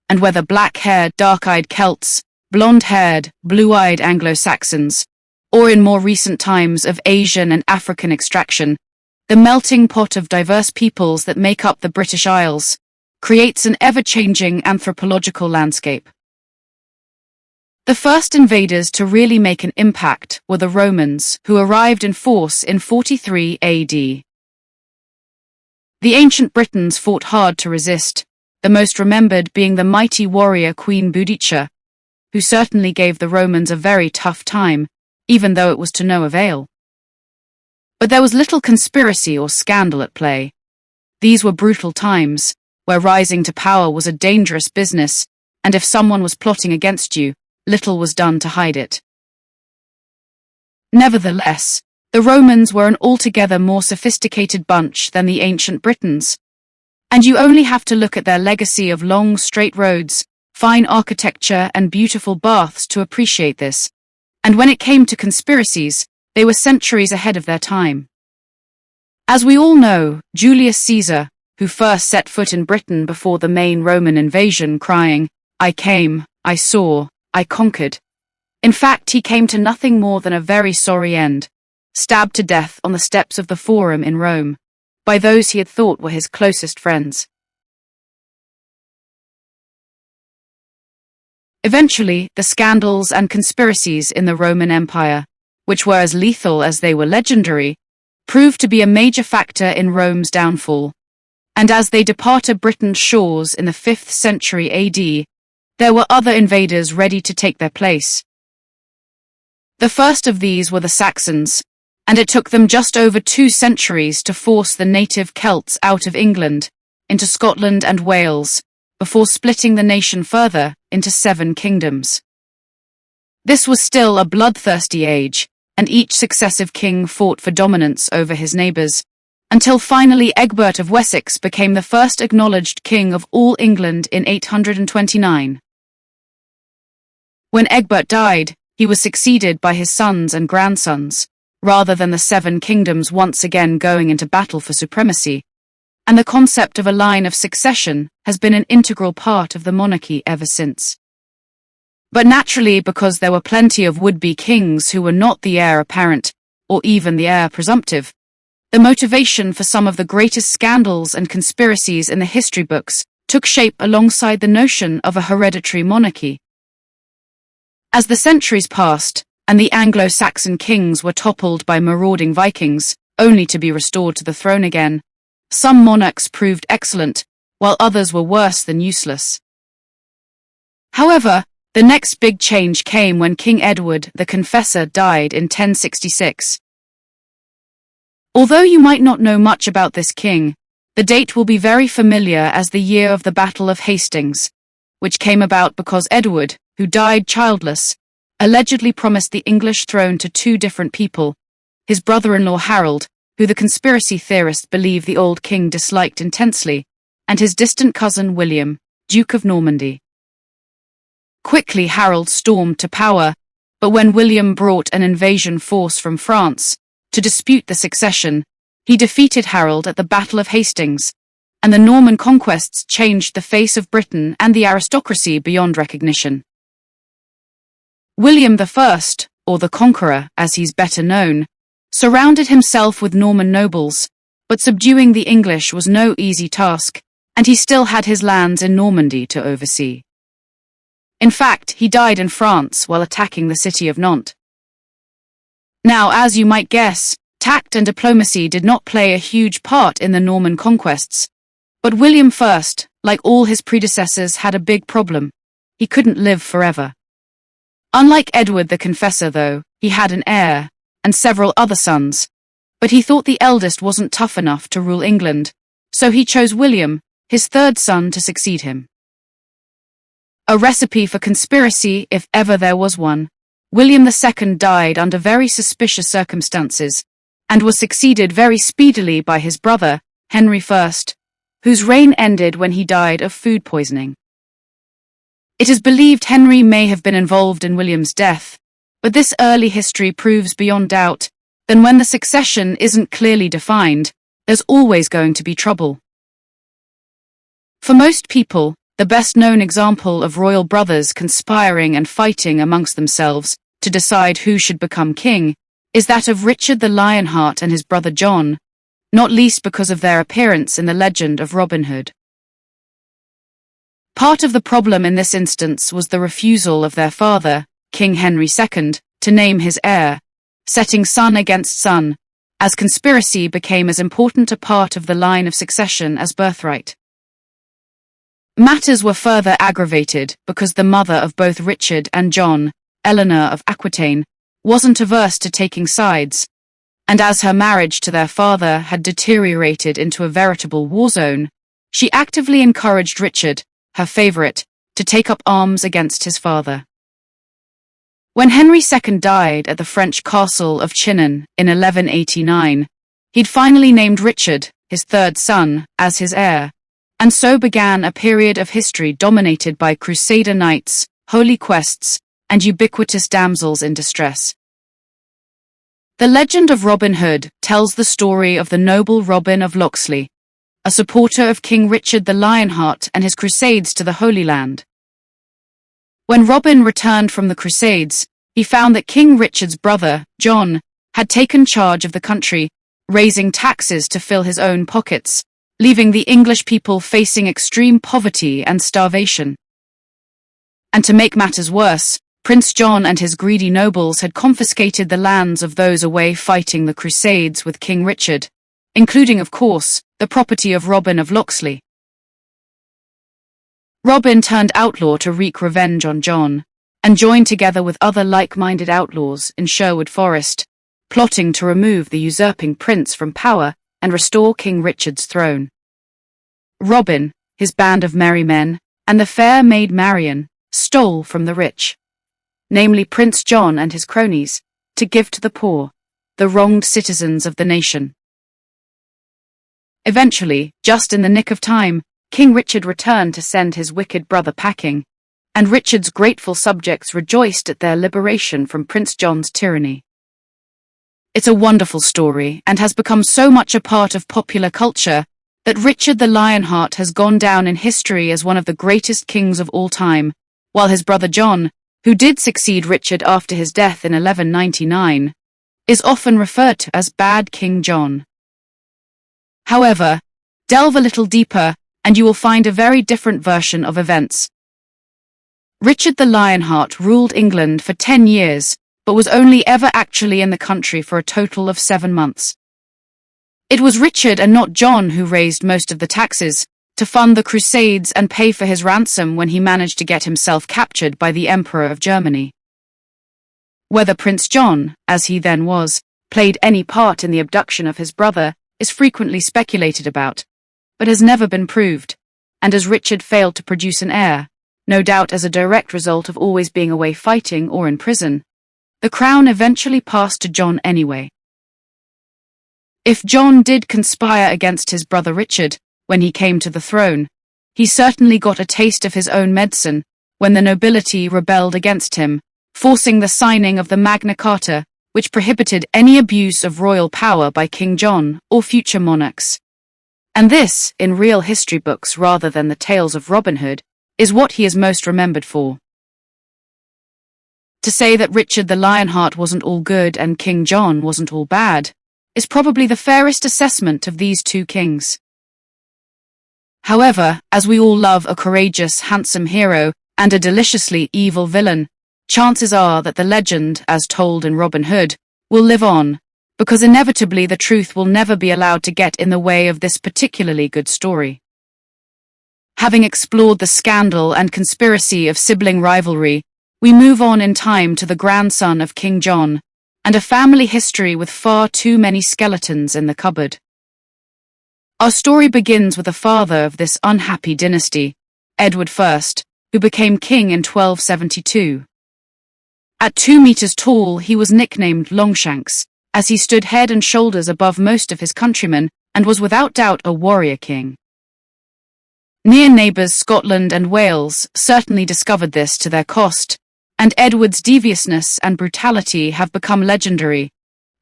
and whether black-haired, dark-eyed Celts, blonde-haired, blue-eyed Anglo-Saxons, or in more recent times of Asian and African extraction, the melting pot of diverse peoples that make up the British Isles creates an ever-changing anthropological landscape. The first invaders to really make an impact were the Romans, who arrived in force in 43 AD. The Ancient Britons fought hard to resist, the most remembered being the mighty warrior Queen Boudicca, who certainly gave the Romans a very tough time, even though it was to no avail. But there was little conspiracy or scandal at play. These were brutal times, where rising to power was a dangerous business, and if someone was plotting against you, little was done to hide it. Nevertheless, the Romans were an altogether more sophisticated bunch than the Ancient Britons, and you only have to look at their legacy of long, straight roads, fine architecture, and beautiful baths to appreciate this. And when it came to conspiracies, they were centuries ahead of their time. As we all know, Julius Caesar, who first set foot in Britain before the main Roman invasion, crying, "I came, I saw, I conquered." In fact, he came to nothing more than a very sorry end, stabbed to death on the steps of the Forum in Rome, by those he had thought were his closest friends. Eventually, the scandals and conspiracies in the Roman Empire, which were as lethal as they were legendary, proved to be a major factor in Rome's downfall. And as they departed Britain's shores in the 5th century AD, there were other invaders ready to take their place. The first of these were the Saxons, and it took them just over 2 centuries to force the native Celts out of England, into Scotland and Wales, before splitting the nation further into 7 kingdoms. This was still a bloodthirsty age, and each successive king fought for dominance over his neighbours, until finally Egbert of Wessex became the first acknowledged king of all England in 829. When Egbert died, he was succeeded by his sons and grandsons, rather than the 7 kingdoms once again going into battle for supremacy, and the concept of a line of succession has been an integral part of the monarchy ever since. But naturally, because there were plenty of would-be kings who were not the heir apparent, or even the heir presumptive, the motivation for some of the greatest scandals and conspiracies in the history books took shape alongside the notion of a hereditary monarchy. As the centuries passed, and the Anglo-Saxon kings were toppled by marauding Vikings, only to be restored to the throne again, some monarchs proved excellent, while others were worse than useless. However, the next big change came when King Edward the Confessor died in 1066. Although you might not know much about this king, the date will be very familiar as the year of the Battle of Hastings, which came about because Edward, who died childless, allegedly promised the English throne to 2 different people, his brother-in-law Harold, who the conspiracy theorists believe the old king disliked intensely, and his distant cousin William, Duke of Normandy. Quickly Harold stormed to power, but when William brought an invasion force from France to dispute the succession, he defeated Harold at the Battle of Hastings, and the Norman conquests changed the face of Britain and the aristocracy beyond recognition. William I, or the Conqueror as he's better known, surrounded himself with Norman nobles, but subduing the English was no easy task, and he still had his lands in Normandy to oversee. In fact, he died in France while attacking the city of Nantes. Now, as you might guess, tact and diplomacy did not play a huge part in the Norman conquests, but William I, like all his predecessors, had a big problem. He couldn't live forever. Unlike Edward the Confessor, though, he had an heir, and several other sons, but he thought the eldest wasn't tough enough to rule England, so he chose William, his 3rd son, to succeed him. A recipe for conspiracy, if ever there was one. William II died under very suspicious circumstances, and was succeeded very speedily by his brother, Henry I, whose reign ended when he died of food poisoning. It is believed Henry may have been involved in William's death, but this early history proves beyond doubt that when the succession isn't clearly defined, there's always going to be trouble. For most people, the best-known example of royal brothers conspiring and fighting amongst themselves to decide who should become king is that of Richard the Lionheart and his brother John, not least because of their appearance in the legend of Robin Hood. Part of the problem in this instance was the refusal of their father, King Henry II, to name his heir, setting son against son, as conspiracy became as important a part of the line of succession as birthright. Matters were further aggravated because the mother of both Richard and John, Eleanor of Aquitaine, wasn't averse to taking sides, and as her marriage to their father had deteriorated into a veritable war zone, she actively encouraged Richard, her favourite, to take up arms against his father. When Henry II died at the French castle of Chinon in 1189, he'd finally named Richard, his 3rd son, as his heir, and so began a period of history dominated by crusader knights, holy quests, and ubiquitous damsels in distress. The legend of Robin Hood tells the story of the noble Robin of Locksley, a supporter of King Richard the Lionheart and his crusades to the Holy Land. When Robin returned from the crusades, he found that King Richard's brother, John, had taken charge of the country, raising taxes to fill his own pockets, leaving the English people facing extreme poverty and starvation. And to make matters worse, Prince John and his greedy nobles had confiscated the lands of those away fighting the crusades with King Richard, including, of course, the property of Robin of Locksley. Robin turned outlaw to wreak revenge on John, and joined together with other like-minded outlaws in Sherwood Forest, plotting to remove the usurping prince from power and restore King Richard's throne. Robin, his band of merry men, and the fair maid Marian, stole from the rich, namely Prince John and his cronies, to give to the poor, the wronged citizens of the nation. Eventually, just in the nick of time, King Richard returned to send his wicked brother packing, and Richard's grateful subjects rejoiced at their liberation from Prince John's tyranny. It's a wonderful story and has become so much a part of popular culture that Richard the Lionheart has gone down in history as one of the greatest kings of all time, while his brother John, who did succeed Richard after his death in 1199, is often referred to as Bad King John. However, delve a little deeper and you will find a very different version of events. Richard the Lionheart ruled England for 10 years, but was only ever actually in the country for a total of 7 months. It was Richard and not John who raised most of the taxes to fund the Crusades and pay for his ransom when he managed to get himself captured by the Emperor of Germany. Whether Prince John, as he then was, played any part in the abduction of his brother is frequently speculated about, but has never been proved, and as Richard failed to produce an heir, no doubt as a direct result of always being away fighting or in prison, the crown eventually passed to John anyway. If John did conspire against his brother Richard when he came to the throne, he certainly got a taste of his own medicine when the nobility rebelled against him, forcing the signing of the Magna Carta, which prohibited any abuse of royal power by King John or future monarchs. And this, in real history books rather than the tales of Robin Hood, is what he is most remembered for. To say that Richard the Lionheart wasn't all good and King John wasn't all bad is probably the fairest assessment of these two kings. However, as we all love a courageous, handsome hero and a deliciously evil villain, chances are that the legend, as told in Robin Hood, will live on, because inevitably the truth will never be allowed to get in the way of this particularly good story. Having explored the scandal and conspiracy of sibling rivalry, we move on in time to the grandson of King John, and a family history with far too many skeletons in the cupboard. Our story begins with the father of this unhappy dynasty, Edward I, who became king in 1272. At 2 meters tall, he was nicknamed Longshanks, as he stood head and shoulders above most of his countrymen and was without doubt a warrior king. Near neighbours Scotland and Wales certainly discovered this to their cost, and Edward's deviousness and brutality have become legendary,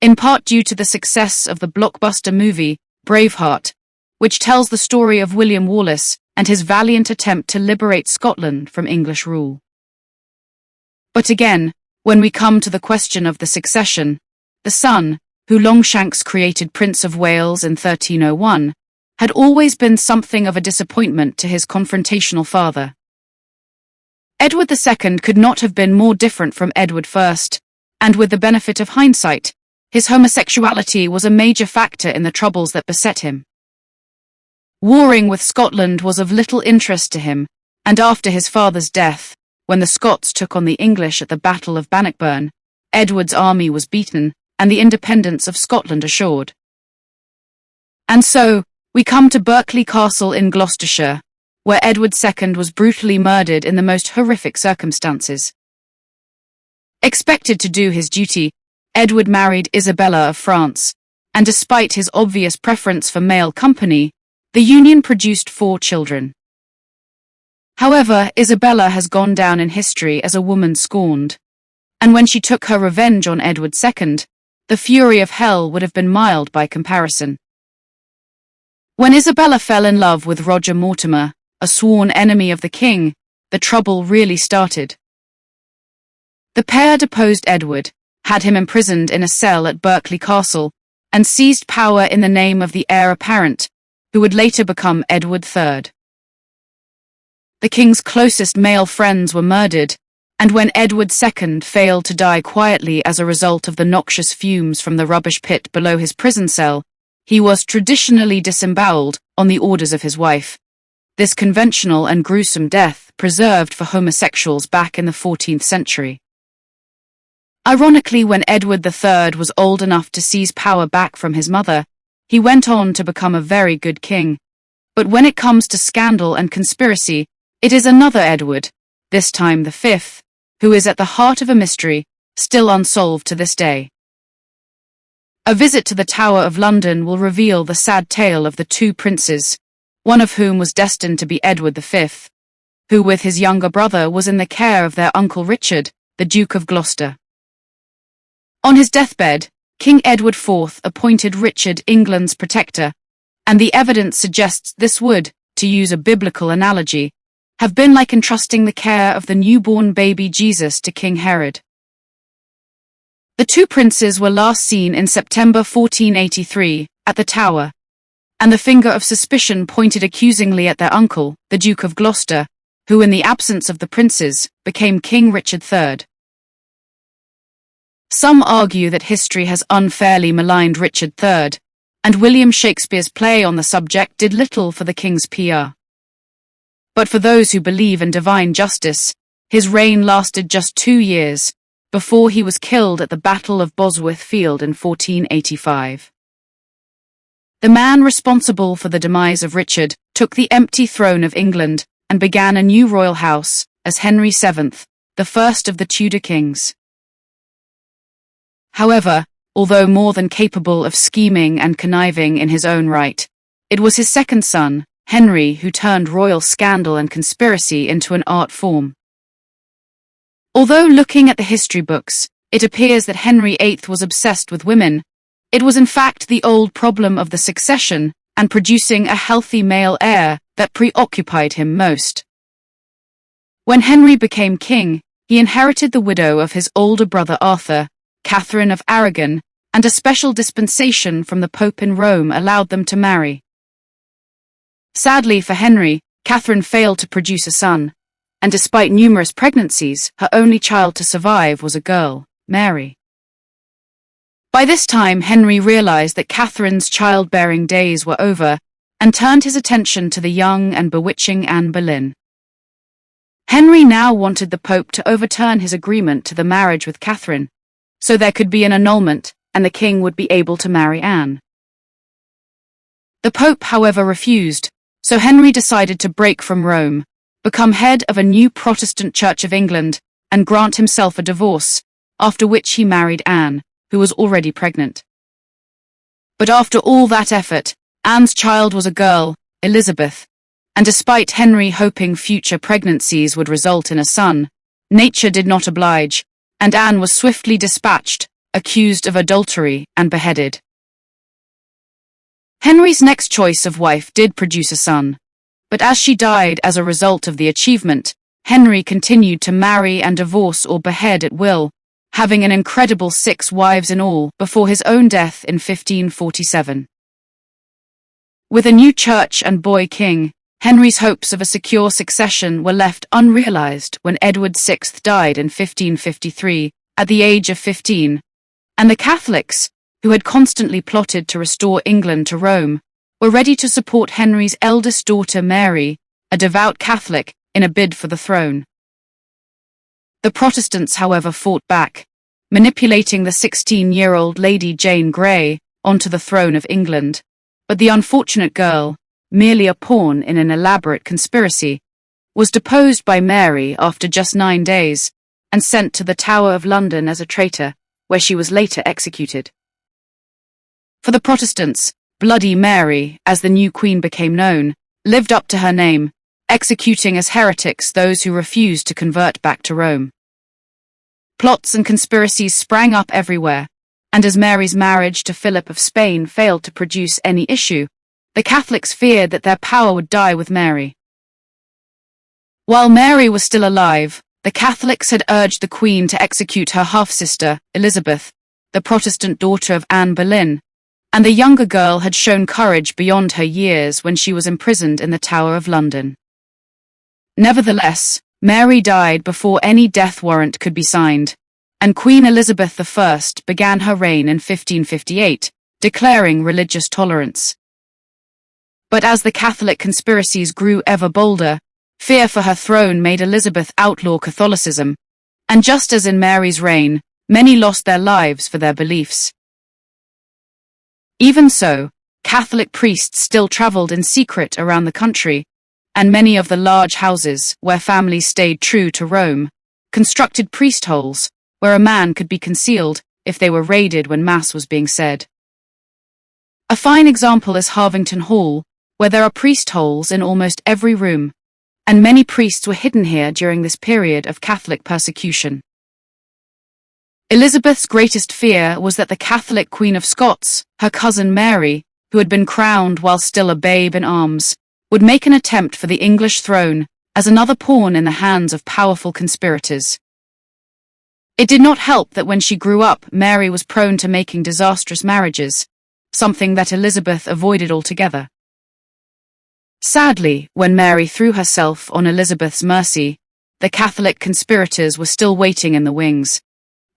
in part due to the success of the blockbuster movie Braveheart, which tells the story of William Wallace and his valiant attempt to liberate Scotland from English rule. But again, when we come to the question of the succession, the son, who Longshanks created Prince of Wales in 1301, had always been something of a disappointment to his confrontational father. Edward II could not have been more different from Edward I, and with the benefit of hindsight, his homosexuality was a major factor in the troubles that beset him. Warring with Scotland was of little interest to him, and after his father's death, when the Scots took on the English at the Battle of Bannockburn, Edward's army was beaten and the independence of Scotland assured. And so, we come to Berkeley Castle in Gloucestershire, where Edward II was brutally murdered in the most horrific circumstances. Expected to do his duty, Edward married Isabella of France, and despite his obvious preference for male company, the union produced 4 children. However, Isabella has gone down in history as a woman scorned, and when she took her revenge on Edward II, the fury of hell would have been mild by comparison. When Isabella fell in love with Roger Mortimer, a sworn enemy of the king, the trouble really started. The pair deposed Edward, had him imprisoned in a cell at Berkeley Castle, and seized power in the name of the heir apparent, who would later become Edward III. The king's closest male friends were murdered, and when Edward II failed to die quietly as a result of the noxious fumes from the rubbish pit below his prison cell, he was traditionally disemboweled on the orders of his wife. This conventional and gruesome death preserved for homosexuals back in the 14th century. Ironically, when Edward III was old enough to seize power back from his mother, he went on to become a very good king. But when it comes to scandal and conspiracy, it is another Edward, this time the fifth, who is at the heart of a mystery, still unsolved to this day. A visit to the Tower of London will reveal the sad tale of the two princes, one of whom was destined to be Edward V, who with his younger brother was in the care of their uncle Richard, the Duke of Gloucester. On his deathbed, King Edward IV appointed Richard England's protector, and the evidence suggests this would, to use a biblical analogy, have been like entrusting the care of the newborn baby Jesus to King Herod. The two princes were last seen in September 1483, at the Tower, and the finger of suspicion pointed accusingly at their uncle, the Duke of Gloucester, who in the absence of the princes, became King Richard III. Some argue that history has unfairly maligned Richard III, and William Shakespeare's play on the subject did little for the king's PR. But for those who believe in divine justice, his reign lasted just 2 years, before he was killed at the Battle of Bosworth Field in 1485. The man responsible for the demise of Richard took the empty throne of England and began a new royal house as Henry VII, the first of the Tudor kings. However, although more than capable of scheming and conniving in his own right, it was his second son, Henry, who turned royal scandal and conspiracy into an art form. Although looking at the history books, it appears that Henry VIII was obsessed with women, it was in fact the old problem of the succession and producing a healthy male heir that preoccupied him most. When Henry became king, he inherited the widow of his older brother Arthur, Catherine of Aragon, and a special dispensation from the Pope in Rome allowed them to marry. Sadly for Henry, Catherine failed to produce a son, and despite numerous pregnancies, her only child to survive was a girl, Mary. By this time, Henry realized that Catherine's childbearing days were over and turned his attention to the young and bewitching Anne Boleyn. Henry now wanted the Pope to overturn his agreement to the marriage with Catherine, so there could be an annulment and the king would be able to marry Anne. The Pope, however, refused, so Henry decided to break from Rome, become head of a new Protestant Church of England, and grant himself a divorce, after which he married Anne, who was already pregnant. But after all that effort, Anne's child was a girl, Elizabeth, and despite Henry hoping future pregnancies would result in a son, nature did not oblige, and Anne was swiftly dispatched, accused of adultery, and beheaded. Henry's next choice of wife did produce a son, but as she died as a result of the achievement, Henry continued to marry and divorce or behead at will, having an incredible 6 wives in all before his own death in 1547. With a new church and boy king, Henry's hopes of a secure succession were left unrealized when Edward VI died in 1553, at the age of 15, and the Catholics, who had constantly plotted to restore England to Rome, were ready to support Henry's eldest daughter Mary, a devout Catholic, in a bid for the throne. The Protestants, however, fought back, manipulating the 16-year-old Lady Jane Grey onto the throne of England, but the unfortunate girl, merely a pawn in an elaborate conspiracy, was deposed by Mary after just 9 days and sent to the Tower of London as a traitor, where she was later executed. For the Protestants, Bloody Mary, as the new queen became known, lived up to her name, executing as heretics those who refused to convert back to Rome. Plots and conspiracies sprang up everywhere, and as Mary's marriage to Philip of Spain failed to produce any issue, the Catholics feared that their power would die with Mary. While Mary was still alive, the Catholics had urged the Queen to execute her half-sister, Elizabeth, the Protestant daughter of Anne Boleyn, and the younger girl had shown courage beyond her years when she was imprisoned in the Tower of London. Nevertheless, Mary died before any death warrant could be signed, and Queen Elizabeth I began her reign in 1558, declaring religious tolerance. But as the Catholic conspiracies grew ever bolder, fear for her throne made Elizabeth outlaw Catholicism, and just as in Mary's reign, many lost their lives for their beliefs. Even so, Catholic priests still traveled in secret around the country, and many of the large houses, where families stayed true to Rome, constructed priest holes, where a man could be concealed if they were raided when Mass was being said. A fine example is Harvington Hall, where there are priest holes in almost every room, and many priests were hidden here during this period of Catholic persecution. Elizabeth's greatest fear was that the Catholic Queen of Scots, her cousin Mary, who had been crowned while still a babe in arms, would make an attempt for the English throne as another pawn in the hands of powerful conspirators. It did not help that when she grew up, Mary was prone to making disastrous marriages, something that Elizabeth avoided altogether. Sadly, when Mary threw herself on Elizabeth's mercy, the Catholic conspirators were still waiting in the wings,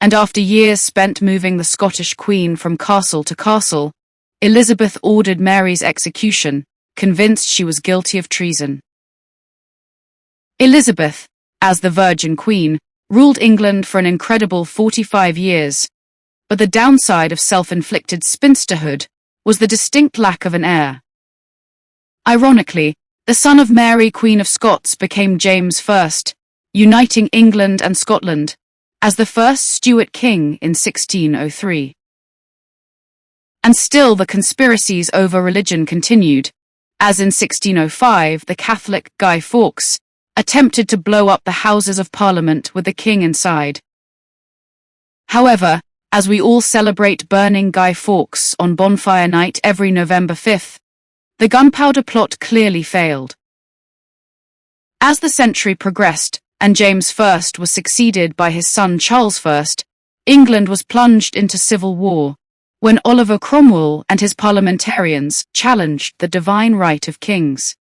and after years spent moving the Scottish Queen from castle to castle, Elizabeth ordered Mary's execution, convinced she was guilty of treason. Elizabeth, as the Virgin Queen, ruled England for an incredible 45 years, but the downside of self-inflicted spinsterhood was the distinct lack of an heir. Ironically, the son of Mary, Queen of Scots, became James I, uniting England and Scotland, as the first Stuart king in 1603. And still the conspiracies over religion continued, as in 1605 the Catholic Guy Fawkes attempted to blow up the Houses of Parliament with the king inside. However, as we all celebrate burning Guy Fawkes on bonfire night every November 5th, the gunpowder plot clearly failed. As the century progressed, and James I was succeeded by his son Charles I, England was plunged into civil war, when Oliver Cromwell and his parliamentarians challenged the divine right of kings.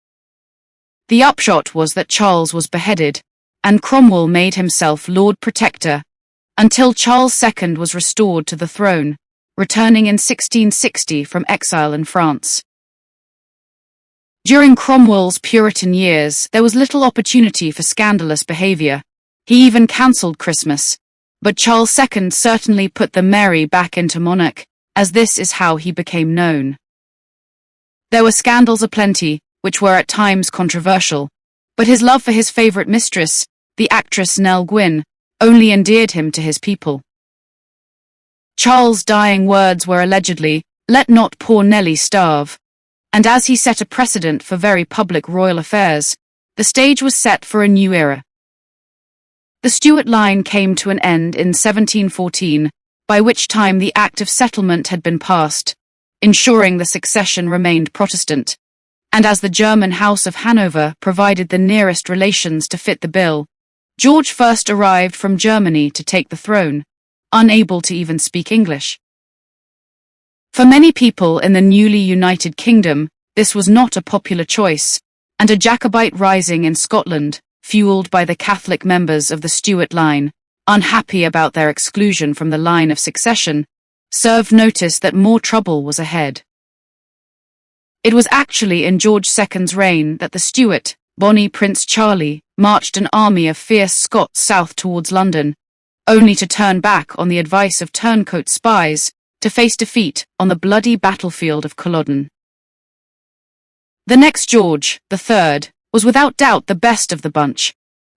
The upshot was that Charles was beheaded, and Cromwell made himself Lord Protector, until Charles II was restored to the throne, returning in 1660 from exile in France. During Cromwell's Puritan years, there was little opportunity for scandalous behavior. He even cancelled Christmas, but Charles II certainly put the merry back into monarch, as this is how he became known. There were scandals aplenty, which were at times controversial, but his love for his favourite mistress, the actress Nell Gwynn, only endeared him to his people. Charles' dying words were allegedly, "Let not poor Nelly starve," and as he set a precedent for very public royal affairs, the stage was set for a new era. The Stuart line came to an end in 1714, by which time the Act of Settlement had been passed, ensuring the succession remained Protestant, and as the German House of Hanover provided the nearest relations to fit the bill, George first arrived from Germany to take the throne, unable to even speak English. For many people in the newly united kingdom, this was not a popular choice, and a Jacobite rising in Scotland, fueled by the Catholic members of the Stuart line, unhappy about their exclusion from the line of succession, served notice that more trouble was ahead. It was actually in George II's reign that the Stuart, Bonnie Prince Charlie, marched an army of fierce Scots south towards London, only to turn back on the advice of turncoat spies to face defeat on the bloody battlefield of Culloden. The next George, III, was without doubt the best of the bunch,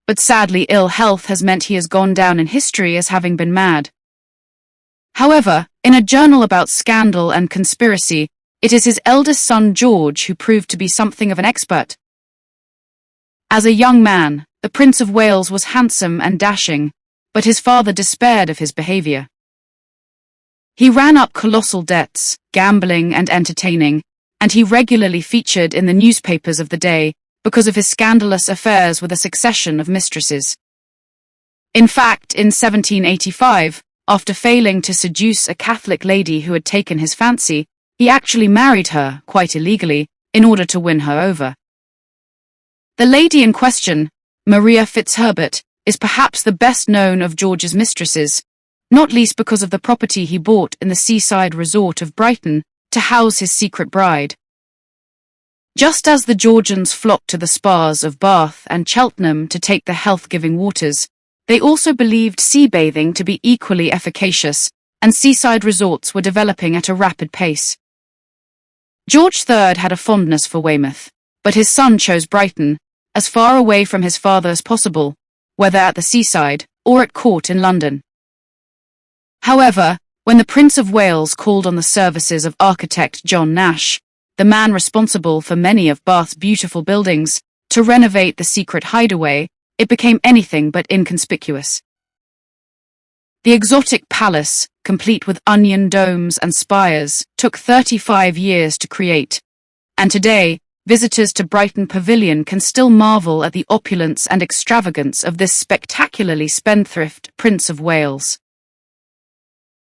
but sadly ill health has meant he has gone down in history as having been mad. However, in a journal about scandal and conspiracy, it is his eldest son George who proved to be something of an expert. As a young man, the Prince of Wales was handsome and dashing, but his father despaired of his behaviour. He ran up colossal debts, gambling and entertaining, and he regularly featured in the newspapers of the day because of his scandalous affairs with a succession of mistresses. In fact, in 1785, after failing to seduce a Catholic lady who had taken his fancy, he actually married her, quite illegally, in order to win her over. The lady in question, Maria Fitzherbert, is perhaps the best known of George's mistresses, not least because of the property he bought in the seaside resort of Brighton to house his secret bride. Just as the Georgians flocked to the spas of Bath and Cheltenham to take the health-giving waters, They also believed sea bathing to be equally efficacious, and seaside resorts were developing at a rapid pace. George III had a fondness for Weymouth, but his son chose Brighton, as far away from his father as possible, whether at the seaside or at court in London. However, when the Prince of Wales called on the services of architect John Nash, the man responsible for many of Bath's beautiful buildings, to renovate the secret hideaway, it became anything but inconspicuous. The exotic palace, complete with onion domes and spires, took 35 years to create, and today, visitors to Brighton Pavilion can still marvel at the opulence and extravagance of this spectacularly spendthrift Prince of Wales.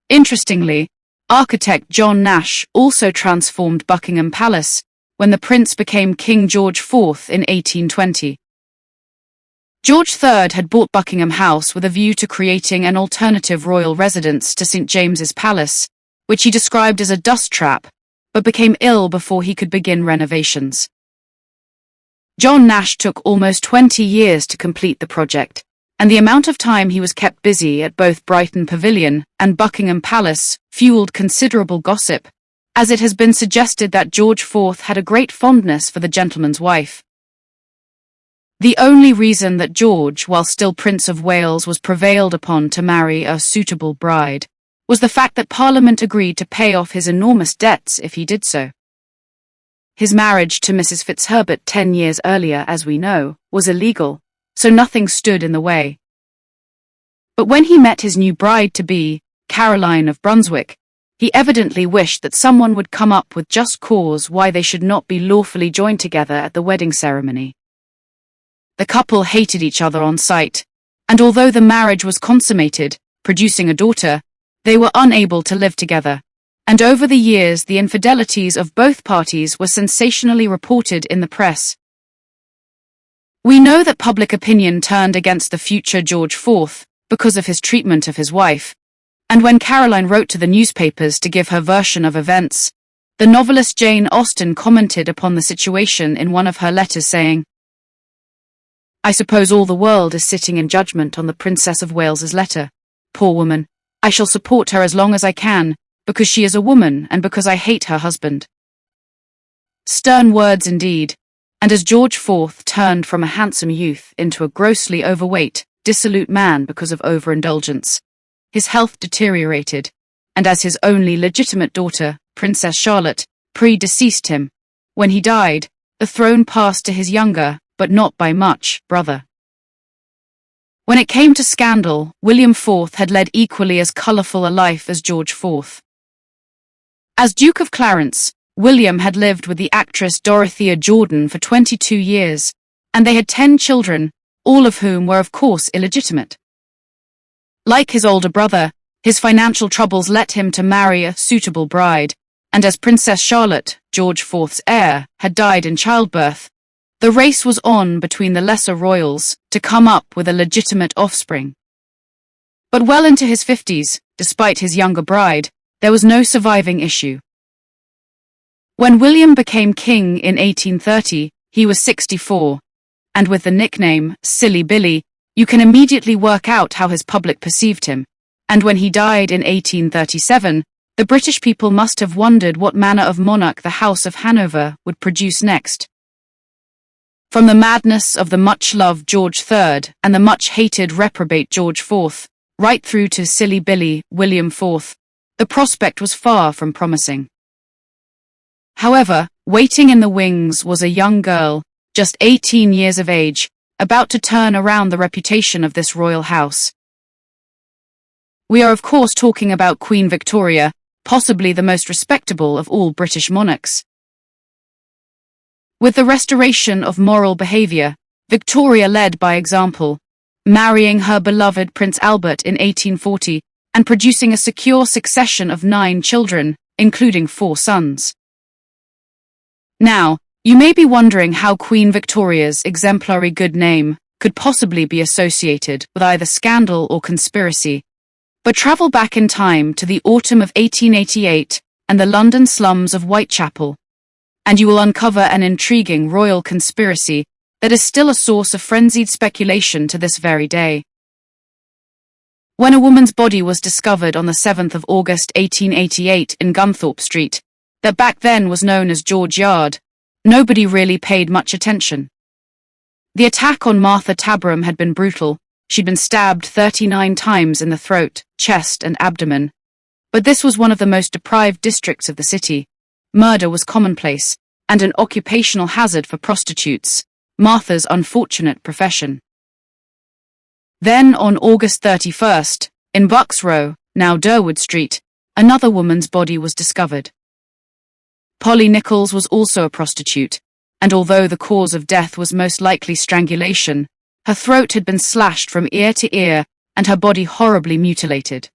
Interestingly, architect John Nash also transformed Buckingham Palace when the prince became King George IV in 1820. George III had bought Buckingham House with a view to creating an alternative royal residence to St. James's Palace, which he described as a dust trap, but became ill before he could begin renovations. John Nash took almost 20 years to complete the project, and the amount of time he was kept busy at both Brighton Pavilion and Buckingham Palace fueled considerable gossip, as it has been suggested that George IV had a great fondness for the gentleman's wife. The only reason that George, while still Prince of Wales, was prevailed upon to marry a suitable bride was the fact that Parliament agreed to pay off his enormous debts if he did so. His marriage to Mrs. Fitzherbert 10 years earlier, as we know, was illegal, so nothing stood in the way. But when he met his new bride-to-be, Caroline of Brunswick, he evidently wished that someone would come up with just cause why they should not be lawfully joined together at the wedding ceremony. The couple hated each other on sight, and although the marriage was consummated, producing a daughter, they were unable to live together, and over the years the infidelities of both parties were sensationally reported in the press. We know that public opinion turned against the future George IV because of his treatment of his wife, and when Caroline wrote to the newspapers to give her version of events, the novelist Jane Austen commented upon the situation in one of her letters saying, "I suppose all the world is sitting in judgment on the Princess of Wales's letter. Poor woman. I shall support her as long as I can, because she is a woman and because I hate her husband." Stern words indeed, and as George IV turned from a handsome youth into a grossly overweight, dissolute man because of overindulgence, his health deteriorated, and as his only legitimate daughter, Princess Charlotte, predeceased him, when he died, the throne passed to his younger, but not by much, brother. When it came to scandal, William IV had led equally as colourful a life as George IV. As Duke of Clarence, William had lived with the actress Dorothea Jordan for 22 years, and they had 10 children, all of whom were of course illegitimate. Like his older brother, his financial troubles led him to marry a suitable bride, and as Princess Charlotte, George IV's heir, had died in childbirth, the race was on between the lesser royals to come up with a legitimate offspring. But well into his 50s, despite his younger bride, there was no surviving issue. When William became king in 1830, he was 64, and with the nickname Silly Billy, you can immediately work out how his public perceived him, and when he died in 1837, the British people must have wondered what manner of monarch the House of Hanover would produce next. From the madness of the much-loved George III and the much-hated reprobate George IV, right through to Silly Billy, William IV, the prospect was far from promising. However, waiting in the wings was a young girl, just 18 years of age, about to turn around the reputation of this royal house. We are of course talking about Queen Victoria, possibly the most respectable of all British monarchs. With the restoration of moral behaviour, Victoria led by example, marrying her beloved Prince Albert in 1840 and producing a secure succession of 9 children, including 4 sons. Now, you may be wondering how Queen Victoria's exemplary good name could possibly be associated with either scandal or conspiracy, but travel back in time to the autumn of 1888 and the London slums of Whitechapel, and you will uncover an intriguing royal conspiracy that is still a source of frenzied speculation to this very day. When a woman's body was discovered on the 7th of August 1888 in Gunthorpe Street, that back then was known as George Yard, nobody really paid much attention. The attack on Martha Tabram had been brutal. She'd been stabbed 39 times in the throat, chest, and abdomen. But this was one of the most deprived districts of the city. Murder was commonplace, and an occupational hazard for prostitutes, Martha's unfortunate profession. Then, on August 31st, in Bucks Row, now Durwood Street, another woman's body was discovered. Polly Nichols was also a prostitute, and although the cause of death was most likely strangulation, her throat had been slashed from ear to ear and her body horribly mutilated.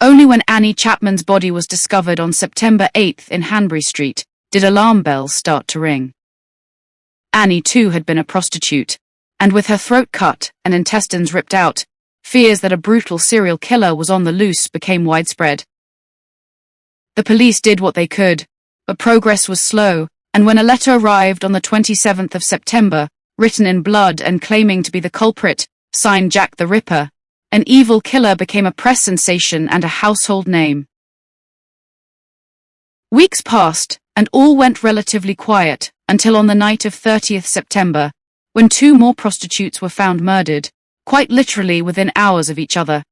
Only when Annie Chapman's body was discovered on September 8th in Hanbury Street did alarm bells start to ring. Annie too had been a prostitute, and with her throat cut and intestines ripped out, fears that a brutal serial killer was on the loose became widespread. The police did what they could, but progress was slow, and when a letter arrived on the 27th of September, written in blood and claiming to be the culprit, signed Jack the Ripper, an evil killer became a press sensation and a household name. Weeks passed, and all went relatively quiet, until on the night of 30th September, when two more prostitutes were found murdered, quite literally within hours of each other.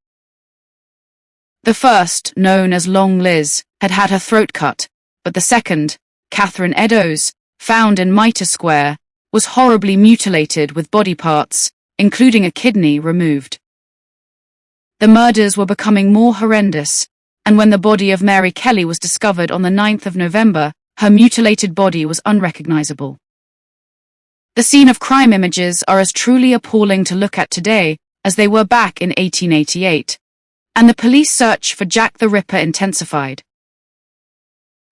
The first, known as Long Liz, had had her throat cut, but the second, Catherine Eddowes, found in Mitre Square, was horribly mutilated with body parts, including a kidney, removed. The murders were becoming more horrendous, and when the body of Mary Kelly was discovered on the 9th of November, her mutilated body was unrecognizable. The scene of crime images are as truly appalling to look at today as they were back in 1888, and the police search for Jack the Ripper intensified.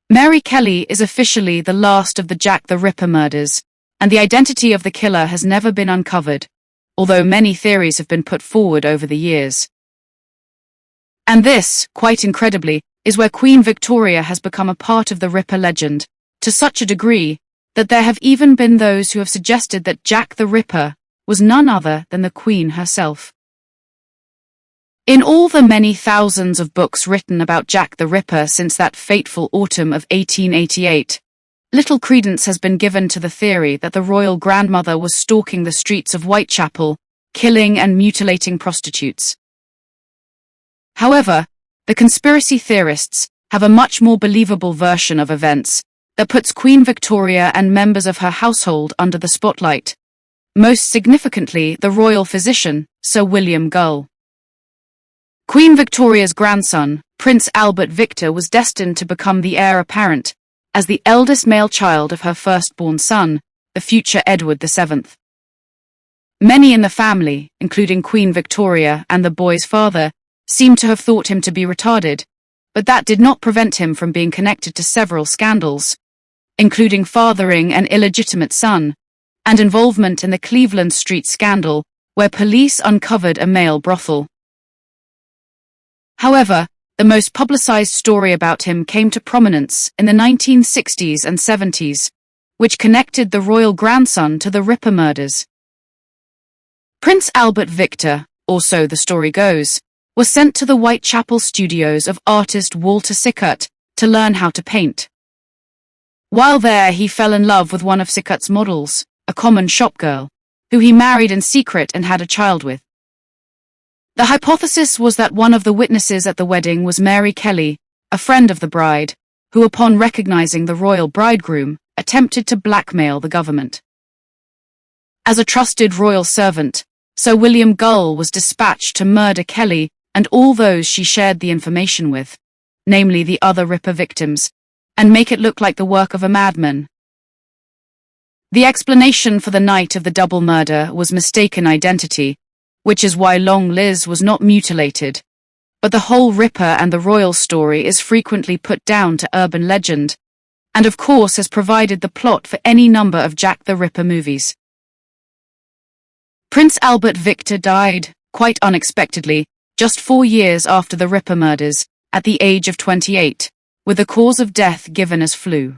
Mary Kelly is officially the last of the Jack the Ripper murders, and the identity of the killer has never been uncovered, although many theories have been put forward over the years. And this, quite incredibly, is where Queen Victoria has become a part of the Ripper legend, to such a degree that there have even been those who have suggested that Jack the Ripper was none other than the Queen herself. In all the many thousands of books written about Jack the Ripper since that fateful autumn of 1888, little credence has been given to the theory that the royal grandmother was stalking the streets of Whitechapel, killing and mutilating prostitutes. However, the conspiracy theorists have a much more believable version of events that puts Queen Victoria and members of her household under the spotlight, most significantly the royal physician, Sir William Gull. Queen Victoria's grandson, Prince Albert Victor, was destined to become the heir apparent, as the eldest male child of her firstborn son, the future Edward VII. Many in the family, including Queen Victoria and the boy's father, seem to have thought him to be retarded, but that did not prevent him from being connected to several scandals, including fathering an illegitimate son, and involvement in the Cleveland Street scandal, where police uncovered a male brothel. However, the most publicized story about him came to prominence in the 1960s and 70s, which connected the royal grandson to the Ripper murders. Prince Albert Victor, or so the story goes, was sent to the Whitechapel studios of artist Walter Sickert to learn how to paint. While there, he fell in love with one of Sickert's models, a common shopgirl, who he married in secret and had a child with. The hypothesis was that one of the witnesses at the wedding was Mary Kelly, a friend of the bride, who upon recognizing the royal bridegroom, attempted to blackmail the government. As a trusted royal servant, Sir William Gull was dispatched to murder Kelly and all those she shared the information with, namely the other Ripper victims, and make it look like the work of a madman. The explanation for the night of the double murder was mistaken identity, which is why Long Liz was not mutilated, but the whole Ripper and the royal story is frequently put down to urban legend, and of course has provided the plot for any number of Jack the Ripper movies. Prince Albert Victor died, quite unexpectedly, just 4 years after the Ripper murders, at the age of 28, with the cause of death given as flu.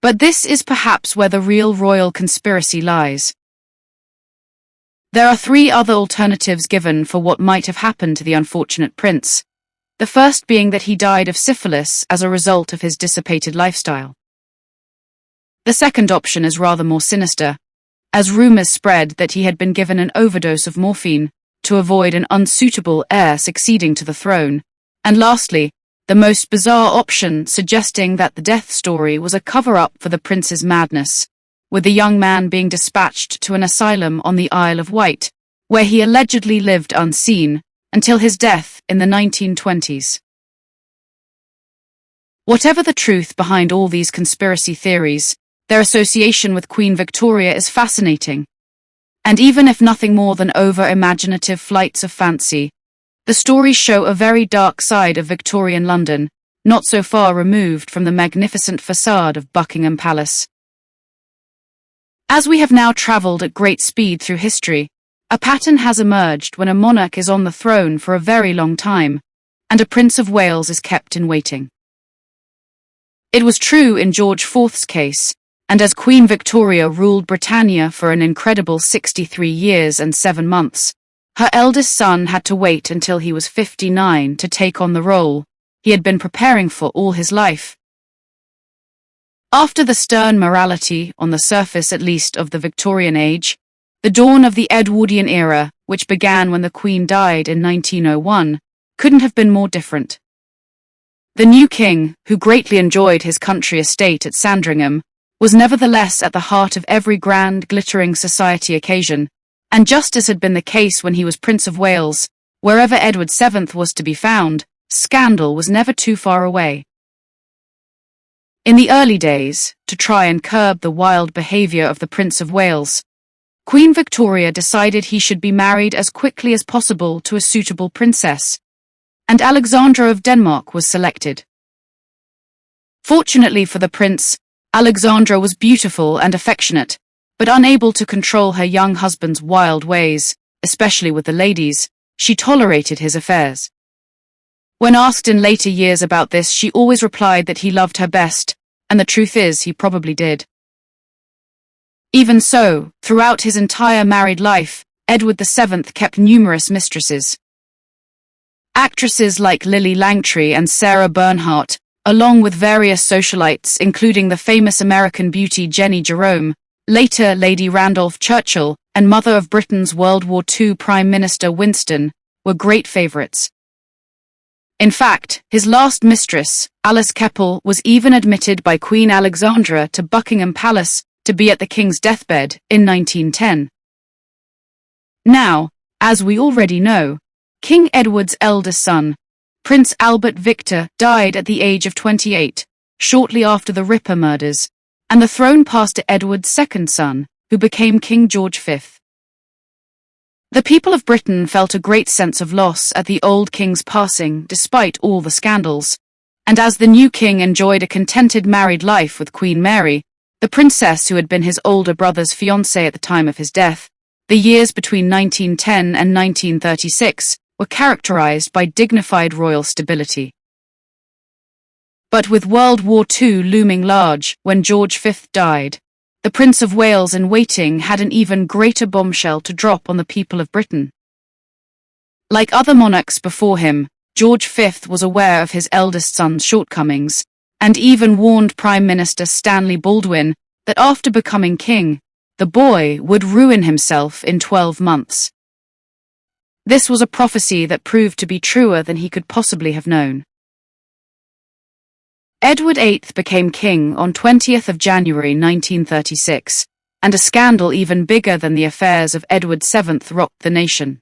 But this is perhaps where the real royal conspiracy lies. There are three other alternatives given for what might have happened to the unfortunate prince, the first being that he died of syphilis as a result of his dissipated lifestyle. The second option is rather more sinister, as rumors spread that he had been given an overdose of morphine to avoid an unsuitable heir succeeding to the throne, and lastly, the most bizarre option suggesting that the death story was a cover-up for the prince's madness, with the young man being dispatched to an asylum on the Isle of Wight, where he allegedly lived unseen until his death in the 1920s. Whatever the truth behind all these conspiracy theories, their association with Queen Victoria is fascinating. And even if nothing more than over-imaginative flights of fancy, the stories show a very dark side of Victorian London, not so far removed from the magnificent facade of Buckingham Palace. As we have now travelled at great speed through history, a pattern has emerged when a monarch is on the throne for a very long time, and a Prince of Wales is kept in waiting. It was true in George IV's case, and as Queen Victoria ruled Britannia for an incredible 63 years and 7 months, her eldest son had to wait until he was 59 to take on the role he had been preparing for all his life. After the stern morality, on the surface at least, of the Victorian Age, the dawn of the Edwardian era, which began when the Queen died in 1901, couldn't have been more different. The new king, who greatly enjoyed his country estate at Sandringham, was nevertheless at the heart of every grand, glittering society occasion, and just as had been the case when he was Prince of Wales, wherever Edward VII was to be found, scandal was never too far away. In the early days, to try and curb the wild behaviour of the Prince of Wales, Queen Victoria decided he should be married as quickly as possible to a suitable princess, and Alexandra of Denmark was selected. Fortunately for the prince, Alexandra was beautiful and affectionate, but unable to control her young husband's wild ways, especially with the ladies. She tolerated his affairs. When asked in later years about this, she always replied that he loved her best, and the truth is he probably did. Even so, throughout his entire married life, Edward VII kept numerous mistresses. Actresses like Lily Langtry and Sarah Bernhardt, along with various socialites including the famous American beauty Jenny Jerome, later Lady Randolph Churchill, and mother of Britain's World War II Prime Minister Winston, were great favourites. In fact, his last mistress, Alice Keppel, was even admitted by Queen Alexandra to Buckingham Palace to be at the king's deathbed in 1910. Now, as we already know, King Edward's eldest son, Prince Albert Victor, died at the age of 28, shortly after the Ripper murders, and the throne passed to Edward's second son, who became King George V. The people of Britain felt a great sense of loss at the old king's passing despite all the scandals, and as the new king enjoyed a contented married life with Queen Mary, the princess who had been his older brother's fiancée at the time of his death, the years between 1910 and 1936 were characterized by dignified royal stability. But with World War II looming large when George V died, the Prince of Wales in waiting had an even greater bombshell to drop on the people of Britain. Like other monarchs before him, George V was aware of his eldest son's shortcomings, and even warned Prime Minister Stanley Baldwin that after becoming king, the boy would ruin himself in 12 months. This was a prophecy that proved to be truer than he could possibly have known. Edward VIII became king on 20th of January 1936, and a scandal even bigger than the affairs of Edward VII rocked the nation.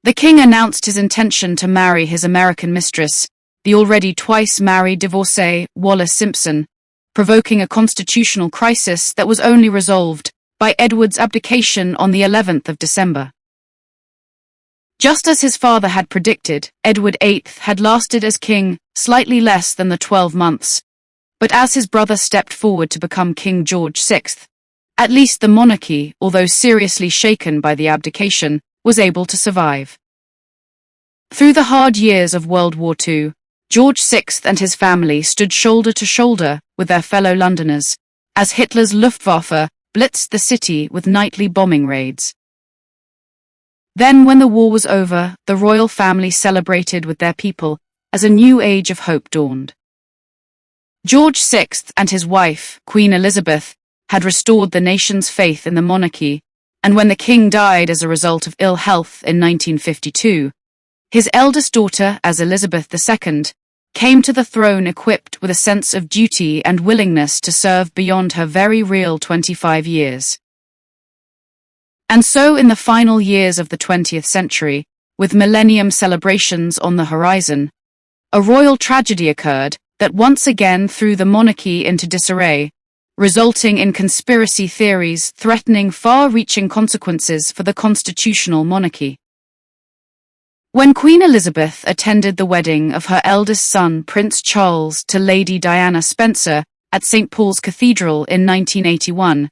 The king announced his intention to marry his American mistress, the already twice married divorcee Wallis Simpson, provoking a constitutional crisis that was only resolved by Edward's abdication on the 11th of December. Just as his father had predicted, Edward VIII had lasted as king slightly less than the 12 months, but as his brother stepped forward to become King George VI, at least the monarchy, although seriously shaken by the abdication, was able to survive. Through the hard years of World War II, George VI and his family stood shoulder to shoulder with their fellow Londoners, as Hitler's Luftwaffe blitzed the city with nightly bombing raids. Then, when the war was over, the royal family celebrated with their people as a new age of hope dawned. George VI and his wife, Queen Elizabeth, had restored the nation's faith in the monarchy, and when the king died as a result of ill health in 1952, his eldest daughter, as Elizabeth II, came to the throne equipped with a sense of duty and willingness to serve beyond her very real 25 years. And so in the final years of the 20th century, with millennium celebrations on the horizon, a royal tragedy occurred that once again threw the monarchy into disarray, resulting in conspiracy theories threatening far-reaching consequences for the constitutional monarchy. When Queen Elizabeth attended the wedding of her eldest son, Prince Charles, to Lady Diana Spencer at St. Paul's Cathedral in 1981,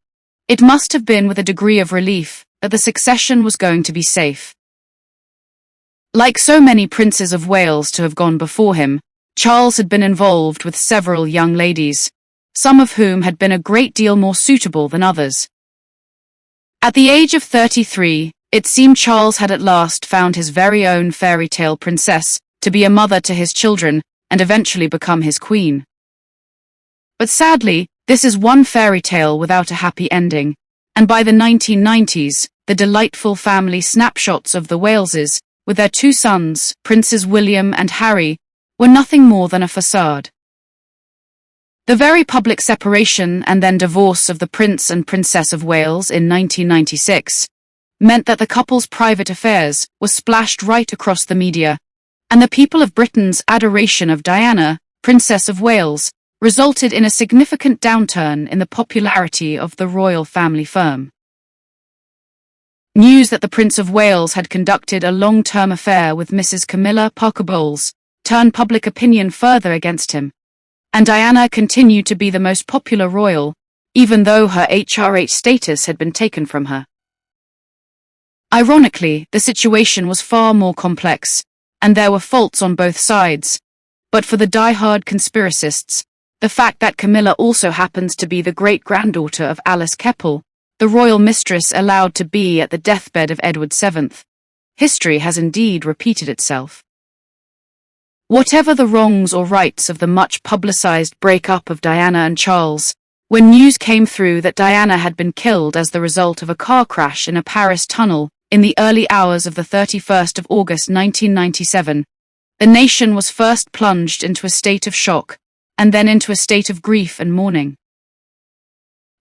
it must have been with a degree of relief that the succession was going to be safe. Like so many princes of Wales to have gone before him, Charles had been involved with several young ladies, some of whom had been a great deal more suitable than others. At the age of 33, it seemed Charles had at last found his very own fairy tale princess to be a mother to his children and eventually become his queen. But sadly, this is one fairy tale without a happy ending, and by the 1990s, the delightful family snapshots of the Waleses, with their two sons, Princes William and Harry, were nothing more than a facade. The very public separation and then divorce of the Prince and Princess of Wales in 1996 meant that the couple's private affairs were splashed right across the media, and the people of Britain's adoration of Diana, Princess of Wales, resulted in a significant downturn in the popularity of the royal family firm. News that the Prince of Wales had conducted a long-term affair with Mrs. Camilla Parker Bowles turned public opinion further against him, and Diana continued to be the most popular royal, even though her HRH status had been taken from her. Ironically, the situation was far more complex, and there were faults on both sides, but for the die-hard conspiracists, the fact that Camilla also happens to be the great-granddaughter of Alice Keppel, the royal mistress allowed to be at the deathbed of Edward VII, history has indeed repeated itself. Whatever the wrongs or rights of the much-publicized breakup of Diana and Charles, when news came through that Diana had been killed as the result of a car crash in a Paris tunnel in the early hours of the 31st of August 1997, the nation was first plunged into a state of shock, and then into a state of grief and mourning.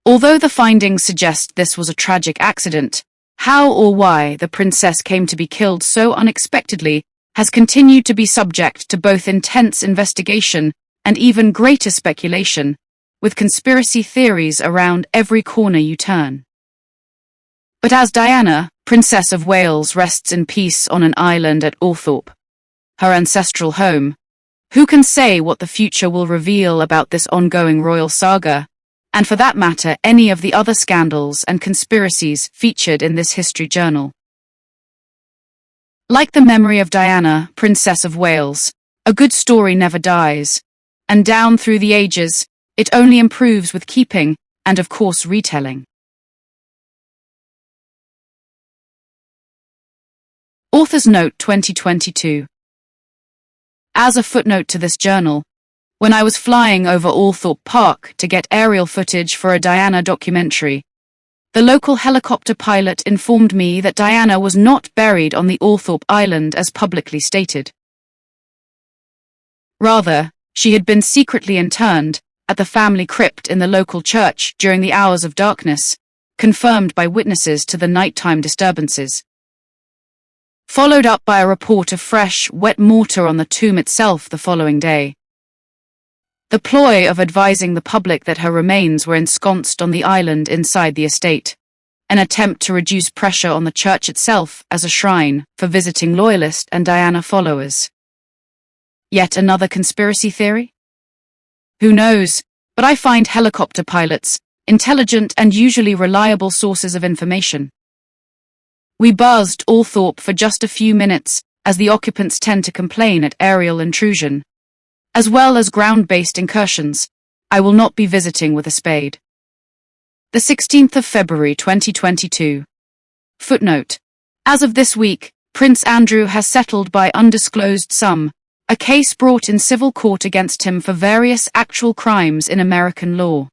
Although the findings suggest this was a tragic accident, how or why the princess came to be killed so unexpectedly has continued to be subject to both intense investigation and even greater speculation, with conspiracy theories around every corner you turn. But as Diana, Princess of Wales, rests in peace on an island at Althorpe, her ancestral home, who can say what the future will reveal about this ongoing royal saga, and for that matter any of the other scandals and conspiracies featured in this history journal? Like the memory of Diana, Princess of Wales, a good story never dies, and down through the ages, it only improves with keeping and, of course, retelling. Author's Note 2022. As a footnote to this journal, when I was flying over Althorpe Park to get aerial footage for a Diana documentary, the local helicopter pilot informed me that Diana was not buried on the Althorpe Island as publicly stated. Rather, she had been secretly interned at the family crypt in the local church during the hours of darkness, confirmed by witnesses to the nighttime disturbances. Followed up by a report of fresh, wet mortar on the tomb itself the following day. The ploy of advising the public that her remains were ensconced on the island inside the estate, an attempt to reduce pressure on the church itself as a shrine for visiting loyalist and Diana followers. Yet another conspiracy theory? Who knows, but I find helicopter pilots intelligent and usually reliable sources of information. We buzzed Althorpe for just a few minutes, as the occupants tend to complain at aerial intrusion. As well as ground-based incursions, I will not be visiting with a spade. The 16th of February 2022. Footnote. As of this week, Prince Andrew has settled by undisclosed sum a case brought in civil court against him for various actual crimes in American law,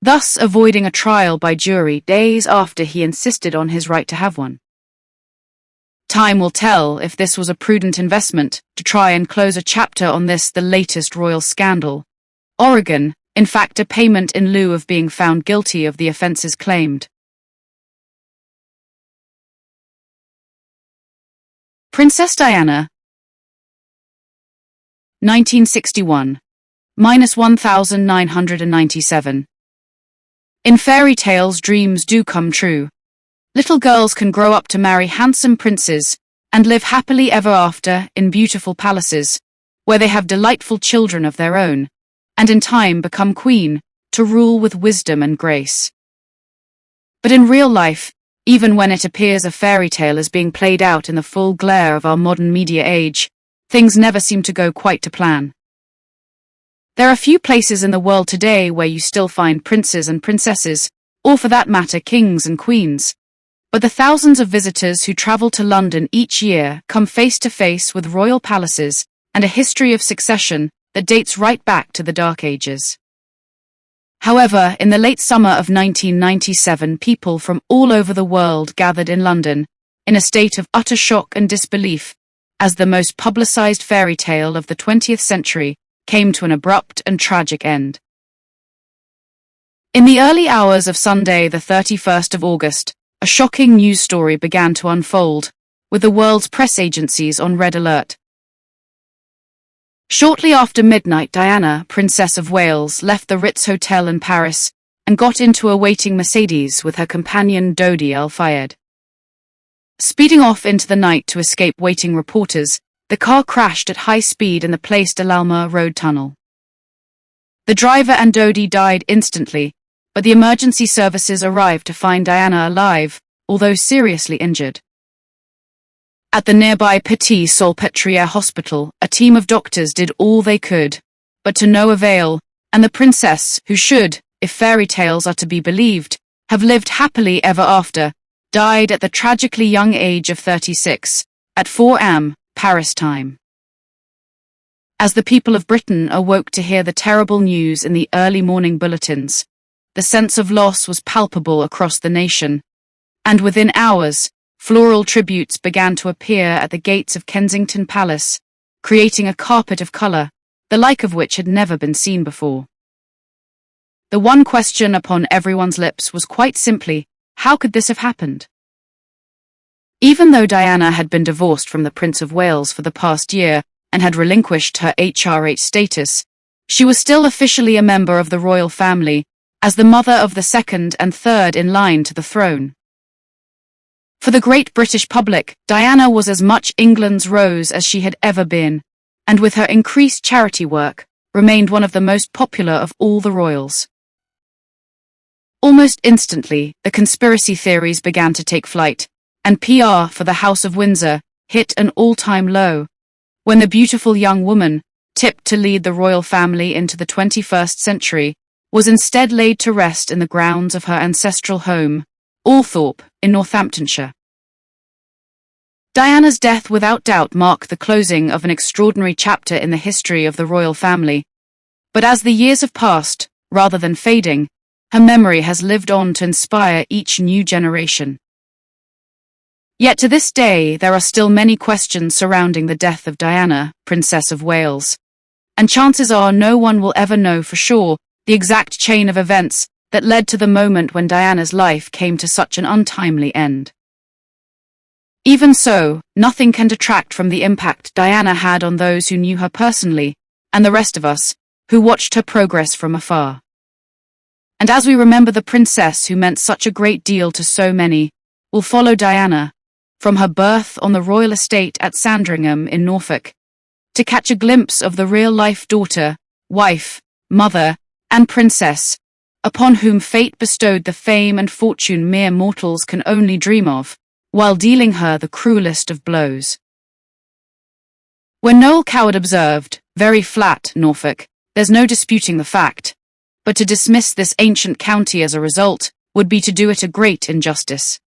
thus avoiding a trial by jury days after he insisted on his right to have one. Time will tell if this was a prudent investment to try and close a chapter on this, the latest royal scandal. Oregon, in fact, a payment in lieu of being found guilty of the offences claimed. Princess Diana, 1961, -1997. In fairy tales, dreams do come true. Little girls can grow up to marry handsome princes and live happily ever after in beautiful palaces, where they have delightful children of their own, and in time become queen to rule with wisdom and grace. But in real life, even when it appears a fairy tale is being played out in the full glare of our modern media age, things never seem to go quite to plan. There are few places in the world today where you still find princes and princesses, or for that matter kings and queens. But the thousands of visitors who travel to London each year come face to face with royal palaces and a history of succession that dates right back to the Dark Ages. However, in the late summer of 1997, people from all over the world gathered in London, in a state of utter shock and disbelief, as the most publicized fairy tale of the 20th century came to an abrupt and tragic end. In the early hours of Sunday, the 31st of August, a shocking news story began to unfold, with the world's press agencies on red alert. Shortly after midnight, Diana, Princess of Wales, left the Ritz Hotel in Paris and got into a waiting Mercedes with her companion Dodi Al-Fayed. Speeding off into the night to escape waiting reporters, the car crashed at high speed in the Place de l'Alma road tunnel. The driver and Dodi died instantly, but the emergency services arrived to find Diana alive, although seriously injured. At the nearby Petit Salpêtrière hospital, a team of doctors did all they could, but to no avail, and the princess, who should, if fairy tales are to be believed, have lived happily ever after, died at the tragically young age of 36, at 4 am, Paris time. As the people of Britain awoke to hear the terrible news in the early morning bulletins, the sense of loss was palpable across the nation, and within hours, floral tributes began to appear at the gates of Kensington Palace, creating a carpet of colour, the like of which had never been seen before. The one question upon everyone's lips was quite simply, how could this have happened? Even though Diana had been divorced from the Prince of Wales for the past year and had relinquished her HRH status, she was still officially a member of the royal family, as the mother of the second and third in line to the throne. For the great British public, Diana was as much England's Rose as she had ever been, and with her increased charity work, remained one of the most popular of all the royals. Almost instantly, the conspiracy theories began to take flight, and PR for the House of Windsor hit an all-time low, when the beautiful young woman, tipped to lead the royal family into the 21st century, was instead laid to rest in the grounds of her ancestral home, Althorpe, in Northamptonshire. Diana's death without doubt marked the closing of an extraordinary chapter in the history of the royal family, but as the years have passed, rather than fading, her memory has lived on to inspire each new generation. Yet to this day, there are still many questions surrounding the death of Diana, Princess of Wales, and chances are no one will ever know for sure the exact chain of events that led to the moment when Diana's life came to such an untimely end. Even so, nothing can detract from the impact Diana had on those who knew her personally, and the rest of us, who watched her progress from afar. And as we remember the princess who meant such a great deal to so many, we'll follow Diana, from her birth on the royal estate at Sandringham in Norfolk, to catch a glimpse of the real-life daughter, wife, mother, and princess, upon whom fate bestowed the fame and fortune mere mortals can only dream of, while dealing her the cruelest of blows. When Noel Coward observed, "Very flat, Norfolk, there's no disputing the fact," but to dismiss this ancient county as a result would be to do it a great injustice.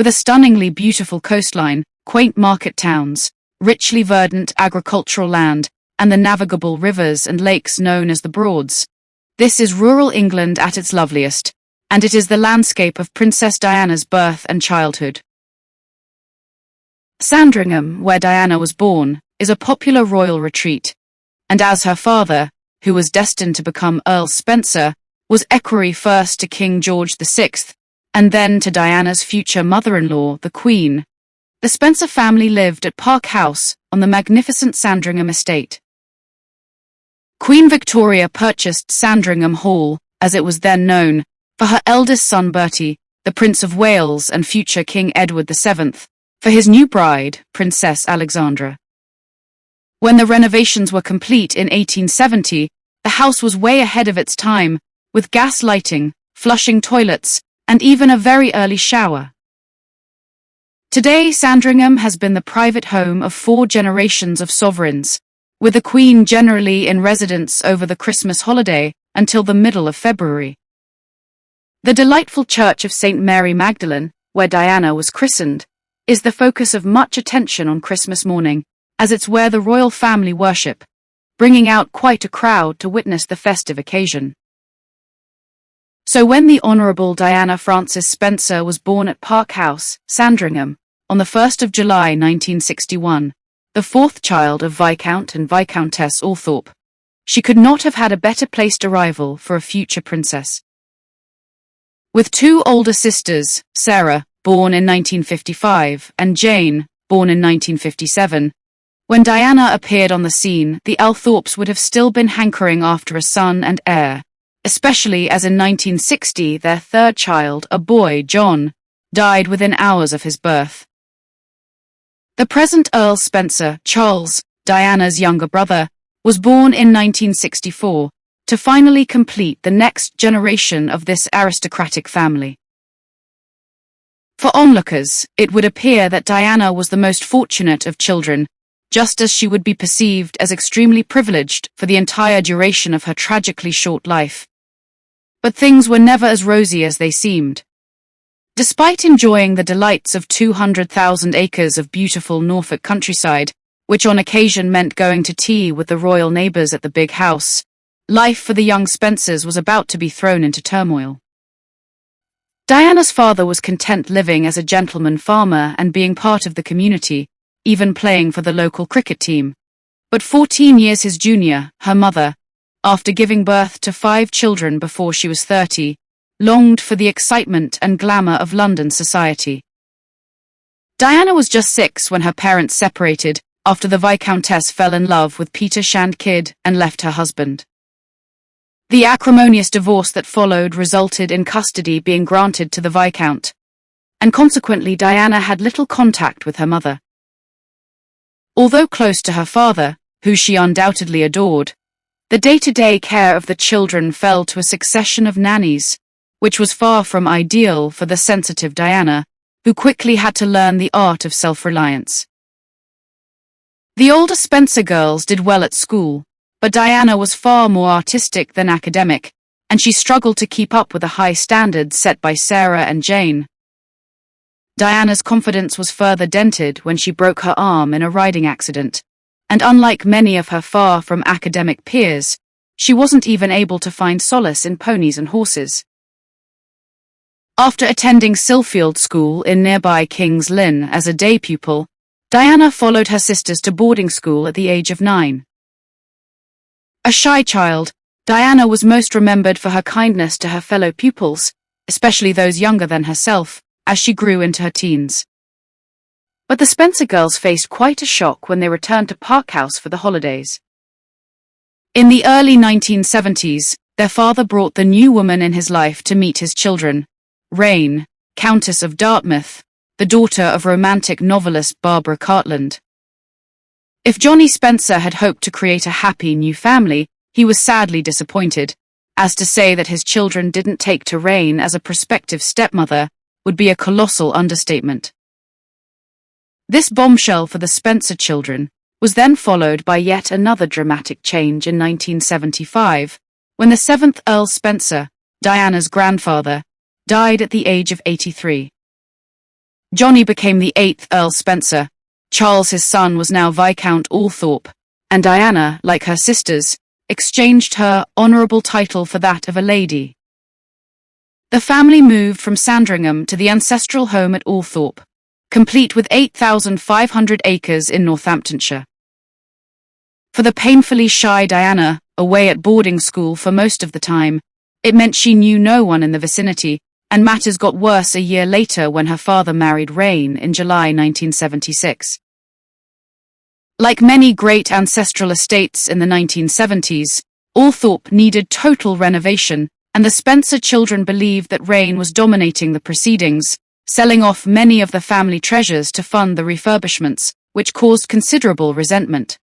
with a stunningly beautiful coastline, quaint market towns, richly verdant agricultural land, and the navigable rivers and lakes known as the Broads. This is rural England at its loveliest, and it is the landscape of Princess Diana's birth and childhood. Sandringham, where Diana was born, is a popular royal retreat, and as her father, who was destined to become Earl Spencer, was equerry first to King George VI, and then to Diana's future mother-in-law, the Queen, the Spencer family lived at Park House on the magnificent Sandringham estate. Queen Victoria purchased Sandringham Hall, as it was then known, for her eldest son Bertie, the Prince of Wales and future King Edward VII, for his new bride, Princess Alexandra. When the renovations were complete in 1870, the house was way ahead of its time, with gas lighting, flushing toilets, and even a very early shower. Today, Sandringham has been the private home of 4 generations of sovereigns, with the Queen generally in residence over the Christmas holiday until the middle of February. The delightful church of St. Mary Magdalene, where Diana was christened, is the focus of much attention on Christmas morning, as it's where the royal family worship, bringing out quite a crowd to witness the festive occasion. So when the Honourable Diana Frances Spencer was born at Park House, Sandringham, on the 1st of July 1961, the 4th child of Viscount and Viscountess Althorpe, she could not have had a better placed arrival for a future princess. With 2 older sisters, Sarah, born in 1955, and Jane, born in 1957, when Diana appeared on the scene, the Althorpes would have still been hankering after a son and heir, especially as in 1960 their 3rd child, a boy, John, died within hours of his birth. The present Earl Spencer, Charles, Diana's younger brother, was born in 1964, to finally complete the next generation of this aristocratic family. For onlookers, it would appear that Diana was the most fortunate of children, just as she would be perceived as extremely privileged for the entire duration of her tragically short life. But things were never as rosy as they seemed. Despite enjoying the delights of 200,000 acres of beautiful Norfolk countryside, which on occasion meant going to tea with the royal neighbours at the big house, life for the young Spencers was about to be thrown into turmoil. Diana's father was content living as a gentleman farmer and being part of the community, even playing for the local cricket team. But 14 years his junior, her mother, after giving birth to 5 children before she was 30, longed for the excitement and glamour of London society. Diana was just 6 when her parents separated, after the Viscountess fell in love with Peter Shandkid and left her husband. The acrimonious divorce that followed resulted in custody being granted to the Viscount, and consequently Diana had little contact with her mother. Although close to her father, who she undoubtedly adored, the day-to-day care of the children fell to a succession of nannies, which was far from ideal for the sensitive Diana, who quickly had to learn the art of self-reliance. The older Spencer girls did well at school, but Diana was far more artistic than academic, and she struggled to keep up with the high standards set by Sarah and Jane. Diana's confidence was further dented when she broke her arm in a riding accident, and unlike many of her far from academic peers, she wasn't even able to find solace in ponies and horses. After attending Silfield School in nearby King's Lynn as a day pupil, Diana followed her sisters to boarding school at the age of 9. A shy child, Diana was most remembered for her kindness to her fellow pupils, especially those younger than herself, as she grew into her teens. But the Spencer girls faced quite a shock when they returned to Park House for the holidays. In the early 1970s, their father brought the new woman in his life to meet his children, Rain, Countess of Dartmouth, the daughter of romantic novelist Barbara Cartland. If Johnny Spencer had hoped to create a happy new family, he was sadly disappointed, as to say that his children didn't take to Rain as a prospective stepmother would be a colossal understatement. This bombshell for the Spencer children was then followed by yet another dramatic change in 1975, when the 7th Earl Spencer, Diana's grandfather, died at the age of 83. Johnny became the 8th Earl Spencer, Charles his son was now Viscount Althorp, and Diana, like her sisters, exchanged her honourable title for that of a lady. The family moved from Sandringham to the ancestral home at Althorp, complete with 8,500 acres in Northamptonshire. For the painfully shy Diana, away at boarding school for most of the time, it meant she knew no one in the vicinity, and matters got worse a year later when her father married Rain in July 1976. Like many great ancestral estates in the 1970s, Althorp needed total renovation, and the Spencer children believed that Rain was dominating the proceedings, selling off many of the family treasures to fund the refurbishments, which caused considerable resentment.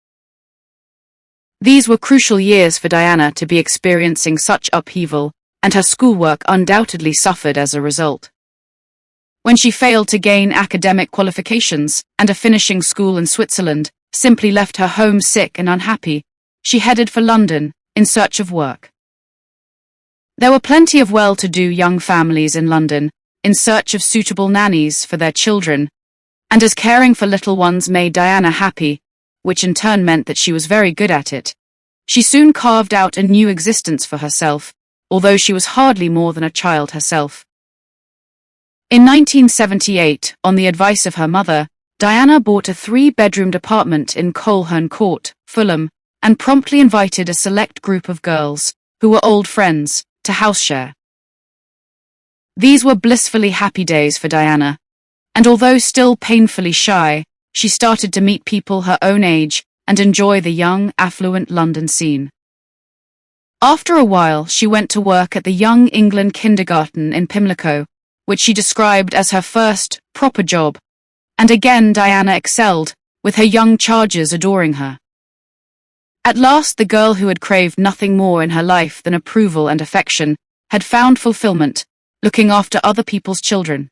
These were crucial years for Diana to be experiencing such upheaval, and her schoolwork undoubtedly suffered as a result. When she failed to gain academic qualifications, and a finishing school in Switzerland simply left her home sick and unhappy, she headed for London in search of work. There were plenty of well-to-do young families in London in search of suitable nannies for their children, and as caring for little ones made Diana happy, which in turn meant that she was very good at it, she soon carved out a new existence for herself, although she was hardly more than a child herself. In 1978, on the advice of her mother, Diana bought a 3-bedroomed apartment in Coleherne Court, Fulham, and promptly invited a select group of girls, who were old friends, to houseshare. These were blissfully happy days for Diana, and although still painfully shy, she started to meet people her own age and enjoy the young, affluent London scene. After a while, she went to work at the Young England Kindergarten in Pimlico, which she described as her first proper job, and again Diana excelled, with her young charges adoring her. At last, the girl who had craved nothing more in her life than approval and affection had found fulfillment, looking after other people's children.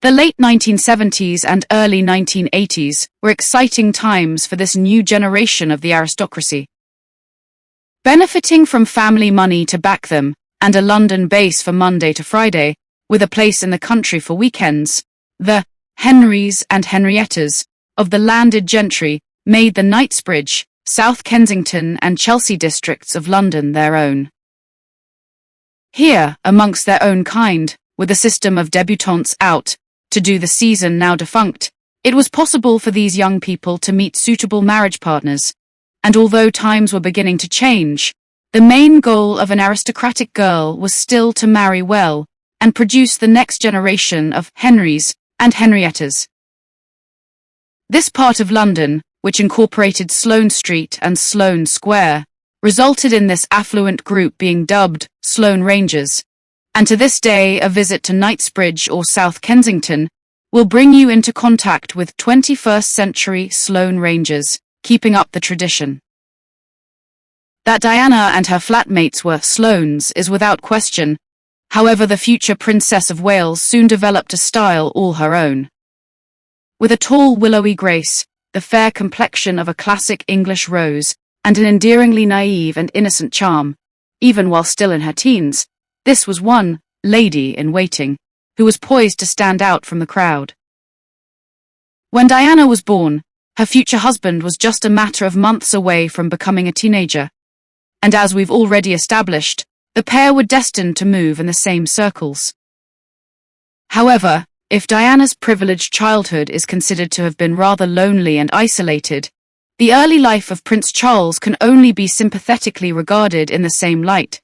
The late 1970s and early 1980s were exciting times for this new generation of the aristocracy. Benefiting from family money to back them, and a London base for Monday to Friday, with a place in the country for weekends, the Henrys and Henriettas of the landed gentry made the Knightsbridge, South Kensington and Chelsea districts of London their own. Here, amongst their own kind, with a system of debutantes out to do the season now defunct, it was possible for these young people to meet suitable marriage partners, and although times were beginning to change, the main goal of an aristocratic girl was still to marry well and produce the next generation of Henrys and Henriettas. This part of London, which incorporated Sloane Street and Sloane Square, resulted in this affluent group being dubbed Sloane Rangers, and to this day a visit to Knightsbridge or South Kensington will bring you into contact with 21st century Sloane Rangers, keeping up the tradition. That Diana and her flatmates were Sloanes is without question. However, the future Princess of Wales soon developed a style all her own. With a tall willowy grace, the fair complexion of a classic English rose, and an endearingly naive and innocent charm, even while still in her teens, this was one lady-in-waiting who was poised to stand out from the crowd. When Diana was born, her future husband was just a matter of months away from becoming a teenager, and as we've already established, the pair were destined to move in the same circles. However, if Diana's privileged childhood is considered to have been rather lonely and isolated, the early life of Prince Charles can only be sympathetically regarded in the same light.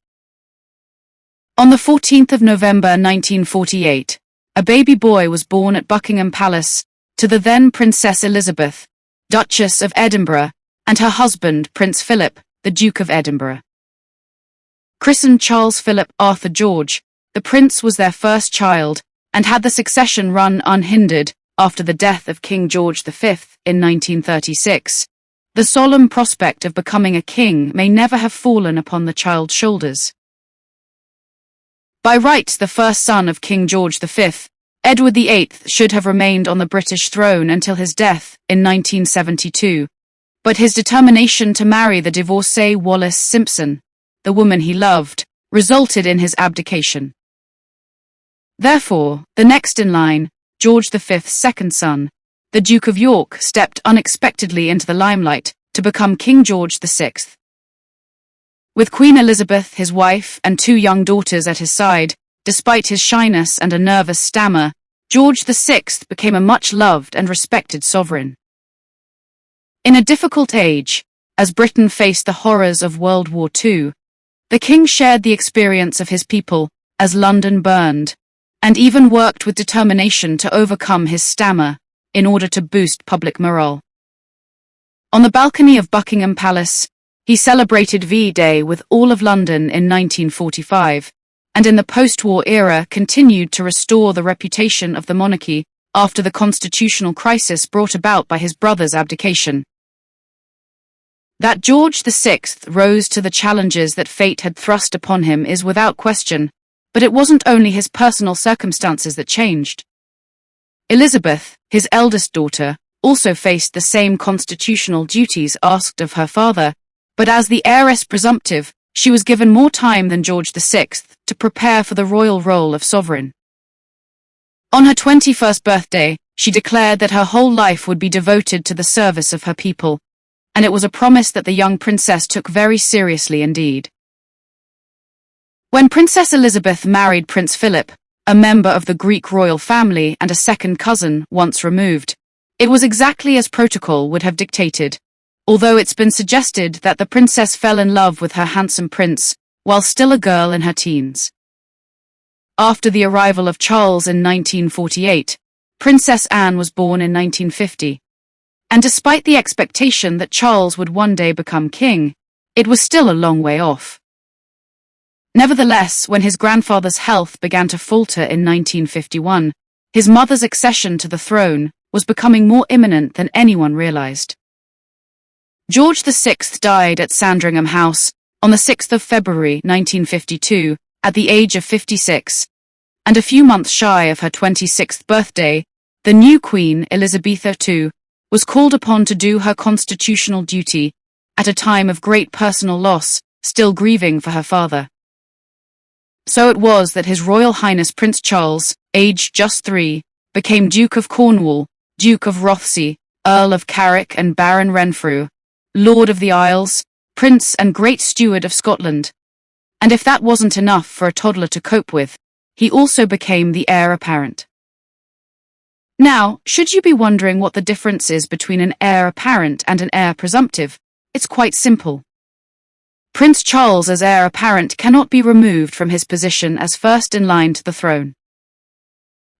On the 14th of November 1948, a baby boy was born at Buckingham Palace to the then Princess Elizabeth, Duchess of Edinburgh, and her husband, Prince Philip, the Duke of Edinburgh. Christened Charles Philip Arthur George, the prince was their first child and had the succession run unhindered after the death of King George V in 1936. The solemn prospect of becoming a king may never have fallen upon the child's shoulders. By rights, the first son of King George V, Edward VIII should have remained on the British throne until his death in 1972, but his determination to marry the divorcee Wallis Simpson, the woman he loved, resulted in his abdication. Therefore, the next in line, George V's second son, the Duke of York, stepped unexpectedly into the limelight to become King George VI. With Queen Elizabeth, his wife, and two young daughters at his side, despite his shyness and a nervous stammer, George VI became a much-loved and respected sovereign. In a difficult age, as Britain faced the horrors of World War II, the king shared the experience of his people as London burned, and even worked with determination to overcome his stammer in order to boost public morale. On the balcony of Buckingham Palace, he celebrated VIII Day with all of London in 1945, and in the post-war era continued to restore the reputation of the monarchy after the constitutional crisis brought about by his brother's abdication. That George VI rose to the challenges that fate had thrust upon him is without question, but it wasn't only his personal circumstances that changed. Elizabeth, his eldest daughter, also faced the same constitutional duties asked of her father, but as the heiress presumptive, she was given more time than George VI to prepare for the royal role of sovereign. On her 21st birthday, she declared that her whole life would be devoted to the service of her people, and it was a promise that the young princess took very seriously indeed. When Princess Elizabeth married Prince Philip, a member of the Greek royal family and a second cousin once removed, it was exactly as protocol would have dictated, although it's been suggested that the princess fell in love with her handsome prince while still a girl in her teens. After the arrival of Charles in 1948, Princess Anne was born in 1950. And despite the expectation that Charles would one day become king, it was still a long way off. Nevertheless, when his grandfather's health began to falter in 1951, his mother's accession to the throne was becoming more imminent than anyone realized. George VI died at Sandringham House on the 6th of February 1952 at the age of 56, and a few months shy of her 26th birthday, the new Queen, Elizabeth II, was called upon to do her constitutional duty at a time of great personal loss, still grieving for her father. So it was that His Royal Highness Prince Charles, aged just 3, became Duke of Cornwall, Duke of Rothesay, Earl of Carrick and Baron Renfrew, Lord of the Isles, Prince and Great Steward of Scotland. And if that wasn't enough for a toddler to cope with, he also became the heir apparent. Now, should you be wondering what the difference is between an heir apparent and an heir presumptive, it's quite simple. Prince Charles as heir apparent cannot be removed from his position as first in line to the throne.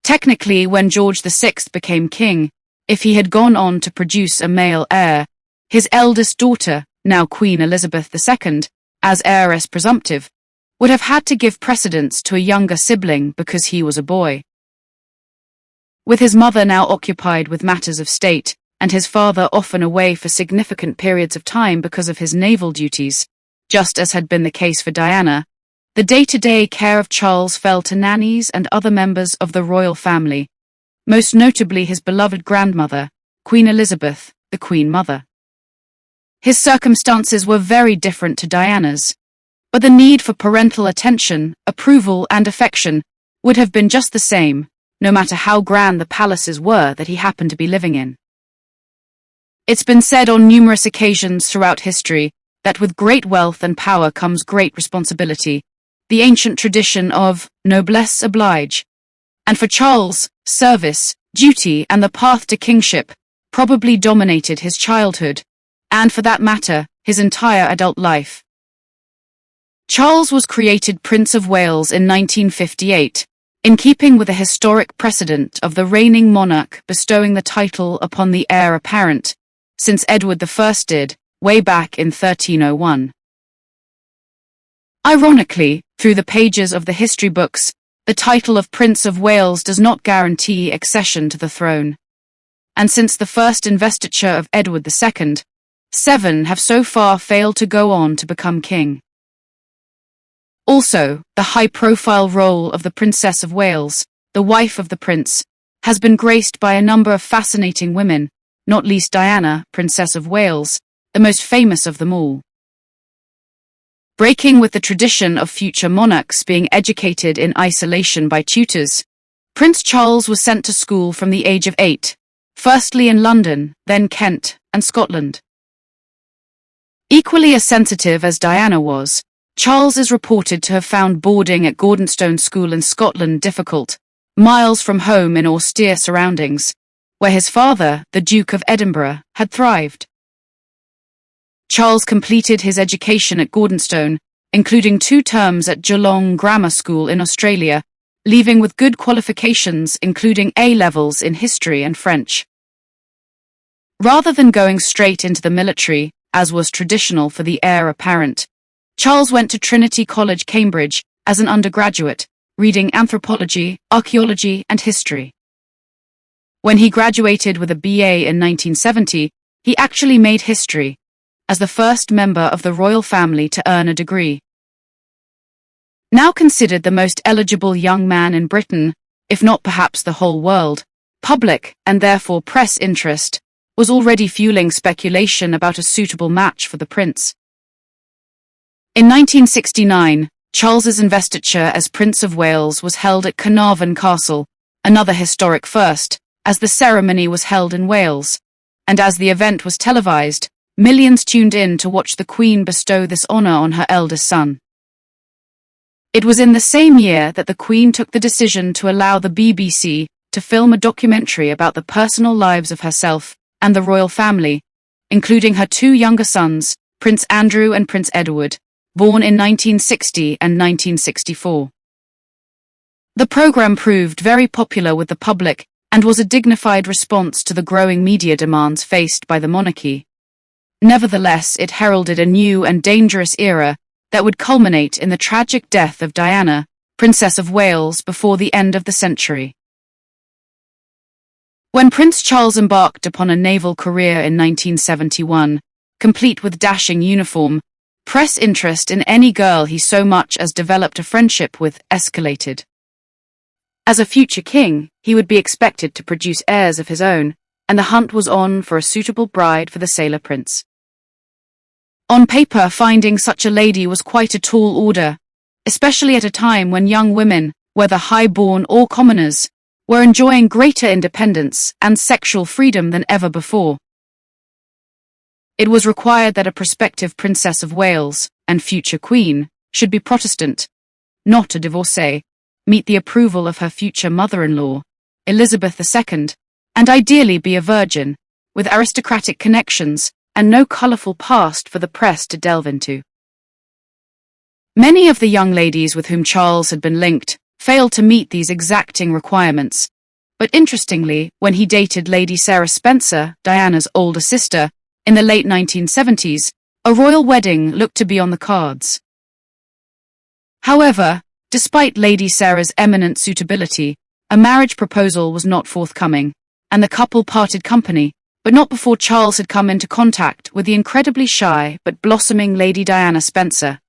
Technically, when George VI became king, if he had gone on to produce a male heir, his eldest daughter, now Queen Elizabeth II, as heiress presumptive, would have had to give precedence to a younger sibling because he was a boy. With his mother now occupied with matters of state, and his father often away for significant periods of time because of his naval duties, just as had been the case for Diana, the day-to-day care of Charles fell to nannies and other members of the royal family, most notably his beloved grandmother, Queen Elizabeth, the Queen Mother. His circumstances were very different to Diana's, but the need for parental attention, approval and affection would have been just the same, no matter how grand the palaces were that he happened to be living in. It's been said on numerous occasions throughout history that with great wealth and power comes great responsibility, the ancient tradition of noblesse oblige. And for Charles, service, duty and the path to kingship probably dominated his childhood, and for that matter, his entire adult life. Charles was created Prince of Wales in 1958, in keeping with a historic precedent of the reigning monarch bestowing the title upon the heir apparent, since Edward I did, way back in 1301. Ironically, through the pages of the history books, the title of Prince of Wales does not guarantee accession to the throne. And since the first investiture of Edward II, 7 have so far failed to go on to become king. Also, the high-profile role of the Princess of Wales, the wife of the prince, has been graced by a number of fascinating women, not least Diana, Princess of Wales, the most famous of them all. Breaking with the tradition of future monarchs being educated in isolation by tutors, Prince Charles was sent to school from the age of 8, firstly in London, then Kent and Scotland. Equally as sensitive as Diana was, Charles is reported to have found boarding at Gordonstoun School in Scotland difficult, miles from home in austere surroundings, where his father, the Duke of Edinburgh, had thrived. Charles completed his education at Gordonstoun, including 2 terms at Geelong Grammar School in Australia, leaving with good qualifications including A-levels in history and French. Rather than going straight into the military, as was traditional for the heir apparent, Charles went to Trinity College, Cambridge, as an undergraduate, reading anthropology, archaeology, and history. When he graduated with a BA in 1970, he actually made history, as the first member of the royal family to earn a degree. Now considered the most eligible young man in Britain, if not perhaps the whole world, public, and therefore press interest, was already fueling speculation about a suitable match for the prince. In 1969, Charles's investiture as Prince of Wales was held at Carnarvon Castle, another historic first, as the ceremony was held in Wales, and as the event was televised, millions tuned in to watch the Queen bestow this honour on her eldest son. It was in the same year that the Queen took the decision to allow the BBC to film a documentary about the personal lives of herself and the royal family, including her 2 younger sons, Prince Andrew and Prince Edward, born in 1960 and 1964. The programme proved very popular with the public and was a dignified response to the growing media demands faced by the monarchy. Nevertheless, it heralded a new and dangerous era that would culminate in the tragic death of Diana, Princess of Wales, before the end of the century. When Prince Charles embarked upon a naval career in 1971, complete with dashing uniform, press interest in any girl he so much as developed a friendship with escalated. As a future king, he would be expected to produce heirs of his own, and the hunt was on for a suitable bride for the sailor prince. On paper, finding such a lady was quite a tall order, especially at a time when young women, whether high-born or commoners, were enjoying greater independence and sexual freedom than ever before. It was required that a prospective Princess of Wales, and future Queen, should be Protestant, not a divorcee, meet the approval of her future mother-in-law, Elizabeth II, and ideally be a virgin, with aristocratic connections, and no colourful past for the press to delve into. Many of the young ladies with whom Charles had been linked failed to meet these exacting requirements, but interestingly, when he dated Lady Sarah Spencer, Diana's older sister, in the late 1970s, a royal wedding looked to be on the cards. However, despite Lady Sarah's eminent suitability, a marriage proposal was not forthcoming, and the couple parted company, but not before Charles had come into contact with the incredibly shy but blossoming Lady Diana Spencer.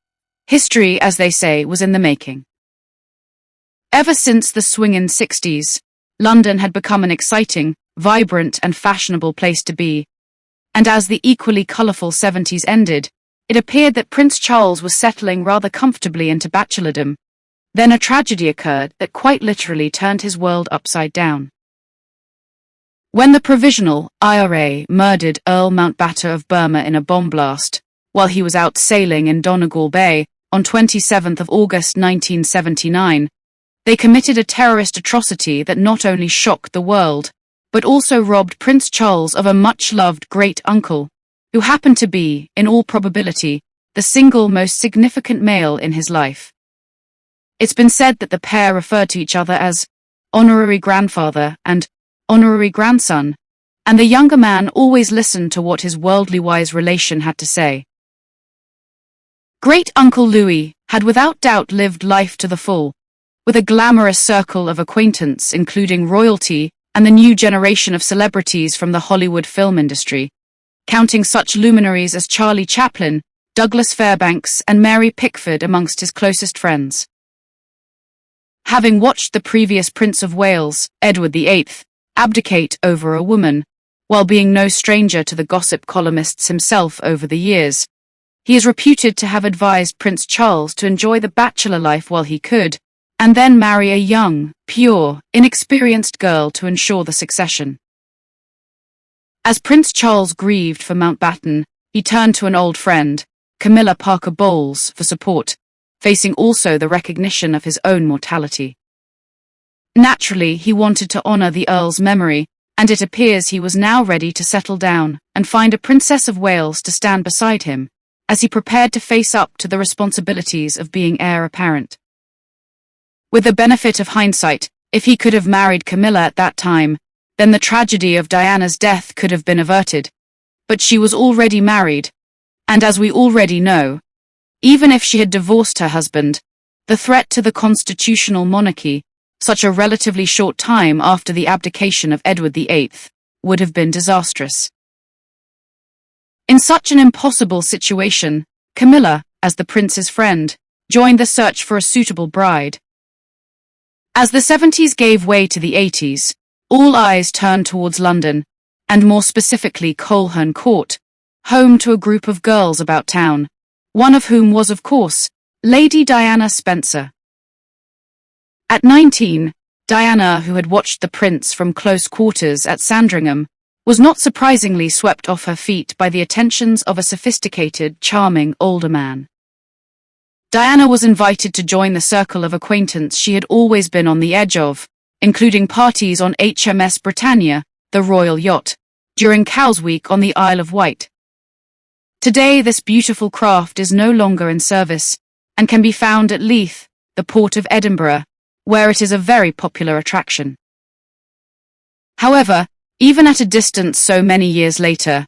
History, as they say, was in the making. Ever since the swingin' 60s, London had become an exciting, vibrant and fashionable place to be, and as the equally colourful 70s ended, it appeared that Prince Charles was settling rather comfortably into bachelordom. Then a tragedy occurred that quite literally turned his world upside down. When the Provisional IRA murdered Earl Mountbatten of Burma in a bomb blast, while he was out sailing in Donegal Bay on 27th of August 1979, they committed a terrorist atrocity that not only shocked the world, but also robbed Prince Charles of a much-loved great-uncle, who happened to be, in all probability, the single most significant male in his life. It's been said that the pair referred to each other as honorary grandfather and honorary grandson, and the younger man always listened to what his worldly-wise relation had to say. Great-uncle Louis had without doubt lived life to the full, with a glamorous circle of acquaintance including royalty and the new generation of celebrities from the Hollywood film industry, counting such luminaries as Charlie Chaplin, Douglas Fairbanks and Mary Pickford amongst his closest friends. Having watched the previous Prince of Wales, Edward VIII, abdicate over a woman, while being no stranger to the gossip columnists himself over the years, he is reputed to have advised Prince Charles to enjoy the bachelor life while he could, and then marry a young, pure, inexperienced girl to ensure the succession. As Prince Charles grieved for Mountbatten, he turned to an old friend, Camilla Parker Bowles, for support, facing also the recognition of his own mortality. Naturally, he wanted to honor the Earl's memory, and it appears he was now ready to settle down and find a Princess of Wales to stand beside him, as he prepared to face up to the responsibilities of being heir apparent. With the benefit of hindsight, if he could have married Camilla at that time, then the tragedy of Diana's death could have been averted. But she was already married, and as we already know, even if she had divorced her husband, the threat to the constitutional monarchy, such a relatively short time after the abdication of Edward VIII, would have been disastrous. In such an impossible situation, Camilla, as the prince's friend, joined the search for a suitable bride. As the 70s gave way to the 80s, all eyes turned towards London, and more specifically Coleherne Court, home to a group of girls about town, one of whom was, of course, Lady Diana Spencer. At 19, Diana, who had watched the prince from close quarters at Sandringham, was not surprisingly swept off her feet by the attentions of a sophisticated, charming older man. Diana was invited to join the circle of acquaintance she had always been on the edge of, including parties on HMS Britannia, the royal yacht, during Cowes Week on the Isle of Wight. Today this beautiful craft is no longer in service, and can be found at Leith, the port of Edinburgh, where it is a very popular attraction. However, even at a distance so many years later,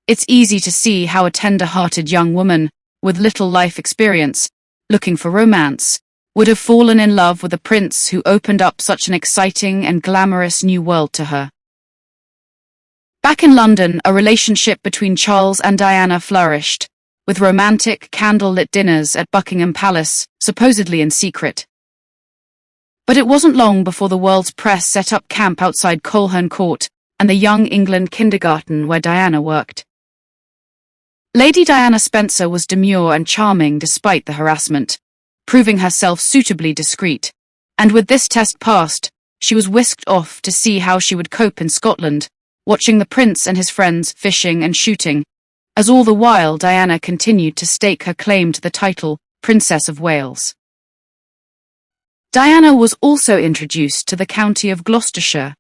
it's easy to see how a tender-hearted young woman, with little life experience, looking for romance, would have fallen in love with a prince who opened up such an exciting and glamorous new world to her. Back in London, a relationship between Charles and Diana flourished, with romantic, candle-lit dinners at Buckingham Palace, supposedly in secret. But it wasn't long before the world's press set up camp outside Coleherne Court and the Young England kindergarten where Diana worked. Lady Diana Spencer was demure and charming despite the harassment, proving herself suitably discreet, and with this test passed, she was whisked off to see how she would cope in Scotland, watching the prince and his friends fishing and shooting, as all the while Diana continued to stake her claim to the title Princess of Wales. Diana was also introduced to the county of Gloucestershire,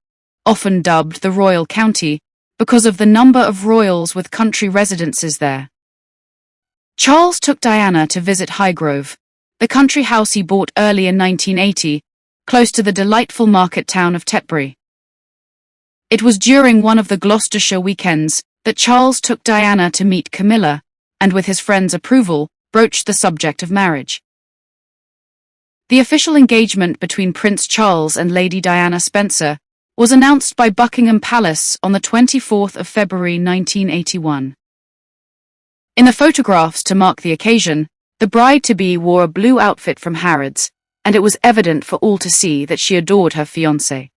often dubbed the Royal County, because of the number of royals with country residences there. Charles took Diana to visit Highgrove, the country house he bought early in 1980, close to the delightful market town of Tetbury. It was during one of the Gloucestershire weekends that Charles took Diana to meet Camilla, and with his friend's approval, broached the subject of marriage. The official engagement between Prince Charles and Lady Diana Spencer was announced by Buckingham Palace on the 24th of February 1981. In the photographs to mark the occasion, the bride-to-be wore a blue outfit from Harrods, and it was evident for all to see that she adored her fiancé.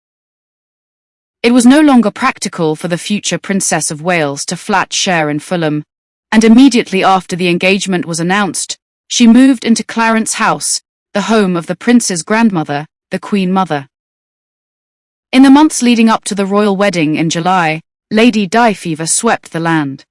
It was no longer practical for the future Princess of Wales to flat share in Fulham, and immediately after the engagement was announced, she moved into Clarence House, the home of the prince's grandmother, the Queen Mother. In the months leading up to the royal wedding in July, Lady Di fever swept the land.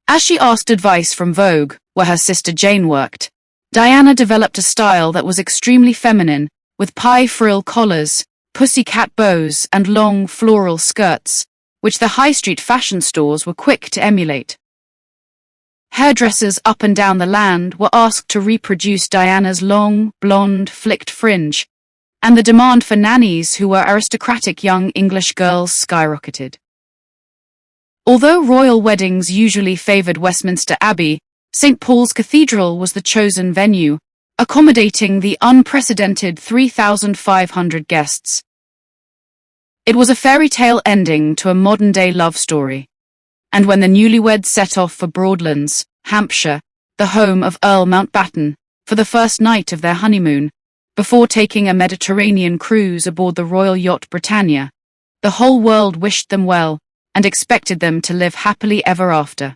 As she asked advice from Vogue, where her sister Jane worked, Diana developed a style that was extremely feminine, with pie frill collars, pussycat bows and long floral skirts, which the high street fashion stores were quick to emulate. Hairdressers up and down the land were asked to reproduce Diana's long, blonde, flicked fringe, and the demand for nannies who were aristocratic young English girls skyrocketed. Although royal weddings usually favoured Westminster Abbey, St. Paul's Cathedral was the chosen venue, accommodating the unprecedented 3,500 guests. It was a fairy tale ending to a modern-day love story, and when the newlyweds set off for Broadlands, Hampshire, the home of Earl Mountbatten, for the first night of their honeymoon, before taking a Mediterranean cruise aboard the royal yacht Britannia, the whole world wished them well and expected them to live happily ever after.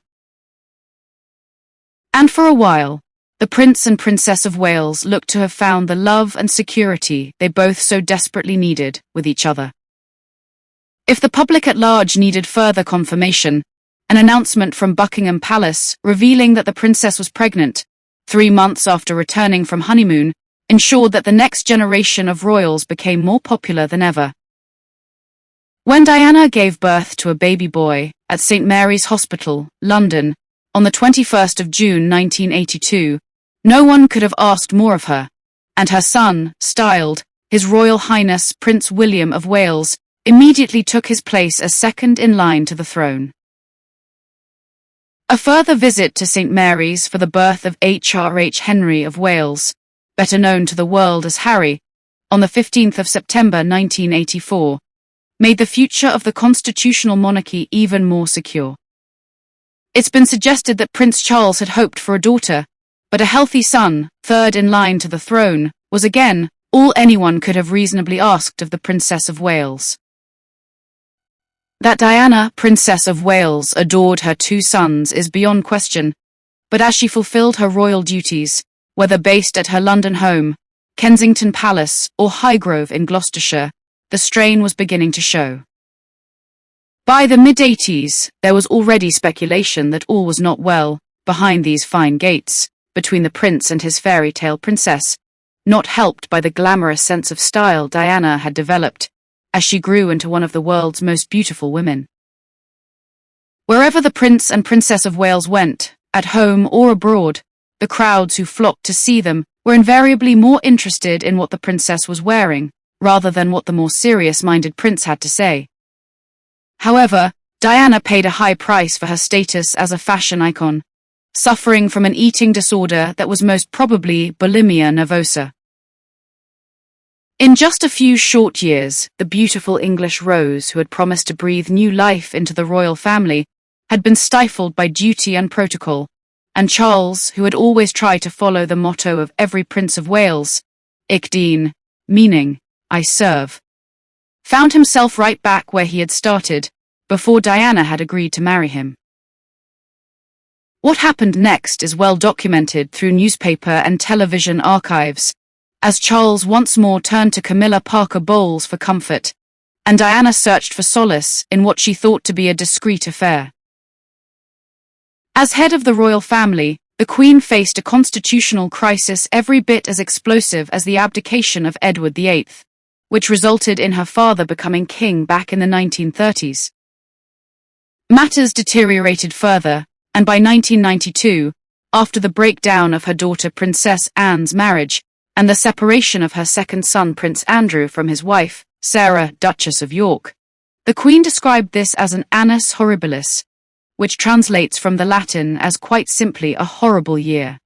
And for a while, the Prince and Princess of Wales looked to have found the love and security they both so desperately needed with each other. If the public at large needed further confirmation, an announcement from Buckingham Palace revealing that the princess was pregnant 3 months after returning from honeymoon ensured that the next generation of royals became more popular than ever. When Diana gave birth to a baby boy at St. Mary's Hospital, London, on the 21st of June 1982, no one could have asked more of her, and her son, styled His Royal Highness Prince William of Wales, immediately took his place as second in line to the throne. A further visit to St. Mary's for the birth of HRH Henry of Wales, better known to the world as Harry, on the 15th of September 1984, made the future of the constitutional monarchy even more secure. It's been suggested that Prince Charles had hoped for a daughter, but a healthy son, third in line to the throne, was again all anyone could have reasonably asked of the Princess of Wales. That Diana, Princess of Wales, adored her 2 sons is beyond question, but as she fulfilled her royal duties, whether based at her London home, Kensington Palace, or Highgrove in Gloucestershire, the strain was beginning to show. By the mid-80s, there was already speculation that all was not well behind these fine gates, between the prince and his fairy tale princess, not helped by the glamorous sense of style Diana had developed as she grew into one of the world's most beautiful women. Wherever the Prince and Princess of Wales went, at home or abroad, the crowds who flocked to see them were invariably more interested in what the princess was wearing, rather than what the more serious-minded prince had to say. However, Diana paid a high price for her status as a fashion icon, suffering from an eating disorder that was most probably bulimia nervosa. In just a few short years, the beautiful English rose who had promised to breathe new life into the royal family had been stifled by duty and protocol, and Charles, who had always tried to follow the motto of every Prince of Wales, Ich dien, meaning, I serve, found himself right back where he had started, before Diana had agreed to marry him. What happened next is well documented through newspaper and television archives, as Charles once more turned to Camilla Parker Bowles for comfort, and Diana searched for solace in what she thought to be a discreet affair. As head of the royal family, the Queen faced a constitutional crisis every bit as explosive as the abdication of Edward VIII, which resulted in her father becoming king back in the 1930s. Matters deteriorated further, and by 1992, after the breakdown of her daughter Princess Anne's marriage, and the separation of her second son Prince Andrew from his wife, Sarah, Duchess of York, the Queen described this as an annus horribilis, which translates from the Latin as quite simply a horrible year.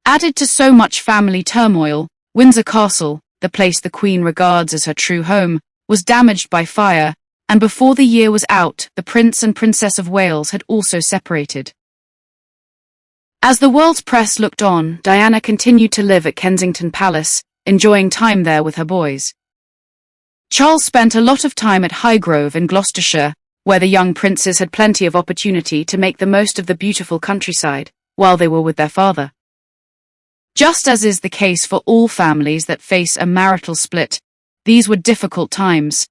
Added to so much family turmoil, Windsor Castle, the place the Queen regards as her true home, was damaged by fire, and before the year was out, the Prince and Princess of Wales had also separated. As the world's press looked on, Diana continued to live at Kensington Palace, enjoying time there with her boys. Charles spent a lot of time at Highgrove in Gloucestershire, where the young princes had plenty of opportunity to make the most of the beautiful countryside, while they were with their father. Just as is the case for all families that face a marital split, these were difficult times,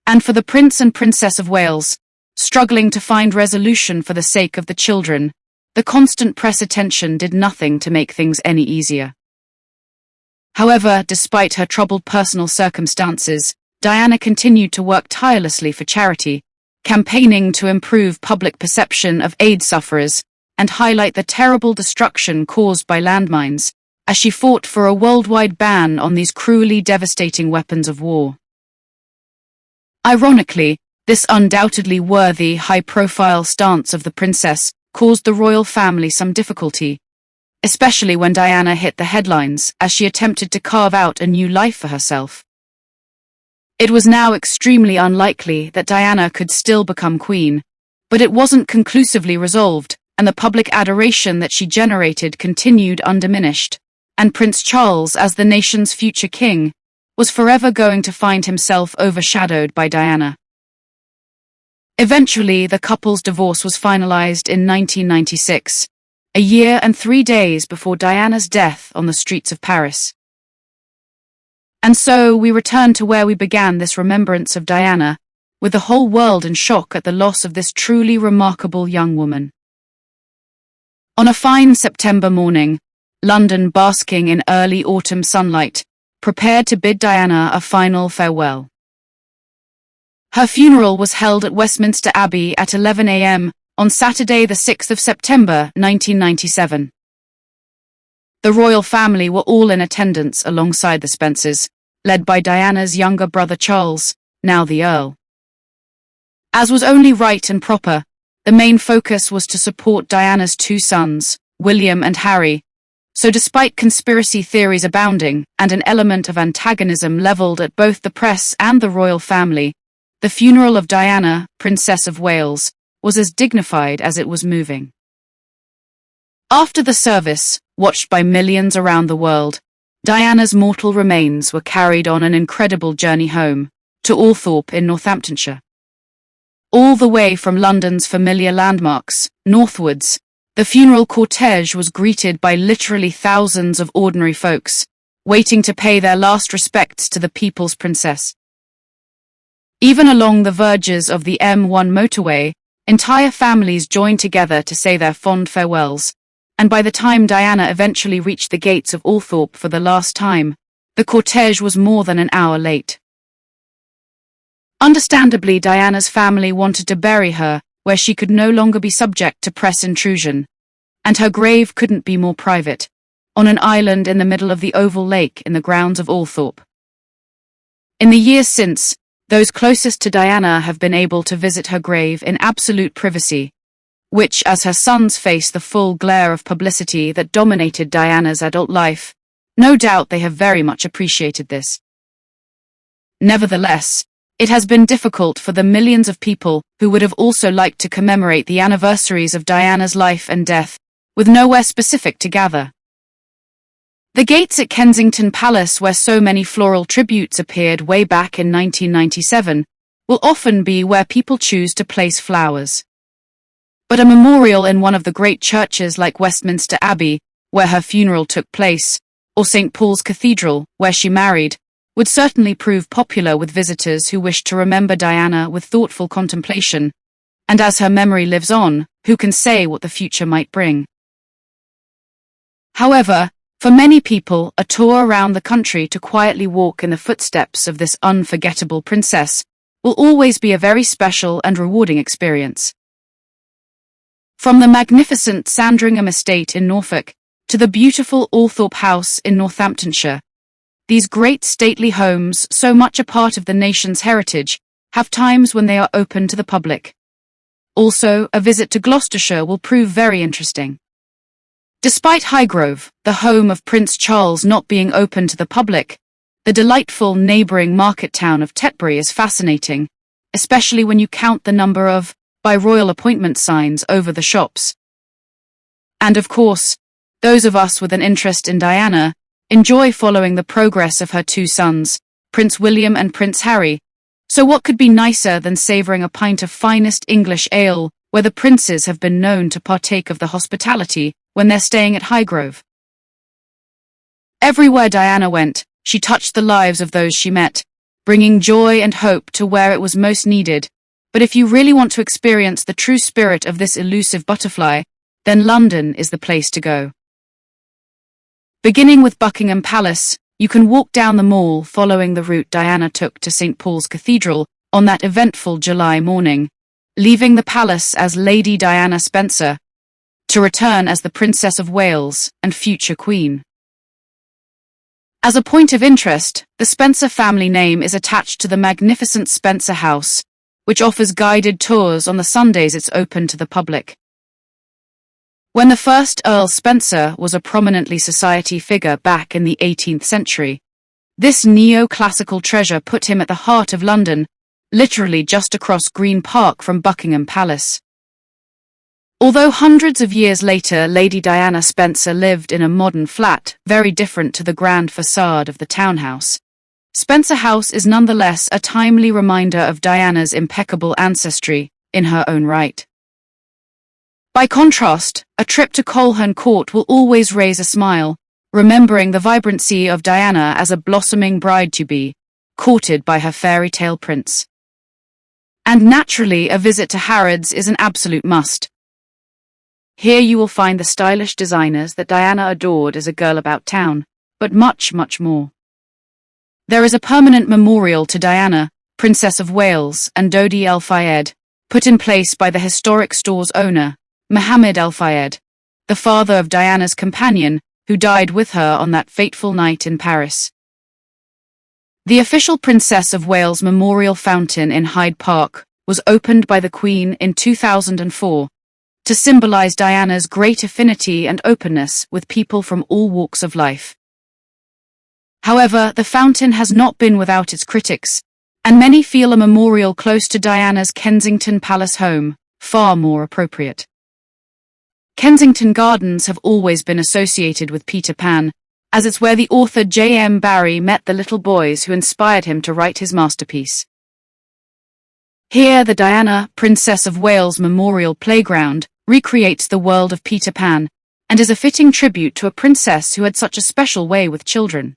and for the Prince and Princess of Wales, struggling to find resolution for the sake of the children, the constant press attention did nothing to make things any easier. However, despite her troubled personal circumstances, Diana continued to work tirelessly for charity, campaigning to improve public perception of AIDS sufferers and highlight the terrible destruction caused by landmines, as she fought for a worldwide ban on these cruelly devastating weapons of war. Ironically, this undoubtedly worthy, high-profile stance of the princess caused the royal family some difficulty, especially when Diana hit the headlines as she attempted to carve out a new life for herself. It was now extremely unlikely that Diana could still become queen, but it wasn't conclusively resolved, and the public adoration that she generated continued undiminished, and Prince Charles, as the nation's future king, was forever going to find himself overshadowed by Diana. Eventually, the couple's divorce was finalized in 1996, a year and 3 days before Diana's death on the streets of Paris. And so we return to where we began this remembrance of Diana, with the whole world in shock at the loss of this truly remarkable young woman. On a fine September morning, London, basking in early autumn sunlight, prepared to bid Diana a final farewell. Her funeral was held at Westminster Abbey at 11 a.m. on Saturday the 6th of September 1997. The royal family were all in attendance alongside the Spencers, led by Diana's younger brother Charles, now the Earl. As was only right and proper, the main focus was to support Diana's 2 sons, William and Harry, so despite conspiracy theories abounding and an element of antagonism leveled at both the press and the royal family, the funeral of Diana, Princess of Wales, was as dignified as it was moving. After the service, watched by millions around the world, Diana's mortal remains were carried on an incredible journey home, to Althorpe in Northamptonshire. All the way from London's familiar landmarks, northwards, the funeral cortege was greeted by literally thousands of ordinary folks, waiting to pay their last respects to the people's princess. Even along the verges of the M1 motorway, entire families joined together to say their fond farewells, and by the time Diana eventually reached the gates of Althorpe for the last time, the cortege was more than an hour late. Understandably, Diana's family wanted to bury her where she could no longer be subject to press intrusion, and her grave couldn't be more private, on an island in the middle of the oval lake in the grounds of Althorpe. In the years since, those closest to Diana have been able to visit her grave in absolute privacy, which, as her sons face the full glare of publicity that dominated Diana's adult life, no doubt they have very much appreciated this. Nevertheless, it has been difficult for the millions of people who would have also liked to commemorate the anniversaries of Diana's life and death, with nowhere specific to gather. The gates at Kensington Palace, where so many floral tributes appeared way back in 1997, will often be where people choose to place flowers. But a memorial in one of the great churches like Westminster Abbey, where her funeral took place, or St. Paul's Cathedral, where she married, would certainly prove popular with visitors who wish to remember Diana with thoughtful contemplation, and as her memory lives on, who can say what the future might bring. However, for many people, a tour around the country to quietly walk in the footsteps of this unforgettable princess will always be a very special and rewarding experience. From the magnificent Sandringham estate in Norfolk to the beautiful Althorpe House in Northamptonshire, these great stately homes, so much a part of the nation's heritage, have times when they are open to the public. Also, a visit to Gloucestershire will prove very interesting. Despite Highgrove, the home of Prince Charles, not being open to the public, the delightful neighbouring market town of Tetbury is fascinating, especially when you count the number of by royal appointment signs over the shops. And of course, those of us with an interest in Diana enjoy following the progress of her 2 sons, Prince William and Prince Harry, so what could be nicer than savouring a pint of finest English ale where the princes have been known to partake of the hospitality when they're staying at Highgrove. Everywhere Diana went, she touched the lives of those she met, bringing joy and hope to where it was most needed. But if you really want to experience the true spirit of this elusive butterfly, then London is the place to go. Beginning with Buckingham Palace, you can walk down the Mall following the route Diana took to St. Paul's Cathedral on that eventful July morning, leaving the palace as Lady Diana Spencer, to return as the Princess of Wales and future Queen. As a point of interest, the Spencer family name is attached to the magnificent Spencer House, which offers guided tours on the Sundays it's open to the public. When the first Earl Spencer was a prominently society figure back in the 18th century, this neoclassical treasure put him at the heart of London, literally just across Green Park from Buckingham Palace. Although hundreds of years later Lady Diana Spencer lived in a modern flat very different to the grand facade of the townhouse, Spencer House is nonetheless a timely reminder of Diana's impeccable ancestry in her own right. By contrast, a trip to Coleherne Court will always raise a smile, remembering the vibrancy of Diana as a blossoming bride-to-be, courted by her fairy tale prince. And naturally, a visit to Harrods is an absolute must. Here you will find the stylish designers that Diana adored as a girl about town, but much, much more. There is a permanent memorial to Diana, Princess of Wales, and Dodi El Fayed, put in place by the historic store's owner, Mohammed El Fayed, the father of Diana's companion, who died with her on that fateful night in Paris. The official Princess of Wales Memorial Fountain in Hyde Park was opened by the Queen in 2004 to symbolize Diana's great affinity and openness with people from all walks of life. However, the fountain has not been without its critics, and many feel a memorial close to Diana's Kensington Palace home far more appropriate. Kensington Gardens have always been associated with Peter Pan, as it's where the author J.M. Barrie met the little boys who inspired him to write his masterpiece. Here, the Diana, Princess of Wales Memorial Playground recreates the world of Peter Pan and is a fitting tribute to a princess who had such a special way with children.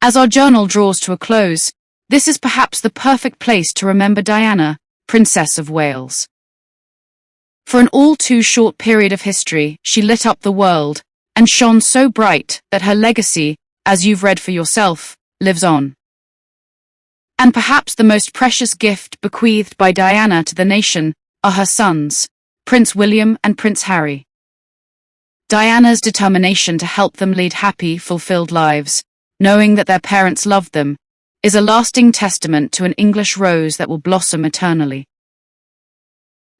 As our journal draws to a close, this is perhaps the perfect place to remember Diana, Princess of Wales. For an all too short period of history, she lit up the world and shone so bright that her legacy, as you've read for yourself, lives on. And perhaps the most precious gift bequeathed by Diana to the nation are her sons, Prince William and Prince Harry. Diana's determination to help them lead happy, fulfilled lives, knowing that their parents loved them, is a lasting testament to an English rose that will blossom eternally.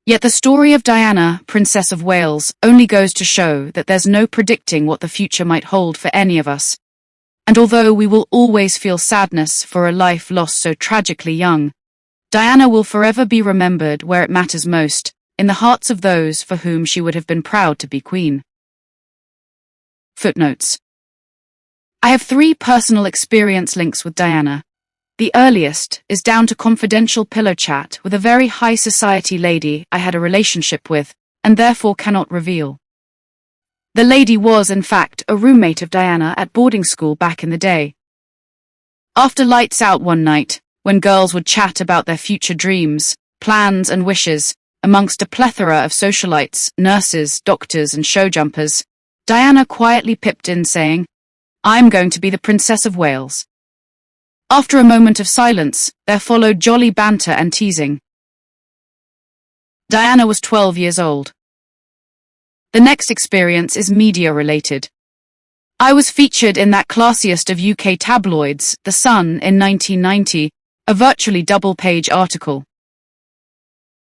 Yet the story of Diana, Princess of Wales, only goes to show that there's no predicting what the future might hold for any of us. And although we will always feel sadness for a life lost so tragically young, Diana will forever be remembered where it matters most, in the hearts of those for whom she would have been proud to be queen. Footnotes. I have 3 personal experience links with Diana. The earliest is down to confidential pillow chat with a very high society lady I had a relationship with, and therefore cannot reveal. The lady was, in fact, a roommate of Diana at boarding school back in the day. After lights out one night, when girls would chat about their future dreams, plans and wishes, amongst a plethora of socialites, nurses, doctors and showjumpers, Diana quietly pipped in saying, "I'm going to be the Princess of Wales." After a moment of silence, there followed jolly banter and teasing. Diana was 12 years old. The next experience is media-related. I was featured in that classiest of UK tabloids, The Sun, in 1990, a virtually double-page article.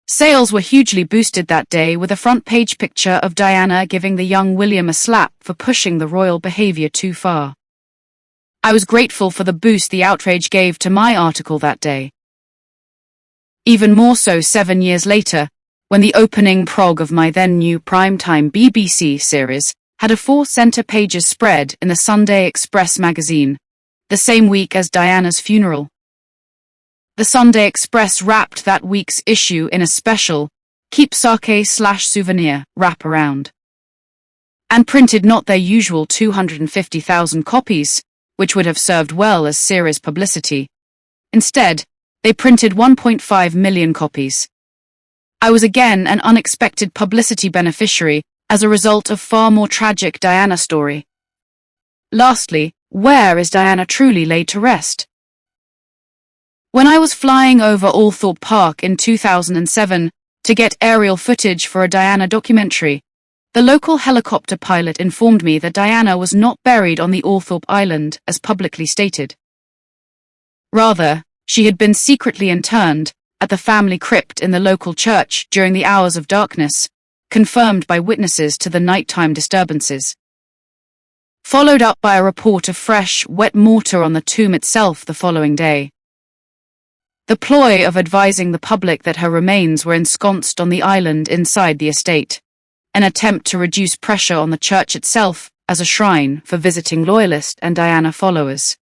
Sales were hugely boosted that day with a front-page picture of Diana giving the young William a slap for pushing the royal behaviour too far. I was grateful for the boost the outrage gave to my article that day. Even more so 7 years later, when the opening prog of my then-new primetime BBC series had a 4 pages spread in the Sunday Express magazine, the same week as Diana's funeral. The Sunday Express wrapped that week's issue in a special keepsake/souvenir wraparound, and printed not their usual 250,000 copies, which would have served well as series publicity. Instead, they printed 1.5 million copies. I was again an unexpected publicity beneficiary as a result of far more tragic Diana story. Lastly, where is Diana truly laid to rest? When I was flying over Althorpe Park in 2007 to get aerial footage for a Diana documentary, the local helicopter pilot informed me that Diana was not buried on the Althorpe Island as publicly stated. Rather, she had been secretly interned at the family crypt in the local church during the hours of darkness, confirmed by witnesses to the nighttime disturbances. Followed up by a report of fresh, wet mortar on the tomb itself the following day. The ploy of advising the public that her remains were ensconced on the island inside the estate, an attempt to reduce pressure on the church itself as a shrine for visiting loyalist and Diana followers.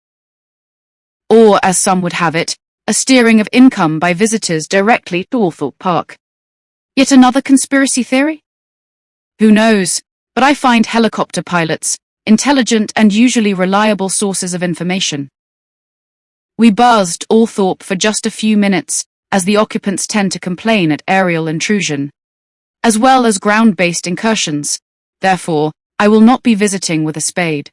Or, as some would have it, a steering of income by visitors directly to Althorpe Park. Yet another conspiracy theory? Who knows, but I find helicopter pilots intelligent and usually reliable sources of information. We buzzed Althorpe for just a few minutes, as the occupants tend to complain at aerial intrusion, as well as ground-based incursions. Therefore, I will not be visiting with a spade.